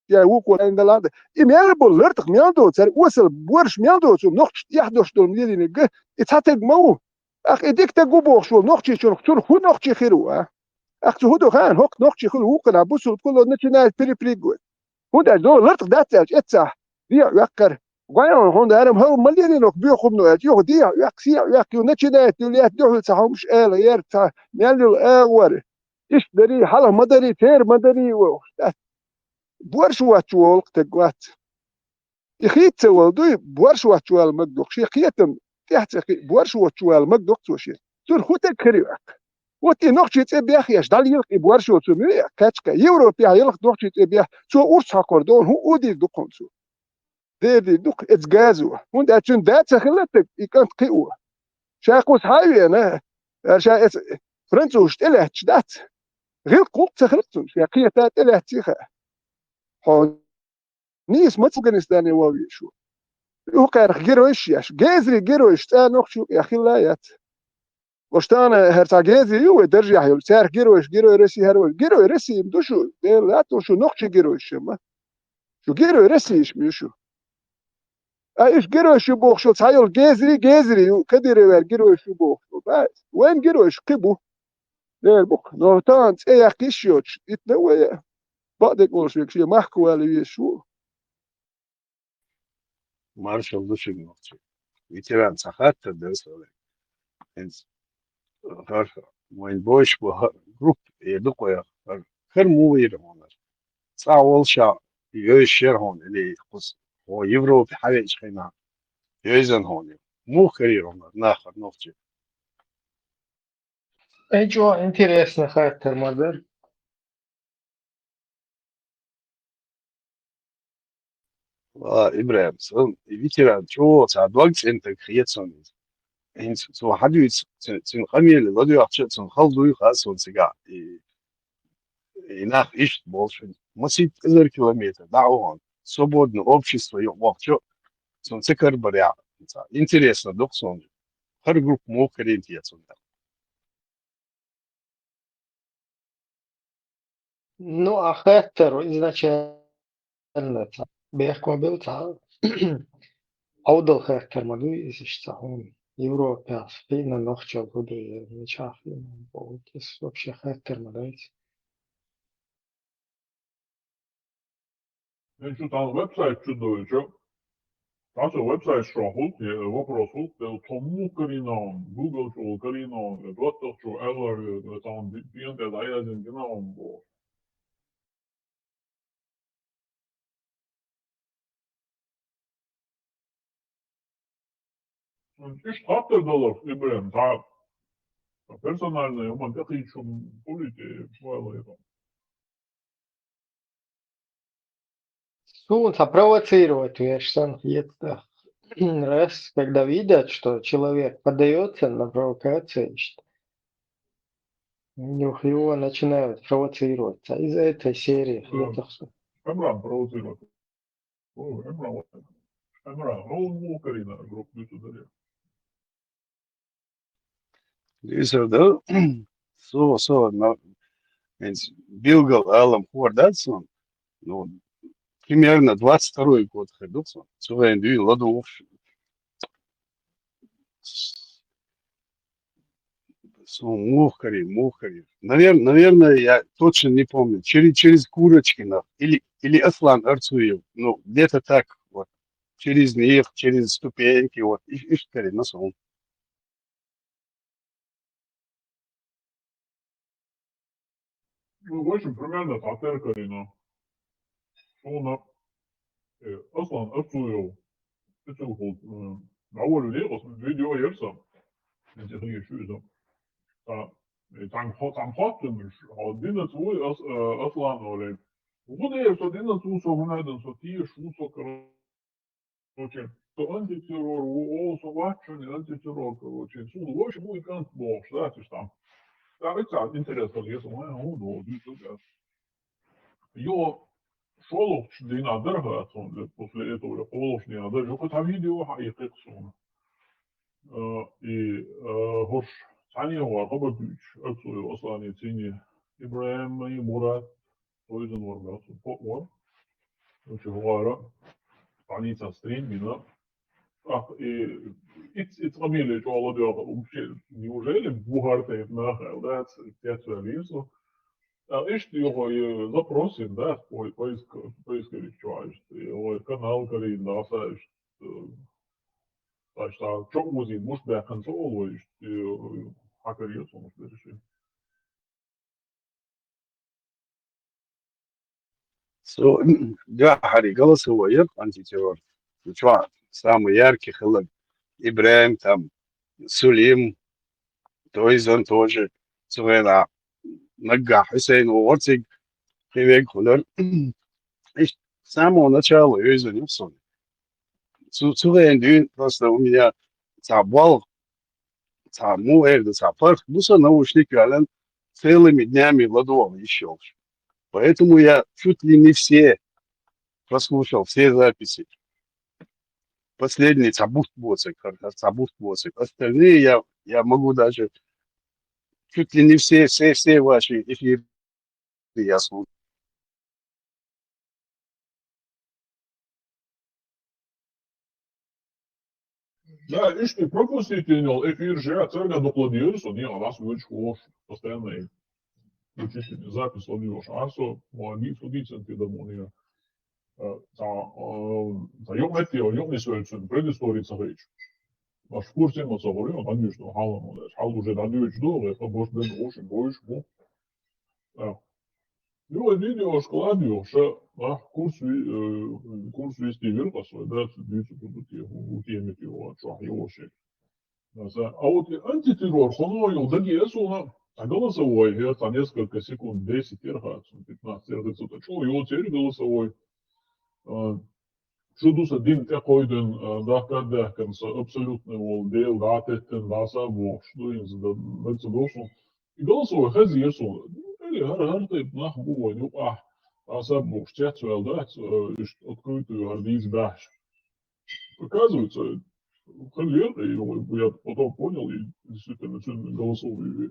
[SPEAKER 2] يا وقول عند الأرض إيميل بولرتك ميلدو تر وصل بورش ميلدو شو نخش يحدث دول ميلين جه إتاتج مو أخ إديك تجوبوخ شو نخشي شو هو نخشي خيرو أخ شو هدو خان هوك نخشي خيرو هو كنا بوسو كله نتشنا بري جو هو ده دول لرتك ده تاج إتصح دي يقر وعيون هون ده أرم هو مليانين نك بيخو منو يو دي يقسي يقيو نتشنا توليات دوه تصحوا مش آلة يرتا ميلو الأول إيش دري حلا مدري تير مدري و بورش واتشوال تجوات يخيت سوال دوي بورش واتشوال مقدوق شي خيتم تحت بورش واتشوال مقدوق توشي تون خوتك خريوك وتي نوخشي تبي اخي اش دال يلق بورش وتسمي كاتشكا يوروبيا يلق نوخشي تبي شو اورس هاكوردون هو اودي دوكون شو دي دوك اتغازو وند اتشن دات خلتك يكنت قيوه شاقوس هاي انا شا فرنسوش تله تشدات غير قوت تخلتون يا قيتات تله تيخه نيس ما تفغانستاني واوي شو هو قارخ جيروش ياش جازري جيروش تا نخشو يا اخي لايات وشتان هرتا جازري هو درجة يحيل سار جيروش جيرو رسي هرول جيرو رسي مدوشو لا شو نخشي جيروش ما شو جيرو رسي ايش ميشو ايش جيروش بوخ شو تايل جازري كدير وير جيروش بوخ بس وين جيروش قبو دير بوخ نو تانت اي اخيشيوش يتنوي بعدك وش يكشي محكو على شو
[SPEAKER 8] Marshall Lushinovci. Ветеран Сахатта, да, Мой бойш групп يدقوا خير مو يرهون أول شيء يشير هون اللي قص هو يبرو في حاجة خينا يزن هون مو كريرهم ناخر نوفتي
[SPEAKER 3] Eđo, interesna характер модер.
[SPEAKER 8] إبراهيم سون ветеран شو ساعد وقت أنت خيط سون إنت سو حد سن قمية اللي ضدوا يحشى سن خلدوا يخاص سون سجع إناخ إيش بولشين مسيت إذا كيلومتر دعوهم свободное общество вообще сон цикар баря интересно доксон хар групп мог ориентироваться.
[SPEAKER 3] Ну, а характер изначально بيحكوا بالتعب أفضل характер могу изучить Европе, финна ночью буду не чахли, вообще характер модельки.
[SPEAKER 9] Я что там веб-сайт чудовища. Tässä website-шохут, вопросут, тому Karinon, Google шо Karinon, Twitter шо Eller, там пиенте дайязен генаун бо. Иш $100 ибрем, та персональные, у меня такие шум полите, файлы.
[SPEAKER 3] Сунца провоцировать, вершин, это раз, когда видят, что человек поддается на провокации, его начинают провоцировать. А из этой серии
[SPEAKER 9] Эмран провоцировать. Эмран, он мог Карина, группу туда.
[SPEAKER 8] Лизер, да? На Билгал Алам Хуардатсон, ну, примерно 22-й год ходился, своей две ладов. Мухари. Наверное, я точно не помню. Через Курочкина или Аслан Арцуев. Ну, где-то так вот. Через них, через ступеньки, вот. И скорее на сон.
[SPEAKER 9] Ну, в общем, примерно так Карина. Он Аслан Арцуев. Это вот, довольно легко, видео ерса. Это еще там хотимش, один твой ослановали. Буде що один тусо гнеден, що ті шусо, короче, то антитеррор, о, собаччини, антитеррор, короче, суд, в общем, будет канц бог, знаешь, там. Да, это интересно, если мы, ну, jo шолох дина дергаться после этого положения, даже хоть видео хайксон. И хош тани var Robert också Aslan i tini Ibrahim i Murat Toyzen var med alltså på var. Och så var tani ta stream mina. Ах, и it's фамилия чего делала вообще. Неужели Бугарта это нахал, да, это визу. Isto je zaprosim, da, poiskovit čuvašti, ovo je kanal, koji nasa, šta, čo uzim, muš da kontrolu, hakar je to, muš da reši.
[SPEAKER 8] So, да, Хари, голосовой антитеррор. Чувак, самый яркий хлеб. Ибраим, там, Сулим, то есть он тоже, Суэна, Нага, Хусейн, Уорцик, Хивек, Хулер. И с самого начала я извинился. Суэна, дюн, просто у меня забал, саму эрду, сапар, буса наушники, ален, целыми днями ладовал еще. Поэтому я чуть ли не все прослушал, все записи. Последний Цабут Боцик, остальные я могу даже чуть ли не все ваши эфиры я слушал.
[SPEAKER 9] Да, и что, пропустите, эфир же, а церковь доплодилась, он не, а вас очень хорош, постоянно учитель, запись ловишь, а все, молодец, удиценки домой. За йометтio, jomnisöötsen predistorica reč. Vaš kurs ima sa govorio, da niš no halamo, da hal уже da niš dole, pa boš ben ošen bojiš mu. Jo je video skladio, še kurs visti virka svoj, da se dice produti u temeti ova čah i ošek. А вот антитеррор, он да гесуна, а голосовой, это несколько секунд, 10 Гц, 15 Гц, это что, его теперь голосовой. Чудуса дин какой-ден дахкан с абсолютно вол дел датеттен даса вол, что им за дошу. И голосовой хазирсу, или гаранты нах бувай, ну аса бог, чатуэл дать, открытую гордись дашь. Оказывается, хазир, и я потом понял, и действительно, что голосовые.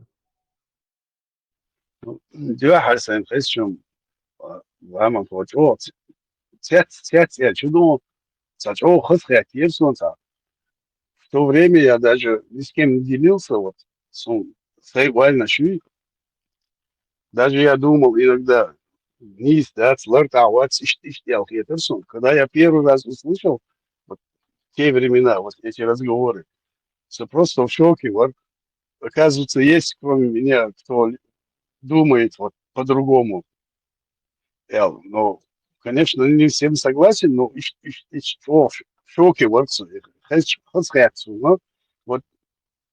[SPEAKER 8] Ja, Hassan, Christian, war man vor Ort. Я чудо, зачем хоть реагировать солнца. В то время я даже ни с кем не делился, вот, своей вольностью. Даже я думал иногда, вниз, да, слартовать, иштял хетерсон. Когда я первый раз услышал, вот, те времена, вот эти разговоры, все просто в шоке, вот, оказывается, есть кроме меня, кто думает вот по-другому. Но конечно, не всем согласен, но в шоке вот реакцию, но вот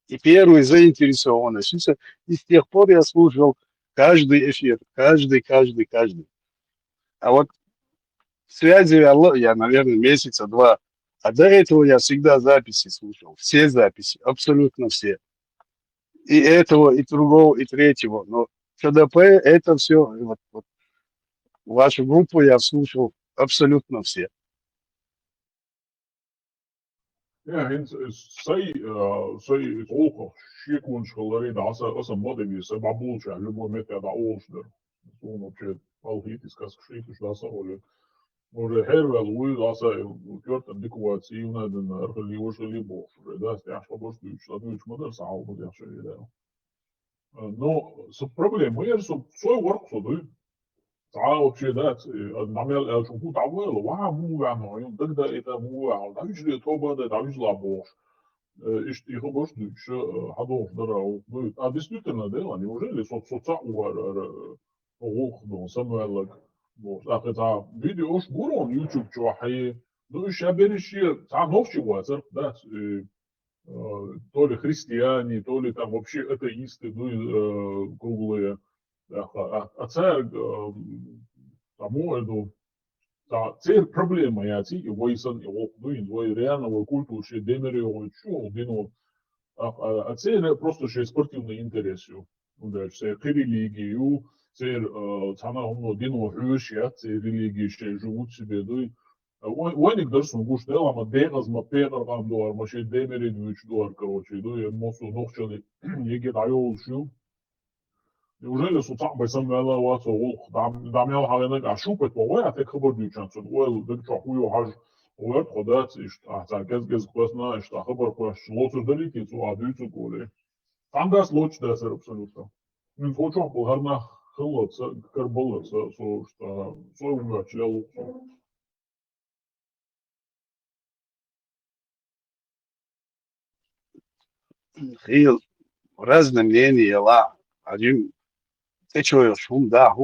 [SPEAKER 8] и первый заинтересованность. И с тех пор я слушал каждый эфир, каждый. А вот связи я, наверное, месяца 2. А до этого я всегда записи слушал, все записи, абсолютно все. И этого, и другого, и третьего. Но КДП это все, вот. Вашу группу я слушал абсолютно все.
[SPEAKER 9] Sai толков шикуншкалари да аса модеги се бабулча любой метод да олшдер. Он вообще алхитис каскшитиш да са оле. Може хервел уй да са кёртен декуации унаден археливош либо. Да стяш побоштуч, адуч модер сау модер шеде. Но с проблемой е со свой ворк соду. вообще, да, намел шумку тавел, ва мувано, и тогда это мувал, да вижу это оба, да вижу лабош, и хобош дучше, хадов дарау, ну, а действительно, да, неужели соца угар, ох, ну, самуэлак, вот, а это видео шгурон YouTube чувахи, ну, еще берешь, та новче ватер, да, то ли христиане, то ли там вообще атеисты, ну, круглые. Це тому це проблема, я ці войсан окнуин, вой реально культуру ще демери чу, дину. Це просто ще спортивний інтерес. Це релігію, це цана дину гроші, це релігії ще живуть собі. Войник дърсун гуштел, ама дегазма пегъргам дуар, ма ще демери двич дуар, короче, мосу нохчали, еге дайол шу. Неужели сутак байсам вела уаца олх, дамял халенак ашупет, ой, а те хабар дүйчанцун, ой, дэгча хуйо хаж, ой, ходац, ишта гез квасна, ишта хабар кваш, лоцур далики, цу адүйцу голе. Тангас лоч дасер абсолютно. Мин хочам булгарна хыллаца, карбалаца, со, ишта, сой умгачля лоцу.
[SPEAKER 8] Хил разные мнения, ла. Один ты чуешь, шум, да,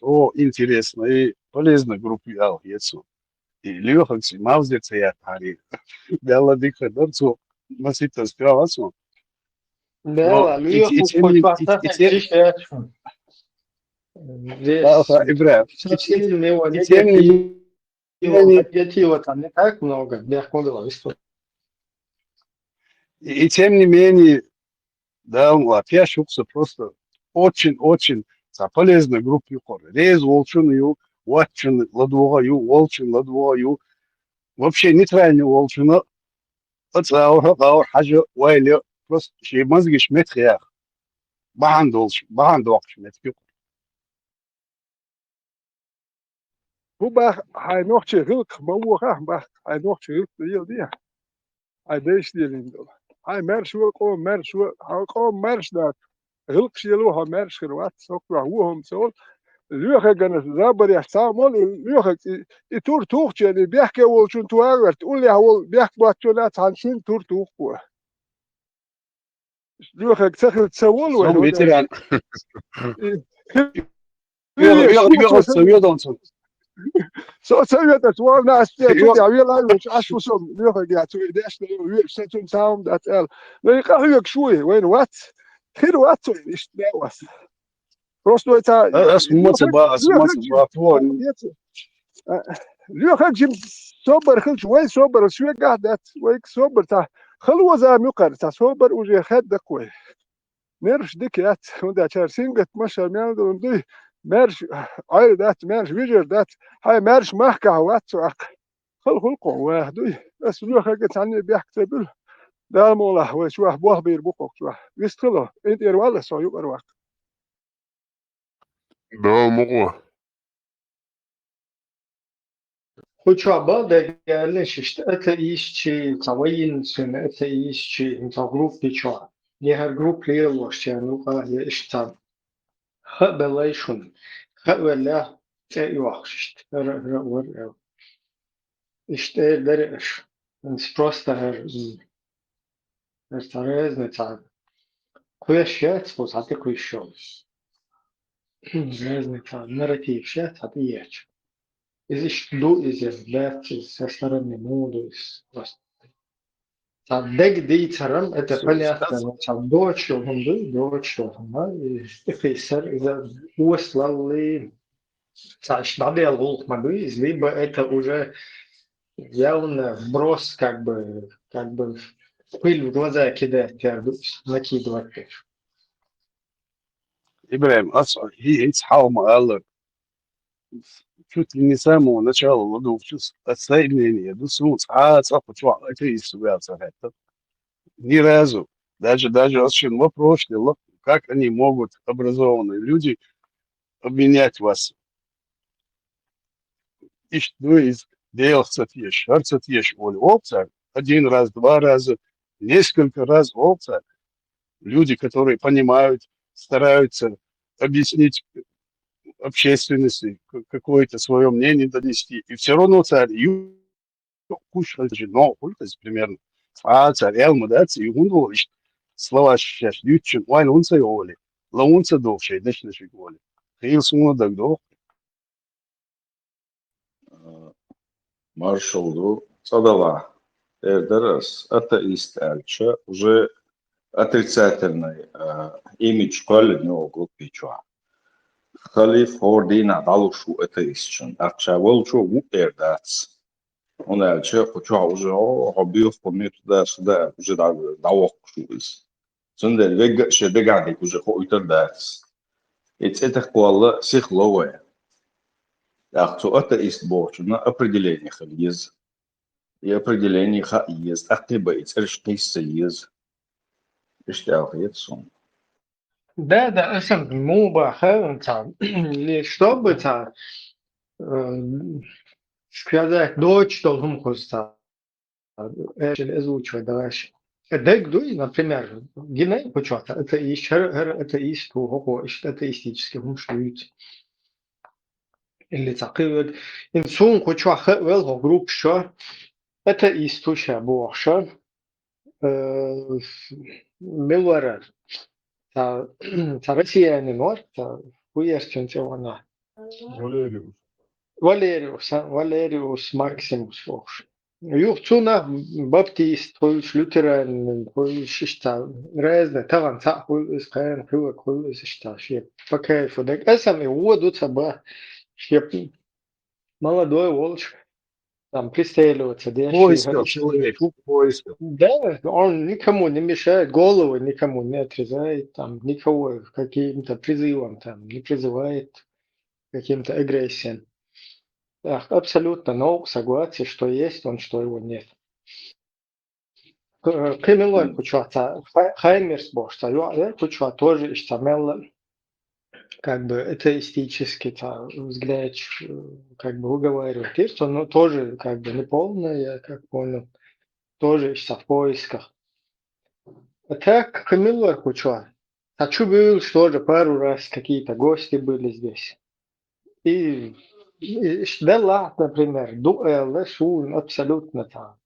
[SPEAKER 8] о, интересно и полезно группе алгецу. И лёхак си мавзеца я пари. Бела дика дорцу, масита справасу.
[SPEAKER 3] Бела,
[SPEAKER 8] Но
[SPEAKER 3] лёху почвата чище.
[SPEAKER 8] Ибра.
[SPEAKER 3] Совсем него
[SPEAKER 8] И тем не
[SPEAKER 3] негатива там не так много, легко было выступить.
[SPEAKER 8] И тем не менее, да, опять шукса просто очень за полезной группе хора. Рез волчун ю, ватчин ладвога ю, волчин ладвога ю. Вообще нейтральный волчун. أتصور حاجة وايلة بس شيء مزجش متخيار بهندولش متفيق
[SPEAKER 2] هو بقى هاي نوع غلق موقع بقى هاي نوع غلق دي هاي ديش دي لندول هاي مرش وقوم مرش وقوم مرش ده غلق شيلوها مرش خروات سوكوا هوهم سول ليوخا جنس زابر يحتامل ليوخا يتور توخ يعني بيحكي أول شو توارد تقول لي هو بيحكي باتشونات عن شو تور توخ ليوخا تسخر تسول وين
[SPEAKER 8] سو متران
[SPEAKER 2] Så seriøst at du næst det jeg vil lave as for som vi har til det er vi sætter sound at el men jeg kan ikke sjue when what hit what så ist det was просто это
[SPEAKER 8] اسمه فون
[SPEAKER 2] ليه خد جيم صبر خل شوي صبر شوي قاعد ويك صبر تا خلوا زي مقر تا صبر وجي خد ده كوي نرش ديكات وندا تشارسينجت مشى مياندو دي مرش عيل دات مرش فيجر دات هاي مرش محكا هوات سواق خل قوة دوي بس لو خجت عني بيحكي بل ده مولا هو شو بوه بيربوك شو يستخلو انت يروال سو يبرواك
[SPEAKER 21] Да, могу.
[SPEAKER 3] Учеба, да, лишь это ищи, цаваин, сын, это ищи, это группы чё. Не группы лишь, ну, я ищу. خبلايشون خبلا يوخشت ور işte deriş просто стараясь не так кое-что вот а ты кое-что не так нарратив шет а ты есть из ду из бэт со стороны моду просто Deck diyeceğim, понятно, там дочь, да, и фейсер, услали, надо лук могу, либо это уже явно вброс, как бы пыль в глаза кидать, накидывать.
[SPEAKER 8] إبراهيم أصلا هي تحاول مقالة شو النساء مو نشال الله شو السائلين يدوسون ساعات صفت شو أكيد سويات صحيح ни разу. Даже очень вопрос, как они могут, образованные люди, обвинять вас. И что из делаться тешь, арца тешь, опция, один раз, два раза, несколько раз опция. Люди, которые понимают, стараются объяснить общественности какое-то свое мнение донести. И все равно царь, кушать же, но примерно. Царь мудец и гундул слова сейчас лютчин вайн унца yoли la unца довше деш не шиколи хил суна дагдо
[SPEAKER 18] маршалду цадала
[SPEAKER 10] Эрдерас, атеист Эльча, уже отрицательный имидж коли в него группе чуа. Халиф Хордина далушу атеистчен, акча волчу у эрдац. Он Эльча, почуа уже хоббиов помнит да сюда, уже давок шуиз. Сюндер вега шебегадик уже хойтер дац. Это куалла сихловая. Ахцу атеист борчу на определение хальез. И определение хаиез, актибайц, эршкейсиез. Ишляхет
[SPEAKER 3] Да, му баха, чтобы сказать дочь, что гумхуста, озвучивать дальше. Дегдуй, например, гиней почему-то, это атеист, атеистический гумшлют. Или такой инсун кучу ахвел групп что атеист уша бошо милвара та россияне нор та хуерченцевана Валериус Максимус вошь. Юхцуна баптист, хуй лютеран, хуй шишта, разные, таван ца хуй искаен, хуй шишта, шеп. По кайфу. Так эсами уводут саба, шеп. Молодой волч, там пристреливаться,
[SPEAKER 8] Поискал человек, поискал.
[SPEAKER 3] Да, он никому не мешает, голову никому не отрезает, там, никого каким-то призывом там не призывает каким-то агрессиям. Да, абсолютно, но согласен, что есть он, что его нет. Кремлой почему-то, Хаймерс бошта, почему тоже истамел, как бы атеистический взгляд, как бы уговаривает, есть он тоже как бы неполный, я как понял, тоже в поисках. А так, Кремлой почему? Хочу был, что же пару раз какие-то гости были здесь. И да, например, дуэль, шун абсолютно там.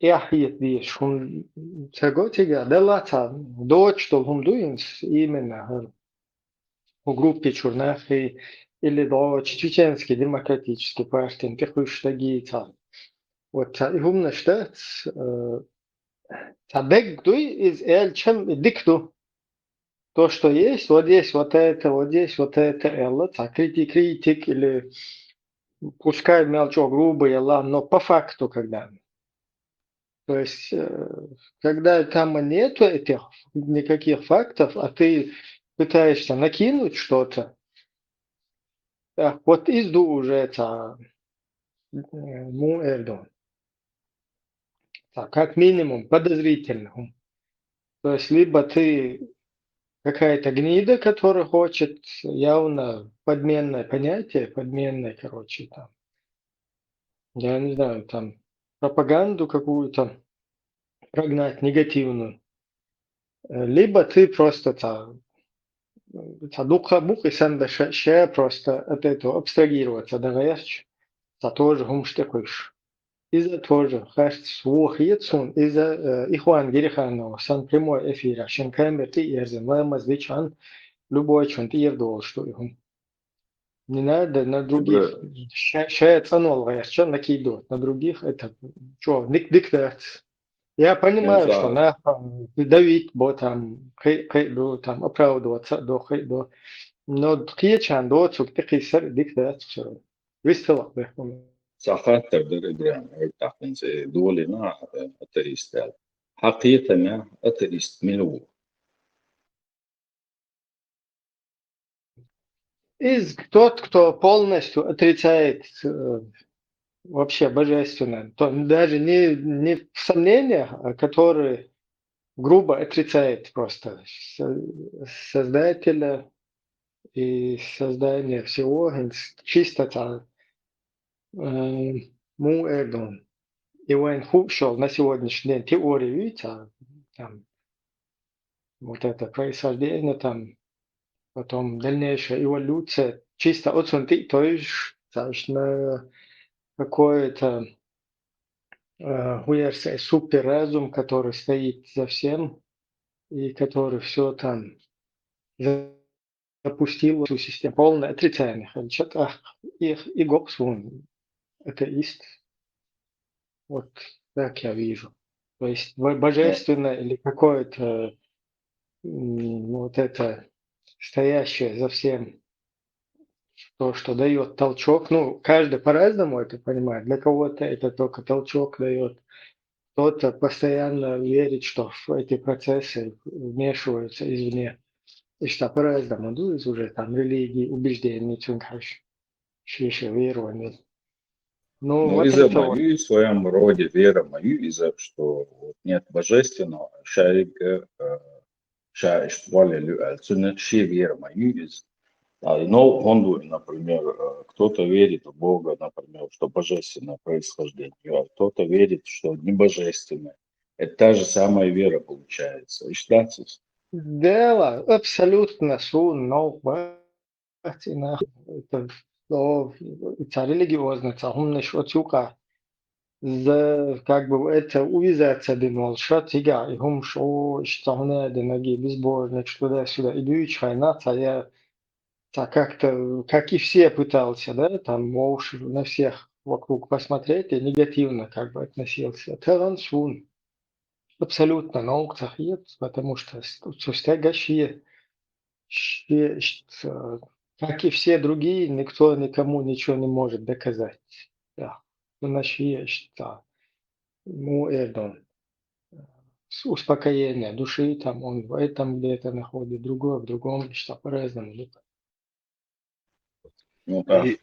[SPEAKER 3] Яхит диш, хун цаготига, да, там, дочь, что хун дуинс, именно в группе Чурнахи, или дочь чеченский демократический партии, техуштаги, там. Вот, и хумна штат, табек дуй из эльчем дикту. То, что есть вот здесь вот это, элла, критик или пускай мелчо грубый, но по факту когда. То есть, когда там нету этих никаких фактов, а ты пытаешься накинуть что-то, вот изду уже это муэрдон. Как минимум подозрительно. То есть, либо ты какая-то гнида, которая хочет явно подменное понятие, короче, там, я не знаю, там, пропаганду какую-то прогнать негативную. Либо ты просто духа-бух и сам ше просто от этого абстрагироваться, даваешь, тоже гумштекуешь. Из-за тоже, кажется, свох ецун, из-за Ихуан Гириханова, сан прямой эфир, а шенкамер ты ерзен, лама звичан, любой чон ты ердол, что его. Не надо на других, ше цанол, что накидывать, на других это, что, диктат. Я понимаю, что надо давить, там оправдываться, но киечан доцук такие сэр диктат все. Выстала бы.
[SPEAKER 10] ساخاتر در إدران هيتاقن زي دولنا أتريستال حقيقة أتريست ملو
[SPEAKER 3] Из тот, кто полностью отрицает вообще божественное, то даже не в сомнениях, а который грубо отрицает просто Создателя и создание всего, чисто там Муэрдон. И Уэйн Хупшел на сегодняшний день теорию, там, вот это происхождение, там, потом дальнейшая эволюция, чисто от сунты, то есть, на какое-то суперразум, который стоит за всем, и который все там запустил эту систему. Полное отрицание. Их и Гоббс, он атеист. Вот Так я вижу. То есть божественное или какое-то вот это стоящее за всем, то, что дает толчок. Ну, каждый по-разному это понимает. Для кого-то это только толчок дает. Кто-то постоянно верит, что в эти процессы вмешиваются извне. И что по-разному. Ну, из уже там религии, убеждений, чункаш, верования. Ну,
[SPEAKER 18] Ну,
[SPEAKER 3] вот
[SPEAKER 18] из-за
[SPEAKER 3] это вот.
[SPEAKER 18] мою в своем роде вера мою, из-за что вот нет божественного, шарика, шаиштвали люальцуна, вера мою из. Но он, например, кто-то верит в Бога, например, что божественное происхождение, а кто-то верит, что не божественное. Это та же самая вера получается. И считается.
[SPEAKER 3] Дело абсолютно сун, но это религиозно, умный шотюка. Как бы это увязаться дымол, шатига, и хум шо, что денаги, безбожник, туда-сюда, и дючайна, я как-то, как и все пытался, да, там, на всех вокруг посмотреть, и негативно как бы относился. Тарансун. Абсолютно наука нет, потому что сустягащие, как и все другие, никто никому ничего не может доказать. Да. Наши, ну, это успокоение души, там он в этом где-то находит, другое в другом, что по-разному.
[SPEAKER 18] Ну, так.
[SPEAKER 8] И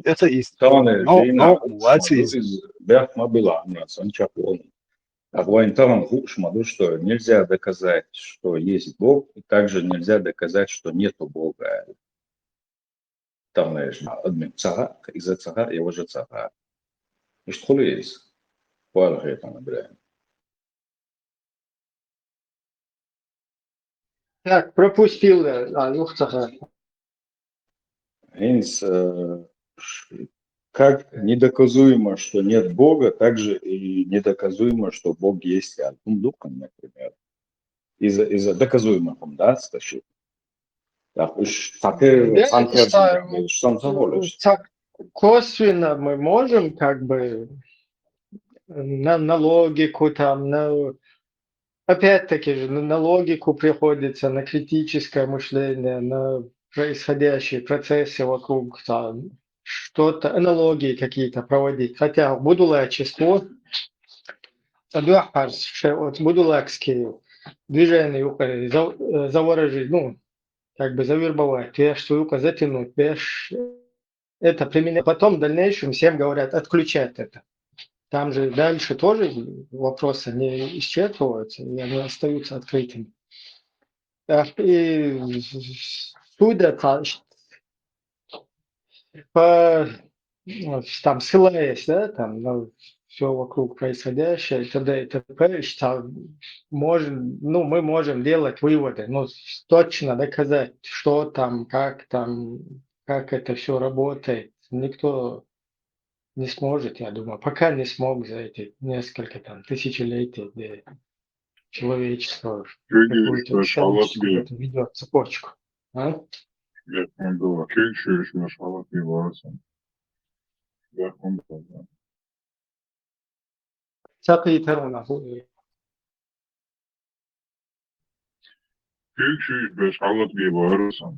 [SPEAKER 8] это
[SPEAKER 18] Тауне
[SPEAKER 8] но
[SPEAKER 18] жена
[SPEAKER 8] молодцы.
[SPEAKER 18] из Бяхма была, Санчапон. А Гуантан Хукшмаду, что нельзя доказать, что есть Бог, и также нельзя доказать, что нету Бога. Там, наверное, админ цага, из-за цага, его же цага. И что ли есть? Пуархе там, бля.
[SPEAKER 3] Так, пропустил, ну,
[SPEAKER 18] Хейнс, как недоказуемо, что нет Бога, также и недоказуемо, что Бог есть Альтун Духом, например. Из-за доказуемых, да, стащил. Так, уж такие фантазии, что он заволишь.
[SPEAKER 3] Так, косвенно мы можем как бы на логику там, опять-таки же на логику приходится, на критическое мышление, на происходящие процессы вокруг, там, что-то, аналогии какие-то проводить. Хотя будулое число, вот будулакские движения заворожить, ну, как бы завербовать, штука затянуть, это применять. Потом в дальнейшем всем говорят отключать это. Там же дальше тоже вопросы не исчерпываются, и они остаются открытыми. И судят там ссылаясь, да, там, на все вокруг происходящее, и т.д. и т.п. Мы можем делать выводы, точно доказать, что там, как это все работает. Никто не сможет, я думаю, пока не смог за эти несколько там тысячелетий, где человечество какую-то историческую ведет цепочку. А?
[SPEAKER 13] Я думаю, кельчуешь мешала пиваться. Я думаю,
[SPEAKER 3] Всякие термины были.
[SPEAKER 13] кельчуешь мешала пиваться.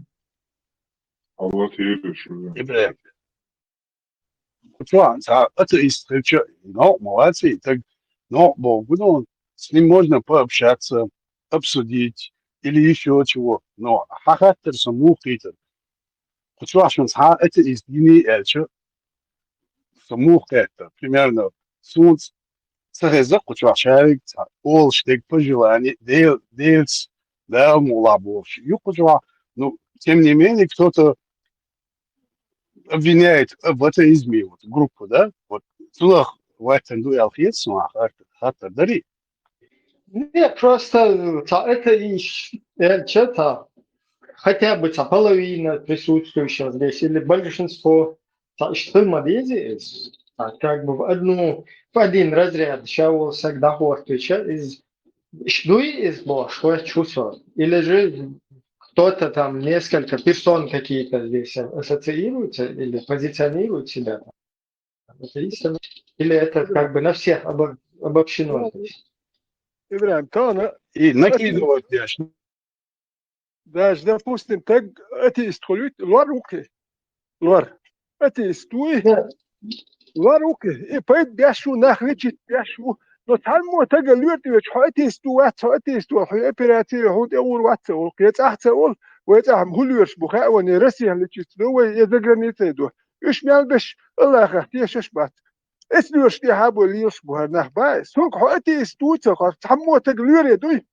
[SPEAKER 13] Allah тирешь.
[SPEAKER 8] Ибрahim. Это история. Но молодцы. Так, но Бог, ну, с ним можно пообщаться, обсудить или еще чего. Но характер саму хитер. Это из дни эльча. Саму хитер. Примерно сунц. Среза, шарик, ол штег пожеланий, дейлс, да, мулабов. Ну, тем не менее, кто-то обвиняет в атеизме вот, группу, да? Вот тулах вайтен дуэл хитсма, хата дари.
[SPEAKER 3] Нет, просто это что-то хотя бы половина присутствующих здесь или большинство, что мадези, как бы в один разряд шаул всегда хвостыча из что я чувствую, или же кто-то там, несколько персон какие-то здесь ассоциируются или позиционируют себя, это истина, или это как бы на всех обобщено. То есть.
[SPEAKER 2] Ибраим, Тана,
[SPEAKER 8] И накидывать дяш.
[SPEAKER 2] даже, допустим, так атеист ходит, ларуки, лар, атеист, туи, ларуки, и поэт бяшу, нахричит бяшу, но там мо тага люрти, ведь атеист, атеист, операции, худ эур ватса, يتأحسن ويتأهم هلوش بخاء ونرسي اللي تسلوه يزقرني تيدو إيش مالبش الله خاطي إيش بات اسلوش دي حابو اللي يصبح نخبا سوق حقتي استوتة قف تحمو تقلير يدوي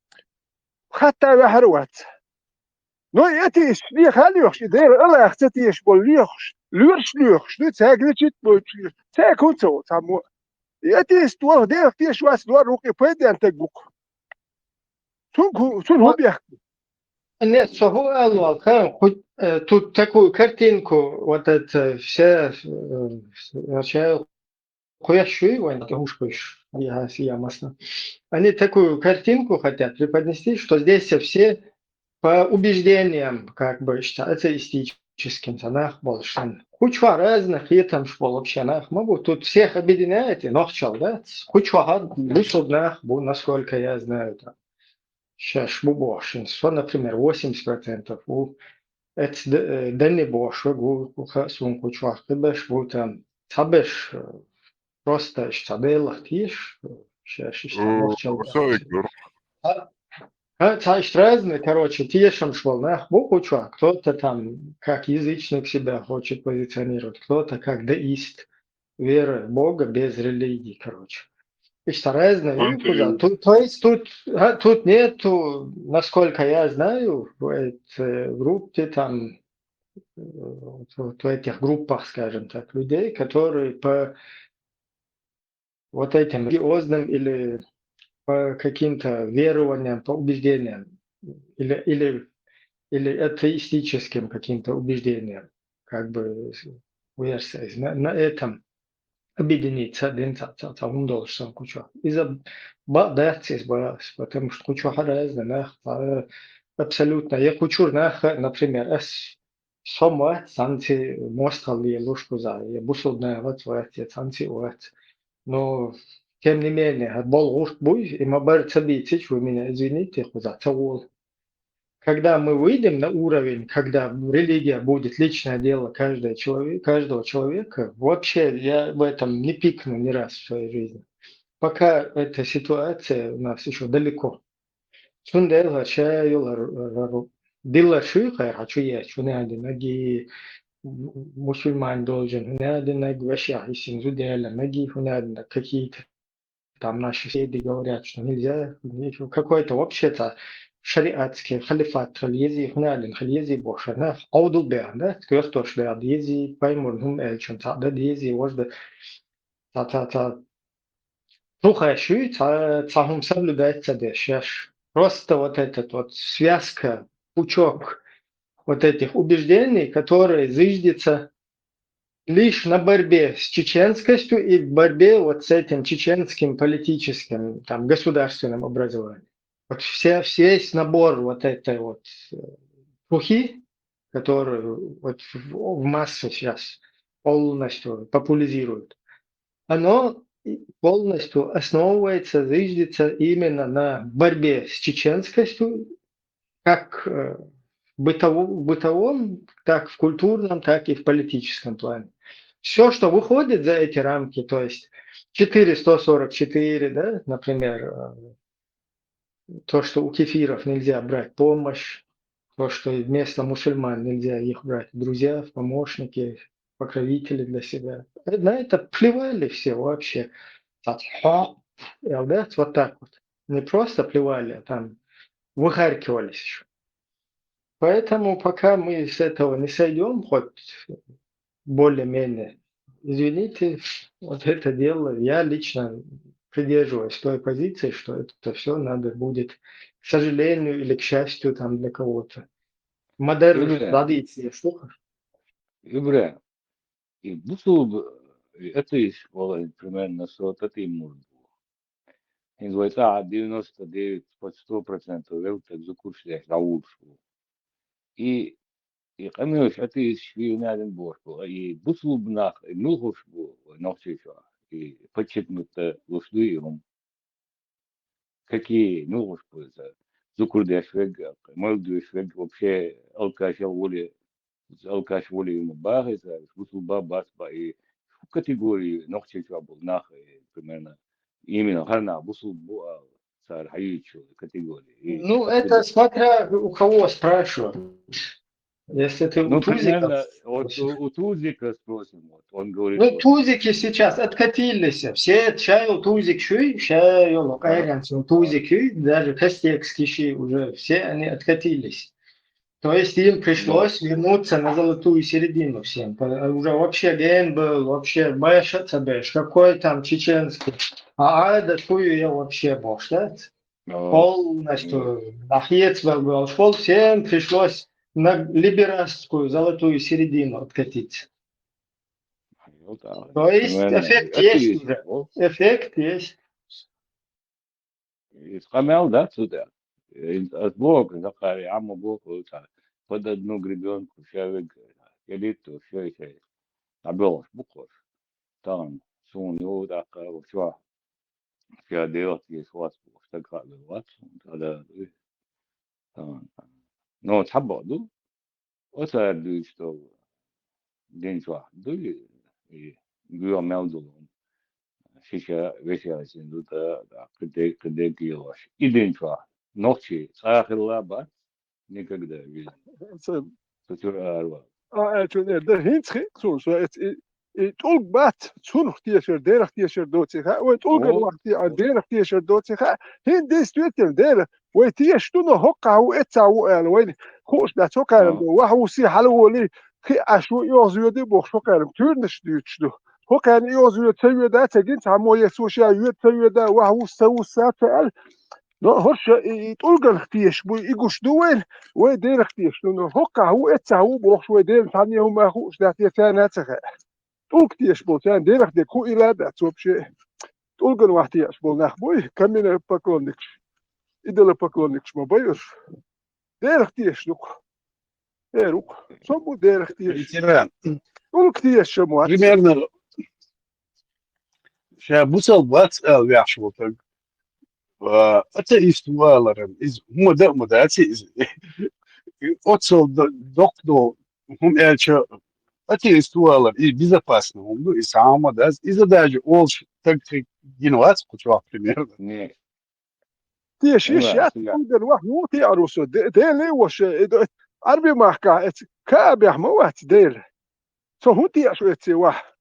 [SPEAKER 2] حتى بحروات نو يتيش دي خاليوش دير الله اختتي إيش بوليوش لورش دي تاقلتش بوليوش تاكوتو تحمو يتيش دوه دير تيش واس دوار روكي بيدي أن تقبوك سون هو بيحكي
[SPEAKER 3] Нет, сого алуалка, тут такую картинку, вот это все, вообще, хуящую, вон, гушкуешь, я масло. Они такую картинку хотят преподнести, что здесь все по убеждениям, как бы, считаются атеистическим, санах, большан. Куча разных, и там школ общанах, могу, тут всех объединяет, и нохчал, да? Куча высуднах, насколько я знаю, там. Сейчас большинство, например, 80%, это дальний больше, сумку чувак, беш, там, табеш, просто штабелах тиш, сейчас Цаиш разные, короче, тешим шволнах, богу чувак, кто-то там как язычник себя хочет позиционировать, кто-то как деист, вера в Бога без религии, короче. Что разное, то есть тут нету, насколько я знаю, в этой группе там, в этих группах, скажем так, людей, которые по вот этим религиозным или по каким-то верованиям, по убеждениям, или атеистическим каким-то убеждениям, как бы версия, на этом объединиться один он должен кучу. Из-за бадацис боялся, потому что кучу разных, абсолютно. Я кучу, например, сома санти мостали лужку за, я бусудная вот санти вот. Но тем не менее, был уж буй, и мы борцы бить, вы меня извините, куда цаул. Когда мы выйдем на уровень, когда религия будет личное дело каждого человека, вообще я в этом не пикну ни раз в своей жизни. Пока эта ситуация у нас еще далеко. Мусульман должен, какие-то там наши соседи говорят, что нельзя, какой-то вообще-то шариатский халифат халиези хналин халиези бошана аудул бер да кто что диези поймун хум элчон та да диези возда та слухающий та хум соблюдается дешаш просто вот этот вот связка пучок вот этих убеждений, которые зиждется лишь на борьбе с чеченскостью и в борьбе вот с этим чеченским политическим там государственным образованием. Вот весь набор вот этой вот пухи, которую вот в массу сейчас полностью популяризируют, оно полностью основывается, зиждется именно на борьбе с чеченскостью, как в бытовом, так в культурном, так и в политическом плане. Все, что выходит за эти рамки, то есть 444, да, например, то, что у кефиров нельзя брать помощь, то, что вместо мусульман нельзя их брать в друзья, в помощники, покровители для себя. На это плевали все вообще. Да, вот так вот. Не просто плевали, а там выхаркивались еще. Поэтому пока мы с этого не сойдем, хоть более-менее, извините, вот это дело, я лично придерживаюсь той позиции, что это все надо будет, к сожалению или к счастью, там для кого-то. Модерн традиции, что?
[SPEAKER 16] Ибра, и бусул это было примерно вот это и можно было. И это 99 под 100% это закуршли раулшу. И قميش أتيش في نادي بوركو أي بطلب ناخ نوخش بو نوخش شو и почему-то ушли какие, ну, уж Zukur Dashweg, Moldwishweg, вообще алкаш воли ему баги, вышел бабас и в категории ногче был нах примерно именно харна вышел царь хаючу категории.
[SPEAKER 3] Ну, это смотря у кого спрашивать. Если ты у
[SPEAKER 16] Ну,
[SPEAKER 3] Тузика
[SPEAKER 16] примерно, вот
[SPEAKER 3] спросишь.
[SPEAKER 16] у Тузика спросим, вот, он говорит,
[SPEAKER 3] Ну,
[SPEAKER 16] вот,
[SPEAKER 3] Тузики сейчас откатились. Все чаю Тузик шуй, чаю локайрянцу Тузик шуй, даже Кастекский уже все они откатились. То есть им
[SPEAKER 16] ну,
[SPEAKER 3] пришлось вернуться на золотую середину всем. Уже вообще ген был, вообще Бэш, какой там чеченский. А Айда тую я вообще бог, да? Полностью нахец был, шел, всем пришлось на либерастскую золотую середину откатиться.
[SPEAKER 16] вот так,
[SPEAKER 3] То есть
[SPEAKER 16] примерно,
[SPEAKER 3] эффект
[SPEAKER 16] это
[SPEAKER 3] есть
[SPEAKER 16] есть,
[SPEAKER 3] уже.
[SPEAKER 16] вот,
[SPEAKER 3] Эффект есть.
[SPEAKER 16] и схамял, да, сюда. От Бога, Захари, Аму Богу, под одну гребенку, человек, элиту, все это, обел, буквы, там, сун, его так, все, все делать, есть вас, что как бы, вот, тогда, но табаду, вот это, что, день два, дули, и гуа мелдулом, сейчас вечер, да, когда гилош, и день два, ночи, сахарла, ба, никогда, видно, сутюра арва.
[SPEAKER 2] Der hinschik zo zo het ook bad zo'n tiesher derig tiesher dood zich o het ook
[SPEAKER 16] Oh,
[SPEAKER 2] wacht die derig tiesher dood zich hin des tweetel der o ties tu no hokka o etsa o el o خوش dat zo kan do wa ho si halu oli ki ashu yo zo de bo zo kan turnish duchdu ho kan yo zo tseyu da tegin samo yesu sha yu tseyu da wa ho so sa el no hoş تقول اختيش يجوش دول ودير اختيش لانه هوكا هو اتسا هو بوخ شوي دير ثانية هم اخوش ده تيتان اتسخ تقول كتيش بولتان دير اختي كو الى ده توبشي تقول قن واحتياش بول نخبوي كمين باكلونكش إدل باكلونكش ما بيوش دير اختيش نوك ديروك صبو دير اختيش تقول كتيش شمو
[SPEAKER 8] Примерно, بوصل وات الوحش атеистуаларам из модаци отцол доктор хум элчо атеистуалар и безопасно ну и сама да и задача ол так генуац куча примерно
[SPEAKER 16] не
[SPEAKER 2] تيش يات تقدر واحد مو تعرسه ده وش عربي ما حكى كابح موات دير سو هو تيش اتسي واحد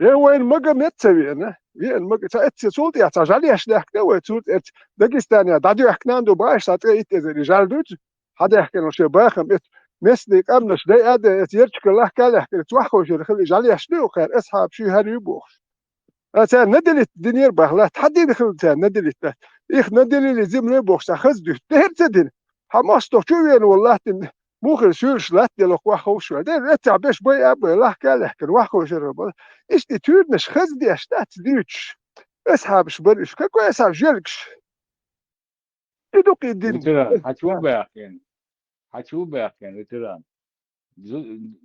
[SPEAKER 2] وين مجا متسوي انا وين مجا اتسي صوت يا تجالي اش ده كده وتوت داغستان دادو يحكناندو باش تاتريت از رجال دوت هذا يحكي له شي باخم مثلك امنش ده اد يرتك الله قال يحكي توحو شي خلي جالي اش ده خير اصحاب شي هاري بوخ اتا ندلت دنيا بخلا تحدي دخل ندلت إخ ندلي زمري بوخ خز ده تهرتدن حماس تو وين والله مخر شورش لات لك واخو شو ده تعبش باي ابو الله قال يحكي واخو شرب ايش دي تورنش خز دي اشتات ديتش اسحب شبرش كو اسحب جلكش يدوق الدين
[SPEAKER 16] ветеран, хочу бяхкен, ветеран.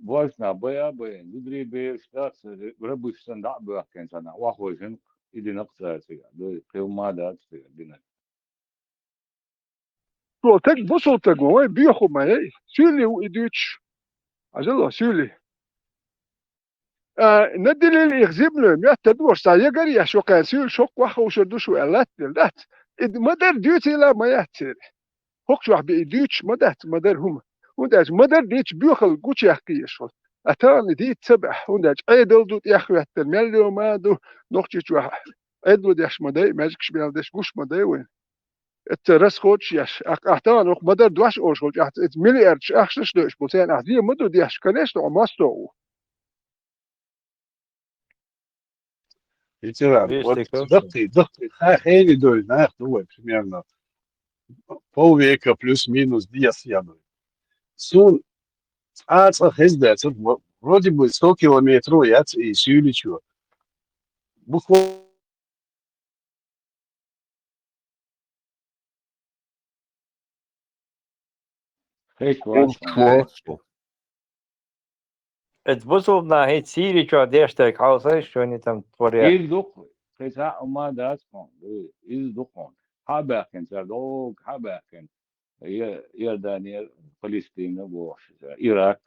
[SPEAKER 16] Важно, боя, дудри бе, штат, рабы станда бяхкен sana, вахожен, иди на кцация, да, килмада, дина.
[SPEAKER 2] قلتك بصلتك وهو بيخو معي سيلي وإديتش عجلو سيلي ندلي اللي يخزم له مية تدور سايقر يشو كان سيل شوك واخو وشردو شو ألات دلات مدر ديوتي لا ما يحتر هوك شو بإديتش مدر هم ونداج مدر ديتش بيخل قوش يحكي يشول أتاني ديت سبح ونداج عيدل دوت يحكي حتى المليو ما دو نوختي شو عيدل ديش مداي ماجكش بيالدش قوش مداي وين الترس خوش يش أحتان وق مدر دوش أوش خوش أحت مليار أخشش دوش بوتين أحدي مدو ديش كنيش لو ماستو
[SPEAKER 8] ветеран вот дохты хейни дой знаешь ну примерно полвека плюс-минус диас яду сун хездается вроде бы 100 километров я и сюличу буквально
[SPEAKER 15] Это способ на Сирии, что одежда, хаоса, что они там творят.
[SPEAKER 16] Из духа, хотя ума дать он, из духа. حاباكن سردوك حاباكن يرداني فلسطين بوش العراق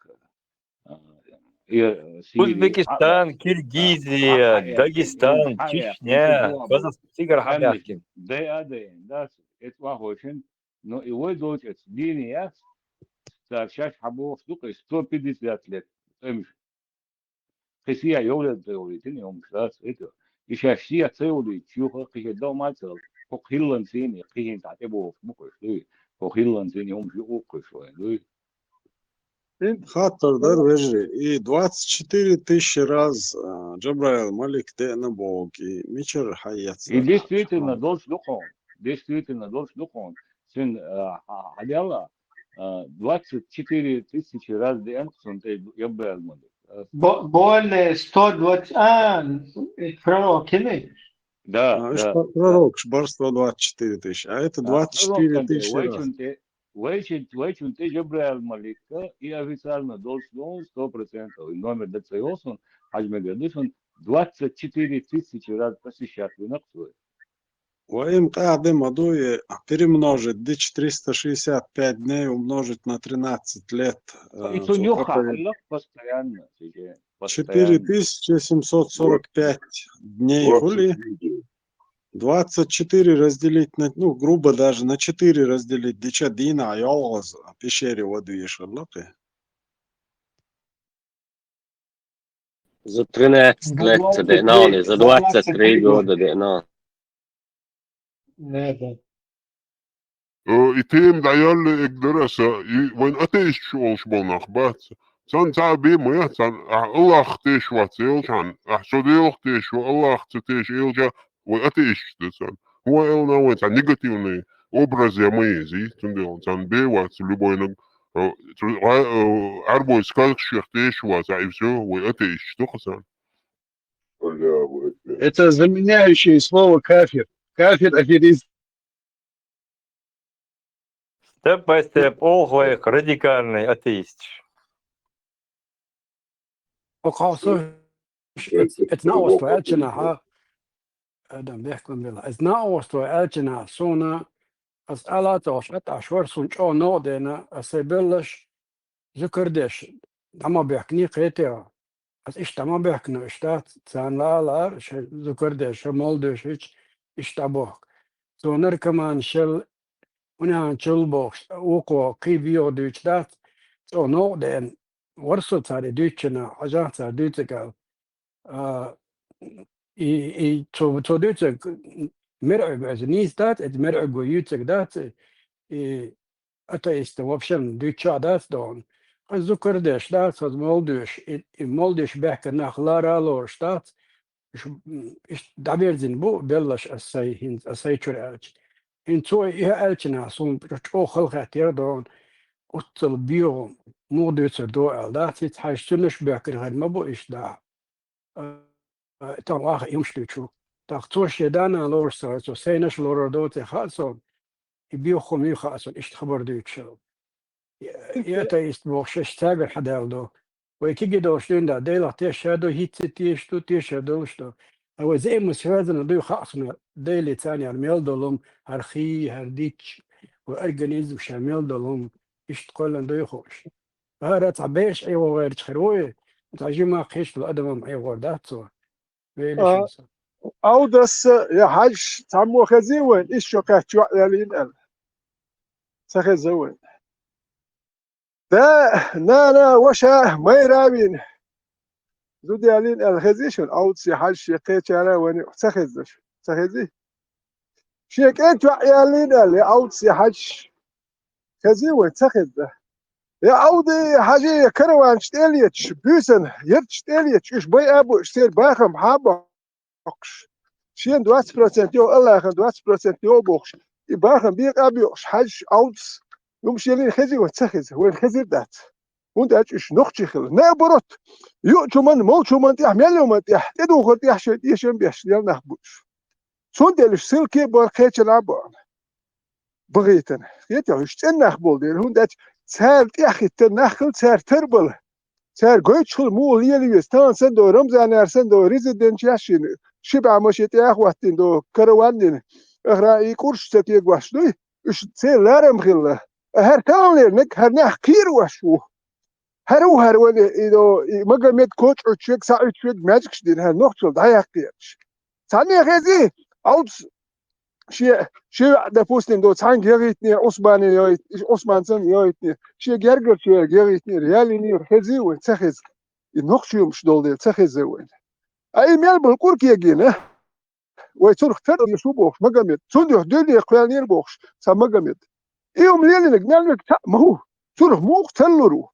[SPEAKER 16] سوريا
[SPEAKER 15] أوزبكستان، كيرغيزيا، داغستان،
[SPEAKER 16] حاباكن
[SPEAKER 15] تشيشنيا،
[SPEAKER 16] تجوا
[SPEAKER 15] كذا سيجر
[SPEAKER 16] أمني
[SPEAKER 15] حبيحكين.
[SPEAKER 16] دين das etwa hochen no يوي دوت دينيات شاش حبوش دوك 150 لت امش خسيا يولد دولتين يوم ثلاث إيده يشاشيا تسولي تشوفه قيه دو ما تسول فوق هيلان سيني قيه تعتبه مكش لوي فوق هيلان سيني يوم شو مكش لوي
[SPEAKER 17] خاطر در بجري 24 тысячи раз Джабраил Малик Дена Боги Мичер Хаят
[SPEAKER 16] и действительно должен духовен сын Хадяла 24 тысячи раз Денсон Джабраил Малик
[SPEAKER 3] بول 120 пророк كده.
[SPEAKER 16] да
[SPEAKER 17] пророк бар 124 тысячи, а это 24 тысячи раз.
[SPEAKER 16] Вейчун те Джабраил Малик и официально должен 100%, и номер ДЦОСон, Хаджмегадысон 24 тысячи раз посещать Виноксуэ.
[SPEAKER 17] Им каждый модуе перемножить 365 дней умножить на 13 лет.
[SPEAKER 16] И то нюха постоянно.
[SPEAKER 17] 4745 дней хули. 24 разделить на, ну, грубо даже на 4 разделить. Дича дина, ялгаз, пещере воду ешаллапы.
[SPEAKER 12] За 13 лет динани, за 23 года динани.
[SPEAKER 21] يتيم دعيال إقدرسة وين أتيش شو شبون أخبات سان تعبي ما سان الله اختيش واتيل كان أحسودي اختيش والله اختيش إلجا وأتيش تسان هو إلنا وين سان نيجاتيوني أبرز يميزي تنديل سان بي وات لبوينك عربو إسكالك شيختيش واتعيبسو وأتيش تخسان
[SPEAKER 8] Это заменяющее слово кафир. Кафир аферист.
[SPEAKER 15] Step by step, Олгоек, радикальный атеист.
[SPEAKER 11] وخاصة اتناقص وقالتنا ادم بيحكم بالله اتناقص وقالتنا سونا اسألة وش اتعشور سونشو نودينا اسيبلش ذكردش دما بيحكني قيتها از ايش دما بيحكنا اشتات تسان لا ذكردش مولدش هيش اشتبوك سونر كمان شل ونحن شل بوش وقو قيبيو دوشتات سو نودين ورسو تاري دوشنا عجان تاري دوشتك i to duce mer'eg az nistat et mer'eg yutsek dat ateist вообще дуча dat don az zukardesh dat az moldish moldish behke nach lara lor stat ich daberzin bu bellash asay hind asay churach in so ja elchna so o khalqat yardon utsel bio modutser do al dat it hashtulish behke gar ma bu ish da طبعا يمشلو تاختوش يدانا لورسا سو سينش لوردوتي خاصون يبيو خمي خاصون ايش خبر دوتشو ياتا يستبوخش تاغر حدالدو ويكي دوشتين دا ديلا تيشادو هيتسي تيشتو تيشادوشتو او زي مسفازن دو خاصنا ديلي تاني الميل دولم هرخي هرديتش وارجانيزم شامل دولم ايش تقولن دو يخوش هذا تعبيش ايوه غير تخروي تعجي ما قيش الادم ايوه داتو
[SPEAKER 2] أودس يا حاج تعمو خزيوين إيش شو كاتشوا يالين ال سخزوين دا نا وشا ما يرابين زود يالين ال خزيشون أودس يا حاج شيقيت على وين سخزش سخزي شيقيت يالين ال يا أودس يا حاج خزيوين سخز يا أودي حاجة كروان شتيليتش بيسن يرتشتيليتش إيش باي أبو شتير باخم حابة شين 20% يو الله خن 20% يو بوخش يباخم بيق أبيوش حاج أودس يمشي لين خزي وتسخز وين خزي دات وانت إيش نختي خل نابرت يؤتوا من موتوا من تيح مليون من تيح تدو خل تيح شو يشم بيش يلا نخبوش سوندلش سلكي بركيتش العبان بغيتن يتعوش تنخبول دير هون دات سر تيخي تنخل سر تربل سر قويتشل مو ليلي ستان سندو رمزان ارسندو ريزيدنت ياشين شبع مشيت ياخ وقتين دو كروانين رأي كورش تتيج واشلي إيش تصير لارم خلا هر تانير نك هر نحكير وشو هرو إذا ما قمت كوتش أو تشيك ساعة تشيك ماجيك شدير هر نقطة ده يحكيش ثانية غزي أو شيء ده بوستين دو ثاني جريتني عثماني عثمان سن يايتني شيء جرجر شيء جريتني ريالي نير خزي وتخز النقطة مش دول تخز وين أي ميل بالكور كيجينا ويصير اختار يشوف بوخش ما قمت صندوق دولي قيانير بوخش سما قمت إيهم ليلة نجنالك ما هو صور مو اختلرو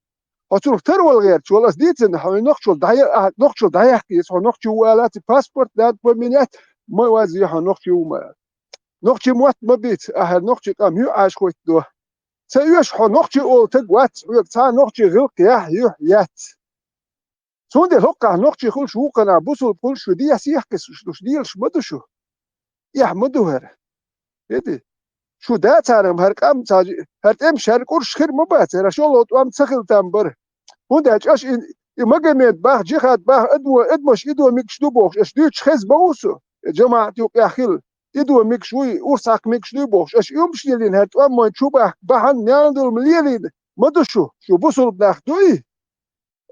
[SPEAKER 2] هصور اختاروا الغير شو ولا سديت إن حوالي نقطة ده يحكي هو نقطة والات باسبورت ده بمينات ما وازيها نقطة وما نقطة موت ما بيت أهل نقطة أميو عاش خويت دو سيوش حو نقطة أول تقوات ويقطع نقطة غلق يات سون دي لقى نقطة خل شو قنا بوصل كل شو دي يسيح كسوش دي الشمدو شو يحمدو هر يدي شو ده تعرم هركام تاجي هرتم شارك ورش خير مبات هر شو لو توام تسخل تامبر هون اش مقامات باخ جيخات باخ ادمش ادو ميكش دو بوخش اش دوتش خز بوسو جماعة يا خيل ادو ميكش وي ورساق ميكش دو بوخش اش يومش يلين هرتوام ما تشو باخ باهن ناندل مليلين مدو شو بوصل باخ دوي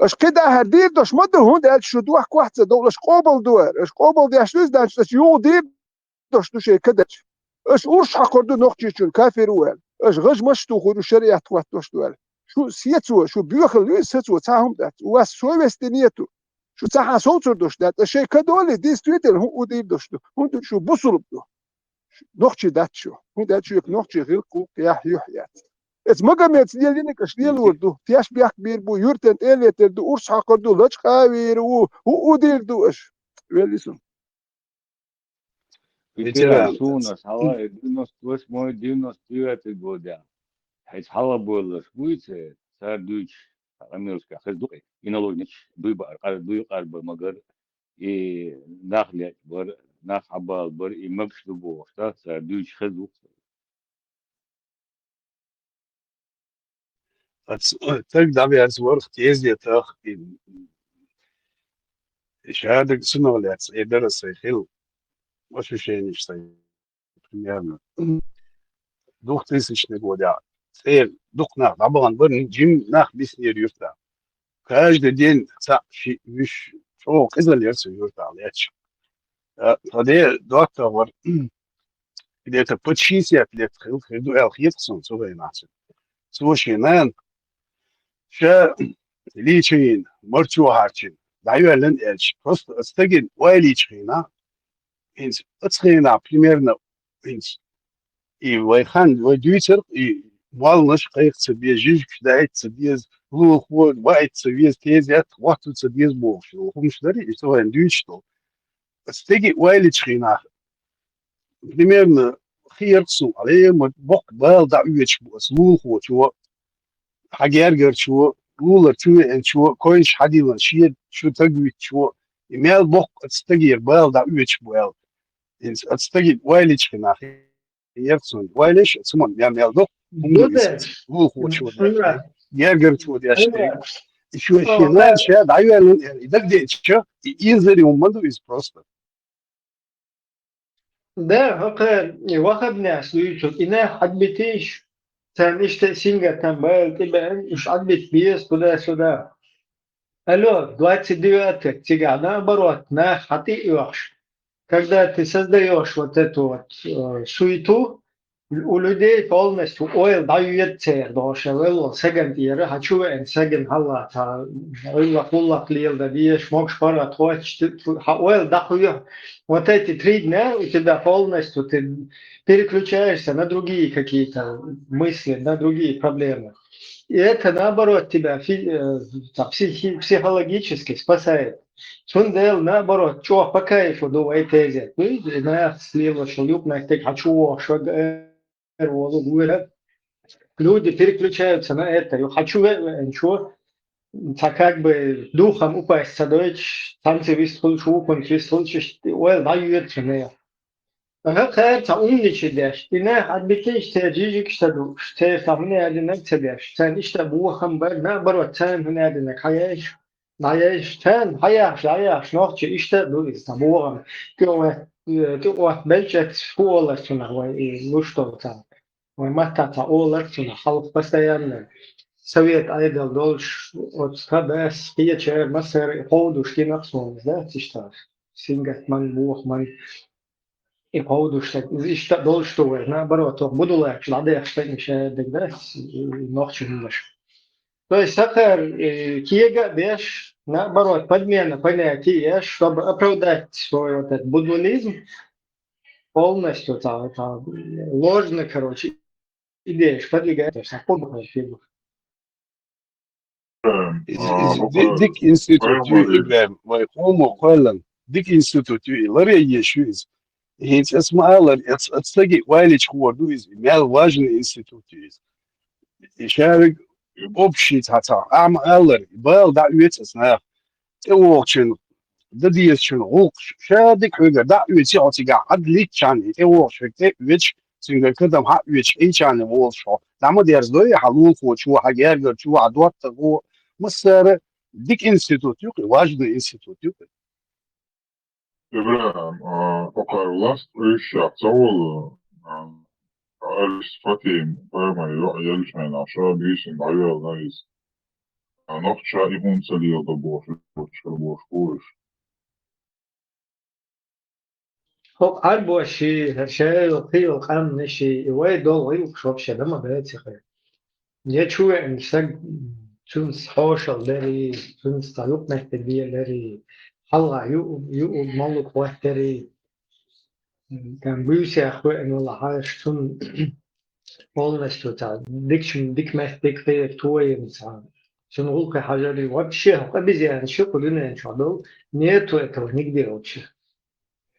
[SPEAKER 2] اش كده هردير دوش مدو هون شو دوح واحد دولش قوبل دوار اش قوبل دي اشلوز دانش اش يو دير دوش دو شي كده اش ورش حقردو نقطة شو كافر وال اش غج مشتو خورو شريعة توات دوش دوال شو سيتسو شو بيوخل لويس سيتسو تاهم دات واس سو وستنيتو شو تاها صوتر دوش دات الشيء كدولي دي ستويتل هون ودير دوش دو هون شو بوصل دو نقطة دات شو هون دات شو نقطة غير كوك يا يحيات ات مقامات ديالينك اش ديال وردو تياش بيح كبير بو يورتن اليتر دو ورش حقردو لاتش خاوير ودير دو اش ويليسون
[SPEAKER 16] Veteran suunas halaja 98. 99. года. Heiz hala boiler buitse sarduch ameriska khazduqi inolognich duybar qar duyqar magar e nakhlet bar nakh abal bar imaks dubo sta sarduch khazduq
[SPEAKER 8] تقدر بيها زور اختيازي تاخ شهادة سنة ولا يدرس يخيل وش شيء نشتي примерно دوخ تيسش نقول سيل دوخ ناخ طبعا برن جيم ناخ بيسنير يرتا каждый день شيء مش شو كذا يرسل يرتا ليش فده доктор где-то под 60 лет خدو الخيطسون سوى ناس سوى شيء نان شا ليشين مرتو هارشين دايو لن إيش просто استجن ويليشينا إنس أتخينا примерно إنس и вайхан вайдюйтер и малныш кайык цебежиш кдайт цебез лухвод вайт цебез тезят вахту цебез болш хумшлари и то вайдюйчто стеги вайличхина примерно خيرسو عليه بق بال دا үеч лухвод чо хагергер чо лулар чо эн чо койш хадилан шиет чо тагвит чо имел бок стеги бал да үеч бал инс стеги вайличхина يرسون وايلش سمون يعمل دوك هو شو ده يرجع شو ده شو شيء لا شيء دايما ده ده شو ينزل يومندو is просто
[SPEAKER 3] ده هقى واخد ناس ليشون إنه حدبتيش تان إشت سينجا تان بال تبعن إش حدبت بيس كده سودا ألو 29 تيجانا بروت نا حتى يوش когда ты создаешь вот эту вот суету, у людей полностью ойл дают цер, доше вело сегентиера, хочу эн сеген халла, та ойла хулла клеил, да биеш могешь пара твоч, ойл дохуя. Вот эти 3 дня у тебя полностью ты переключаешься на другие какие-то мысли, на другие проблемы. И это наоборот тебя психологически спасает. Сундел наоборот, чё по кайфу думает тези. Видишь, на слева шелюк на тех хочу, что люди переключаются на это. Я хочу ничего, так как бы духом упасть, садочь, танцы вислушаю, контрислушаешь, ой, дают мне. Ага, кажется, умничаешь. И на отбитешь терджик, что ты там не один цедешь. Ты не что бухом, наоборот, ты не один каяешь. عايش تان عايش نوع إيش تدو إستموعا كوا بلشت سكولة سنة ويلوشتو تا ومتى تقول سنة خلق بس يعني سويت أيضا دولش وتبس هي شيء مثلا يقودوش كي نقصون ذات تشتغل سينجت من بوخ من يقودوش إيش دولش تو نا برو تو بدو لك لا ده يحتاج مش دقداس نوعش منش то есть сахар киега беш наоборот подмена понятия чтобы оправдать свой вот этот буддизм полностью это ложно, короче, идея, что подвигает, то есть подумай фильм.
[SPEAKER 8] ديك انستيتوتو ابراهيم ما يقوموا قالا ديك انستيتوتو لري يشوز هيت اسمع الله اتسقي والش هو دوز مال واجن انستيتوتو يشارك общий تاع ام الله بال دا يتسنا توچن ددي شنو هو شادك هذا دا يتي اوتيغا ادلي كان هو شكت ويتش سينغ كدم ها ويتش اي كان هو شو دام ديرز دوي حلو فو شو حاجه شو عدوات هو مصر ديك انستيتوت يوكي واجد انستيتوت يوكي
[SPEAKER 13] إبراهيم أقرلست إيش أتصور أرس فتيم فما يلش من عشرة بيسن عيال نايز نقشة يهون سليل دبوش بوش بوش
[SPEAKER 3] هو عربو شيء هالشيء القيل القام نشي يوي دول غيوك شوف شيء لما بيت خير يشوع إن سج تونس حوشل لري تونس تعلق نحتبيه لري حلقة يو ملك وحتري كان بيوسي أخوة إنه لحاش تون полностью تا ديك ما ديك في توي مثلا شنو هو كحاجة وابشي قبل يعني شو كلنا إن شاء الله نيتو إكرانيك دي أوتش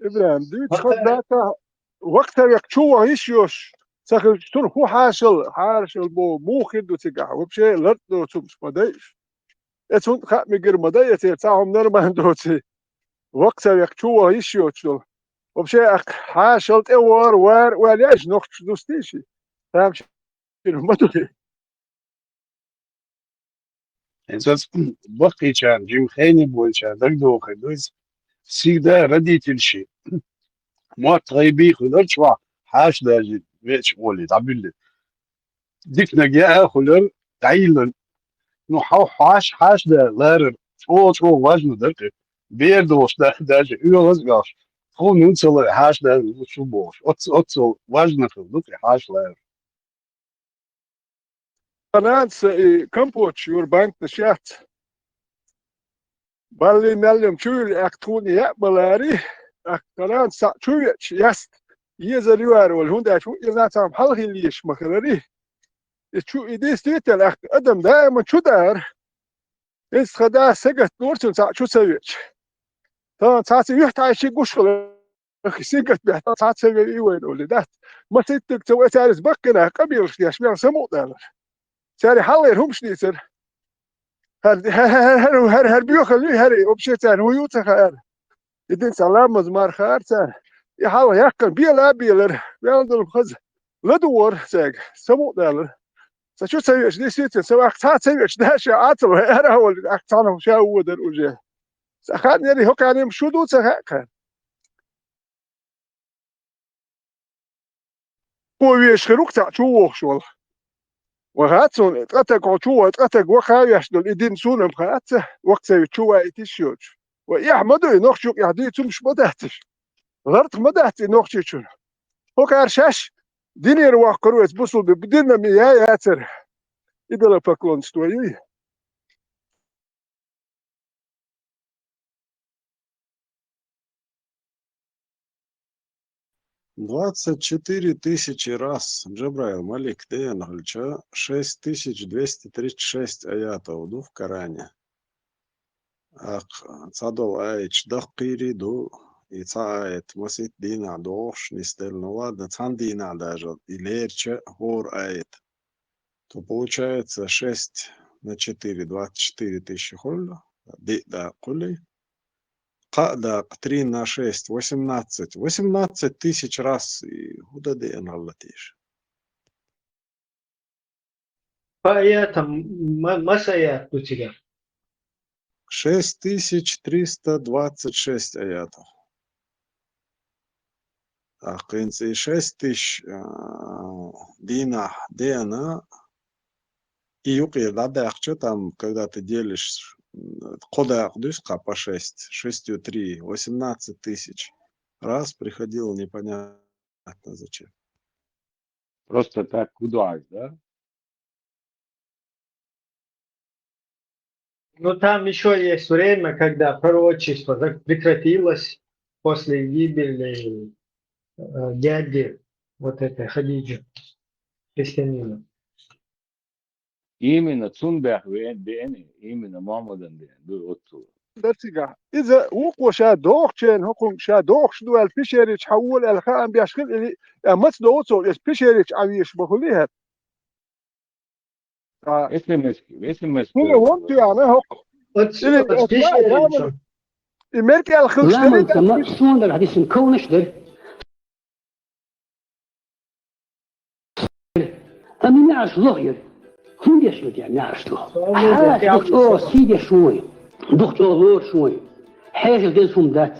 [SPEAKER 2] إبراهيم ديك خد داتا وقتها يكتشوا هيشيوش ساخل شتون هو حاشل بو خدو تقع وبشي لردو تمش مدايش اتون خا ميجر مدايا تاعهم نرمان دوتي وقتها يكتشوا هيشيوش وبشي حاشل تور وليش نقش دوستيشي فاهم شنو ما تقول
[SPEAKER 8] انساس بقي كان جيم خيني بول كان دقدو خدوز سيدا ردي تلشي ما تغيبي خلال شوا حاش داجي ويش ولي تعبيل ديك نجاها خلال تعيلن نو حاش دا لارر شو واجن درك بير دوش دا داجي يوز غاش خو نونسل حاش دا شو بوش اوتسل واجن خلال حاش لارر
[SPEAKER 2] نانس كمبوتش يور بانك نشات بالي نلم شو اكتوني يقبلاري اكتران سا شو يست يزريوار والهوندا شو يزاتام حلقي ليش مخرري شو إيدي ستيت الأخ أدم دائما شو دار إنس خدا سجت نورتون سا شو سويتش طبعا ساعات يحتاج شيء قشل أخي سجت بيحتاج ساعات سجت إيوين ولا ده ما تتك تسوي تارس بقنا قبل شيء بيان سمو دار ساري حلير هم شنيتر هر بيوخلي هري وبشيتان هو يوتخير يدين سلام مزمار خير تان يحاول يحكم بيلر بيلر خز لدور ساق سمو دار شو تسوي ايش دي سيتي سوي اختار تسوي ايش ده شيء عاطل انا هو اللي اختار شو هو ده الوجه سخان يعني هو كان يمشوا دو سخان هو يشخروك تاع شو شو وغاتسون اتقتق شو اتقتق وخايش دول يدين سونم خاته وقت سوي شو ايتيشوج ويحمدوا ينخشوا يعدي تمش مدهتش غلط مدهتي نخشي شو هو كارشاش ديني رواق كرويت بوصل بدينا مياه ياتر إذا لا فاكلون ستوي
[SPEAKER 17] 24 тысячи раз. Джабраил Малик Дейн Гальча 6236 аятов в Коране. Цадол айч дахкири ду и цаает масит дина дош нистел нуладна цан дина даже и лерче хор айт. То получается 6 на 4, 24 тысячи холла. Да, кули. Да, 3 на 6, 18. 18 тысяч раз. И куда ты налетишь?
[SPEAKER 3] فآيات ما سيات تجاه
[SPEAKER 17] 6326 аятов. И 6000 дина, дена, и юки, да, что там, когда ты делишь, кода дышка по 6, 6 3, 18 тысяч. Раз приходил непонятно зачем.
[SPEAKER 16] Просто так удаж, да?
[SPEAKER 3] Ну, там еще есть время, когда пророчество прекратилось после гибели дяди вот этой Хадиджи, христианина.
[SPEAKER 16] Именно Цунбях бени, именно Мамадан бени, отцу.
[SPEAKER 2] درسيقة إذا وقو شادوخ شين هكون شادوخ شدو الفيشيريش حول الخام بيشكل اللي مس دوتو يس فيشيريش عويش بقوليها
[SPEAKER 16] اسم
[SPEAKER 2] هنا وقت يعني هك اللي أسماء الملك الخلشتري
[SPEAKER 7] لا ما شلون ده هذه كونش ده أمي نعرف لغير هم يشلون يعني نعرف له أو سيدي شوي دكتور شوي حاجة جالسهم ذات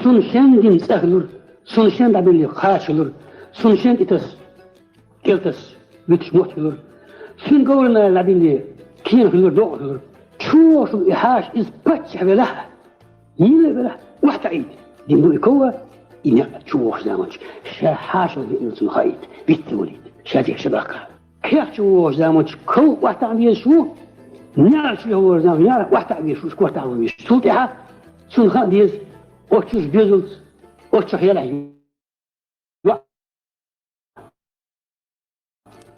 [SPEAKER 7] سنشان دين سهلر سنشان دابل اللي خاشلر سنشان إتس كلتس بيتش موتلر سن قولنا لابين اللي كين خلر دوغلر شو شو إحاش إز بتش حبلها يلا بلا واحد عيد دي مو يكوى إنك تشوف زامنش شاحاش بإنس مخايد بيت وليد شاديك شباكة كيف تشوف زامنش كو واحد عم شو نعرف شو هو زمان نعرف واحد عم شو سكوت عم شو تيها شو خان ديز وتشوف بيزلز وتشوف يلا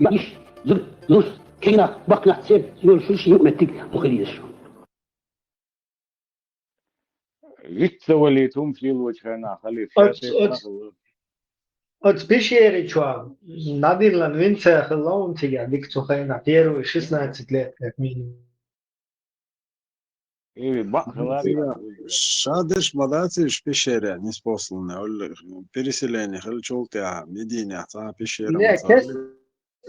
[SPEAKER 7] ماش زب نص كنا بقنا حساب يقول شو شيء متك مخليش شو
[SPEAKER 16] Витсовали في الوجه أنا خلي
[SPEAKER 3] От Пещерича Надин Винце Хеллаунтига Дикцухай на первые 16 лет как минимум.
[SPEAKER 17] Шадыш мадациш пещере не спосланы, переселение, хальчултя, мединя, та пещера.
[SPEAKER 3] Не,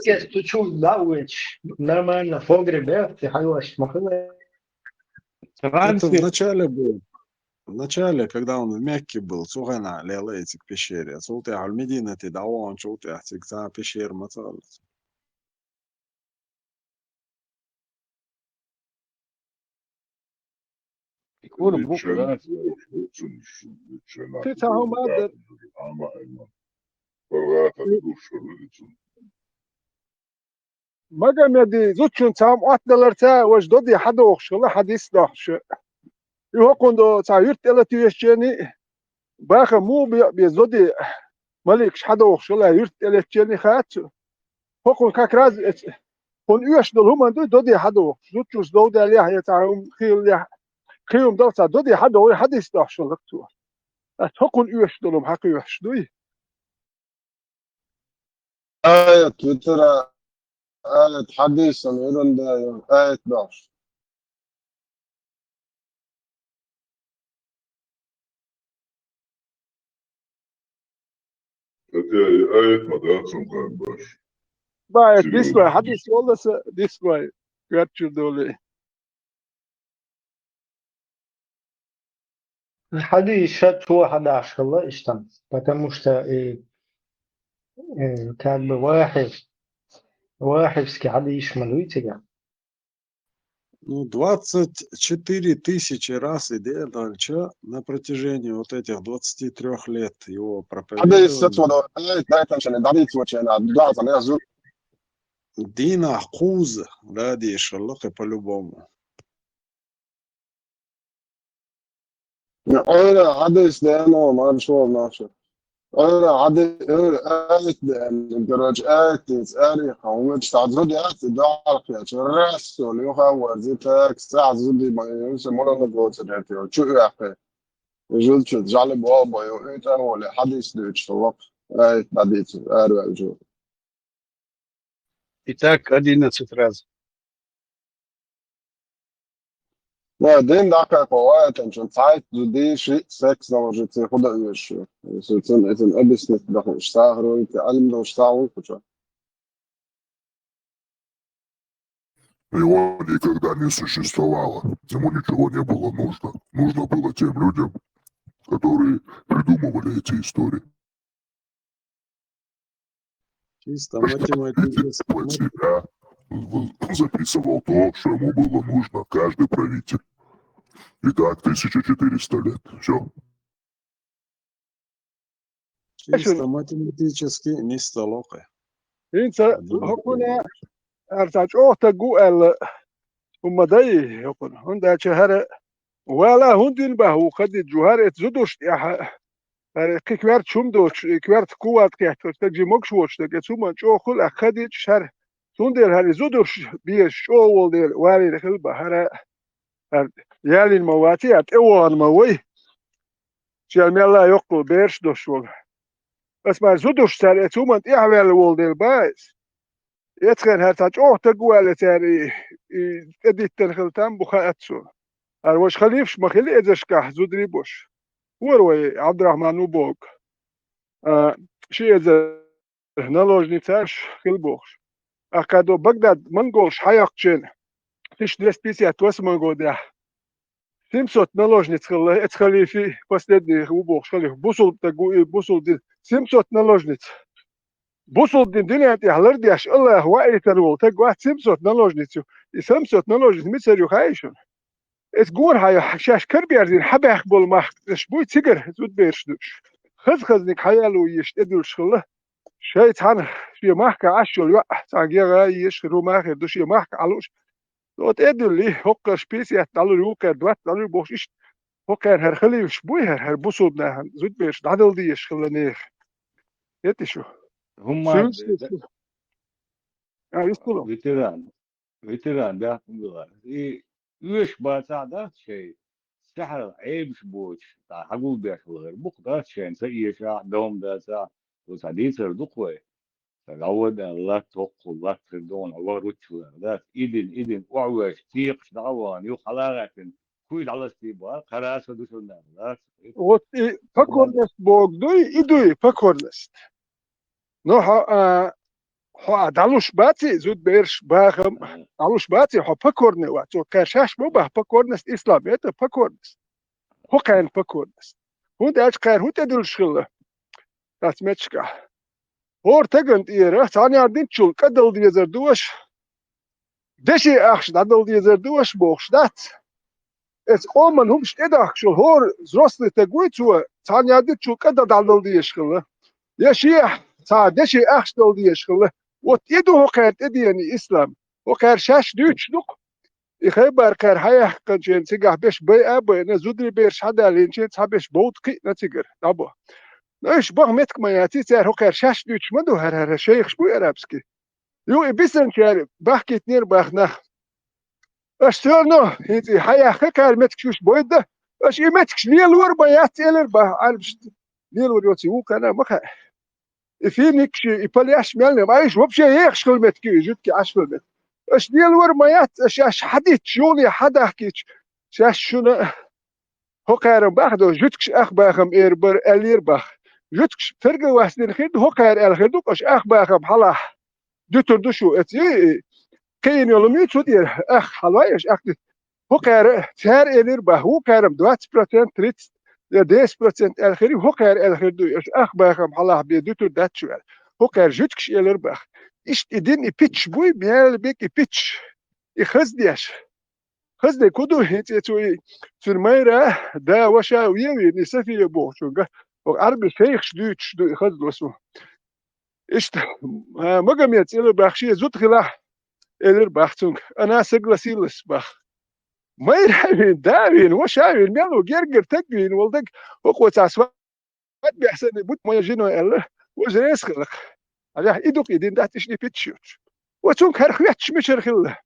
[SPEAKER 3] кес тучу дауич нормально в погребе, ты хаешь махала.
[SPEAKER 17] Это в начале было. В начале, когда он в Мекке был, сухана лелейтик к пещере. Султя аль-Медина ты давон чултя, та пещера мацалась.
[SPEAKER 16] يكون بكرة
[SPEAKER 2] تتهم هذا ما قام يدي زوجين تام أتدلرتا وجدودي حدا وخشلا حديث دهش يهقون دو تعيرت إلى تيشيني باخر مو بيزودي ملكش حدا وخشلا يرت إلى تيشيني خات هقون كاكراز هون يوش دول هم دودي حدا وخش زوجوس دودي عليها يتعاهم خيوم دوتا دودي حدا هو حديث دهش لكتو هقون يوش دولهم حقي يوش دوي
[SPEAKER 8] آية تويتر آية حديث أميرون دا آية داش
[SPEAKER 13] آية مدارسهم كان باش
[SPEAKER 2] بايت ديسكوي حديث والله ديسكوي كاتشو دولي
[SPEAKER 3] الحديث شات هو 11 الله اشتم потому что как бы واحد حديث ملويتيга.
[SPEAKER 17] Ну, 24 тысячи раз идея дальше на протяжении вот этих 23 лет его проповедования. Дина хуз ради шаллахи по-любому.
[SPEAKER 8] أنا حدث ده أنا ما أعرف شو ناشر أنا حدث آية درج آية تسألي قومش تعذب آية دارك يا شرس وليو خا زيتك ساعة زودي ما يسمونه نقول سنتي شو يا أخي يجول شو جعل بابا يوقيت أنا ولا حدث ده يشتغل آية حدث أروع جو
[SPEAKER 1] Итак, 11 раз.
[SPEAKER 8] Ja, den Dacker vorher schon Zeit, so die Sex, aber schon zu 100 Uhr schon. So ist ein etwas nicht doch ein Stach und allem doch Stach und so.
[SPEAKER 19] Его никогда не существовало. Ему ничего не было нужно. Нужно было тем людям, которые придумывали эти истории.
[SPEAKER 17] Чисто математически.
[SPEAKER 19] Под себя записывал то, что ему было нужно. Каждый правитель. Итак, 1400 лет. Все.
[SPEAKER 17] Чисто математически нистолоقي.
[SPEAKER 2] انت هكونا ارتاج اوتا جوال ومداي هكونا هندا شهر ولا هندين به خد جوهر اتزدوش يا كيكوارت شومدوش كيكوارت قوات كيحتر تجي مكشوش تجي ثم جو خل اخدي شهر توندير هاري زدوش بيش شو دير واري خلبه هر يالي المواتي اتوان موي شال ملا يقل بيرش دوشول بس ما زدوش سر ثم احوال ولدير بايس يتخن هرتاج اوتا جوال تاري اديت تنخلتان بخاتسو الوش خليفش مخلي ازشكح زدري بوش وروي عبد الرحمن وبوك شي از نالوجنيتاش خلبوخش اكادو بغداد منغولش حيقچن تش دس بيسي اتوس منغودا 700 наложниц خليفي последний وبوخش خليف بوصل تقوي بوصل دي 700 наложниц بوصل دي دنيا تحلر ديش الله واي ترول تقوا 700 наложниц и 700 наложниц ميسريو خايشون es gut hay shash karbirzin habach bol macht shbuy tiger zut bershdus khaznik hayalu yishtedul shkhla shaytan shi mahka ashul wa tagira yishru mach du shi mahka alush dort eduli hokka speziat dalu ruka dwat dalu bosh hokka her khali shbuy her busud na zut bersh dadal di shkhla ne yetishu
[SPEAKER 16] هما
[SPEAKER 2] يسكلوا
[SPEAKER 16] ветеран да было и ويش بتاع شيء سحر عيب شبوش تاع حقول بيش غير بوك ده شيء سيء شاع دوم ده ساعة وسعديت الدقوة فالعود الله توق الله تردون الله رتشوا ده إيدن وعوش تيقش دعوان يو خلاقة كويد على استيبار خلاص دوشنا ده
[SPEAKER 2] فكرنس بوك دوي فكرنس نوح دالوش باتي زود بيرش باخم دالوش باتي هو فكرني واتو كاشاش مو به فكرنس اسلام يت فكرنس هو كان فكرنس هو ده اشكار هو تدل شغله تاسمتشكا هور تگنت ايره ثاني اردين تشول قدل دي زردوش دشي اخش ددل دي زردوش بوخش دات اس قومن هم شتداخ شول هور زروسل تگوي تو ثاني اردين تشول قدل ددل دي شغله يا شيخ تا دشي اخش دل دي شغله وتيدو هوكر تديني اسلام هوكر شاش دوتشلوك يخبر كر هيا كنجن سيغا بيش بي ابو نزودري بيرش هذا لينشين تابش بوت كي نتيجر دابو ناش باغ متك ما ياتي تاع هوكر شاش دوتش مدو هر شيخ شبو عربسكي يو بيسن شار باخكي تنير باخنا اش ترنو هيتي هيا خكر متكشوش بويدا اش يمتكش ليل وربا ياتيلر با عربش ليل وريوتي هو كان مخا فينيك يبلياش مالنا معيش وبشي يخش كلمة كي جدك عش كلمة اش ديال ورميات اش حديت شوني حدا حكيتش شاش شنو هو قارن باخدو جدكش اخ باخم ايربر الير باخ جدكش فرق واسدين خيد هو قار الخدوك اش اخ باخم حلا دوتر دوشو اتي كاين يولمي تودير اخ حلايش اخ هو قار تار الير باخ هو قارم 20% تريت يا 10% الخيري هو قار الخير دو اش اخ باخم حلا بيدوتر داتشوال هو قار جدكش الير باخ إيش إدين إبيتش بوي بيال بيك إبيتش إخزديش خزدي كودو هنتي توي ترميرة دا وشا ويوي نسافي يبوه شونغا وعربي فيخش دوتش دو إخزد وسو إيش مقام يتسيلو باخشي زود خلاح إلير باختونغ أنا سجل سيلس باخ ما يرحبين داوين وشاوين ميلو جرجر تقوين والدك وقوة عسوات بيحسن بوت ما يجينو إلا وزريس خلق على إيدوك إيدين دات إشني بيتشوت وتون كارخياتش مشر خله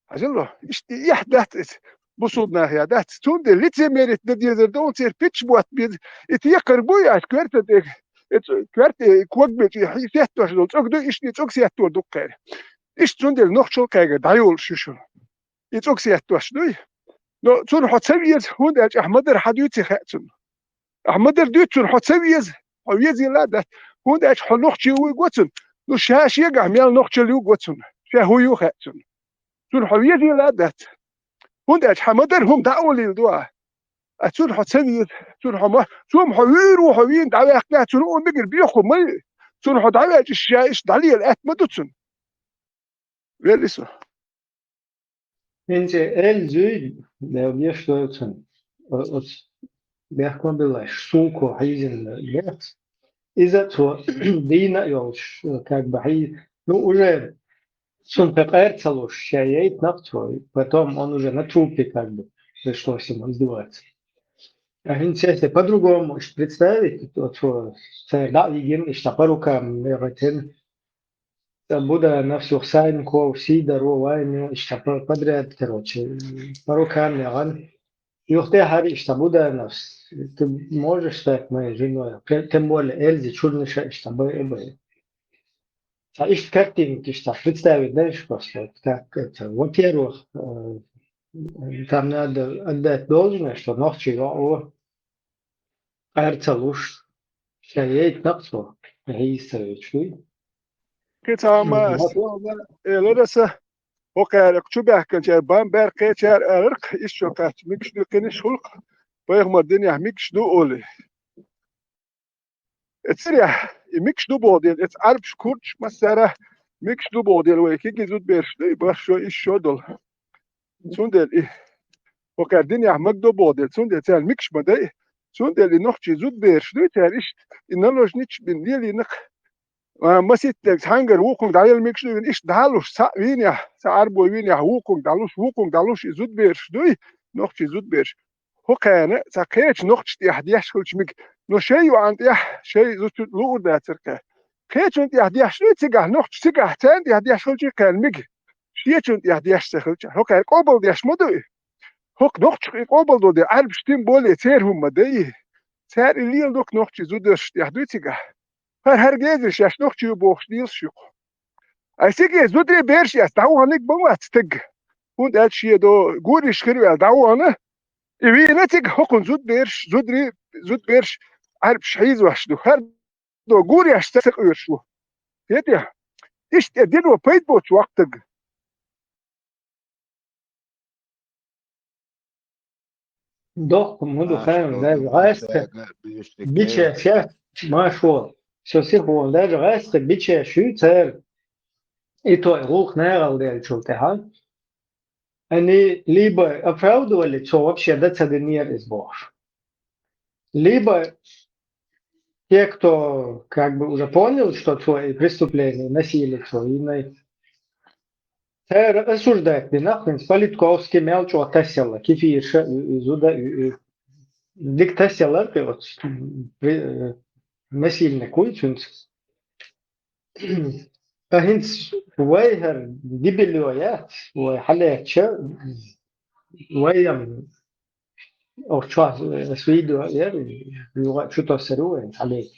[SPEAKER 2] عجله إيش يحدث بصودنا يا دات تون دي ليتي ميرت ندي زردون تير بيتش بوات بيد إتيقر بويا كوارت ديك كوارت كوك بيت يحيثيات وشدول توك دو إشني توك سيات تو دوكير إيش تون دي نوخشول كايغ دايول شوشو يتوك سيات وشدوي نو تون حط سويز هون داج أحمد رحدوتي خاتون أحمد ردوت تون حط سويز ويزي لا دات هون داش حنوخشي ويقوتن نو شاش يقع ميال نوخشي ليو قوتن شا هو يو خاتن سون حويتي لا دات هون دات حمدر هم دعولي الدوا أتون حسني سون حما سون حوير وحوين دعوة أخلاق سون أمبر بيخو مي سون حدعوة الشيء دعلي الأت مدتون ليسو
[SPEAKER 3] انت الزوج لو بيشتغل بيحكم بالله سوكو حيزن الجات إذا تو دينا يوش как бы ну уже сон пекает целуш шеет нахтвой потом он уже на трупе как бы пришлось ему издеваться. А если по-другому можешь представить, то что да, и что по рукам меротен, Будда на всех сайнков, сидоров, что подряд, короче, по рукам меган. И ух ты, Хари, что Будда нас, ты можешь стать моей женой, тем более Эльзи, чуднейшая, что бы. А их картинки, что представить, знаешь, просто, как это, во-первых, там надо отдать должное, что ночью о Арцалуш, шеет нахтво, гейсович,
[SPEAKER 2] كتاما لرسه وكارك شبه كان بام بار كيتار ارق ايشو كات ميكش دو كنيش خلق بيغم الدنيا ميكش دو اولي اتسريح ميكش دو بوديل ات عرب شكورش مسارة ميكش دو بوديل ويكي جزود بيرش دي برشو ايشو دول سوندل ايه وكار دنيا مكدو بوديل سوندل تال ميكش بدأ سوندل نوخشي زود بيرش دو تال ايش انالوش نيتش بنديلي نخ مسيت هانجر ووكونج دايل ميكش دو إيش دالوش سا وينيا سا عربو وينيا ووكونج دالوش زود بيرش دوي نوخشي زود بيرش هو كان سا كيتش نوخش دي احدياش كلش ميك نو شيء وعند يح شيء زوت لو دا تركا كيتش انت احدياش لو تيغا نوخش تيغا تان دي احدياش كلش كان ميك شيتش انت احدياش تخلش هو كان قبل دياش مدو هو نوخش قبل دو دي عرب شتين بولي تير هم مدي سار اللي دوك نوخش زود درش دي احدو تيغا هرجيزش يا شنوخ تشيو بوخ ديل شيو اي سيجي زودري بيرش يا داو هنيك بوات تج und er شي دو غوري شكرو داو انا يبي نتج حكم زود بيرش زودري زود بيرش عارف شحيز وحش دو هر دو غوري اشتق يرشو يدي ايش تديرو بيت بوت وقتك
[SPEAKER 3] دوخ مدو خان ده غاست بيتش شاف ما شو شو سيخو ده غاست بيتش شوتر ايتو روخ ناغل ده شوتها اني либо оправдывали, что вообще до цаденер из Бог. Либо те, кто как бы уже понял, что твои преступления, насилие твое, осуждать нахрен, Политковский мелчо оттасила, кефирша, изуда, диктасила, вот, насильный культунц. فهنس ويهر دبلويات وحليت شا ويم أو شو سويدو ير شو تفسروه حليت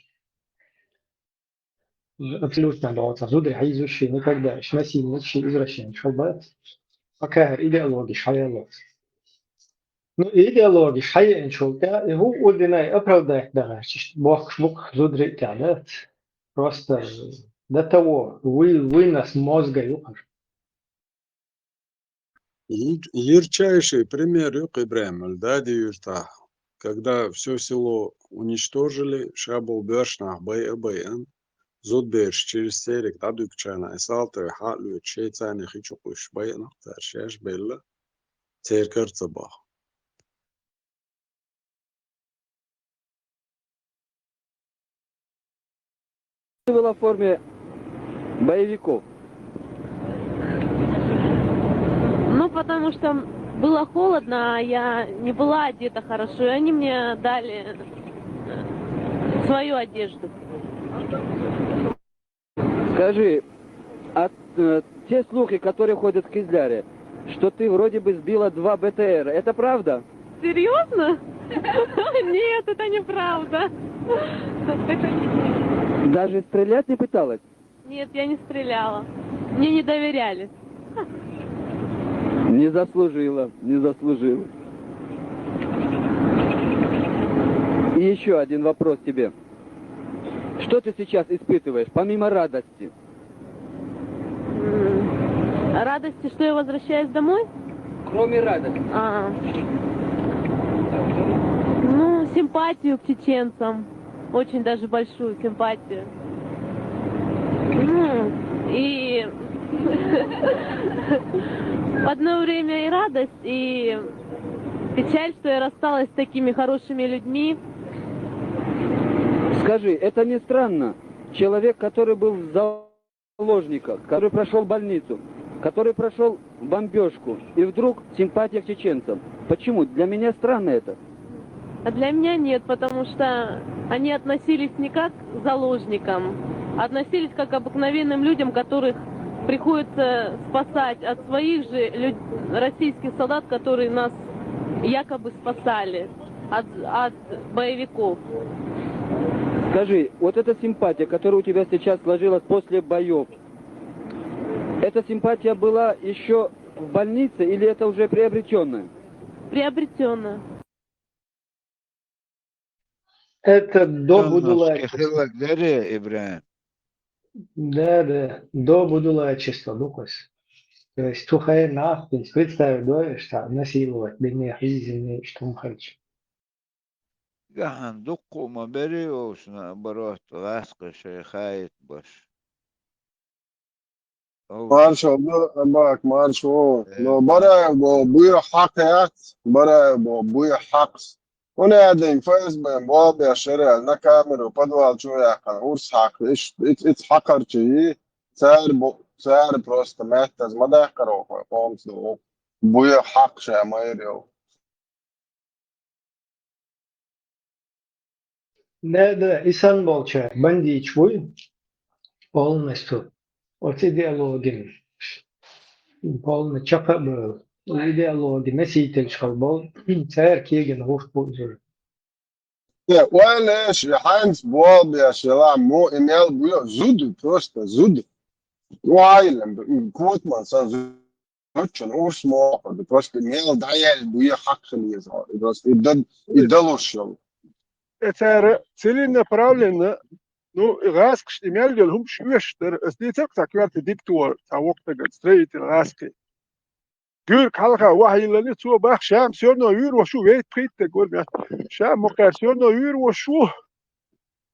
[SPEAKER 3] أبسلوت من بعض زود حيزو شيء نكذا إيش مسي نشي إزرشين شو بات فكهر إيديولوجي حياة نو إيديولوجي حياة إن شو ده هو ودنا أبرد ده بوك شمك زود ريتعلات просто до того вынос мозга юхар.
[SPEAKER 17] Ярчайший пример Ибрahim, да, Дьюрта, когда все село уничтожили, шабл бешнах бэйн, зудбеш через терек, да, дукчана, и салты, хатлю, чейцаны, хичукуш, бэйнах, таршеш, белла, церкерцабах.
[SPEAKER 4] Было в форме боевиков.
[SPEAKER 22] Ну, потому что было холодно, а я не была одета хорошо, и они мне дали свою одежду.
[SPEAKER 4] Скажи, те слухи, которые ходят в Кизляре, что ты вроде бы сбила 2 БТР, это правда?
[SPEAKER 22] Серьезно? Нет, это неправда.
[SPEAKER 4] Даже стрелять не пыталась?
[SPEAKER 22] Нет, я не стреляла. Мне не доверяли.
[SPEAKER 4] Не заслужила, не заслужила. И еще один вопрос тебе. Что ты сейчас испытываешь, помимо радости?
[SPEAKER 22] Радости, что я возвращаюсь домой?
[SPEAKER 4] Кроме радости.
[SPEAKER 22] Ну, симпатию к чеченцам. Очень даже большую симпатию. Ну, и в одно время и радость, и печаль, что я рассталась с такими хорошими людьми.
[SPEAKER 4] Скажи, это не странно? Человек, который был в заложниках, который прошел больницу, который прошел бомбежку, и вдруг симпатия к чеченцам. Почему? Для меня странно это.
[SPEAKER 22] А для меня нет, потому что они относились не как к заложникам, а относились как к обыкновенным людям, которых приходится спасать от своих же российских солдат, которые нас якобы спасали от боевиков.
[SPEAKER 4] Скажи, вот эта симпатия, которая у тебя сейчас сложилась после боев, эта симпатия была еще в больнице или это уже приобретенная?
[SPEAKER 22] Приобретенная.
[SPEAKER 3] Это до
[SPEAKER 5] Будулачества. Да, до Будулачества, Лукас. То есть тухай нахуй, представь, да, что насиловать, бедные жизни, что он хочет.
[SPEAKER 14] Gahan dukkuma beriyorsun barot vaska şehayet baş.
[SPEAKER 2] مارشو باك مارشو لو برا بويا حقيات برا بويا حقس هنا هذا ينفذ بواب يا شارع نكامل وبدوال شو يا قنورس حق إيش حقر شيء سعر بروست مهتز ما ده كرو قومس دو بويا حق شيء ما يريو
[SPEAKER 5] Да, исан болча, бандич бой, полностью. Вот идеология, полный чапа был, идеология, носитель школ, царь киген рух пользует.
[SPEAKER 2] وعلاش حاينس بواب يا شلام مو إميال بويا زود بروست زود وعايلم كوت من صار زوجن أورس مو بروست إميال دعيال بويا حق خليه يظهر بروست يدلوش يلا Это цели направленно, ну, раз к штемель делом швештер, это так кварты диктор, а вокта строитель раски. Гюр калха вахи лали цо бах шам сёрно юр вошу вейт притте гурмят. Шам мокар сёрно юр вошу.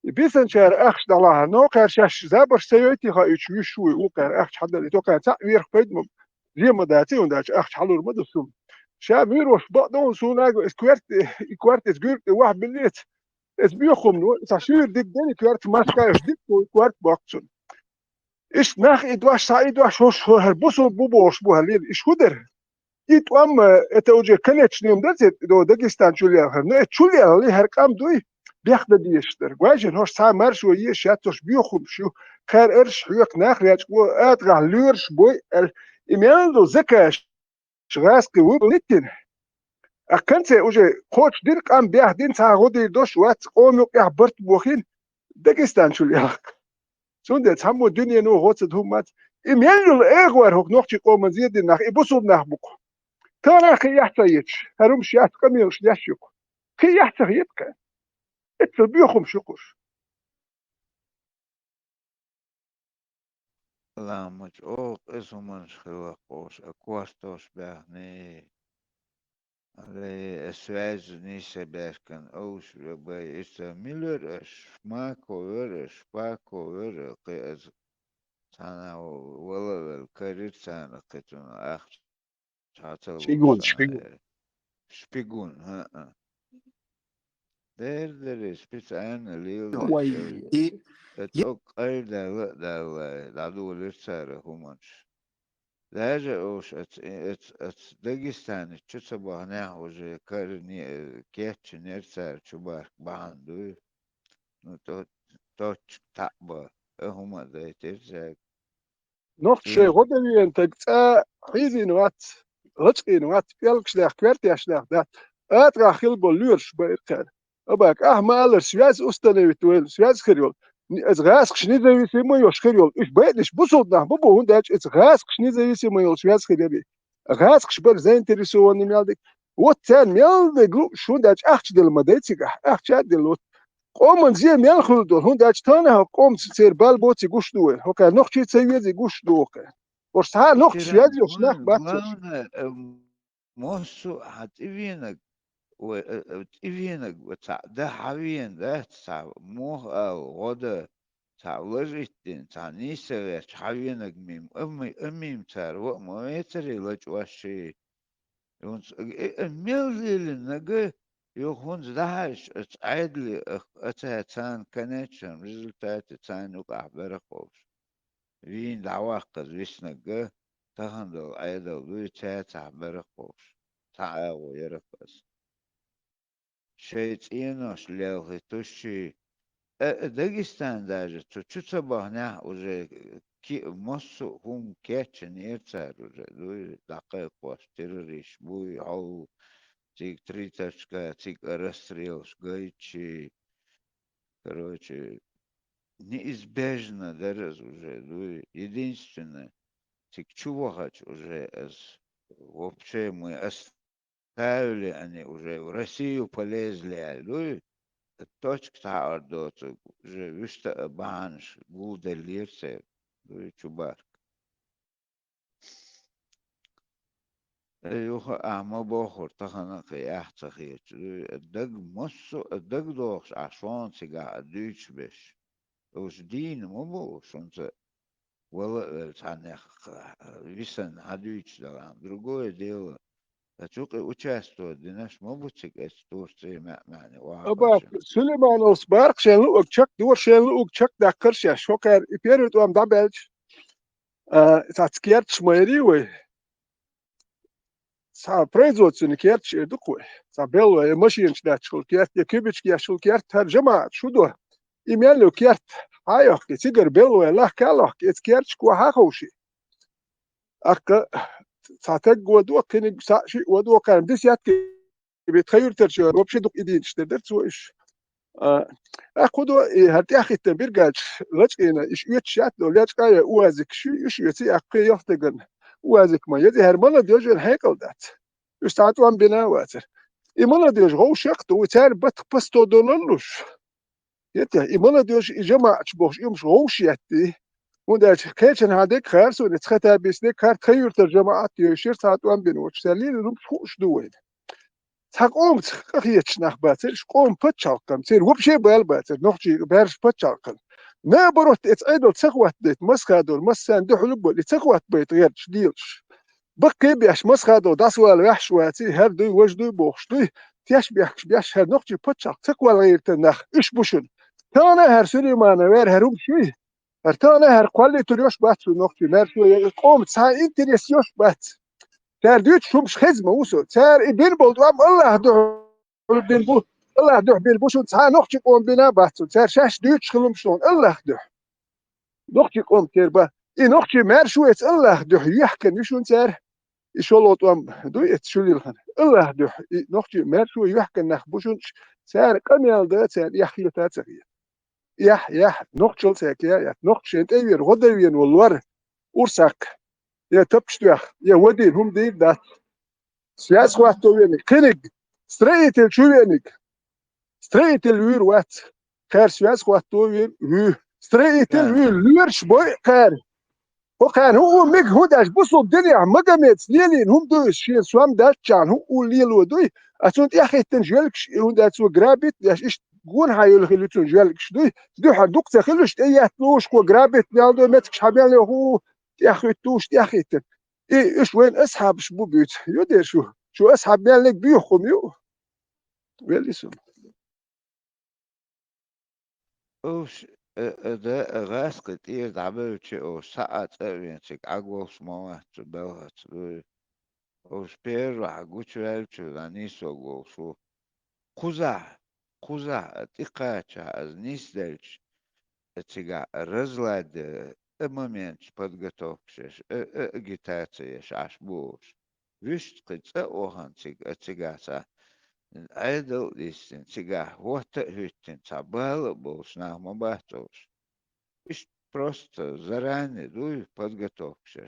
[SPEAKER 2] И бисанчар ахш далаха, но кар шаш забар сёйти ха үч юшу, укар ахш хадали то кар цак вверх пойдем. Зема дати он дач ахш халур мадусум. Шам юр вош бадон сунагу кварт гюр واحد بالليل es biochomno, sashir dik deni kwart maska is dik kwart baksun. Is nach idwas sa idwas hosh her buso bubosh bu halil is huder. It am eta oje kanech nium dazet do Dagestan chulia her no chulia ali her kam dui biakhda diester. Gwajen hosh sa marsho ye shatos biochom shu khair ersh huyak nach riach wo atra lurs boy el imendo zakash shraski wo nitin. أكنت وجه خوش ديرك أم بياه دين ساعودي دوش وات قومك يعبرت بوخين داغستان شو لياك سوند تسمو الدنيا نو غوت همات إميلو الإغوار هوك نوختي قوم زيد ناخ إبوسوب ناخ بوكو ترى خي يحتاجش هروم شيات كميوش ليشيك خي يحتاج يبقى اتبيوخم شكوش
[SPEAKER 14] لا مش أوق اسمنش خلاقوش أكواستوش بعني связь не себешкан ош рабай иса миллер шмаковер шпаковер кез сана валавел карицана кэтун ах чатал шпигун der специально лил это айда да лирсара хуманш даже уж от Дагестана что-то бахнях уже корни кетч нерцар чубар банду ну то так ба хума да это
[SPEAKER 2] نوخت شيء غدوي أنت جاء حيزي نوات رجعي نوات بيلك شلح كوارتي شلح ده أترى خلبو لورش بيركان أباك مالر سوياز أستنى بتويل سوياز خيرول از غاس نيزاويسيمو يوش خيرول إيش بيدش بوصلنا بابو هنداش از غاس نيزاويسيمو يوش سوياز خيربي غاس بر زاينتريسوني ميالدك وتان ميالدك شو داش أخش دل مدايتيغا أخش دل قوم زي ميال خلدول هنداش تانا قوم سير بالبوتي غوش دوه هوكا نوخشي تسويزي غوش دوه ورسها نقش
[SPEAKER 14] ترى
[SPEAKER 2] يدي وشناك باتوش
[SPEAKER 14] главное موسو هتبينك وتبينك وتاع ده حوين ده تاع موه أو غدا تاع لجيتين تاع نيسر حوينك ميم أمي متار وما يتري لج وشي يونس ميل نجا يخون دهش عدل أتهتان كنتشن رزلتات تان وقع برقوش وين دعواقز ويسنجا تهندل عدل ويتات برقوش تعاو يرقص شيء إنوش ليه تشي داغستان даже чуть-чуть бахня уже моссу хум кетчен ирцар уже дакы квартириш буй ал тик 3 тик расстрел гайчи короче неизбежно даже уже единственное тик чувагач уже вообще мы оставили они уже в Россию полезли точка تعرضات وشت بانش بود لیرسه چوبار ایوه اما باخور تخنا قیاه تخیه دق مصو دق دوخش عشان سیگا دوش بش وش دین مو بوش انت ولا تانيخ висен هدوش دارم другое дело أشوف участвует ديناش مو بوتشك استورتي معني
[SPEAKER 2] أبا
[SPEAKER 14] واقع
[SPEAKER 2] سليمان أوسبارك شان لو أكشك دور شان لو أكشك دكرش يا شوكر يبيرد وام دبلج تاتكيرت شميري وي سا بريزوت سنكيرت شدقوي سا بيلو ماشين شدات شول كيرت يكيبش يا شول كيرت ترجمة شو دو إيميل لو كيرت هايو كتيجر بيلو لا كالو كيرت شكوا هاخوشي أك ساتق ودو كن ساشي ودو كان ديسيات بيتخير ترجع وبشي دوك إيدين شتدرت سويش أخذوا هرتي أخي التنبير قال لجينا إيش يتشات لو ليش كاي وازك شو إيش يتي أخي يفتقن وازك ما يدي هرمنا ديوج الهيكل دات يستعطوا عن بناء واتر إيمانا ديوج غو شقت وتار بتقبستو دولارلوش يتي إيمانا ديوج جماعة بوش يمش غو شياتي وده كيشن هذيك خارس ونتخطى بيسني كار تخير ترجمات يشير ساعتوا عن بنوش سالين نمشوش دوين تقوم تخيتش نخباتش قوم بتشالكم تصير وبشي بالباتر نخشي بارش بتشالكم ما بروت اتعدل تخوات ديت مسخادول مسان دحلب اللي تخوات بيت غير شديلش بقي بيش مسخادول داسوال وحش واتي هردوي وجدوي بوخشدوي تياش بيش هر نخشي بتشالك تخوال غير تنخ ايش بوشن تانا هر سليمان وير هروم شوي هرتانا هر قولي تريوش باتسو نخشي مارشو قوم تسا انتريس يوش بات تار ديوت شومش خزمة وسو تار إبين بولد وام الله دو بين بو الله دو بين بوشو تسا نخشي قوم بنا باتسو تار شاش ديوت شخلم شلون الله دو نخشي قوم تير با نخشي مارشو يت الله دو يحكن يشون تار يشولوت وام دو يت شولي الخن الله دو نخشي مارشو يحكن نخ بوشون تار قميال دا تار يحكي تاتسخي يح نخشل ساكيا نخشي انت ايوير غدوين والور ورساك يا تبشتوخ يا ودين هم دي دات سياس واتو وينك كنك ستريت الشوينك ستريت الوير وات خير سياس واتو وين هو ستريت الوير ليرش بوي خير وكان هو ميك هوداش بصوا الدنيا مقامات ليلين هم دوش شين سوام داتشان هو ليل ودوي أتونت يا أخي تنجلكش هوندا تسو قرابت لاش إيش تقول هاي اللي تنجلكش دوي حدوك تخلوش تيات لوش كو قرابت نالدو متكش حبيان هو يا أخي توش يا أخي إيش وين أصحاب شبو بيوت يدير شو أصحاب مالك بيوخم يو ويلي سو
[SPEAKER 14] اوش ده غاس كتير تعبير شيء او ساعة تقريبا شيء عقوس موات بلغت اوش بير راح قوش رالش لانيسو قوسو قزع تقاتشا از نيس دلش تيجا رزلاد момент подготовки агитации шашбуш вишт кыца охан цигаса айдл истин цига вот хюттин цабал болш нахмабатош вишт просто заранее дуй подготовки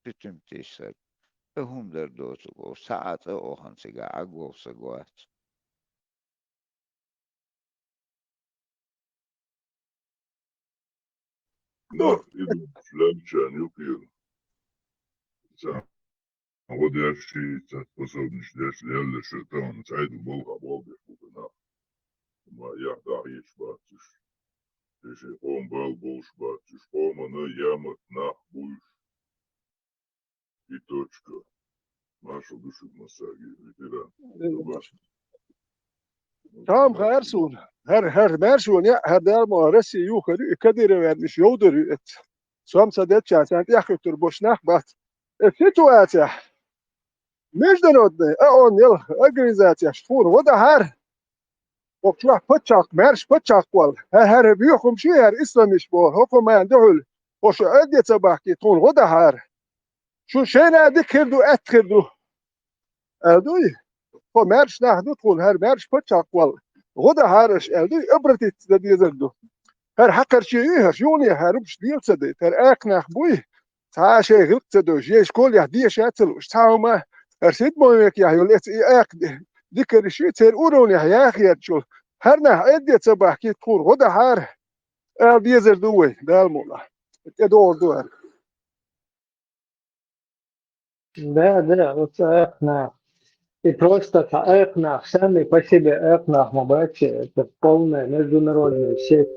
[SPEAKER 14] питим тисак хумдер досуго саат охан цига агвоса гуат
[SPEAKER 2] Ну,
[SPEAKER 13] иду шлямчан юпир. Водящий способность для шляльда шертан цайду болга болга купена. Я да есть батюш. Если он был больше батюш, на ямах нах будешь. И точка. Наша душа в массаге, ветеран. Собачка.
[SPEAKER 2] Tam Gerson, her Merson, ja, her der maar ressie joeg, kadere werd is joder het. Soms dat chat, en ja, ik er bos nach bat. Situatie. Meš da rodne, on jel, organizacija, šfur, voda her. Op tla putchak, merš putchak wal. Her buchum shi her islamisch bo, hokom man dul. Boş ödye sabah ki ton voda her. Şu şeyne dikirdu etkirdu. Elduy. Po merš nach du ton her merš putchak wal. غدا هارش ألدي أبرتت تدي زدو هر حقر شيء هر شوني هربش ديل تدي هر أقنع بوي تا شيء غلط تدو جيش كل يهدي شاتل وش تاو ما هر سيد مويك يا يقول إت أق ذكر شيء تر أورون يا أخي شو هر نه أدي صباح كي تكون غدا هار ألدي زدوي دالمولا تدور دور
[SPEAKER 3] Да, вот Эхнах. И просто Эхнах, сами по себе Эхнах Мабачи, это полная международная сеть,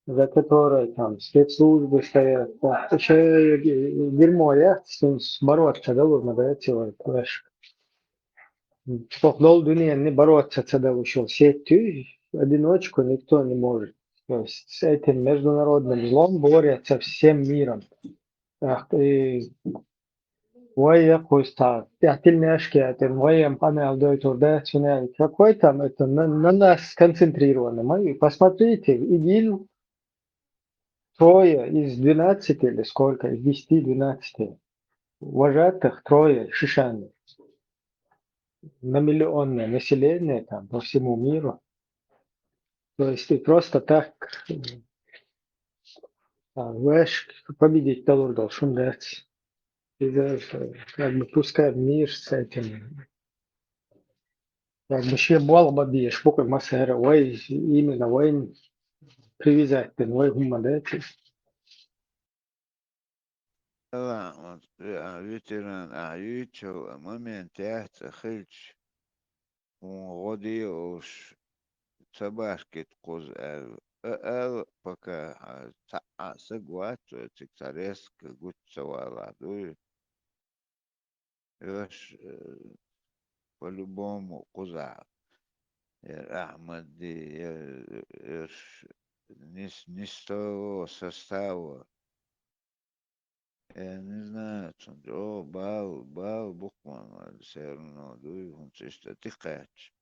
[SPEAKER 3] за которой там спецслужбы стоят. Еще дерьмо, я с бороться, да, вот, да, целый флеш. Дол не бороться, когда вышел сеть, одиночку никто не может. То есть с этим международным злом борются всем миром. И ويا كويستا تحتل مشكلة ويا مقامة دويتور да какой там это на нас сконцентрировано. Мы посмотрите, ИГИЛ трое из 12 или сколько, из 10-12 вожатых, трое шишаны на миллионное население там по всему миру. То есть ты просто так веш победить доллар должен дать. Как бы пускай мир с этим. Как бы ще болба бьешь, покой массера, ой, именно ой, привязать, ой, гумадете.
[SPEAKER 14] لا ветеран аютو момент яхт خلش وغدي وش تباشكت قوز ال пока سقوات تكتاريسك قد سوالا دوي يوش по-любому قزع أحمد يوش نستوى состава. Я не знаю, о, бал, буквально, все равно, дуйгун, чисто тихач.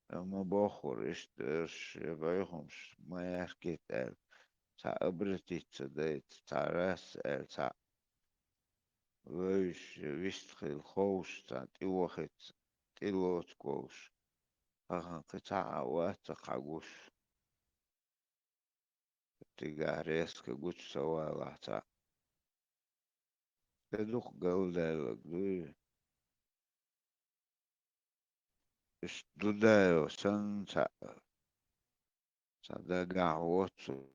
[SPEAKER 14] Ама бохор, иштеш, я байхумш, моя аркетель, та обратиться, да, та раз, та вейш, вистхил, хоуш, та тилохет, тилот коуш. Аха, та авата хагуш. Тигареска, гуч савала, та. Тедух галдайлак, дуй. Estudаю Santa Sadagaotu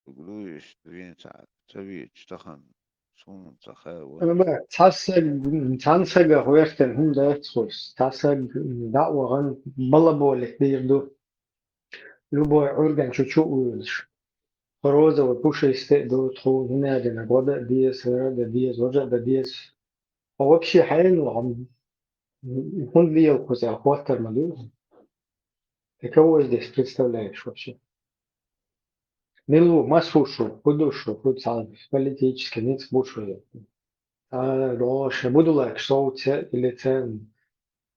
[SPEAKER 14] Gluish Vinta Tavich Tahan Sun
[SPEAKER 3] أنا
[SPEAKER 14] Tahawan.
[SPEAKER 3] بقى تحسق هويرتن هم ده تخص تحسق دعوة عن بلبو اللي بيردو لبو أورجان شو ويلش خروزة وبوشة يستقدو تخو هنا ده نقودة ديس هذا ديس وجه ده ديس هو بشي حلو عم يكون لي وكذا أخواتر مدوز تكوز ديس представляешь вообще Нилу масушу, будушу, пуцан, политически ниц бушу. Роше, буду лайк, шоуце или цен,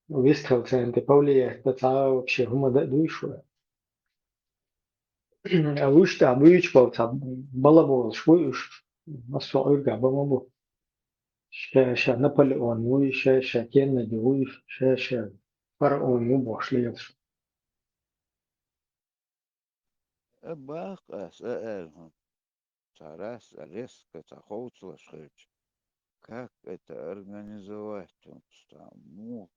[SPEAKER 3] вистрел цен, ты повлияет, это вообще хума дуйшу. А вышта, а выючпал, балабол, швуюш, масу ойга, бамабу. Ша Наполеон, ну и ша Кеннеди, уиш, ша фараон, ну бошлиеш.
[SPEAKER 14] Бах, Саэльхан. Тарас, резко, Тахоуцла Шхыч. Как это организовать? Ну,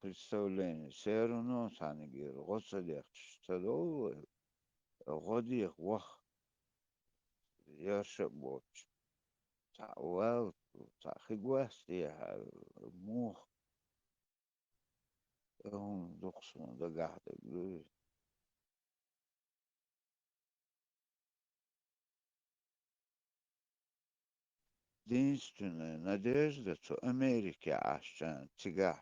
[SPEAKER 14] представление. Все равно, Санигир, Гоцадех, Стадовый, Годих, Вах. يرشق بوش تعوال تعخيقواس يا موخ هم دقسون دقاعد единственная надежда, что Америка عشان تقع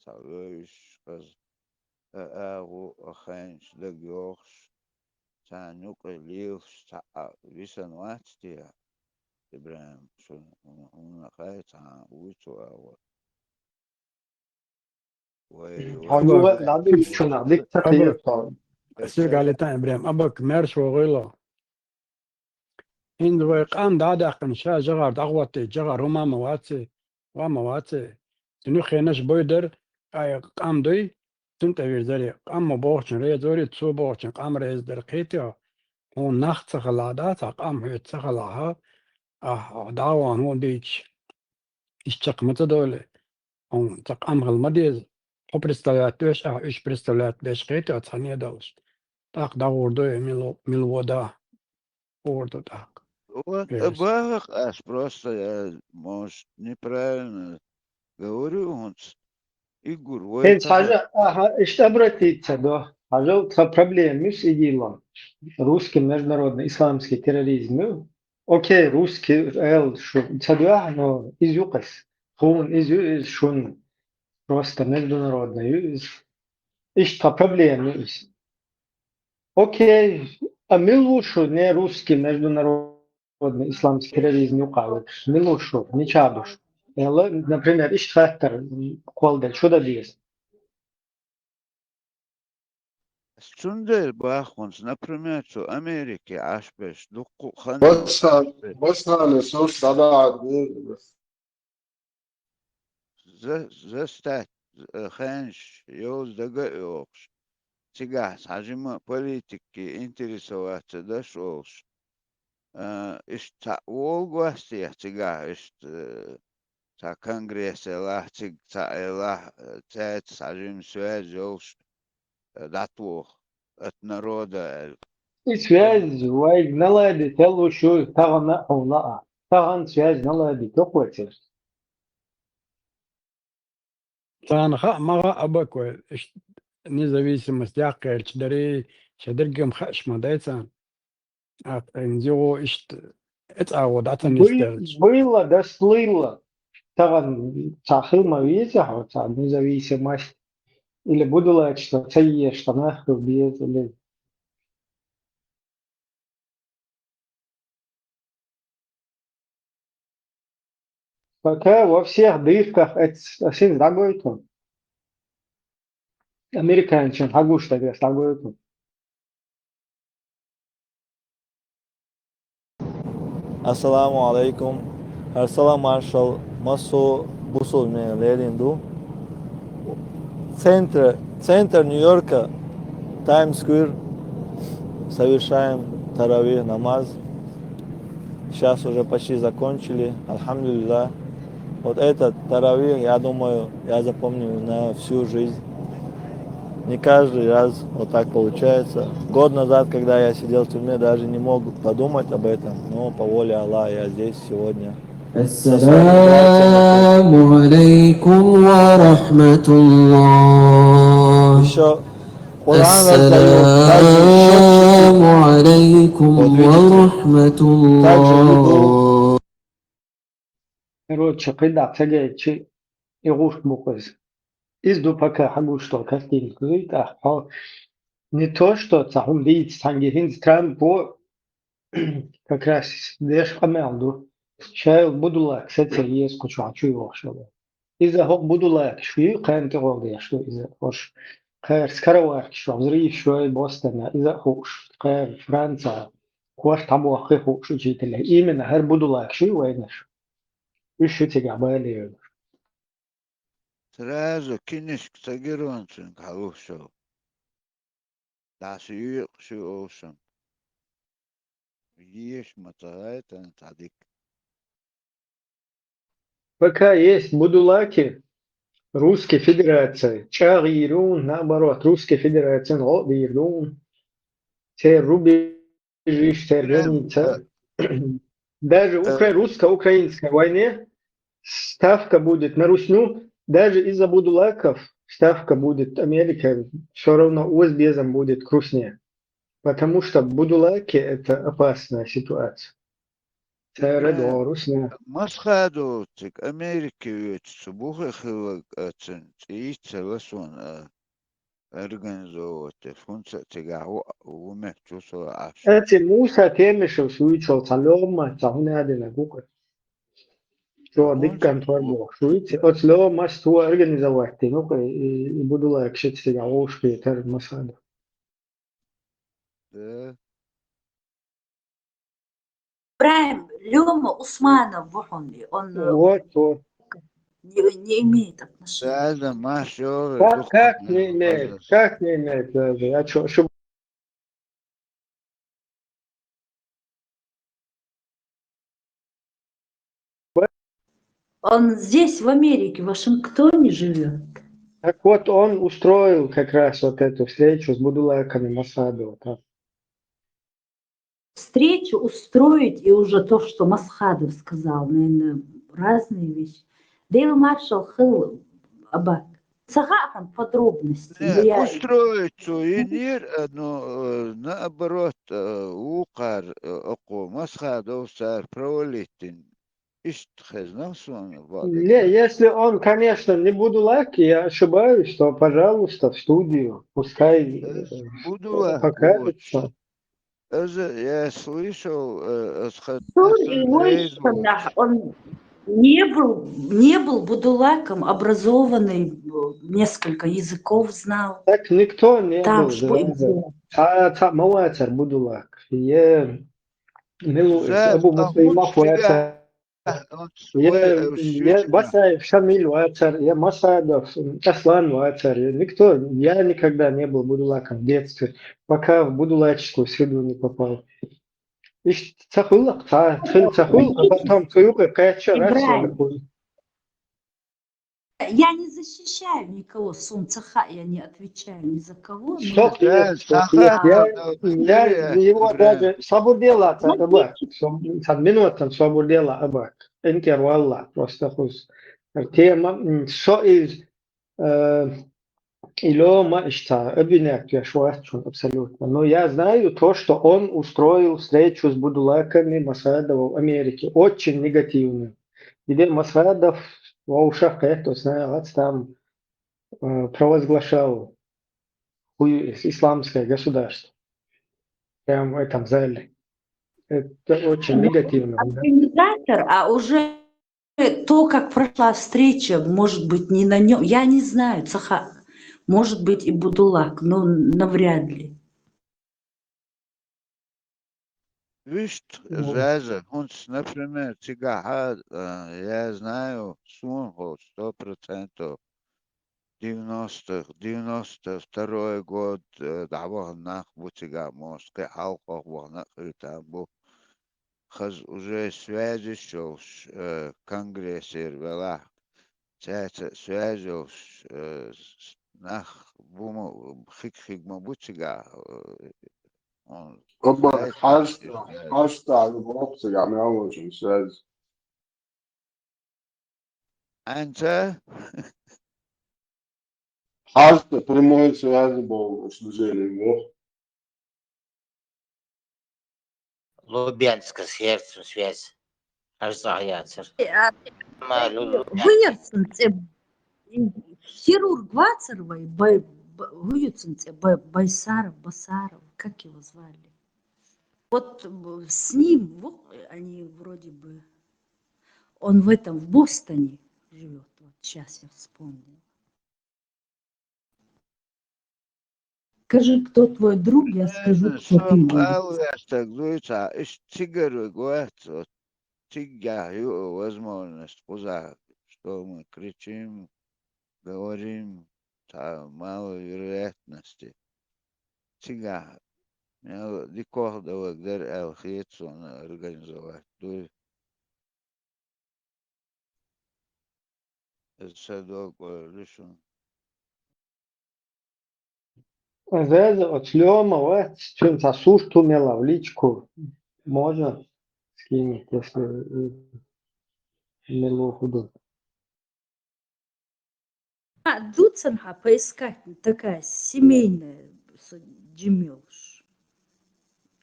[SPEAKER 14] تعويش قز أغو أخينش دقيوخش تانوك ليوش بيسان واتستيا إبراهيم شو هنا خايت عن ويتو أول
[SPEAKER 11] أبا
[SPEAKER 3] العدو شو نعديك تقييد طبعا.
[SPEAKER 11] سيق على تاني إبراهيم أبك ميرش وغيلا هند ويقام دادا قنشا جغر دغوتي جغر هما مواتي ومواتي تنو خينش بويدر أي قام دوي تنت ويرزري قام بوخشن ريزوري تسو بوخشن قام ريز درقيتي هو نخت خلادات قام هيت خلاها داوان هو ديش اشتق متدولي هون تقام غلمديز خو برستلات دوش إيش برستلات بيش قيتي أتصني دوش تاق داور دوي ملودا ورد تاق
[SPEAKER 14] Вот бах, аж просто я, может, неправильно говорю, он Игорь, вы
[SPEAKER 3] هيك حاجة اشتبرتي تسدو حاجة проблемиш идилом. Русский международный исламский терроризм. Окей, русский эл шо тсадуа, но из юкас. Хун из шун просто международный. Ишта проблемы. Окей, а милушу не русский международный исламский терроризм юкавыш. Милушу, не чадуш. Например, иштхаттер колдер, что да диес.
[SPEAKER 14] Стундер бахунс, например, что Америки ашбеш дукку ханы.
[SPEAKER 2] بس نصوص طلعت
[SPEAKER 14] زستات خانش يوز دقا يوكش تيجاس حجم политики интересоваться дошелш. Иш та волгвасти тига иш та конгресс элах тиг та элах тет حجم связь жолш датвох от народа.
[SPEAKER 3] И связь, вай, наладить, телу шо, тагана, хуна, таган связь наладить, какой-то.
[SPEAKER 11] تان خا ما أبكو независимость яқер чдари шадыргам хаш мадайсан нзио ишт эцаго датанистер
[SPEAKER 3] Было, да слыло. Таган цахилма виза, хотя независимость. Или буду лать, что цае, что нахуй без, или пока во всех дырках это син дагой то. Американчан хагуш тогда дагой то.
[SPEAKER 6] Assalamu alaikum. Arsalan Marshall Maso Busul Lelindu. Центр Нью-Йорка, Таймс-сквер. Совершаем таравих намаз. Сейчас уже почти закончили. Альхамдулилlah. Вот этот таравих, я думаю, я запомню на всю жизнь. Не каждый раз вот так получается. Год назад, когда я сидел в тюрьме, даже не мог подумать об этом. Но по воле Аллаха я здесь сегодня.
[SPEAKER 20] Ассаламу алейкум ва рахматуллах.
[SPEAKER 6] Еще
[SPEAKER 20] Ассаламу алейкум ва рахматуллах.
[SPEAKER 3] Короче, когда цеге игуш буквы. Изду пока хагуш что кастин говорит, не то, что цахум видит, сангихин стран по как раз деш хамелду. Шайл будула, кстати, есть кучу его шело. Из-за хок будула, швию каем ты голды, что из-за хош. Каер скоровар, что взрыв, что и Бостона, из-за хош. Каер Франция, хош табу хош учителя. Именно хер будула, швию войнаш. Еще тебя болеют.
[SPEAKER 14] Сразу кинешь к тагеронцам, халушо. Даже юкши олшам. Ешь матарайта тадик.
[SPEAKER 3] Пока есть будулаки Русской Федерации, Чагирун, наоборот, Русской Федерации, Лобирун, те рубежи, те границы. Даже русско-украинской войне ставка будет на Русню, даже из-за будулаков ставка будет Америка, все равно узбезом будет грустнее. Потому что будулаки – это опасная ситуация. Цередо, Русня.
[SPEAKER 14] Масхаду, так Америки ведь субухах и целосон организовывать функция тягау умех чувства.
[SPEAKER 3] Эти муса темешев суичал салема, цахунадина гука. Что диккан тварбо. Суичи, от слова масту организовать, ну-ка, и будулак шить себя ушки, тер масхаду.
[SPEAKER 14] Да.
[SPEAKER 9] Прайм, Лёма Усманов, он
[SPEAKER 3] Вот.
[SPEAKER 9] не имеет отношения.
[SPEAKER 14] Да, да, Маша.
[SPEAKER 3] Как не имеет? Как не имеет? А что?
[SPEAKER 9] Он здесь, в Америке, в Вашингтоне живет.
[SPEAKER 3] Так вот, он устроил как раз вот эту встречу с будулаками Масаду. Вот.
[SPEAKER 9] Встречу устроить и уже то, что Масхадов сказал, наверное, разные вещи. Дейл Маршал Хилл Абак. Сагахан подробности.
[SPEAKER 14] Устроить сувенир, но наоборот, укар, Масхадов сар провалитин.
[SPEAKER 3] Если он, конечно, не будулак, я ошибаюсь, то, пожалуйста, в студию, пускай покажется.
[SPEAKER 14] Я слышал,
[SPEAKER 9] он не был будулаком, образованный, несколько языков знал.
[SPEAKER 3] Так никто не был. Мауацар будулак. Я Абу Муслима Фуацар. Я Басаев Шамиль Вацар, я Масадов, Аслан Вацар. Я никогда не был будулаком в детстве, пока в будулаческую среду не попал. И цахулак, а потом цахулак,
[SPEAKER 9] Я не защищаю никого, Сунцаха, я не отвечаю ни за кого.
[SPEAKER 3] Я его даже свободела, минутом свободела абак. Энкер валла, просто хуз. Тема, что из Илома Ишта, обвиняют я швачун абсолютно. Но я знаю то, что он устроил встречу с будулаками Масадова в Америке. Очень негативную. Где Масадов в ушах как-то, там провозглашал исламское государство. Прямо в этом зале. Это очень негативно.
[SPEAKER 9] Организатор, а уже то, как прошла встреча, может быть, не на нем. Я не знаю, Цаха. Может быть, и будулак, но навряд ли.
[SPEAKER 14] Видишь, Заза, он, например, Тигаха, я знаю, Сунхо 100%. 90-х, 92-й год, давахнах бутига мозг, халках вахнах там хаз уже связи шел конгрессе вела, связи нах бума хик-хигма бутига.
[SPEAKER 19] Абак, хаштаг бутига, мне очень связь.
[SPEAKER 14] Анта?
[SPEAKER 19] Хаштаг прямой связи был, что жили.
[SPEAKER 10] Лубянска с сердцем связь. Аж загаяться.
[SPEAKER 9] Выярцинце, хирург Вацаровой, Выярцинце, Басаров, как его звали? Вот с ним, они вроде бы, он в Бостоне живет. Вот сейчас я вспомнила. Скажи, кто твой друг, я скажу, кто ты.
[SPEAKER 14] Возможность, что мы кричим, говорим, мало вероятности. Сега, легко доводить Элхитсон организовать. Это долго решено.
[SPEAKER 3] Заза от Лёма, чем засуш тумела в личку. Можно скинет, если мело худо.
[SPEAKER 9] Дуценха поискать такая семейная Джимилш.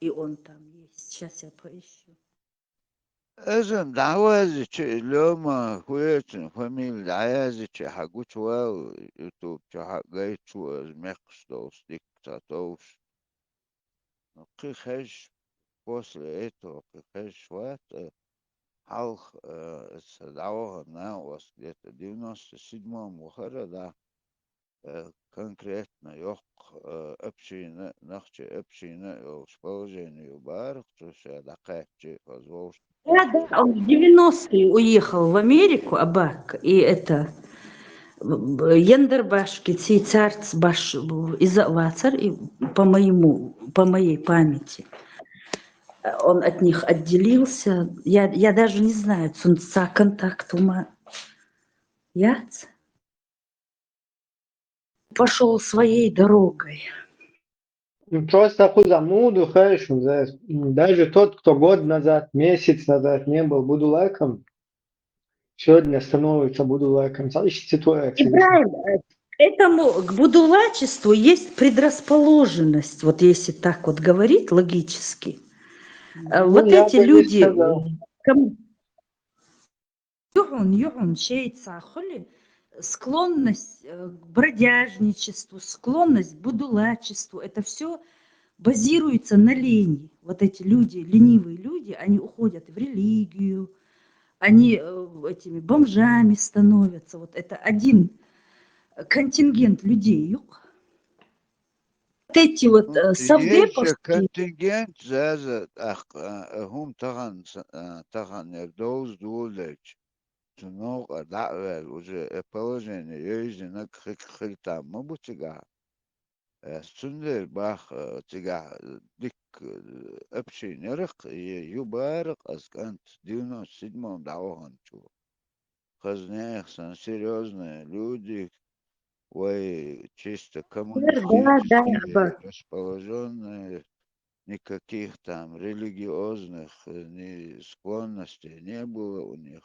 [SPEAKER 9] И он там есть. Сейчас я поищу.
[SPEAKER 14] Ezem dawazi che loma huyetin famil dayazi che hagut wa YouTube che hagay chu az meqstos diktatos. Qixesh после этого qixesh wat halq садавага на was где-то 97-м вахара да конкретно ёq община нахче община положение барх то что дaqatchi позволь.
[SPEAKER 9] Да, он в 90-е уехал в Америку, Абак, и это Яндербашки, царц баш из Вацар, и по моей памяти. Он от них отделился. Я даже не знаю, цунца контактума. Яц пошел своей дорогой.
[SPEAKER 3] Просто худамуду хэшу, даже тот, кто год назад, месяц назад не был будулайком, сегодня становится будулайком. Зависит от ситуации.
[SPEAKER 9] Ибраим, этому к будулачеству есть предрасположенность, вот если так вот говорить логически. Вот эти люди, склонность к бродяжничеству, склонность к будулачеству, это все базируется на лени. Вот эти люди, ленивые люди, они уходят в религию, они этими бомжами становятся. Вот это один контингент людей. Вот эти вот совдеповские...
[SPEAKER 14] контингент за هم таган ердоуз дулеч. Но да, уже положение есть на крикта мабутига. Сундер бах тига дик общинерх и юбарк аскант 97-м даохан чу. Хазнех сан серьезные люди, ой, чисто коммунистически расположенные, никаких там религиозных ни склонностей не было у них.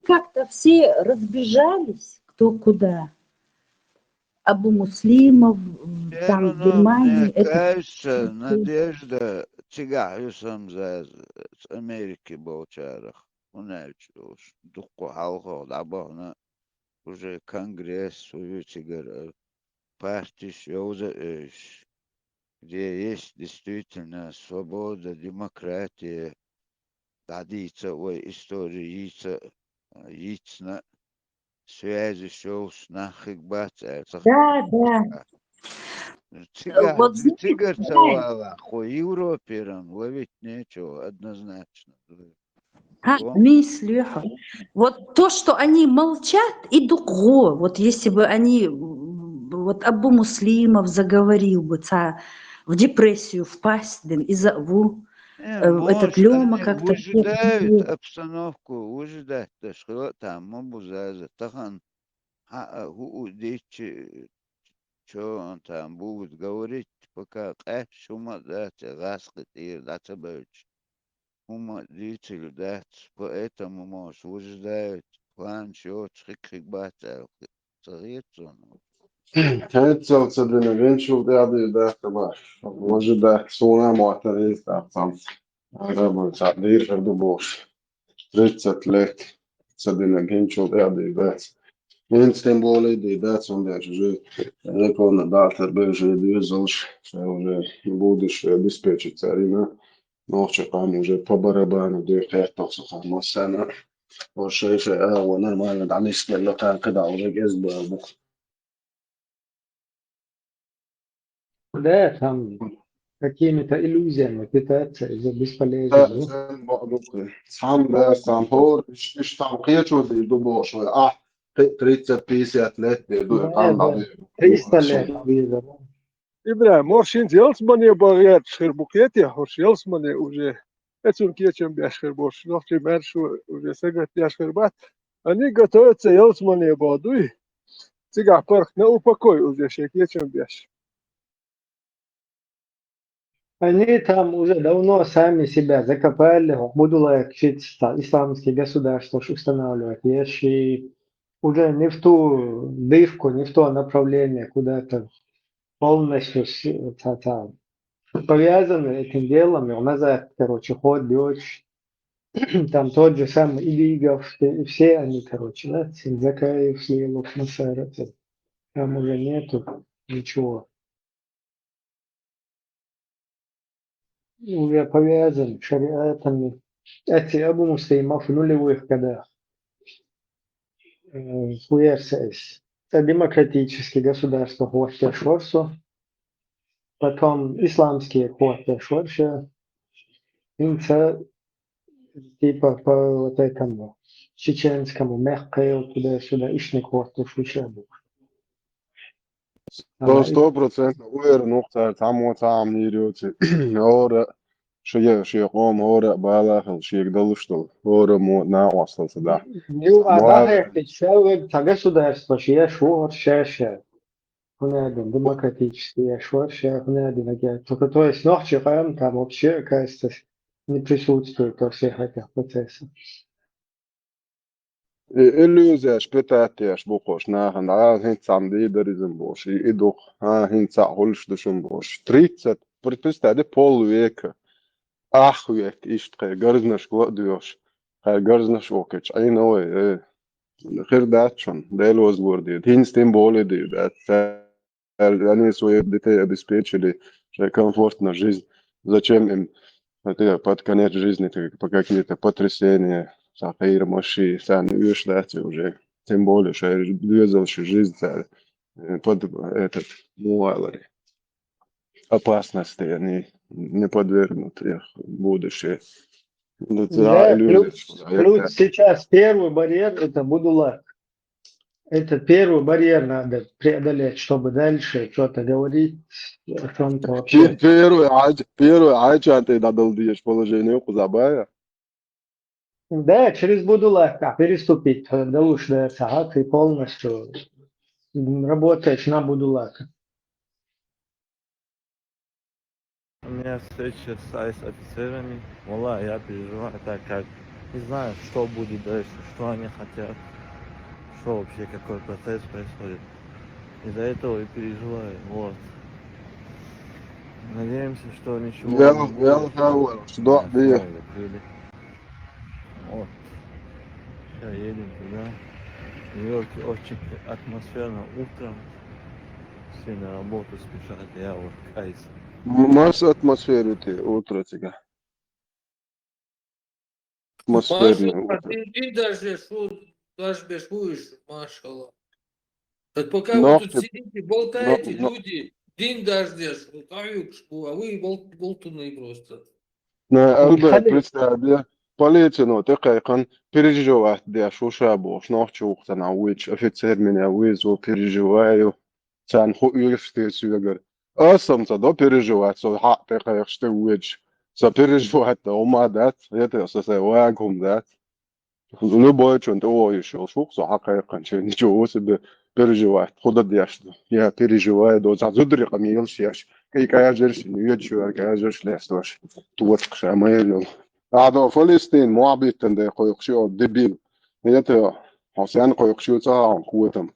[SPEAKER 9] Как-то все разбежались, кто куда. Абу Муслимов, там в Германии.
[SPEAKER 14] Кажется, Надежда Тигаюсом за Америки Болчарах. Уж духу халхо дабахна уже конгресс увидите партий где есть действительно свобода, демократия, дадится ой истории, яйцна, связи, все с нахик бацается.
[SPEAKER 9] Да.
[SPEAKER 14] Цигар цавала, хо Европерам ловить нечего, однозначно.
[SPEAKER 9] Вот то, что они молчат, и дуго. Вот если бы они, вот Абу Муслимов заговорил бы, в депрессию впасть, из-за этот Лёма как-то...
[SPEAKER 14] Выжидают обстановку, выжидают, что там, мабузаза, тахан, что он там будет говорить, пока шума дать, раскат и дать бэч. Ума дитель дать, поэтому, может, выжидают, план, что, чик бата,
[SPEAKER 8] Kętcel cedrine gençul değerli dertler. Možda da sona muatare tam. Araba çadır verdu boş. 30 let cedrine gençul değerli dert. Enstem bolay de dert sonda že rekona datar beže dvezalš, že budeš обеспечить carina. Noće pa može po barabanu de khairta sakhama sana. والشيء وانا ما عنديش لا كان كده او جزء
[SPEAKER 3] Да, там какими-то иллюзиями пытаться из-за бесполезного.
[SPEAKER 8] Сам да, сам пор, там кьячу дубо шо, 30-50 лет
[SPEAKER 3] Да, 300 лет виза.
[SPEAKER 2] Ибраим, моршин зелсмане багят шербукете, хоршелсмане уже. Это он кьячем бяшхербош, нохче мершу уже сегат бяшхербат. Они готовятся елсмане бадуй. Цигах парх на упокой уже шекьячем бяш.
[SPEAKER 3] Они там уже давно сами себя закопали, будут чисто исламские государства устанавливать вещи, уже не в ту дырку, не в то направление, куда-то полностью повязаны этим делом, и назад, короче, ход, дочь, там тот же самый Илигов, все они, короче, да, Синдзакаев, Слилов, Масаров, там уже нету ничего. Уже повязан шариатами. Эти Абу Муслимов в нулевых годах. Хуерсес. Это демократические государства Хуахте Шорсо. Потом исламские Хуахте Шорсо. Инца типа по вот этому чеченскому Мехкаю туда-сюда ишник Хуахте Шорсо.
[SPEAKER 8] 100% уверен وقتها تعمو تعم نيروتي هورا شيء قوم هورا بالاخل شيء دلشتل هورا مو ناوصل صدا
[SPEAKER 3] Ну, а даже человек, государство, я швор, шеша. Хунадин, демократический, я швор, хунадин. Только то есть ночью там вообще, кажется, не присутствует во всех этих процессах.
[SPEAKER 8] Illuzias pitäätiäs bukos näähän hintsan liiderizm bos iduk hintsa holstusum bos tritset pistäädi polvieka ahviek istre garznas gladios garznas okech ainoi khirdachon delos gordi hinstim bolidi that они свои детей обеспечили комфортно жизнь зачем им под конец жизни по какие-то потрясения صغير ماشي سان ушлять уже тем более что двигался жизнь под этот муалари опасности они не подвергнуты их будущее.
[SPEAKER 3] Да, плюс сейчас первый барьер это будулак. Это первый барьер надо преодолеть, чтобы дальше что-то говорить о чем-то вообще.
[SPEAKER 8] Первый айча ты дадал диешь положение кузабая.
[SPEAKER 3] Да, через будулака переступить до лучшего сагат и полностью работаешь на будулака.
[SPEAKER 6] У меня встреча с офицерами. Валла, я переживаю так, как не знаю, что будет дальше, что они хотят, что вообще, какой процесс происходит. Из-за этого и переживаю. Вот. Надеемся, что ничего не будет. Вот. Сейчас едем туда. В Нью-Йорке очень атмосферно утром. Все на работу спешат, я вот кайс.
[SPEAKER 8] Масса атмосферы ты утро тебя. Атмосферное утро.
[SPEAKER 12] Ты даже будешь, машалла. Так пока вы тут сидите, болтаете, люди, день дождешь, а вы болтуны просто.
[SPEAKER 8] Альберт, представь, полетено تقريبا переживать да шуша бош ночух на уич офицер меня вызов переживаю цан хуюшты сюгер асамца до переживать со хатка что уич со переживать да ума дат это со вагум дат любой чон то еще шух со хакайкан ничего себе переживать худо дяшно я переживаю до задри камил шеш кая жерш ньючу кая жерш лестош тут шамайл هذا فلسطين معبد تندي قيقشيو دبيل نيته حسين قيقشيو تا قوتهم